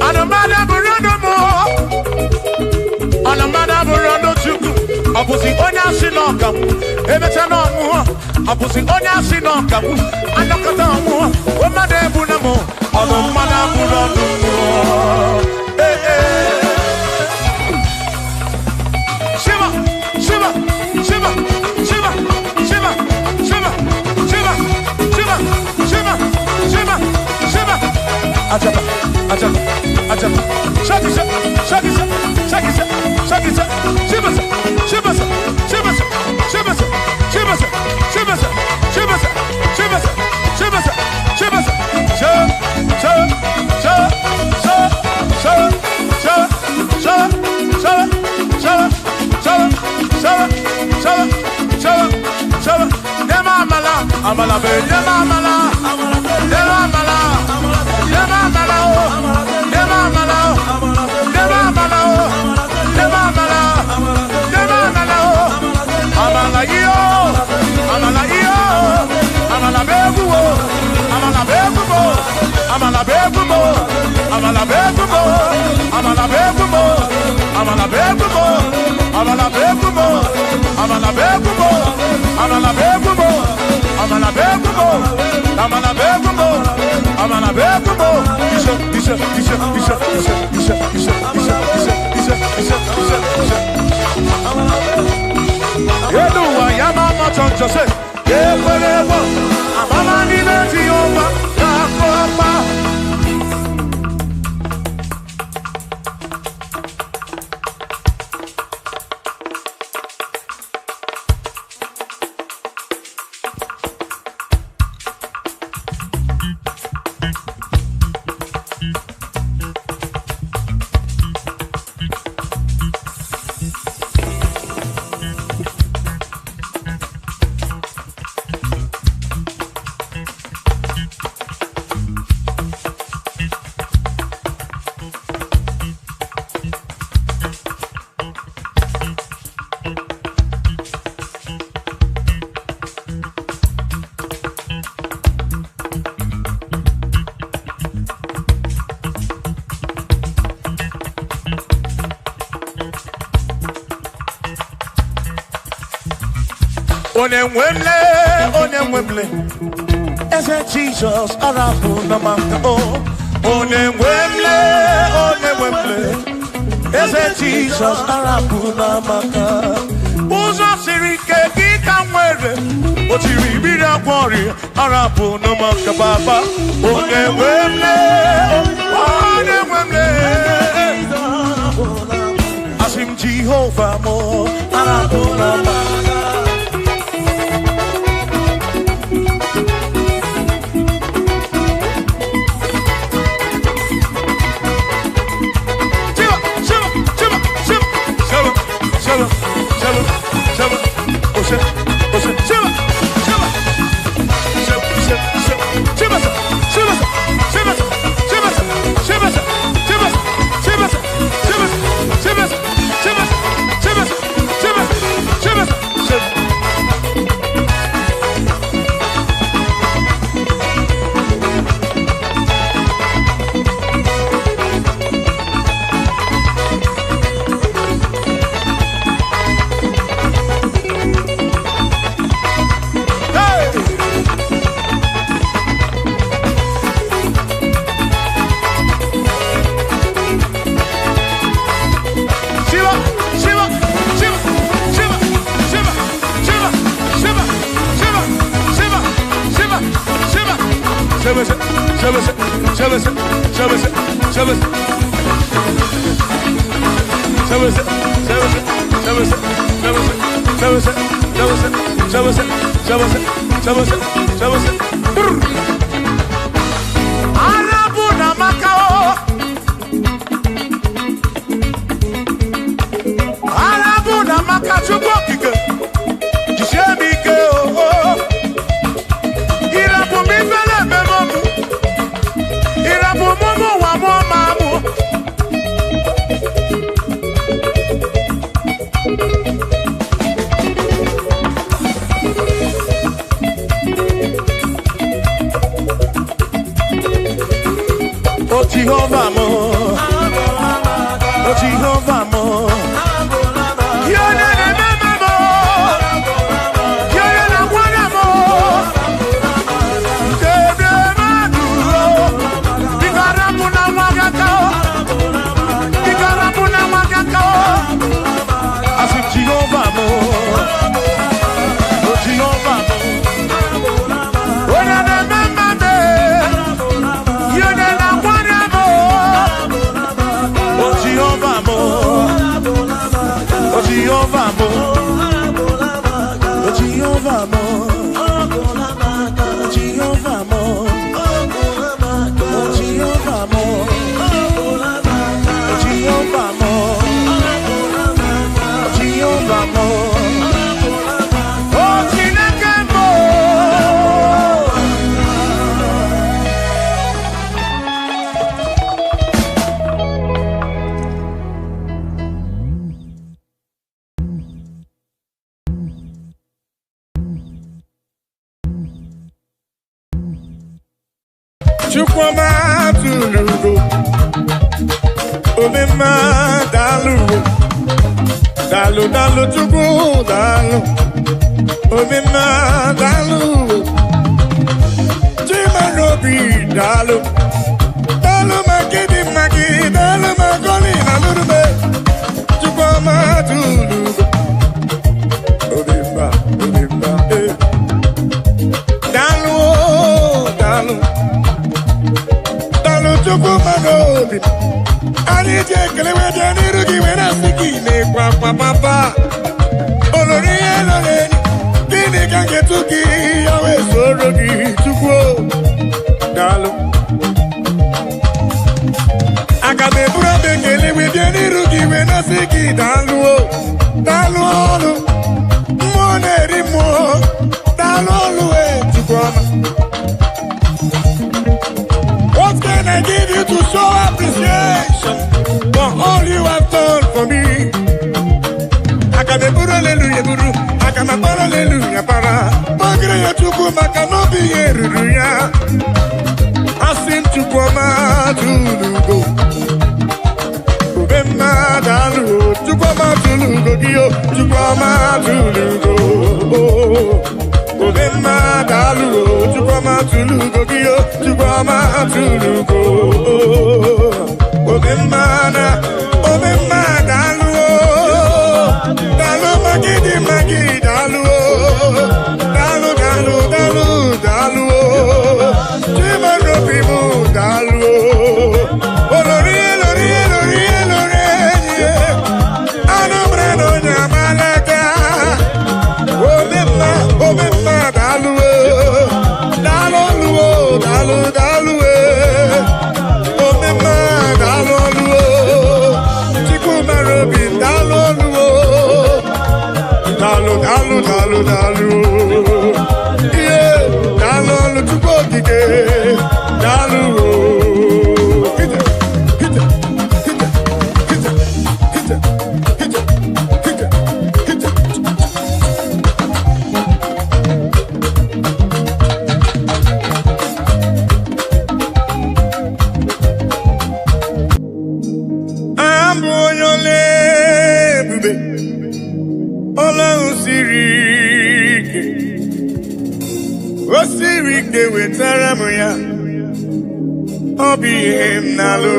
Anamada Burano mo. Anamada Burano chuku. Abusi onya sinoka. Ebeta no mu. Abusi onya sinoka. Anakata mu. Omade bunamo. Anamada Burano mo. Eh eh. Shiva, Shiva, Shiva, Shiva, Shiva, Shiva, Shiva, Shiva, Shiva, Shiva, Shiva. Ajaba, ajaba, ajaba. Shaki sa, shaki sa, shaki sa, shaki sa. Shiva sa, Shiva sa, Shiva sa, Shiva sa, Shiva sa, Shiva sa, Shiva sa, Shiva sa, Shiva sa, Shiva sa. Amala be, amala, amala, amala, amala, amala, amala yo, amala yo, amala begumo, amala begumo, amala begumo, amala begumo, amala begumo, amala begumo, amala begumo, amala begumo, amala begumo, amala begumo, amala begumo, amala begumo. Isa. Yeduwa yamama chonjose, yekwelewa, amama nileti yoma, yakopa. Onemwemle, ese Jesus arapu na maka oh. Onemwemle, ese Jesus arapu na maka. Uzo sirike kika mwere, otiri bira kwori arapu na maka baba. Onemwemle, asim Jehovah mo arapu na maka. Oh Jehovah mo, oh Jehovah mo. You're not a mama mo, you're not a one mo. Bigarapuna wagako, bigarapuna wagako. I said Jehovah mo, oh Jehovah mo. Oh na na mama me, you're not a one mo. Oh Jehovah mo. Oh Jehovah mo, oh Jehovah mo, oh Jehovah mo, oh Jehovah mo, oh Jehovah mo, oh Jehovah mo, oh Chineke mo. Chukwuma tulugo, Obima dalu, dalu dalu chukwu dalu, Obima dalu, Chimarobi dalu, dalu magidi magi, dalu magoli nalurube, Chukwuma tulugo, Obima, Obima, dalu, dalu. Chukwumanobi, ani jekele wede nirugi wena siki ne kwa papa. Olori eloreni, kini kange tuki yawe sorogi chukwu. Dalu. Akabe bura bekele wede nirugi wena siki dalu. Dalu olu, mwone rimo, dalu olu chukwuma. What can I give you to show appreciation for all you have done for me? Akadeburu hallelujah buru, akamapara hallelujah para. Magre ya chuku makanobi yeruya. Asim chukwuma tulugo, Obima dalu, chukwuma tulugo giyo, chukwuma tulugo. Obima dalu, chukwuma tulugo giyo, chukwuma tulugo. Obima dalu, dalu magidi magi dalu, dalu dalu dalu dalu, chimarobi mu dalu. Olori elori elori elori ye, anomre no nyamalaka. Obima dalu, dalu dalu dalu, Obima dalu, Chikumarobi dalu, dalu dalu dalu dalu, yeah, dalu chukokike, dalu. Osirike wetara m ya, ọ bụ ihe m na-alụ.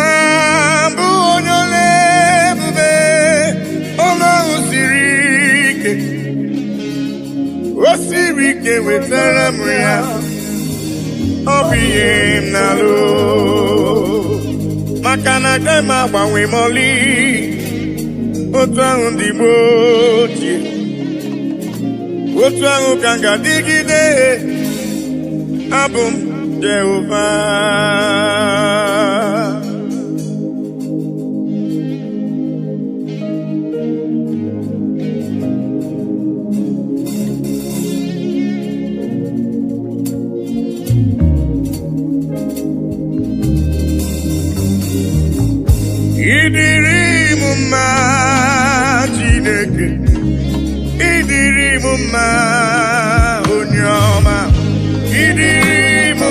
Abụ onye ole ebube, Ọlọ́run siri ike. Osirike wetara m ya, ọ bụ ihe m na-alụ. Maka na agaghị m agbanwe m ọlị, otu ahụ ndị Igbo ochie. Otu ahụ ka m ga-adịgide, abụ m Jehova. Idiri m mma Chineke, idiri m mma onye ọma, idiri m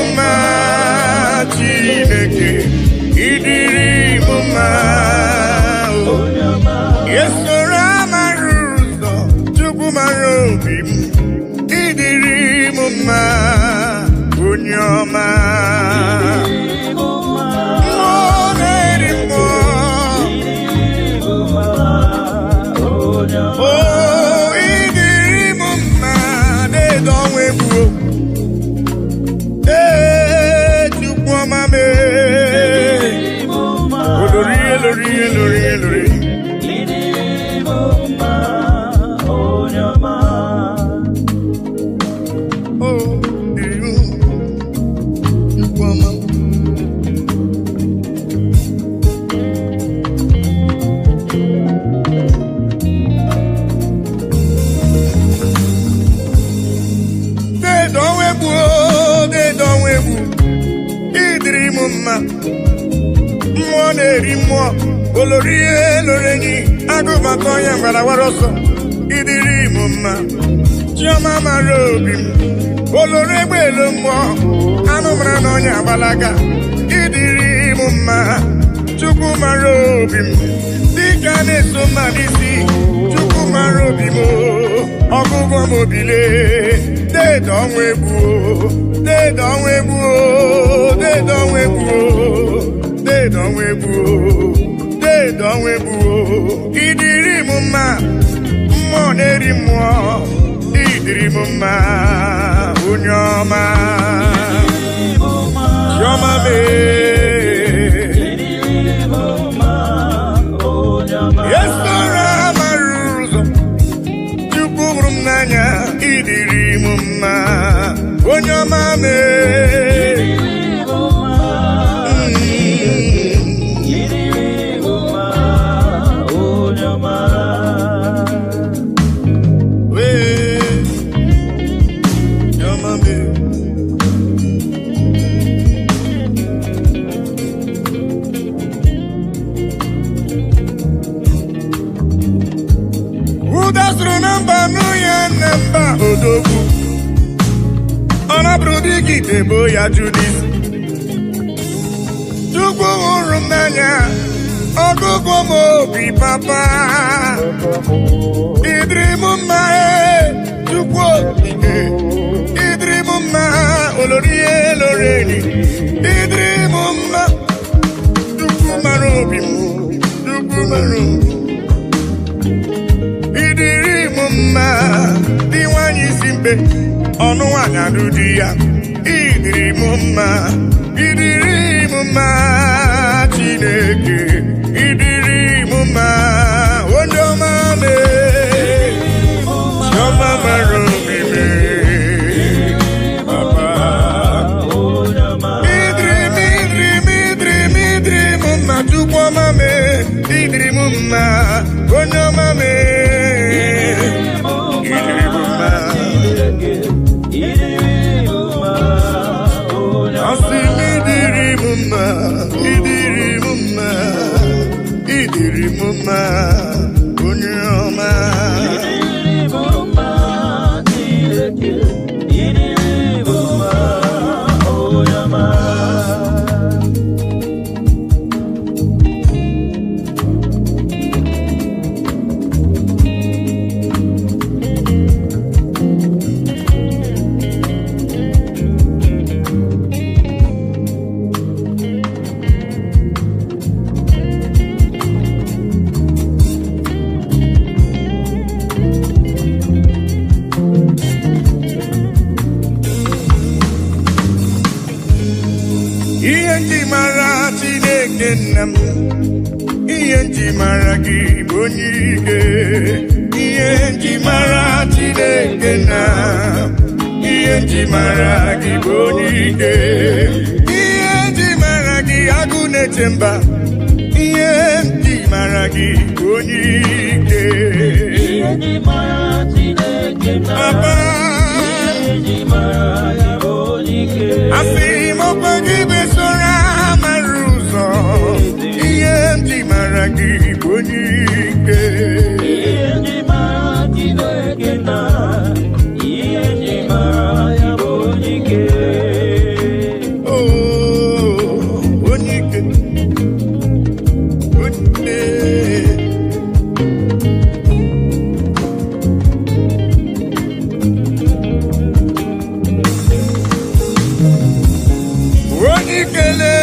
ikele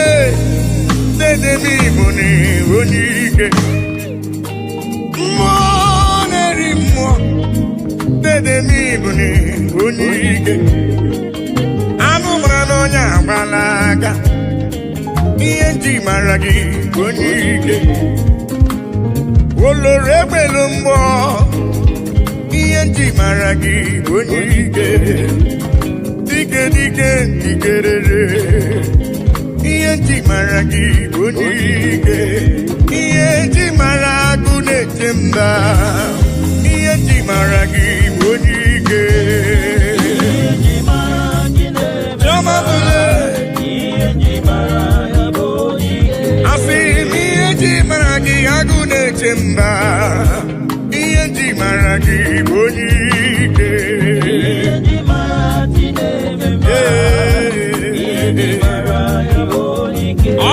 dedemi buni onike mo neri mo dedemi buni onike anu brano nya balaga ienji maragi onike olore belumbo ienji maragi onike dike dike dikerere ienji maragi onike ienji maragu nechemba ienji maragi onike ienji maragi jama bule ienji maragi onike afimi ienji maragi agu nechemba ienji maragi onike ienji maragi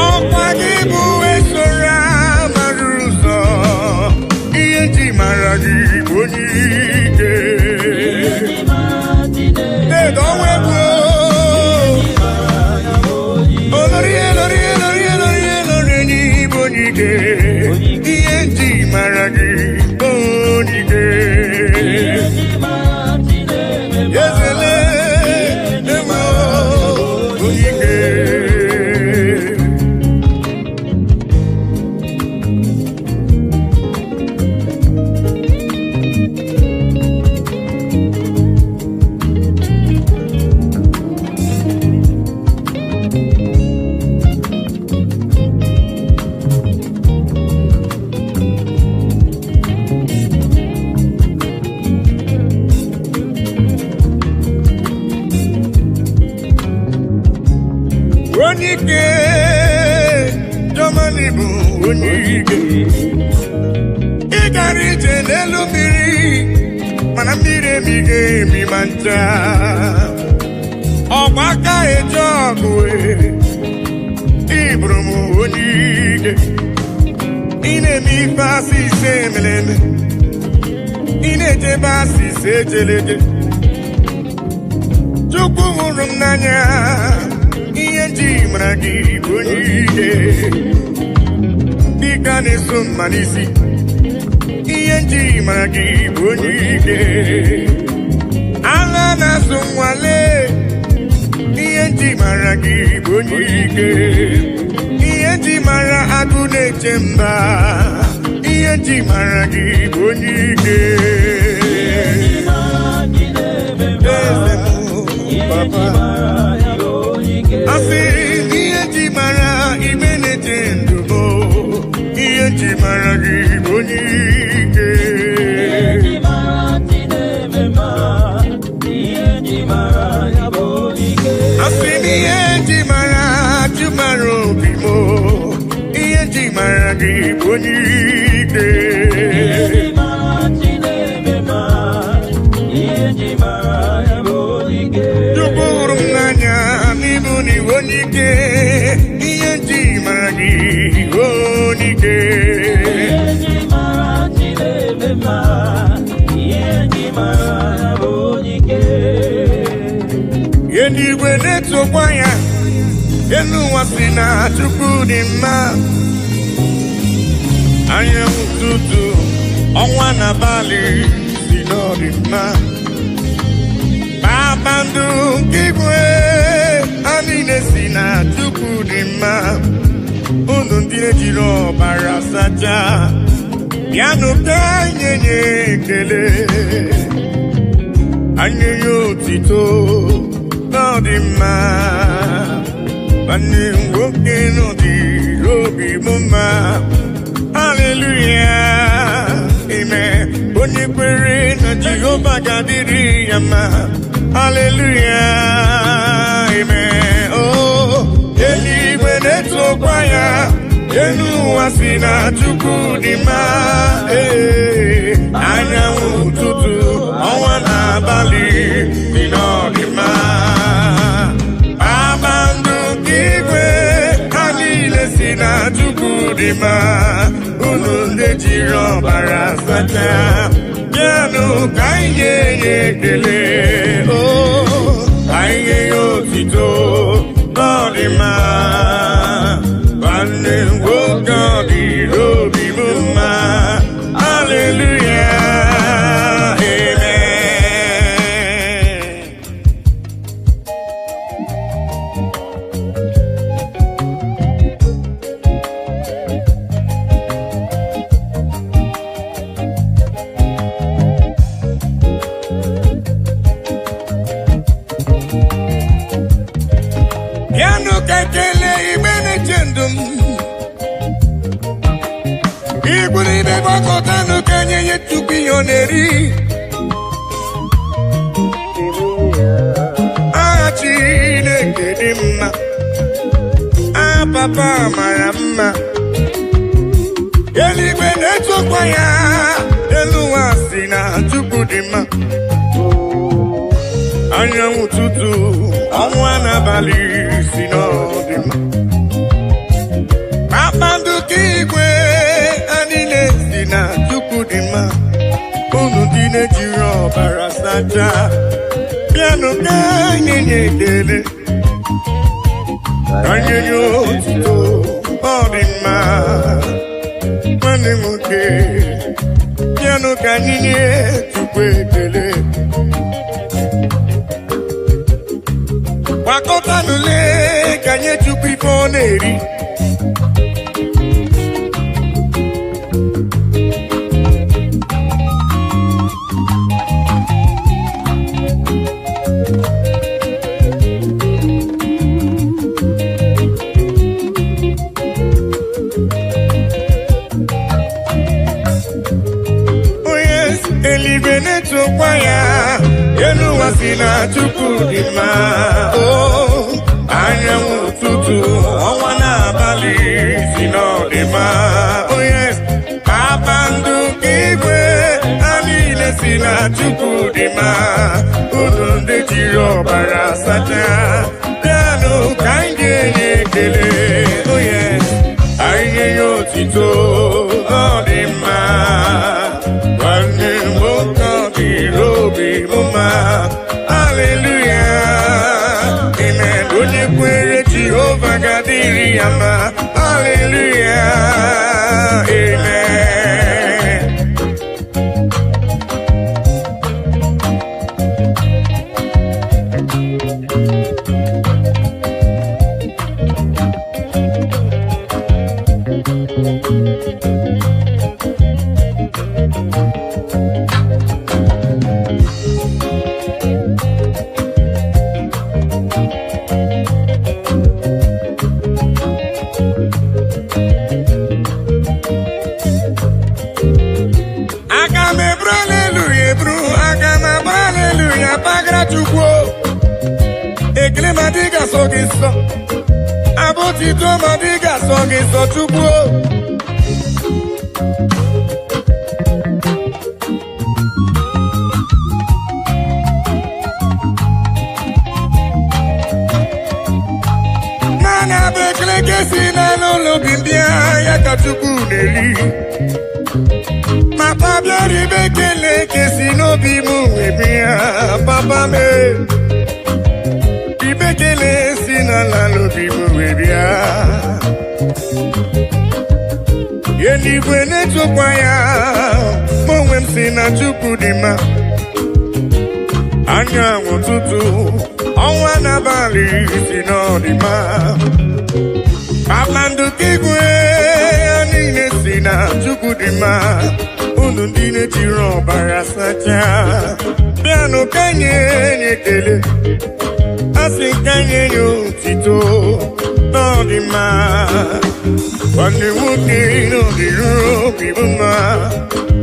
Ọ̀pàgìbù esora maruso, iyenji maragi bonike. Edowebu, olori ni bonike, iyenji maragi bonike. Yezele. Onike, Jomanibu, Onike. Igari jenelu miri, mana mire mige mi manja. Obaka ejogwe, Ibrumu Onike. Ine mi fasi semeleme, ine jebasi sejelege. Chukwurum nanya. Iyenji maragi bonike Bikane sumanisi Iyenji maragi bonike Alana sumwale Iyenji maragi bonike Iyenji mara agune chemba Iyenji maragi bonike Iyenji maragi Papa Afiri iyenji mara imene jendubo iyenji mara gibonike iyenji mara tinemema iyenji mara yabonike Afiri iyenji mara jumaro bimo iyenji mara gibonike iyenji mara tinemema iyenji mara yabonike Juburum nanya Nibuni wonike, iyenji maragi wonike. Iyenji maragi lebema, iyenji maragi wonike. Yendi wene tokwaya, yenu wasina chukudima. Anye ututu, onwana bali sinodima. Babandu kigwe. Anine sina tukudima Unu ndine jiro barasaja Yanu kanyenye kele Anye yotito Nodima Bani woke no di robi muma Hallelujah Amen Onye kwere na Jehovah gadiri yama Hallelujah Amen Oh Eligwe netsokwaya Enu wasina chukudima Anya ututu Onwa n'abalị Dinodima Babandu kigwe Anile sina chukudima Unu nde jiri ọbara sacha Yanu kaiye yekele Oh kaiye yotito Nodima kekele igbe na-echendum Igwuru ibe gbakọtanụ ka nye nye Chukwu ihe ọ na-eri aha Chineke dị mma aha papa mara mma eluigwe na-etokwa ya elu ụwa si na Chukwu dị mma anyanwụ ụtụtụ ọnwa n'abalị si n'ọdị mma kpakpando ka igwe niile si na Chukwu dị mma unu ndị na-ejiri ọbara sacha bịanụ ka anyị nye ekele ka anyị nye otuto ọ dị mma nwanne m nwoke bịanụ ka anyị nye Chukwu ekele gbakọtanụle ka nye Chukwu ife ọ na-eri eluigwe na-etokwa ya elu ụwa si na Chukwu dị mma anyanwụ ụtụtụ ọnwa n'abalị si n'ọdị mma kpakpando nke igwe ha niile si na Chukwu dị mma unu ndị jiri ọbara sacha bịanụ ka anyị ga-enye ekele anyị nye ya otito ọ dị mma nwanne nwoke ọ dịrị obi mma hallelujah amen onye kwere Jehova ga-adịrị ya mma hallelujah amen ekele ma dị ga-asọ gị nsọ abụtito ma dị ga-asọ gị nsọ Chukwu naanị abụ ekele ka esi n'ụlọ obi ndị ya ka Chukwu na-eri papa bịara ibe ekele ka esi n'obi m webe ya papa mee ibekele si n'ala n'obi m wee bịa eluigwe na-etokwa ya ma onwe m si na Chukwu dị mma anyanwụ ụtụtụ ọnwa n'abalị si n'ọdị mma kpakpando ka igwe ya niile si na Chukwu dị mma unu ndị na-ejiri ọbara sacha bịanụ ka nye ekele asị nke nye ya otito n'ọdị mma nwanne nwoke n'ọdịrị obi mma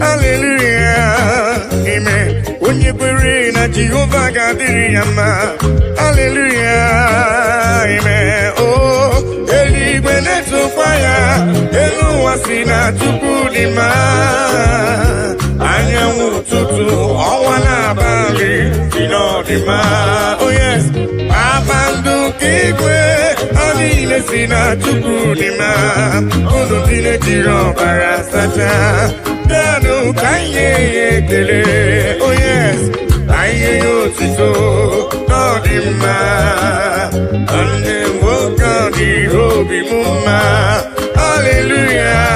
hallelujah amen onye kwere na Jehova ga-adịrị ya mma hallelujah amen eluigwe na-etokwa ya elu ụwa si na Chukwu dị mma anyanwụ ụtụtụ ọnwa n'abalị si n'ọdị mma kpakpando nke igwe ha niile si na Chukwu dị mma unu ndị na-ejiri ọbara sacha bịanụ ka anyị nye ya ekele anyị nye ya otito ọ dị mma nwanne nwoke ọ dịrị obi m mma hallelujah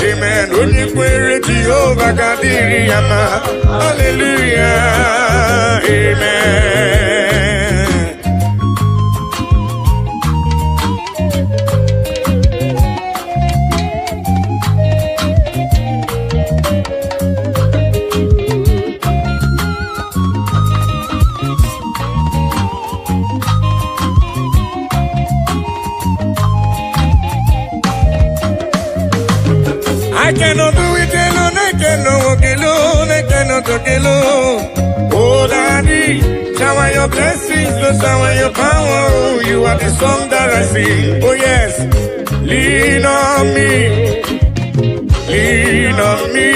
amen onye kwere Jehova ga-adịrị ya mma hallelujah amen cannot do it alone, I cannot walk alone, I cannot talk alone. Oh, Daddy, shower your blessings, Lord, shower your power. Oh, you are the song that I sing. Oh, yes. Lean on me, lean on me.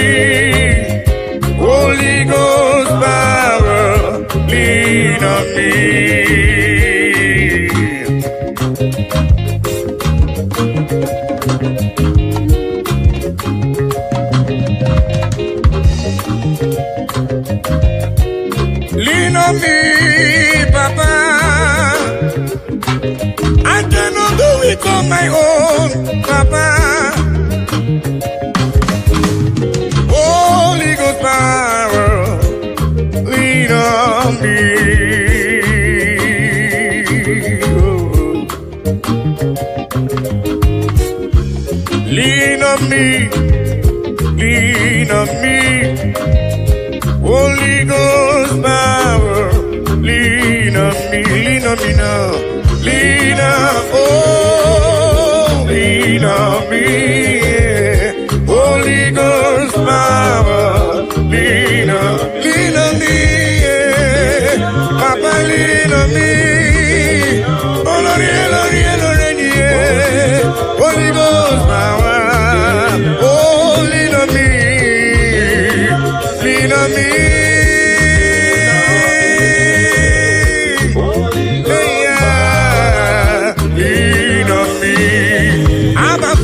Holy Ghost power, lean on me. Lean on me, Papa. I cannot do it on my own, Papa. Holy Ghost power, lean on me. Oh. Lean on me, lean on me. Holy Ghost power, lean on me now. Lean on, oh, lean on me. Yeah. Holy Ghost power, lean on me. Yeah. Papa, lean on me. Oh, Lord, yeah, Lord, yeah, Lord, yeah. Holy Ghost power, oh, lean on me. Lean on me.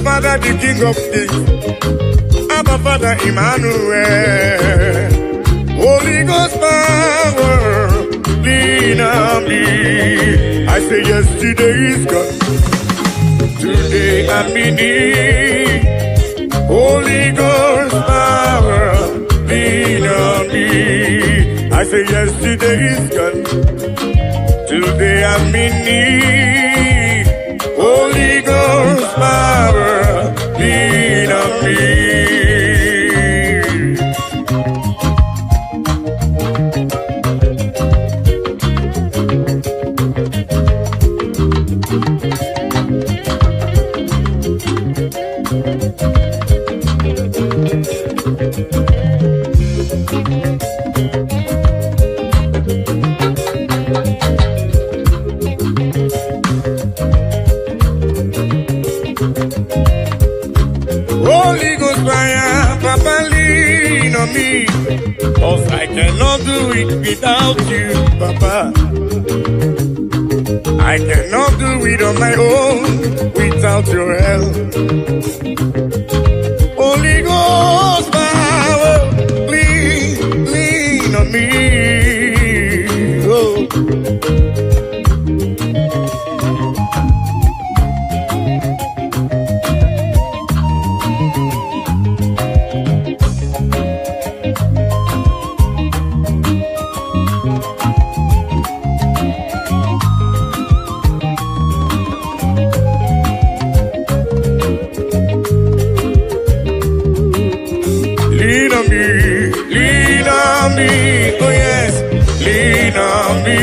Father, the King of Kings, Abba Father Emmanuel, Holy Ghost power, lean on me. I say yesterday is gone, today I'm in need. Holy Ghost power, lean on me. I say yesterday is gone, today I'm in need. Holy Ghost power, lean on me. Holy Ghost fire, Papa, lean on me. 'Cause I cannot do it without you, Papa. I cannot do it on my own without your help. Holy Ghost power, lean on me. Oh. Lean on me, oh yes, lean on me.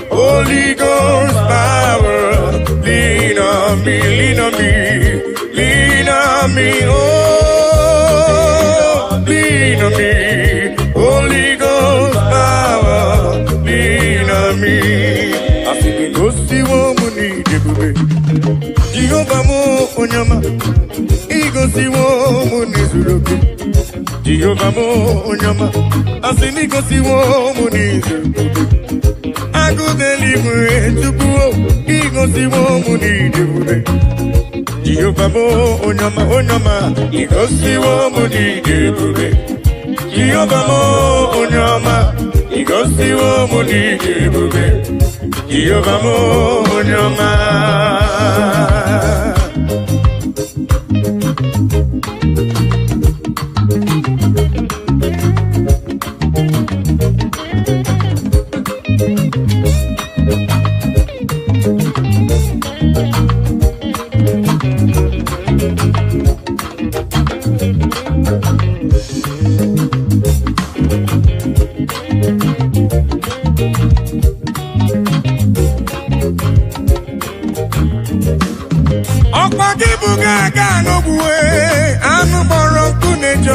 Holy Ghost power, lean on me, lean on me, lean on me, oh, lean on me. Holy Ghost power, lean on me. I feel the ghost you want me to be. Jehovah mo onyama, ego si wo mo nizuroke. Jehovah mo onyama, asini go si wo mo nizuroke. Agu deliver to go, ego si wo mo nizuroke. Jehovah mo onyama, ego si wo mo nizuroke. Jehovah mo onyama, ego si wo mo nizuroke. Jehovah mo onyama.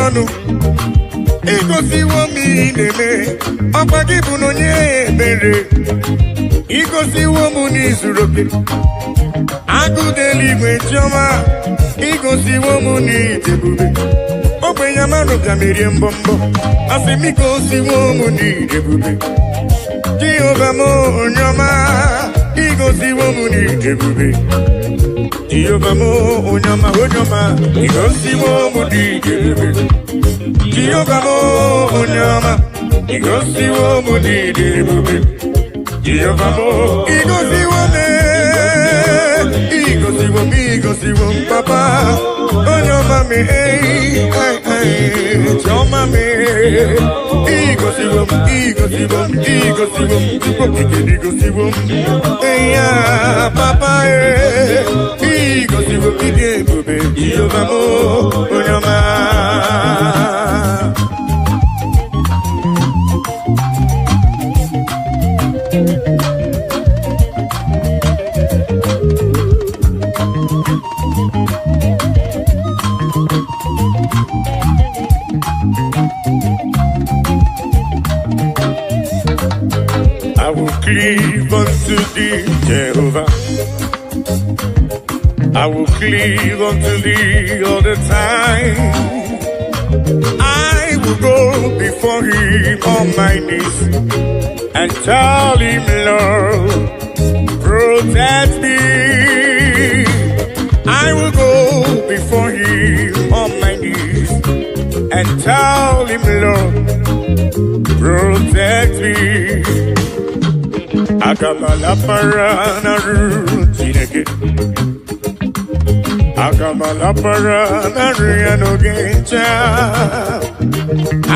manu igosiwo mi neme ọkwa gị bụ n'onye ebere igosiwo m n'izuru oke agụdeligwe chiọma igosiwo m n'idebube ogbenye mmadụ ka merie mbọmbọ asị m igosiwo m n'idebube Jehova m onye ọma igosiwo m n'idebube Jehova m onye ọma igosiwo m n'idebube Jehova m onye ọma igosiwo m n'idebube Jehova m igosiwo m papa onye ọma m chiọma m igosiwo m igosiwo m ya papa igosiwo m ịdị ebube Jehova m onye ọma. I will cleave unto thee, Jehovah. I will cleave unto thee all the time. I will go before him on my knees and tell him, Lord, protect me. I will go before him on my knees and tell him, Lord, protect me. Akamala parana rutineke. Akamala parana riano gencha.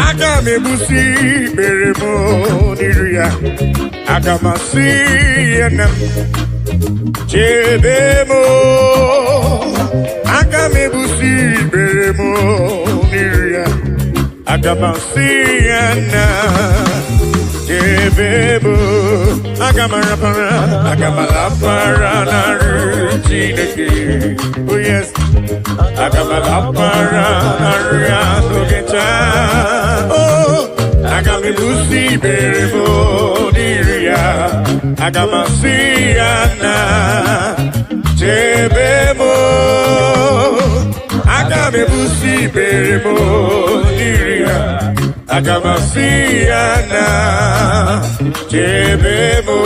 Akamebusi beremo niria. Akamasi enam chebemo. Akamebusi beremo niria. Akamasi enam. Bebo, agamala para na rutineke. Oh yes, agamala para na riano gencha. Oh, agamibusi bebo niria, agamasi ana jebebo, agamibusi bebo niria. Agamasiana Jebebo.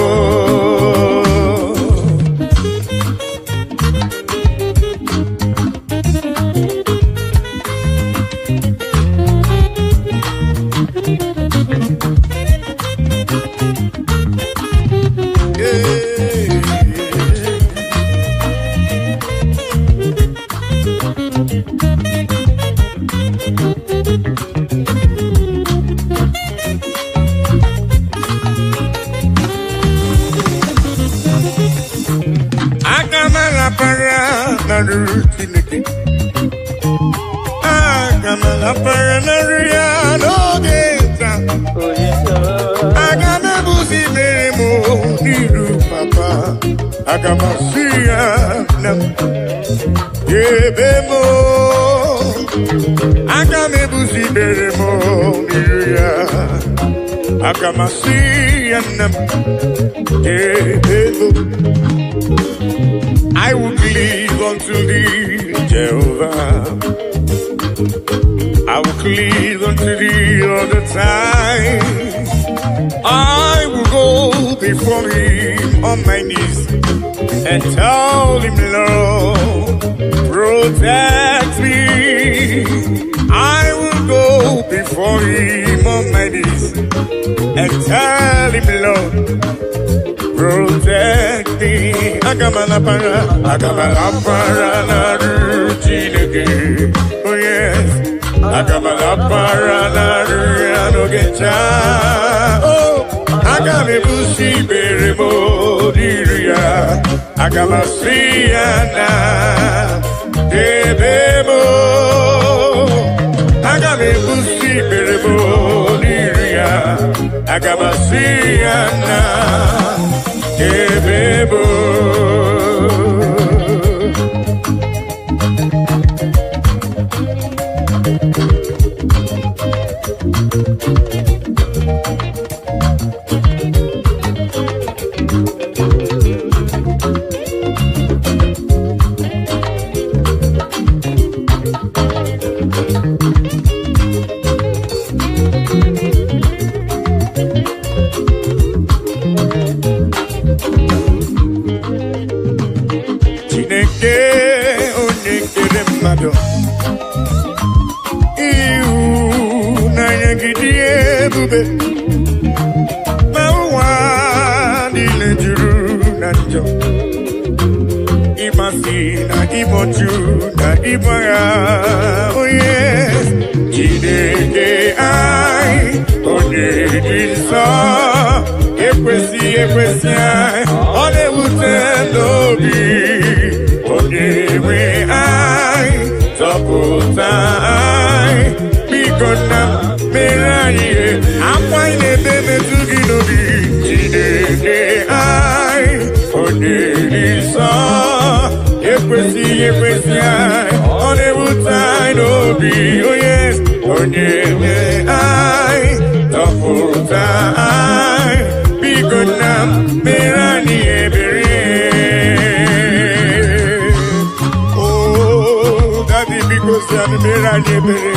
Agamala paranaria no geta. Agamebusi beremo niru papa. Agamasia nam yebemo. Agamebusi beremo niruya. Agamasia nam yebemo. I will cleave unto thee, Jehovah. I will cleave unto thee all the time. I will go before him on my knees and tell him, Lord, protect me. I will go before him on my knees and tell him, Lord, protect me. Agamala para na rutineke. Oh yes, agamala para na riano gencha. Oh, agamebusi beremo diria. Agamasiana debemo. Agamebusi beremo diria. Agamasiana debemo. Chineke onye kere mmadụ ịhụnanya gị dị ebube ma ụwa niile juru na njọ ịmasị na ịbọchu na ịgbagha onye Chineke anyị onye dị nsọ ekwesị anyị ọ na-ewute n'obi onye nwe anyị zọpụta anyị biko nna mere anyị akwa anyị na-ebe metụ gị n'obi Chineke anyị onye dị nsọ ekwesị anyị ọ na-ewute anyị n'obi onye nwe anyị zọpụta anyị biko nna mere anyị ebere daddy biko si anyị mere anyị ebere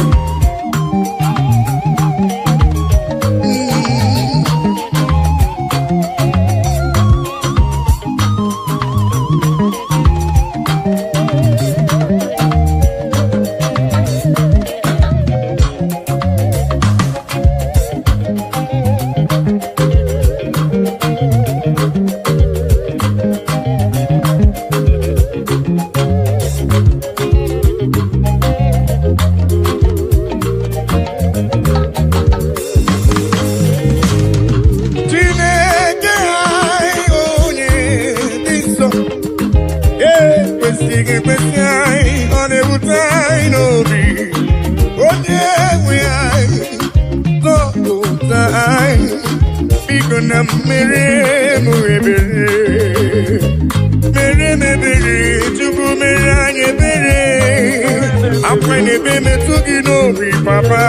Papa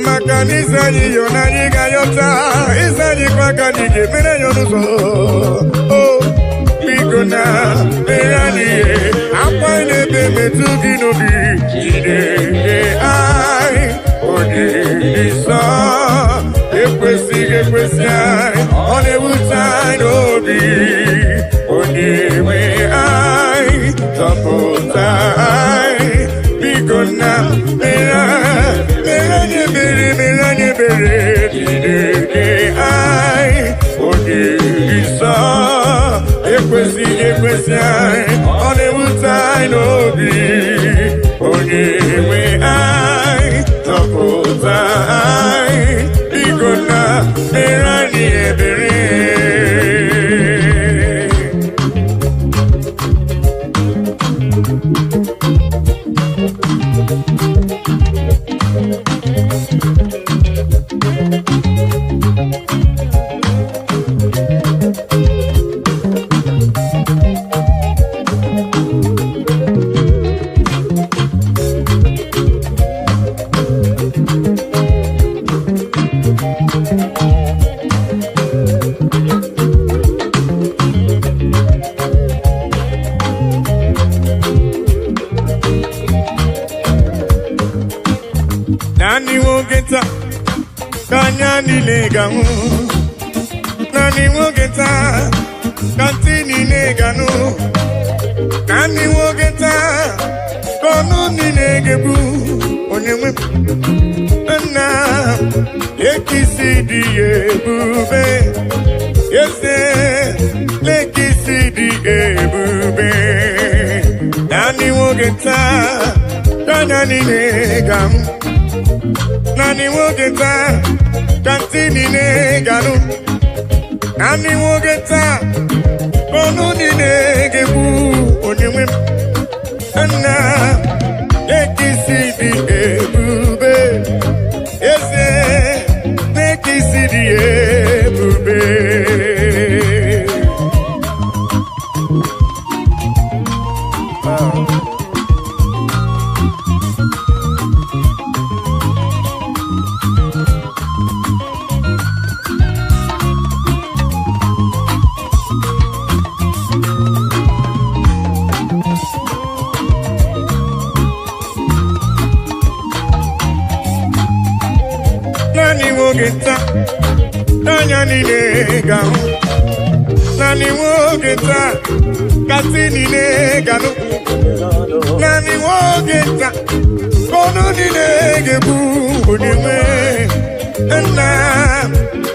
maka n'izanyi yo na anyị ga-ayọta izanyi kwa ka anyị ga-emere ya n'ụzọ biko na mere anyị akwa na-ebe metụ gị n'obi Chineke anyị onye dị nsọ ekwesị anyị ọ na-ewute anyị n'obi onye nwe anyị zọpụta anyị biko nna mere anyị ebere Chineke anyị onye dị nsọ ekwesị anyị ọ na-ewute anyị n'obi onye nwe anyị zọpụta anyị biko nna mere anyị ebere Nani wogeta kanya nileganu Nani wogeta kantini neganu Nani wogeta kono nilegebu Onyewe na ekisi di ebube Yese lekisi di ebube Nani wogeta kanya nileganu Nani wogeta kantini neganu Nani wogeta kono nilegebu Onyewe na ekisi di ebube Eze ekisi di ebube Nani wogeta, nanya nilega, Nani wogeta katini ne gano. Nani wogeta kono ni ne gebu uniwe. Na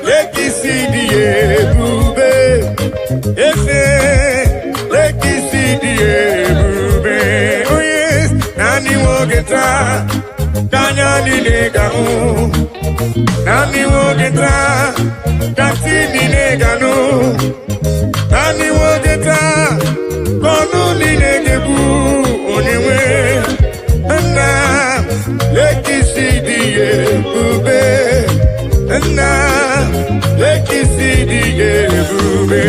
lekisi diebube ese lekisi diebube. Oh yes, nani wogeta kanya ni ne gano. Nani wogeta katini ne gano. Nani wogeta kono ni ne gebu uniwe. Na lekisi diebube. Na lekisi diebube.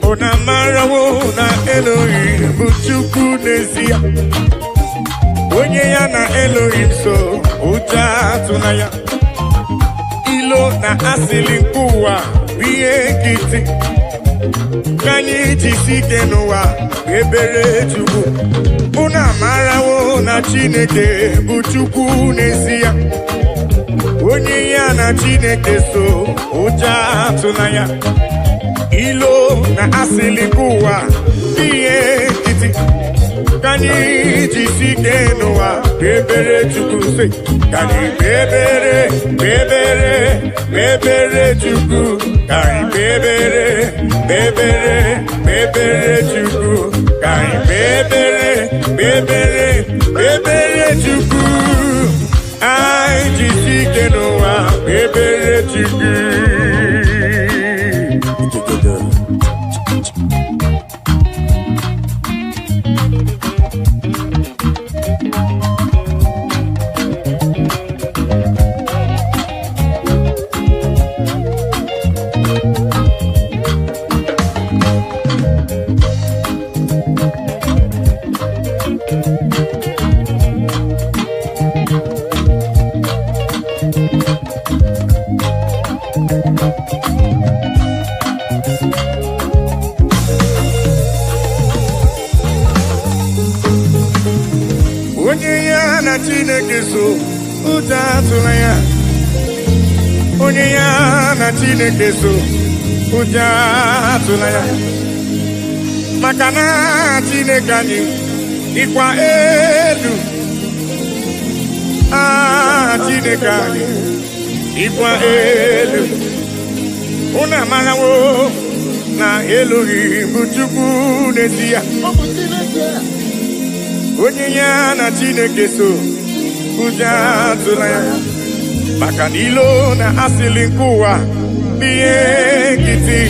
Ona marawo na Elohim buchuku nezia. Onye ya na Elohim so uja tunaya. Ilo na asili nkuwa biye kiti. Kanyi jisike nowa ebere chuku. Ona marawo na Chineke buchuku nezia. Onye ya na Chineke so uja tunaya. Ilo na asili kuwa iye kiti. Kani jisike noa bebere chukuse. Kani bebere, bebere, bebere chuku. Kani bebere, bebere, bebere chuku. Kani bebere, bebere, bebere chuku. Ai jisike noa bebere chuku. Onye ya na Chineke so uja tunaya. Onye ya na Chineke so uja tunaya. Makana Chineke anyị ikwa elu. Chineke anyị ikwa elu. Una marawo na Elohim buchuku nezia. Onye ya na Chineke so uja tunaya. Maka nilo na asili nkuwa biye kiti.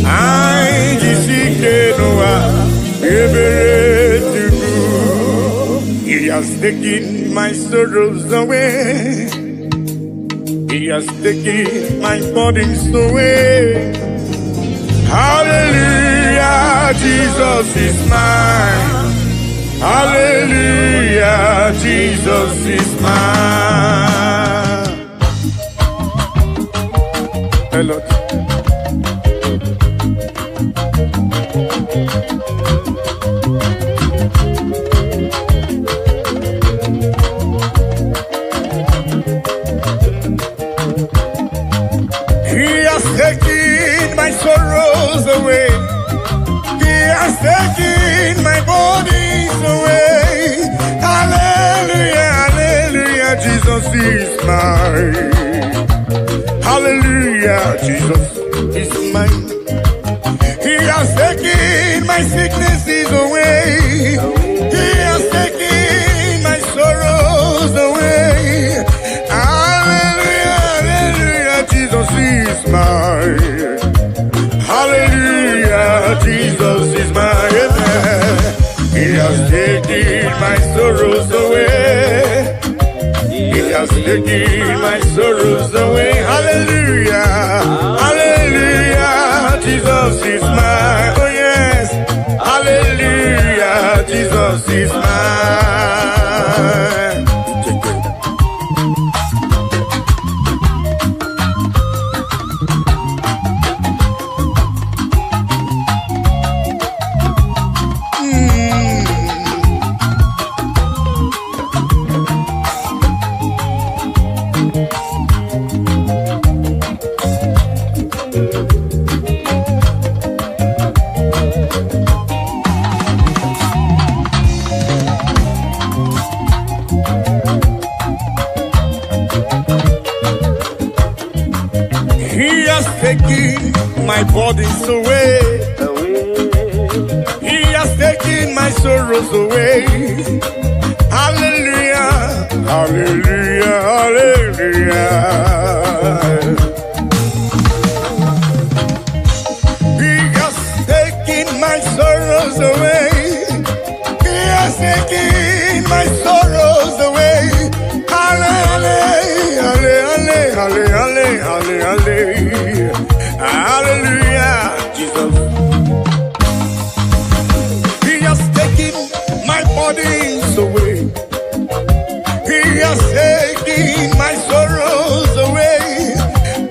Ai jisike noa ebere chuku. He has taken my sorrows away. He has taken my burdens away. Hallelujah, Jesus is mine. Hallelujah, Jesus is mine. Hello. He has taken my sorrows away. He has taken my bodies away. Hallelujah, hallelujah, Jesus is mine. Hallelujah, Jesus is mine. He has taken my sicknesses away. He has taken my sorrows away. Hallelujah, hallelujah, Jesus is mine. Hallelujah, Jesus is mine. He has taken my sorrows away. He has taken my sorrows away. Hallelujah, hallelujah, Jesus is mine. Oh yes, hallelujah, Jesus is mine. He has taken my burdens away. He has taken my sorrows away. Hallelujah, hallelujah, hallelujah. He has taken my sorrows away. He has taken my sorrows away. Hallelujah, hallelujah, hallelujah, hallelujah, Jesus. He has taken my burdens away. He has taken my sorrows away.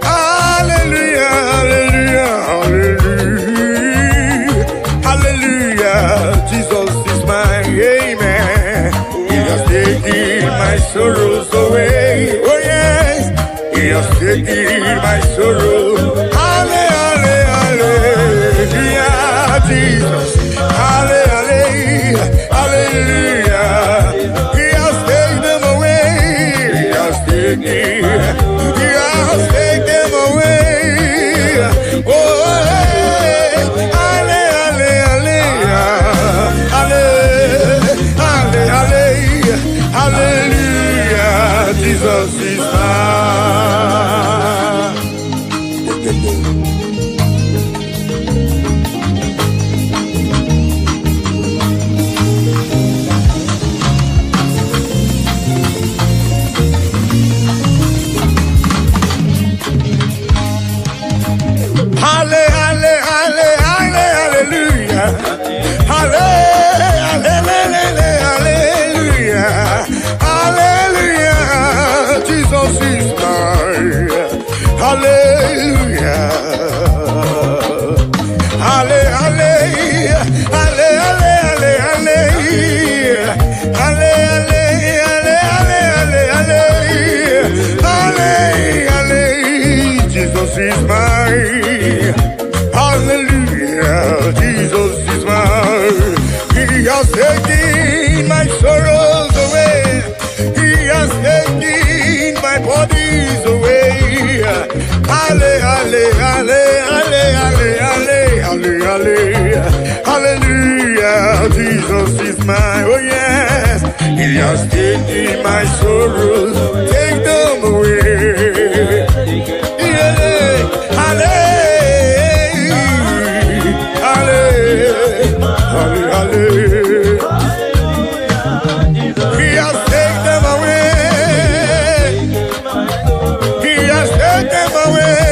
Hallelujah, hallelujah, hallelujah, hallelujah. Jesus is my amen. He has taken my sorrows away. Oh yes, He has taken my sorrow. Hallelujah, hallelujah, Jesus. Hallelujah, hallelujah. He has taken them away. He has taken them away. Oh, hallelujah, hallelujah, hallelujah. Jesus is mine. Hallelujah, hallelujah, hallelujah. Jesus is mine. Hallelujah, hallelujah, hallelujah, hallelujah. Jesus is mine. Hallelujah, Jesus is mine. He has taken my sorrows away. He has taken my bodies away. Hallelujah, Jesus is mine. Oh yes, He has taken my sorrows. Take them away. He has taken them away. He has taken them away.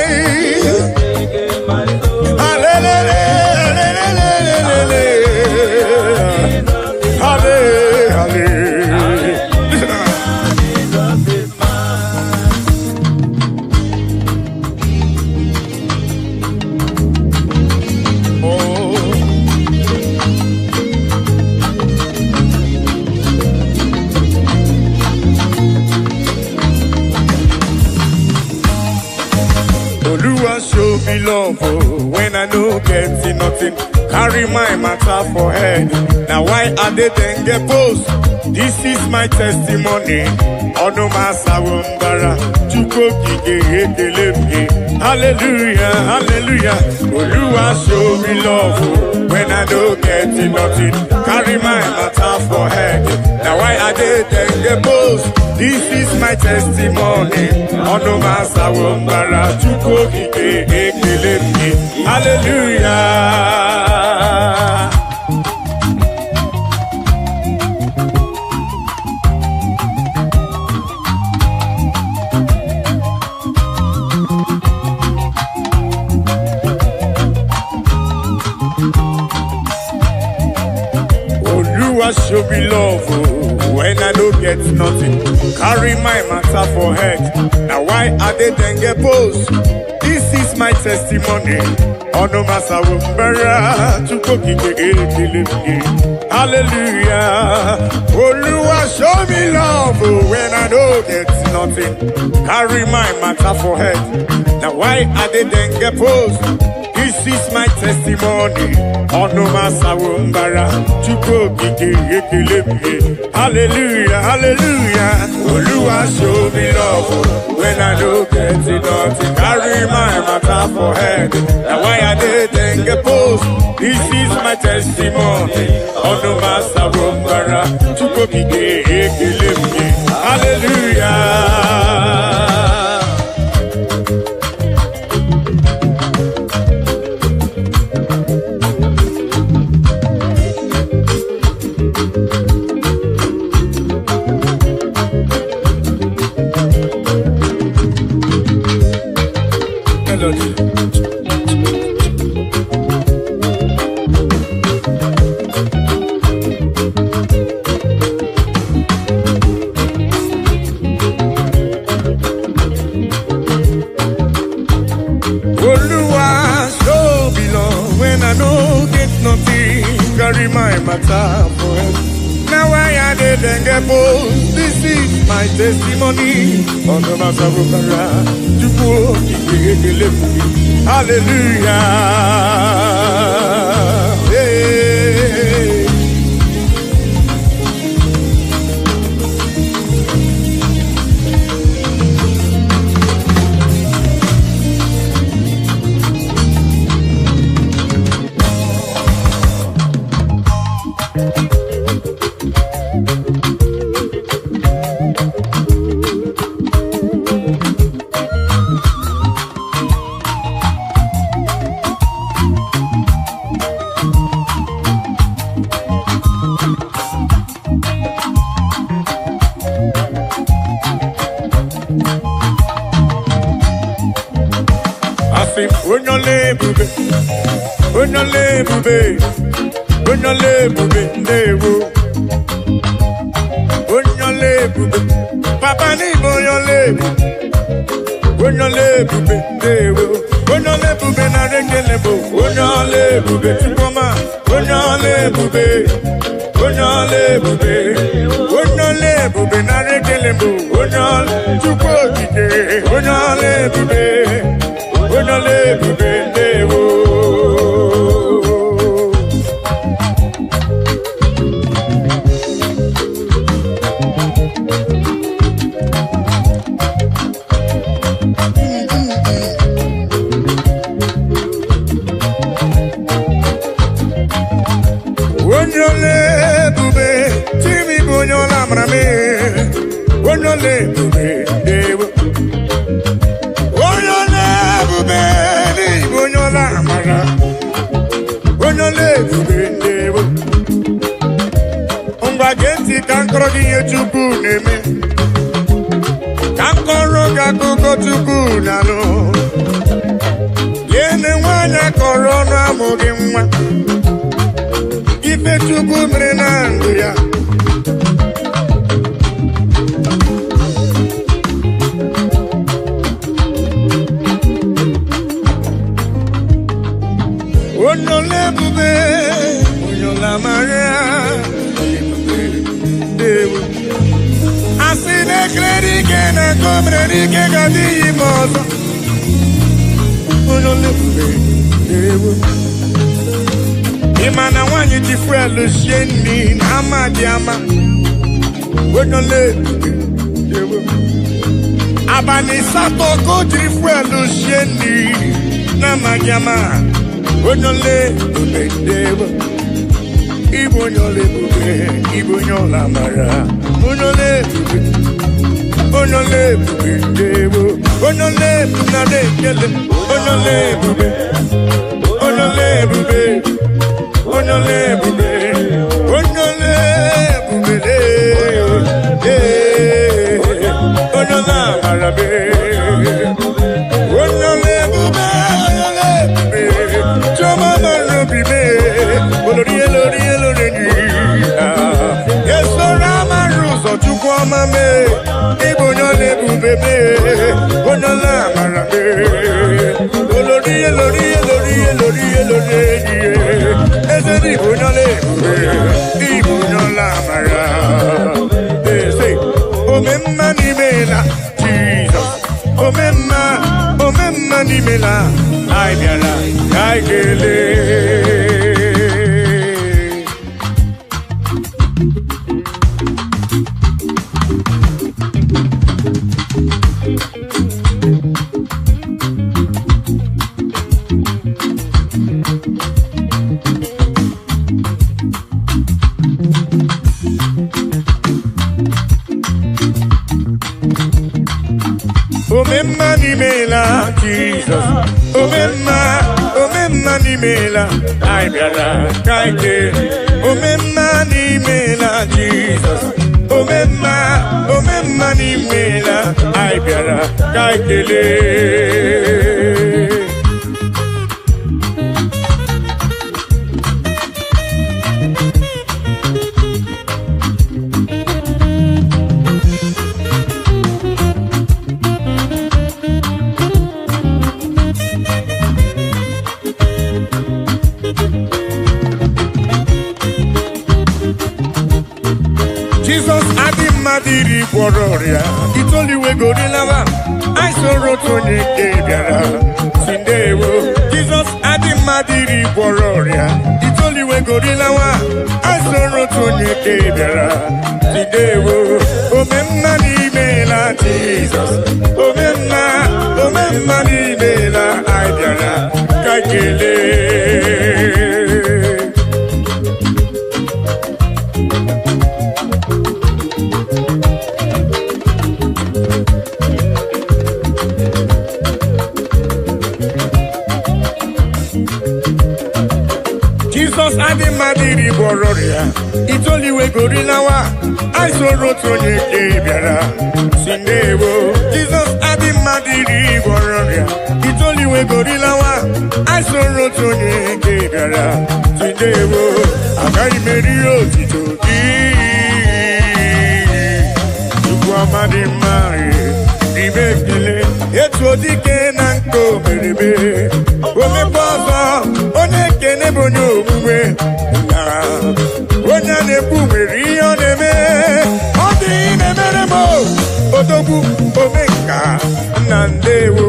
Show me love when I no get nothing. Carry my matter for head. Now why are they then get post? This is my testimony. Ono masawumbara chuko kige ekelebge. Hallelujah, hallelujah. Oluwa show me love when I no get nothing. Carry my matter for head. Now why are they then get post? This is my testimony. Ono masawumbara chuko kige ekelebge. Hallelujah. show me love when I don't get nothing. Carry my matter for head. Now why are they then get post? This is my testimony. Ono masawumbera to hallelujah. Oluwa show me love when I don't get nothing. Carry my matter for head. Now why are they then get post? This is my testimony. Ono masawumbera to hallelujah, hallelujah. Oluwa show me love when I don't get nothing. Carry my matter for head. Now why I didn't get post? This is my testimony. Ono masawumbera to hallelujah. Carry my matter for it. Now I didn't get bold. This is my testimony. On the matter of hallelujah. Hey. Papa ni na rekele bo tukoma na rekele bo Kankoro giye chuku neme Kankoro gakuko chuku nano Yene wana korona mogi mwa Ife chuku mrenangu ya Onole bube Onyola maria Asine klerike na komrerike gadi mozo Onole bube Imana wanyi jifwelu sheni na amadiama Onole bube Abani sato ko jifwelu sheni na amadiama Onole bube Igbo nyole bube, Igbo nyola mara. Onole bube, onole bube, dewo. Onole bube na dekele. Onole bube, onole bube, onole bube, onole bube dewo. Onyola mara be. Onole bube, onole bube. Choma mara bibe. Olori olori olori. Bonola Marabe, Lori, Lori, Lori, Lori, Lori, Ezeri Bonole, Ibonola Mara. They say, Omemma Nimela, Jesus, Omemma Nimela, Aigala, Aigele. Omemma Nimela, Jesus. Omemma Nimela, I biara kaike. Omemma Nimela, Jesus. Omemma Nimela, I biara kaikele. Jesus Adimadiri Wororia, it's only we go to lava. I saw Rotoni Gabiara, Sindewo. Jesus Adimadiri Wororia, it's only we go to lava. I saw Rotoni Gabiara, Sindewo. Omemma Nimela, Jesus. Omemma Nimela, Aibiara, Kakele. Jesus Adimadiri Wororia, it's only we go to Lawa. I saw Rotoni Gabiara, Sindewo. Jesus Adimadiri Wororia, it's only we go to Lawa. I saw Rotoni Gabiara, Sindewo. Agai Merio Titogi, Tukwamadi Mari, Ibekile, Etodike Nanko Merebe, Omeposo, Onekene Bonyo Mwe, Onyane Bumeri Oneme, Odi Nemeremo, Odobu Omeka, Nandewo.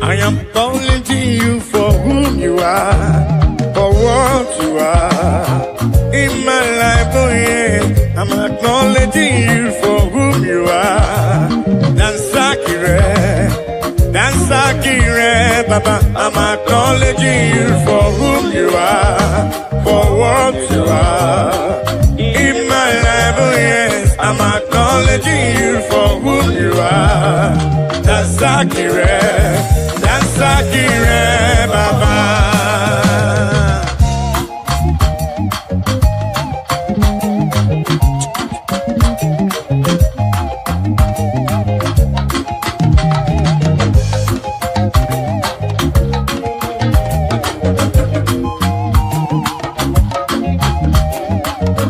I am calling to you for whom you are, for what you are in my life. Oh yeah, I'm acknowledging you for whom you are. Dansakire, Baba. I'm acknowledging you for whom you are, for what you are in my life. Oh yes, I'm acknowledging you for whom you are. Dansakire, Baba.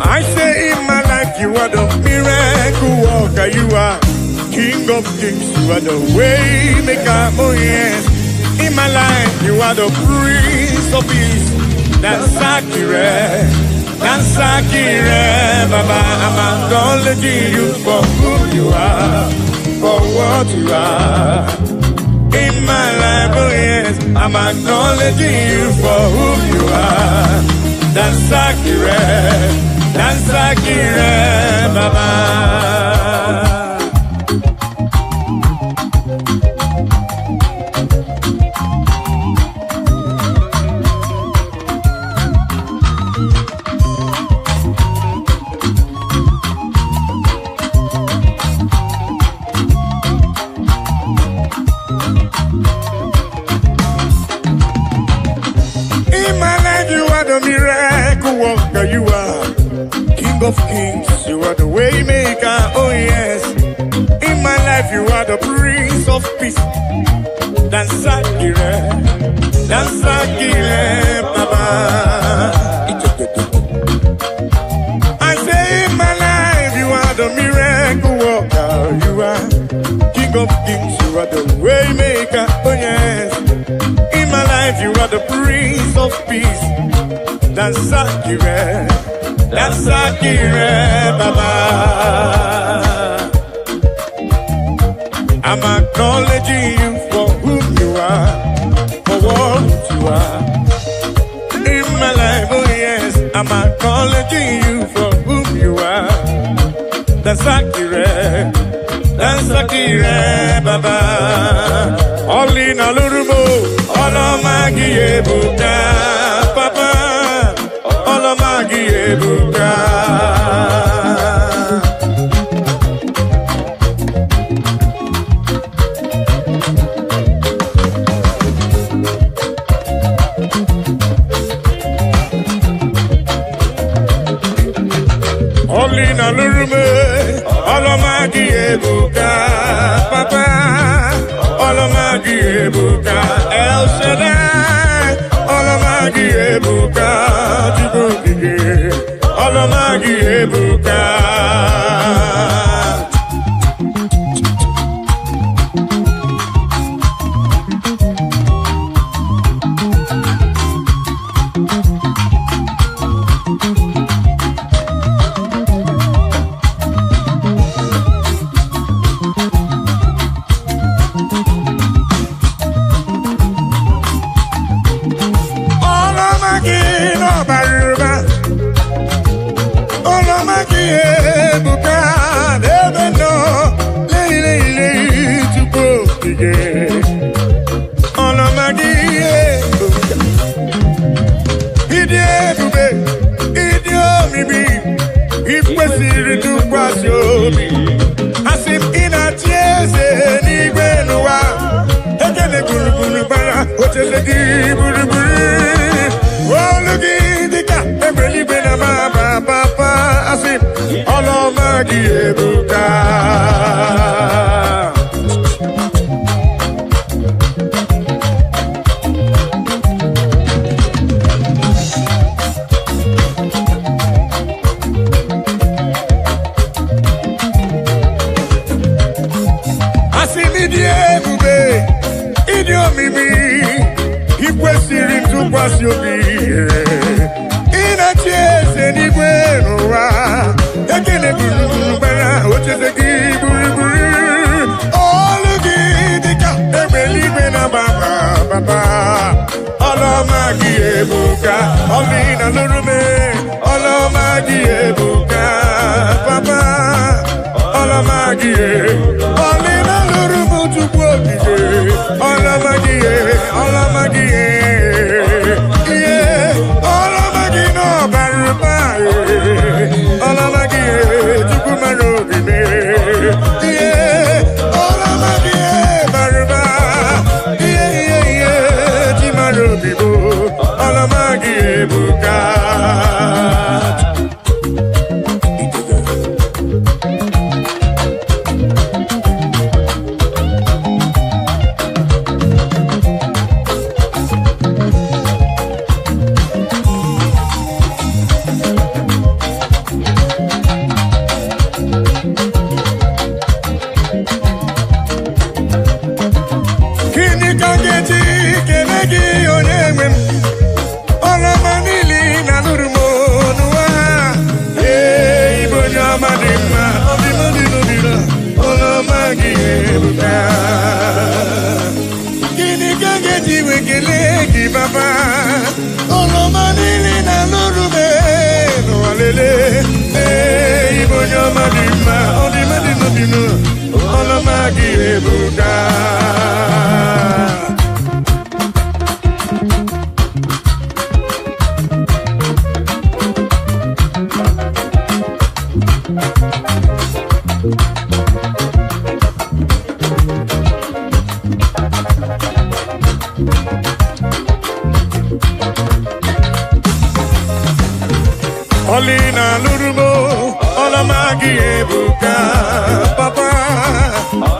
I say in my life you are the miracle worker, you are King of Kings, you are the way maker, oh yes. In my life you are the Prince of Peace. Dansakire, Baba. I'm acknowledging you for who you are, for what you are in my life, oh yes. I'm acknowledging you for who you are. Dansakire, Baba. Miracle worker, you are King of Kings, you are the way maker, oh yes. In my life you peace. Dansakire, Baba. I say in my life, you are the miracle worker. You are King of Kings. You are the way maker. Oh yes. In my life, you are the Prince of Peace. Dansakire, Baba. I'm acknowledging you for who you are, for what you are. In my life, oh yes, I'm acknowledging you for who you are. Dansakire, Baba. All in all, all of my Buddha, Papa. All of my Buddha. Olina lurume, olomagi ebuka, papa, olomagi ebuka, El Shaddai, olomagi ebuka, jibugige, olomagi ebuka.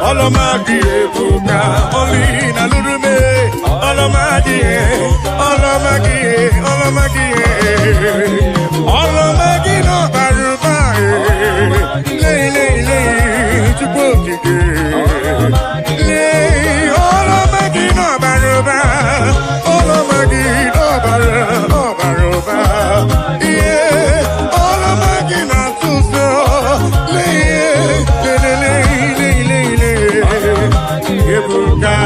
Olomagi ebuka, only na lurume. Olomagi, Olomagi, Olomagi, Olomagi no baruba, lay, lay, lay, chupoki, lay, Olomagi no baruba, Olomagi no baruba, yeah, Olomagi no tuso, lay, lay, lay, lay, lay, ebuka.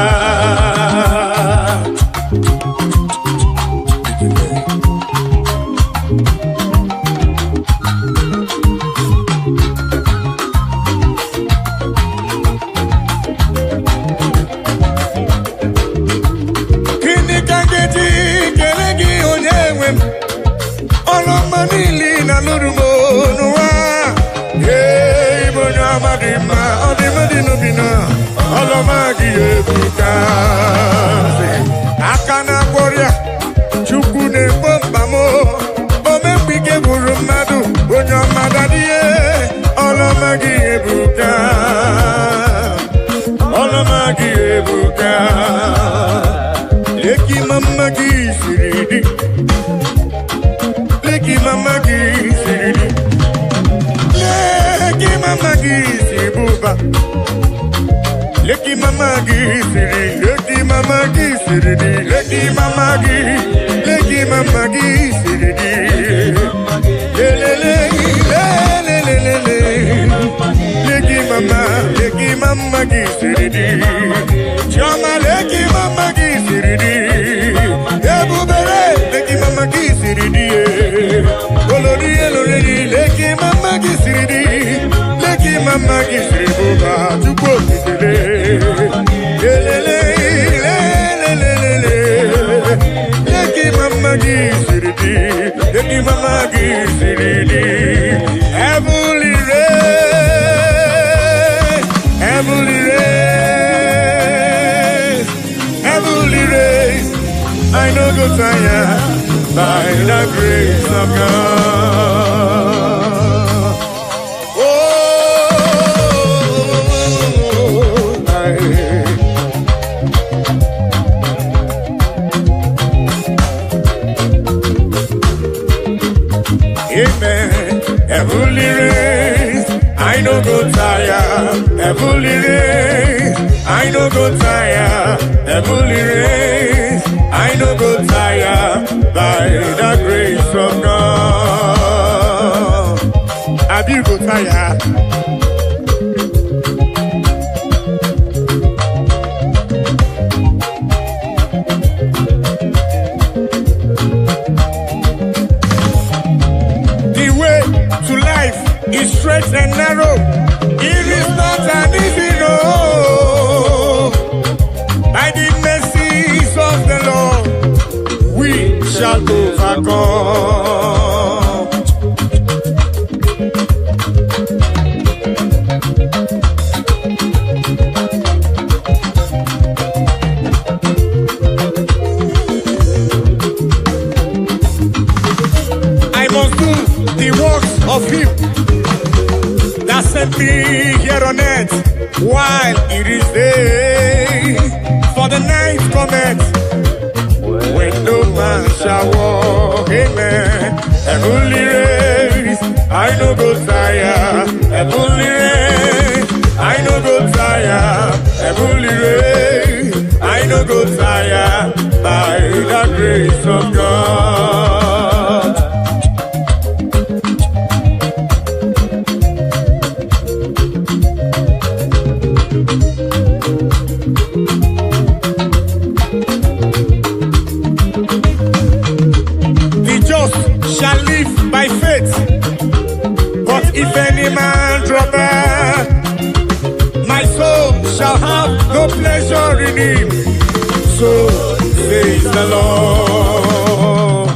Olomagi ebuka, akana warrior, chukune bombamo, omembike burumadu, onyamadadie. Olomagi ebuka, Olomagi ebuka, leki mamagi siridi, leki mamagi siridi, leki mamagi sibuba. Leki mama gisiri, leki mama gisiri, leki mama gisiri, le le le le le le le, leki mama gisiri, chama leki mama gisiri, ebubere leki mama gisiri, olori elori leki mama gisiri, leki mama gisiri buba chuko. Heavenly race, heavenly race, heavenly race. I know go tire by the grace of God. Amen. Heavenly race, I no go tire. Heavenly race, I no go tire. Heavenly race, I no go tire. By the grace of God, have you go tire? It's straight and narrow. It is not an easy road. By the mercies of the Lord, we shall overcome. I must do the works of Him that sent me here on earth while it is day. For the night cometh when no man shall walk. Amen. Heavenly race, I no go tire. Heavenly race, I no go tire. Heavenly race, I no go tire. By the grace of God. Shall live by faith, but if any man drop back, my soul shall have no pleasure in him. So says the Lord.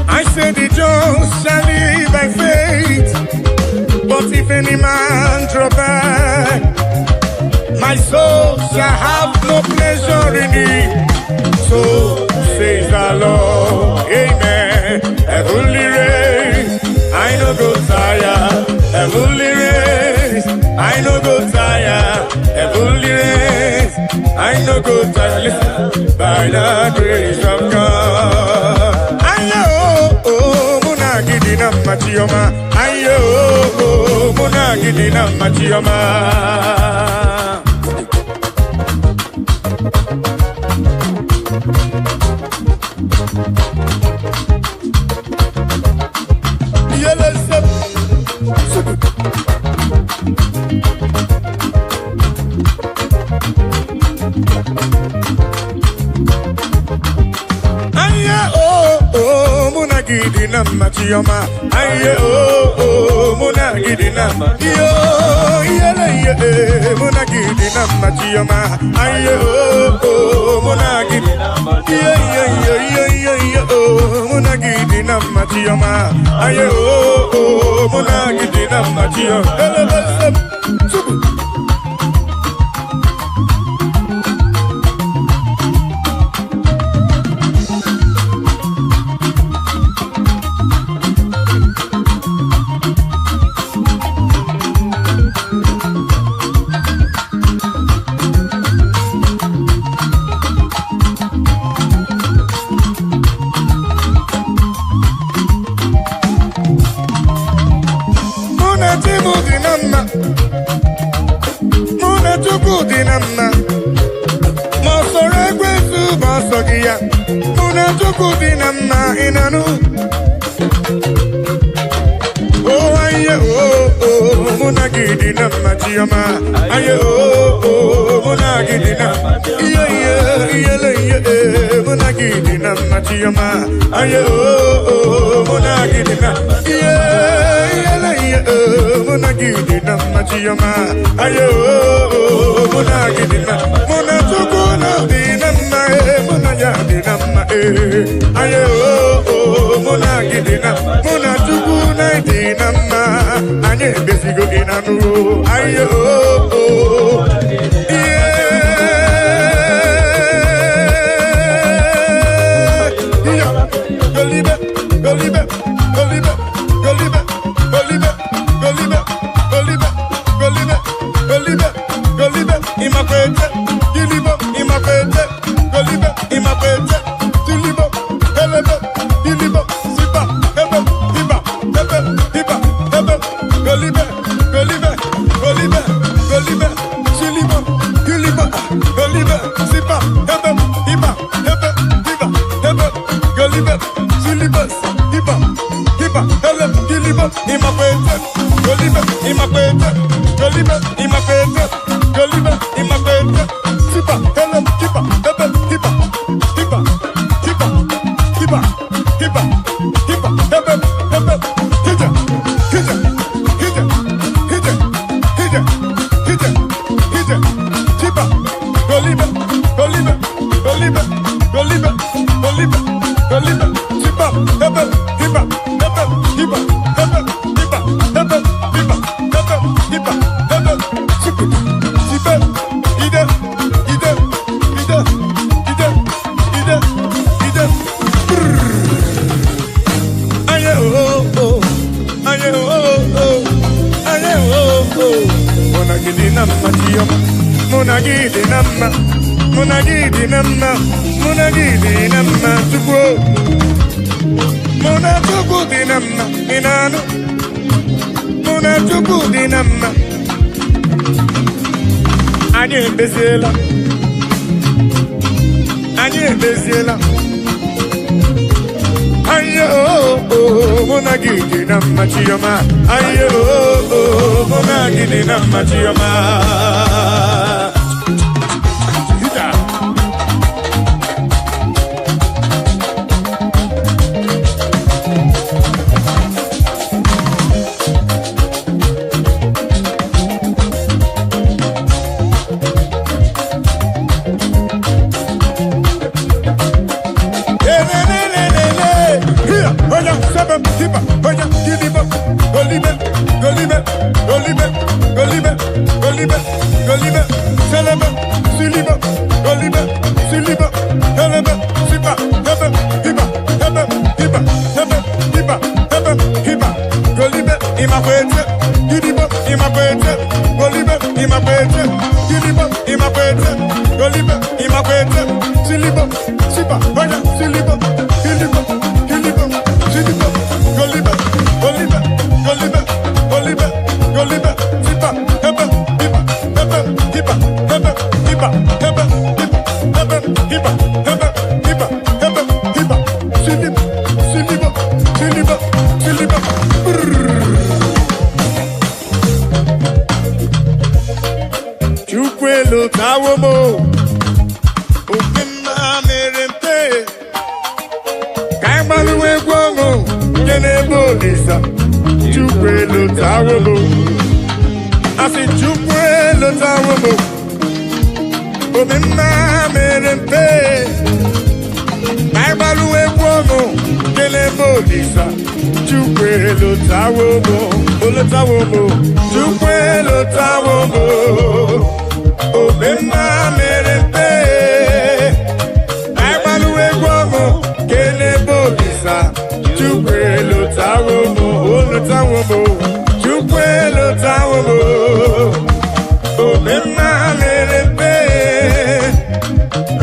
I said the just shall live by faith, but if any man draw back, my soul shall have no pleasure in it. So says the Lord, amen. Heavenly race, I no go tire. Heavenly race, I no go tire. Heavenly race, I no go tire. Listen, by the grace of God. Ayo, oh, muna gidina machioma. Ayo, oh, muna gidina machioma. Machioma, aye oh, muna gidina, yo, muna gidina, machioma, aye oh, muna gidina, muna gidina, machioma, aye oh, muna gidina, machioma. siliba, goliba, siliba, helebe, siba, hebe, hiba, hebe, hiba, hebe, hiba, hebe, hiba, golibe, imakwete, gidiba, imakwete, golibe, imakwete, gidiba, imakwete, golibe, imakwete, siliba, siba, oya, siliba, giliba, giliba, siliba, golibe, golibe, golibe, golibe, golibe, siba, hebe, hiba, hebe, hiba, hebe, hiba, hebe, hiba, hebe, hiba, hebe, hiba, hebe, hiba, siliba, siliba, siliba, siliba. Chukwelo tawomo, okema merempe, kaimaluwe guomo, kenebo lisa. Chukwelo tawomo, asi chukwelo tawomo, okema merempe, kaimaluwe guomo, kenebo lisa. Chukwelo tawomo, olo tawomo, chukwelo tawomo. Obema merempe, aimaluwe guomo, kelebo lisa. Chukwelo tawomo, olo tawomo, chukwelo tawomo. Obema merempe,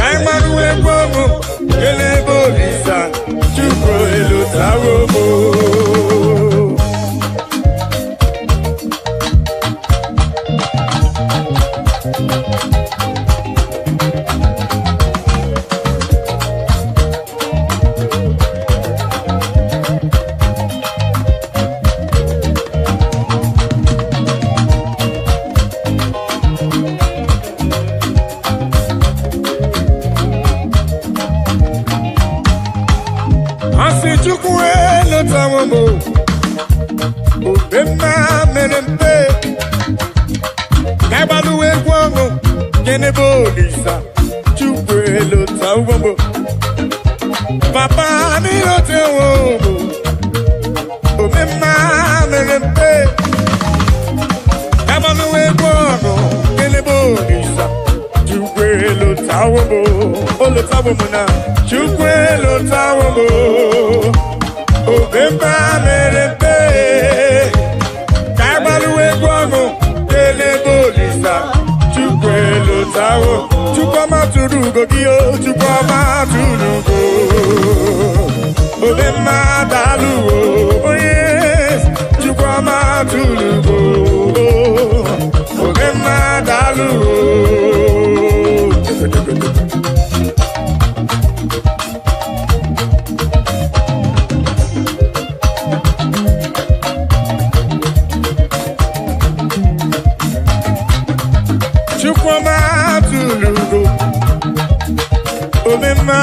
aimaluwe guomo, kelebo lisa. Chukwelo tawomo. Asi chukwelo tawomo, obema merempe, kaibaluwe guomo, kenebo lisa. Chukwelo tawomo, papa ni lo tawomo, obema merempe, kaibaluwe guomo, kenebo lisa. Chukwelo tawomo, olo tawomo na. Chukwelo tawomo, obema merempe, kaibaluwe guomo, kelebo lisa. Chukwelo tawo, chukwama turugo giyo, chukwama turugo. Obema daluwo, oh yes, chukwama turugo. Obema daluwo. Chukwama tulugo, obema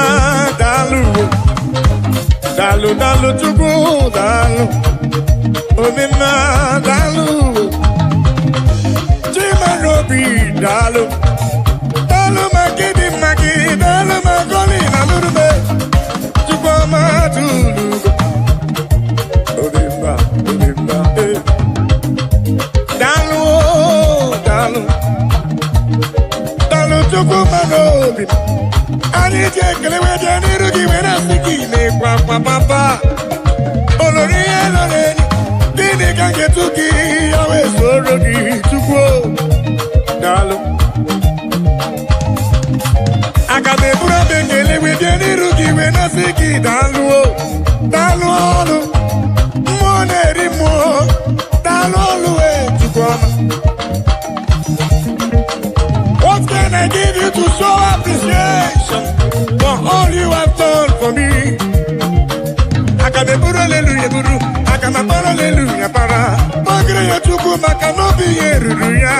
daluwo, dalu dalu chukwu dalu, obema daluwo, chimarobi dalu, dalu magidi magi, dalu magoli na lurube, chukwama tulugo, obema dalu dalu. Chukwumanobi, ani jekele weje nirugi wena siki ne kwa papa. Olori eloreni, dini kange tuki yawe sorogi chukwo. Dalo. Akabe bura bengele weje nirugi wena siki dalu o, dalu olu, moneri mo, dalu olu e chukwama. What can I give you to show appreciation for all you have done for me? Akame buru hallelujah buru, akama para hallelujah para. Magre ya chuku makanobi yeruru ya.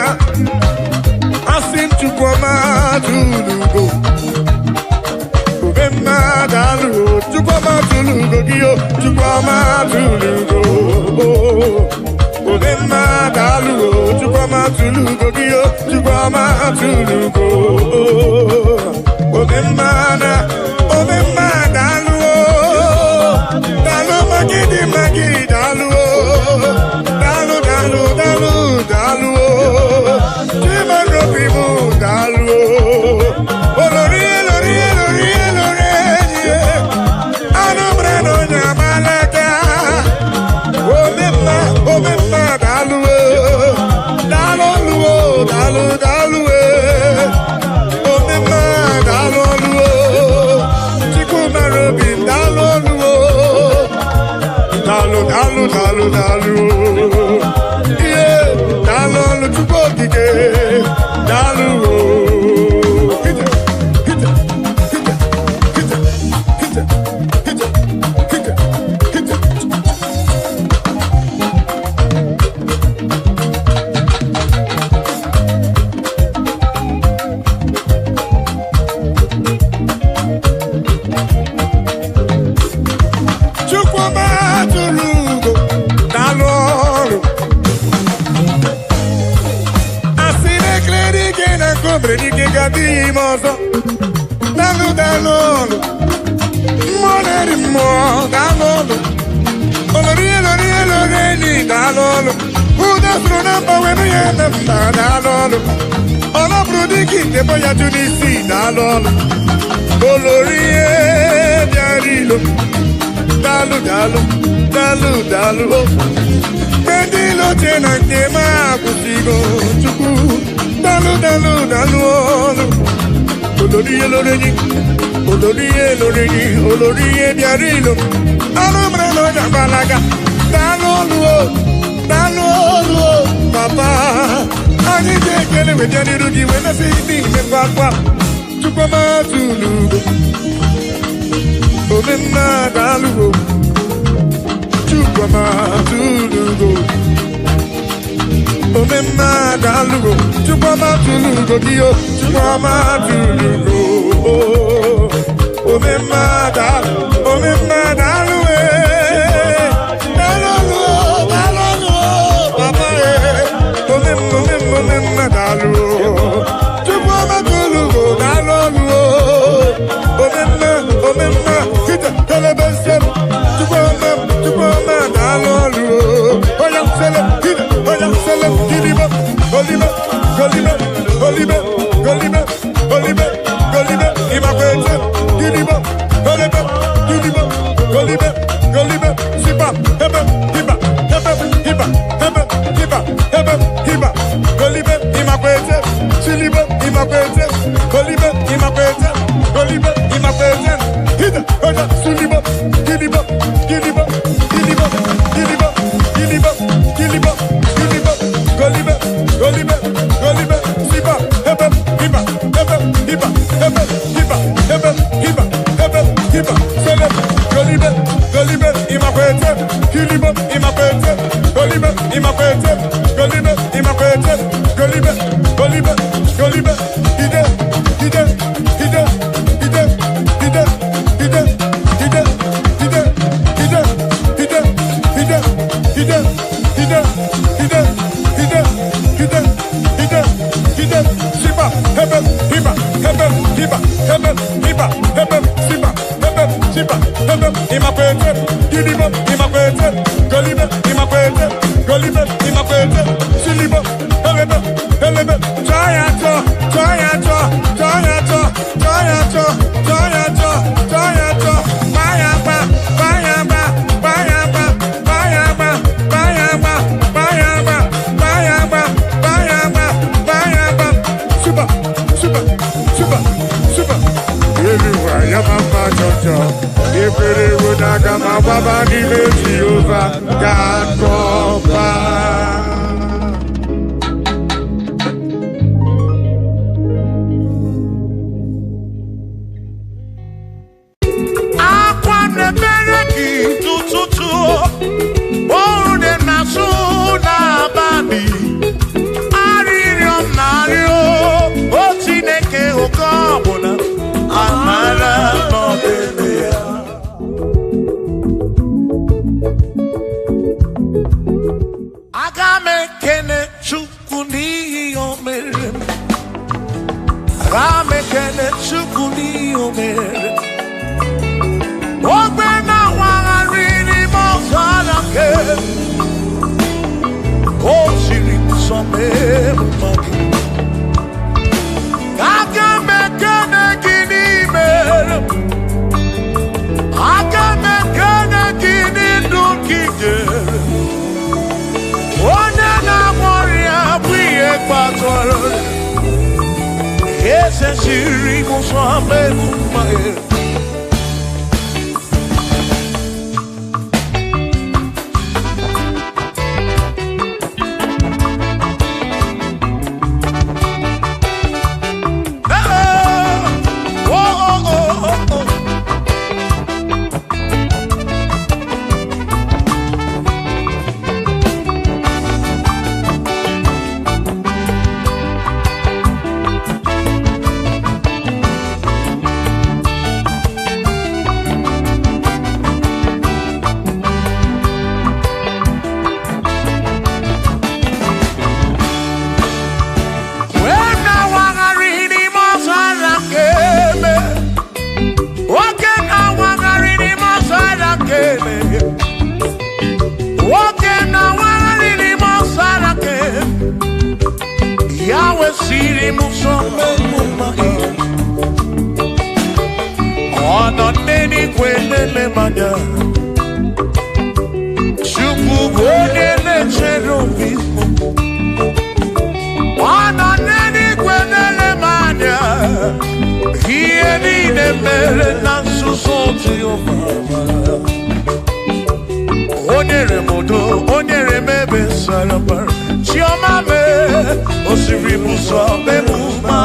Asim chuku ma tulugo, ubema dalu. Chuku ma tulugo giyo, chuku ma tulugo. Obema dalu, chukwama tulugo giyo, chukwama tulugo. Obema dalu, dalu magidi magi dalu, dalu dalu dalu dalu, chimarobi mu dalu. gadi mozo. Dalu dalolo. Moneri mo dalolo. Olori dalolo. Uda frunamba wenu yenda dalolo. Ola brudiki debo ya tunisi dalolo. Olori biarilo. Dalu dalu. Medilo tena tema kusigo chuku. Dalu Olori biarilo. Alumre no jambalaga. Dalu papa. Ani tekele we jani rugi we na sidi me papa. Chupa matulu. Omena dalu. Chupa matulu. Omema dalugo, chupama tulugo dio, chupama tulugo. Omema dalue, dalugo, papa omema dalugo, chupama tulugo, dalugo. Omema, kita telebesem, chupama dalugo. Oya sele, kita. Golibe, imakwete, Giliba, Golibe, Sipa, Hebe, Hiba, Golibe, imakwete, Siliba, imakwete, Golibe, imakwete, Hida, Oja, Suliba, Giliba, Golibe, Siba, Hebe, Hiba, Sele, Golibe, imakwete, Giliba, imakwete, Golibe, imakwete, Hide, Siba, Hebe, Hiba, imakwete, Giliba, imakwete, Golibe, imakwete, Siliba, Helebe, Jayato, Super. Everywhere, ya mama jojo. If it would not come up, Baba, give it to you, God, Papa. Chukwu bụ onye na-echere obi ọ nọ n'eluigwe na-ele m anya ihe niile mere na nzuzo Jehova o nyere m udo o nyere m ebe sara mbara chiọma mee o siri m ụzọ mee m ụma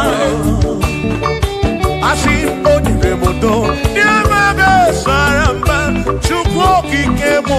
asị o nyere m udo nye m ebe sara mbara Chukwu okike m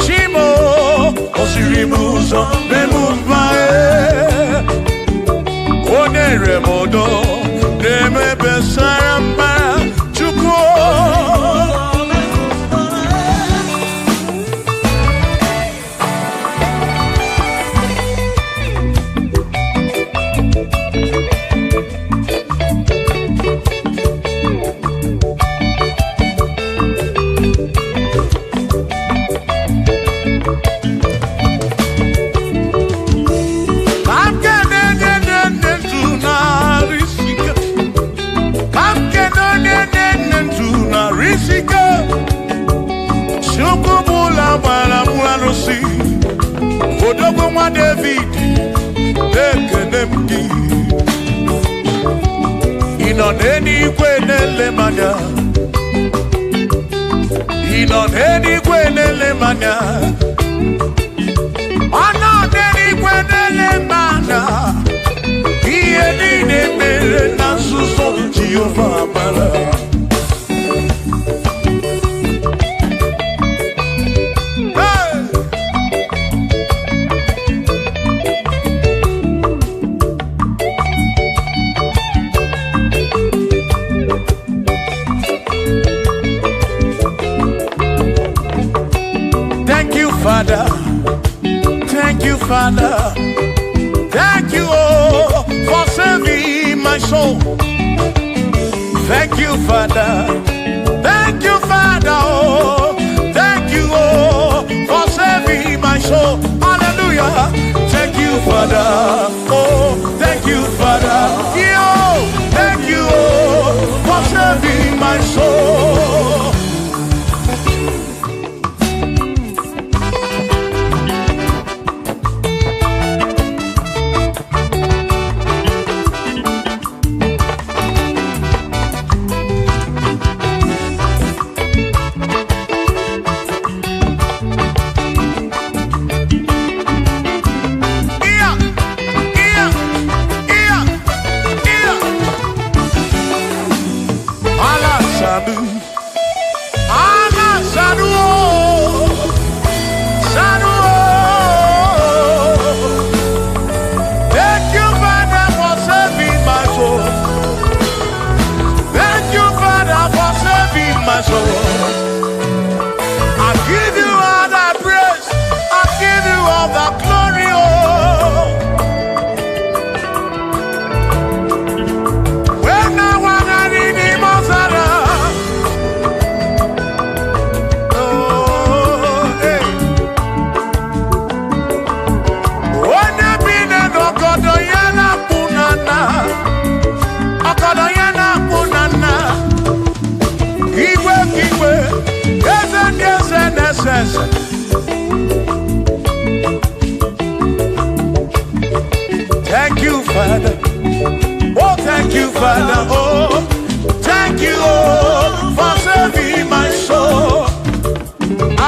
Chimo, Osirimuso, Bemumae, Oneremodo, Neme Besaramba, Chuko. Odogwa David, Ekenemdi. Ino n'eluigwe na-ele m anya. Ino n'eluigwe na-ele m anya. Ọ nọ n'eluigwe na-ele m anya. Ihe niile mere na nzuzo Jehova mara. Father, thank you, Father, thank you, oh, for saving my soul. Thank you, Father, oh, thank you, oh, for saving my soul. Hallelujah. Thank you, Father, oh, thank you, Father, yo, thank you, oh, for saving my soul.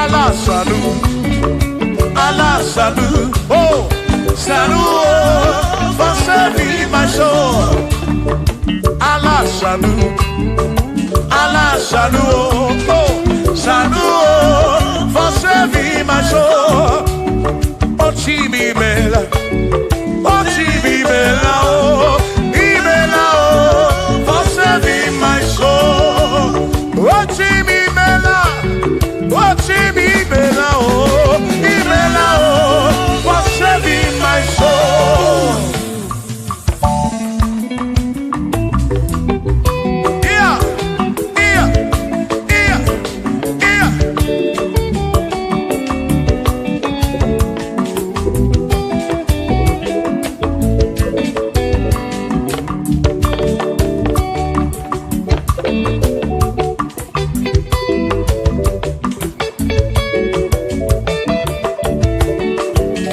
Allah salut, Allah salut, oh, salut, for saving my soul. Allah salut, Allah salut, oh, salut, for saving my soul. Oh, Chimi Mela, oh, Chimi Mela, oh, Imela, oh, for saving my soul. Oh, Chimi Mela, oh, Chimi Mela, oh, Imela, oh, for saving my soul.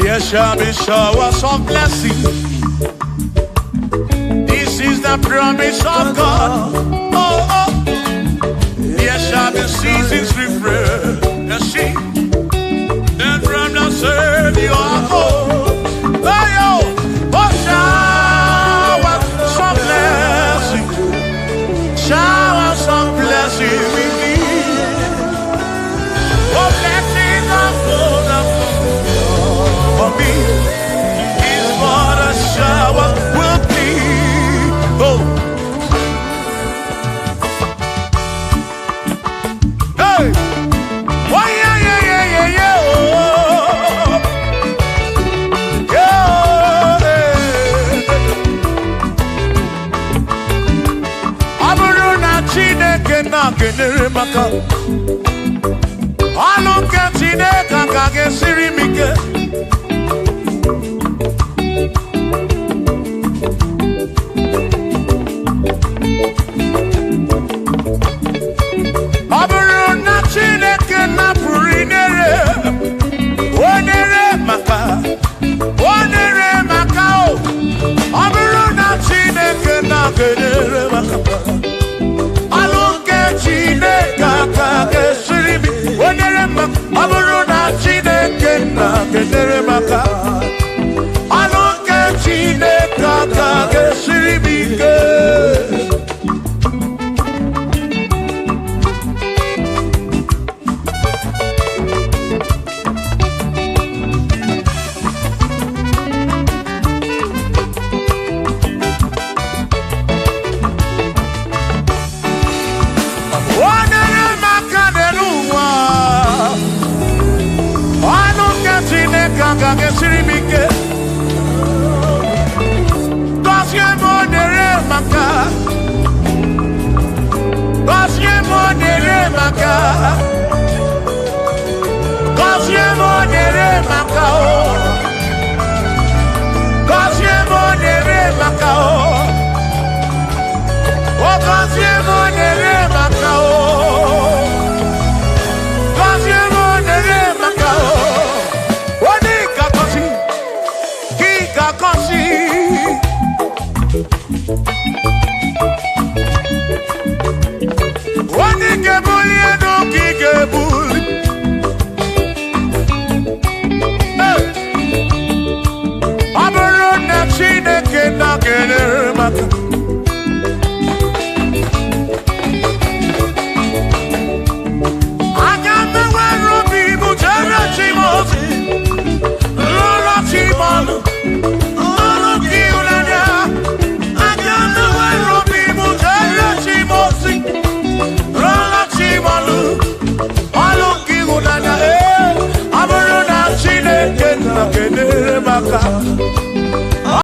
There shall be showers of blessing. This is the promise of God. Oh, oh. There shall be seasons refreshed. The sheep that from the serve you are home. Oh, yo, oh, showers of blessing. Showers of blessing we need. Oh, blessings of full of for me is what a shower will be. Oh, hey, oh yeah, yeah, yeah, yeah, yeah, oh, yeah. Aburu na Chineke na kenere maka. Alunke Chineke kage siri mike. Maka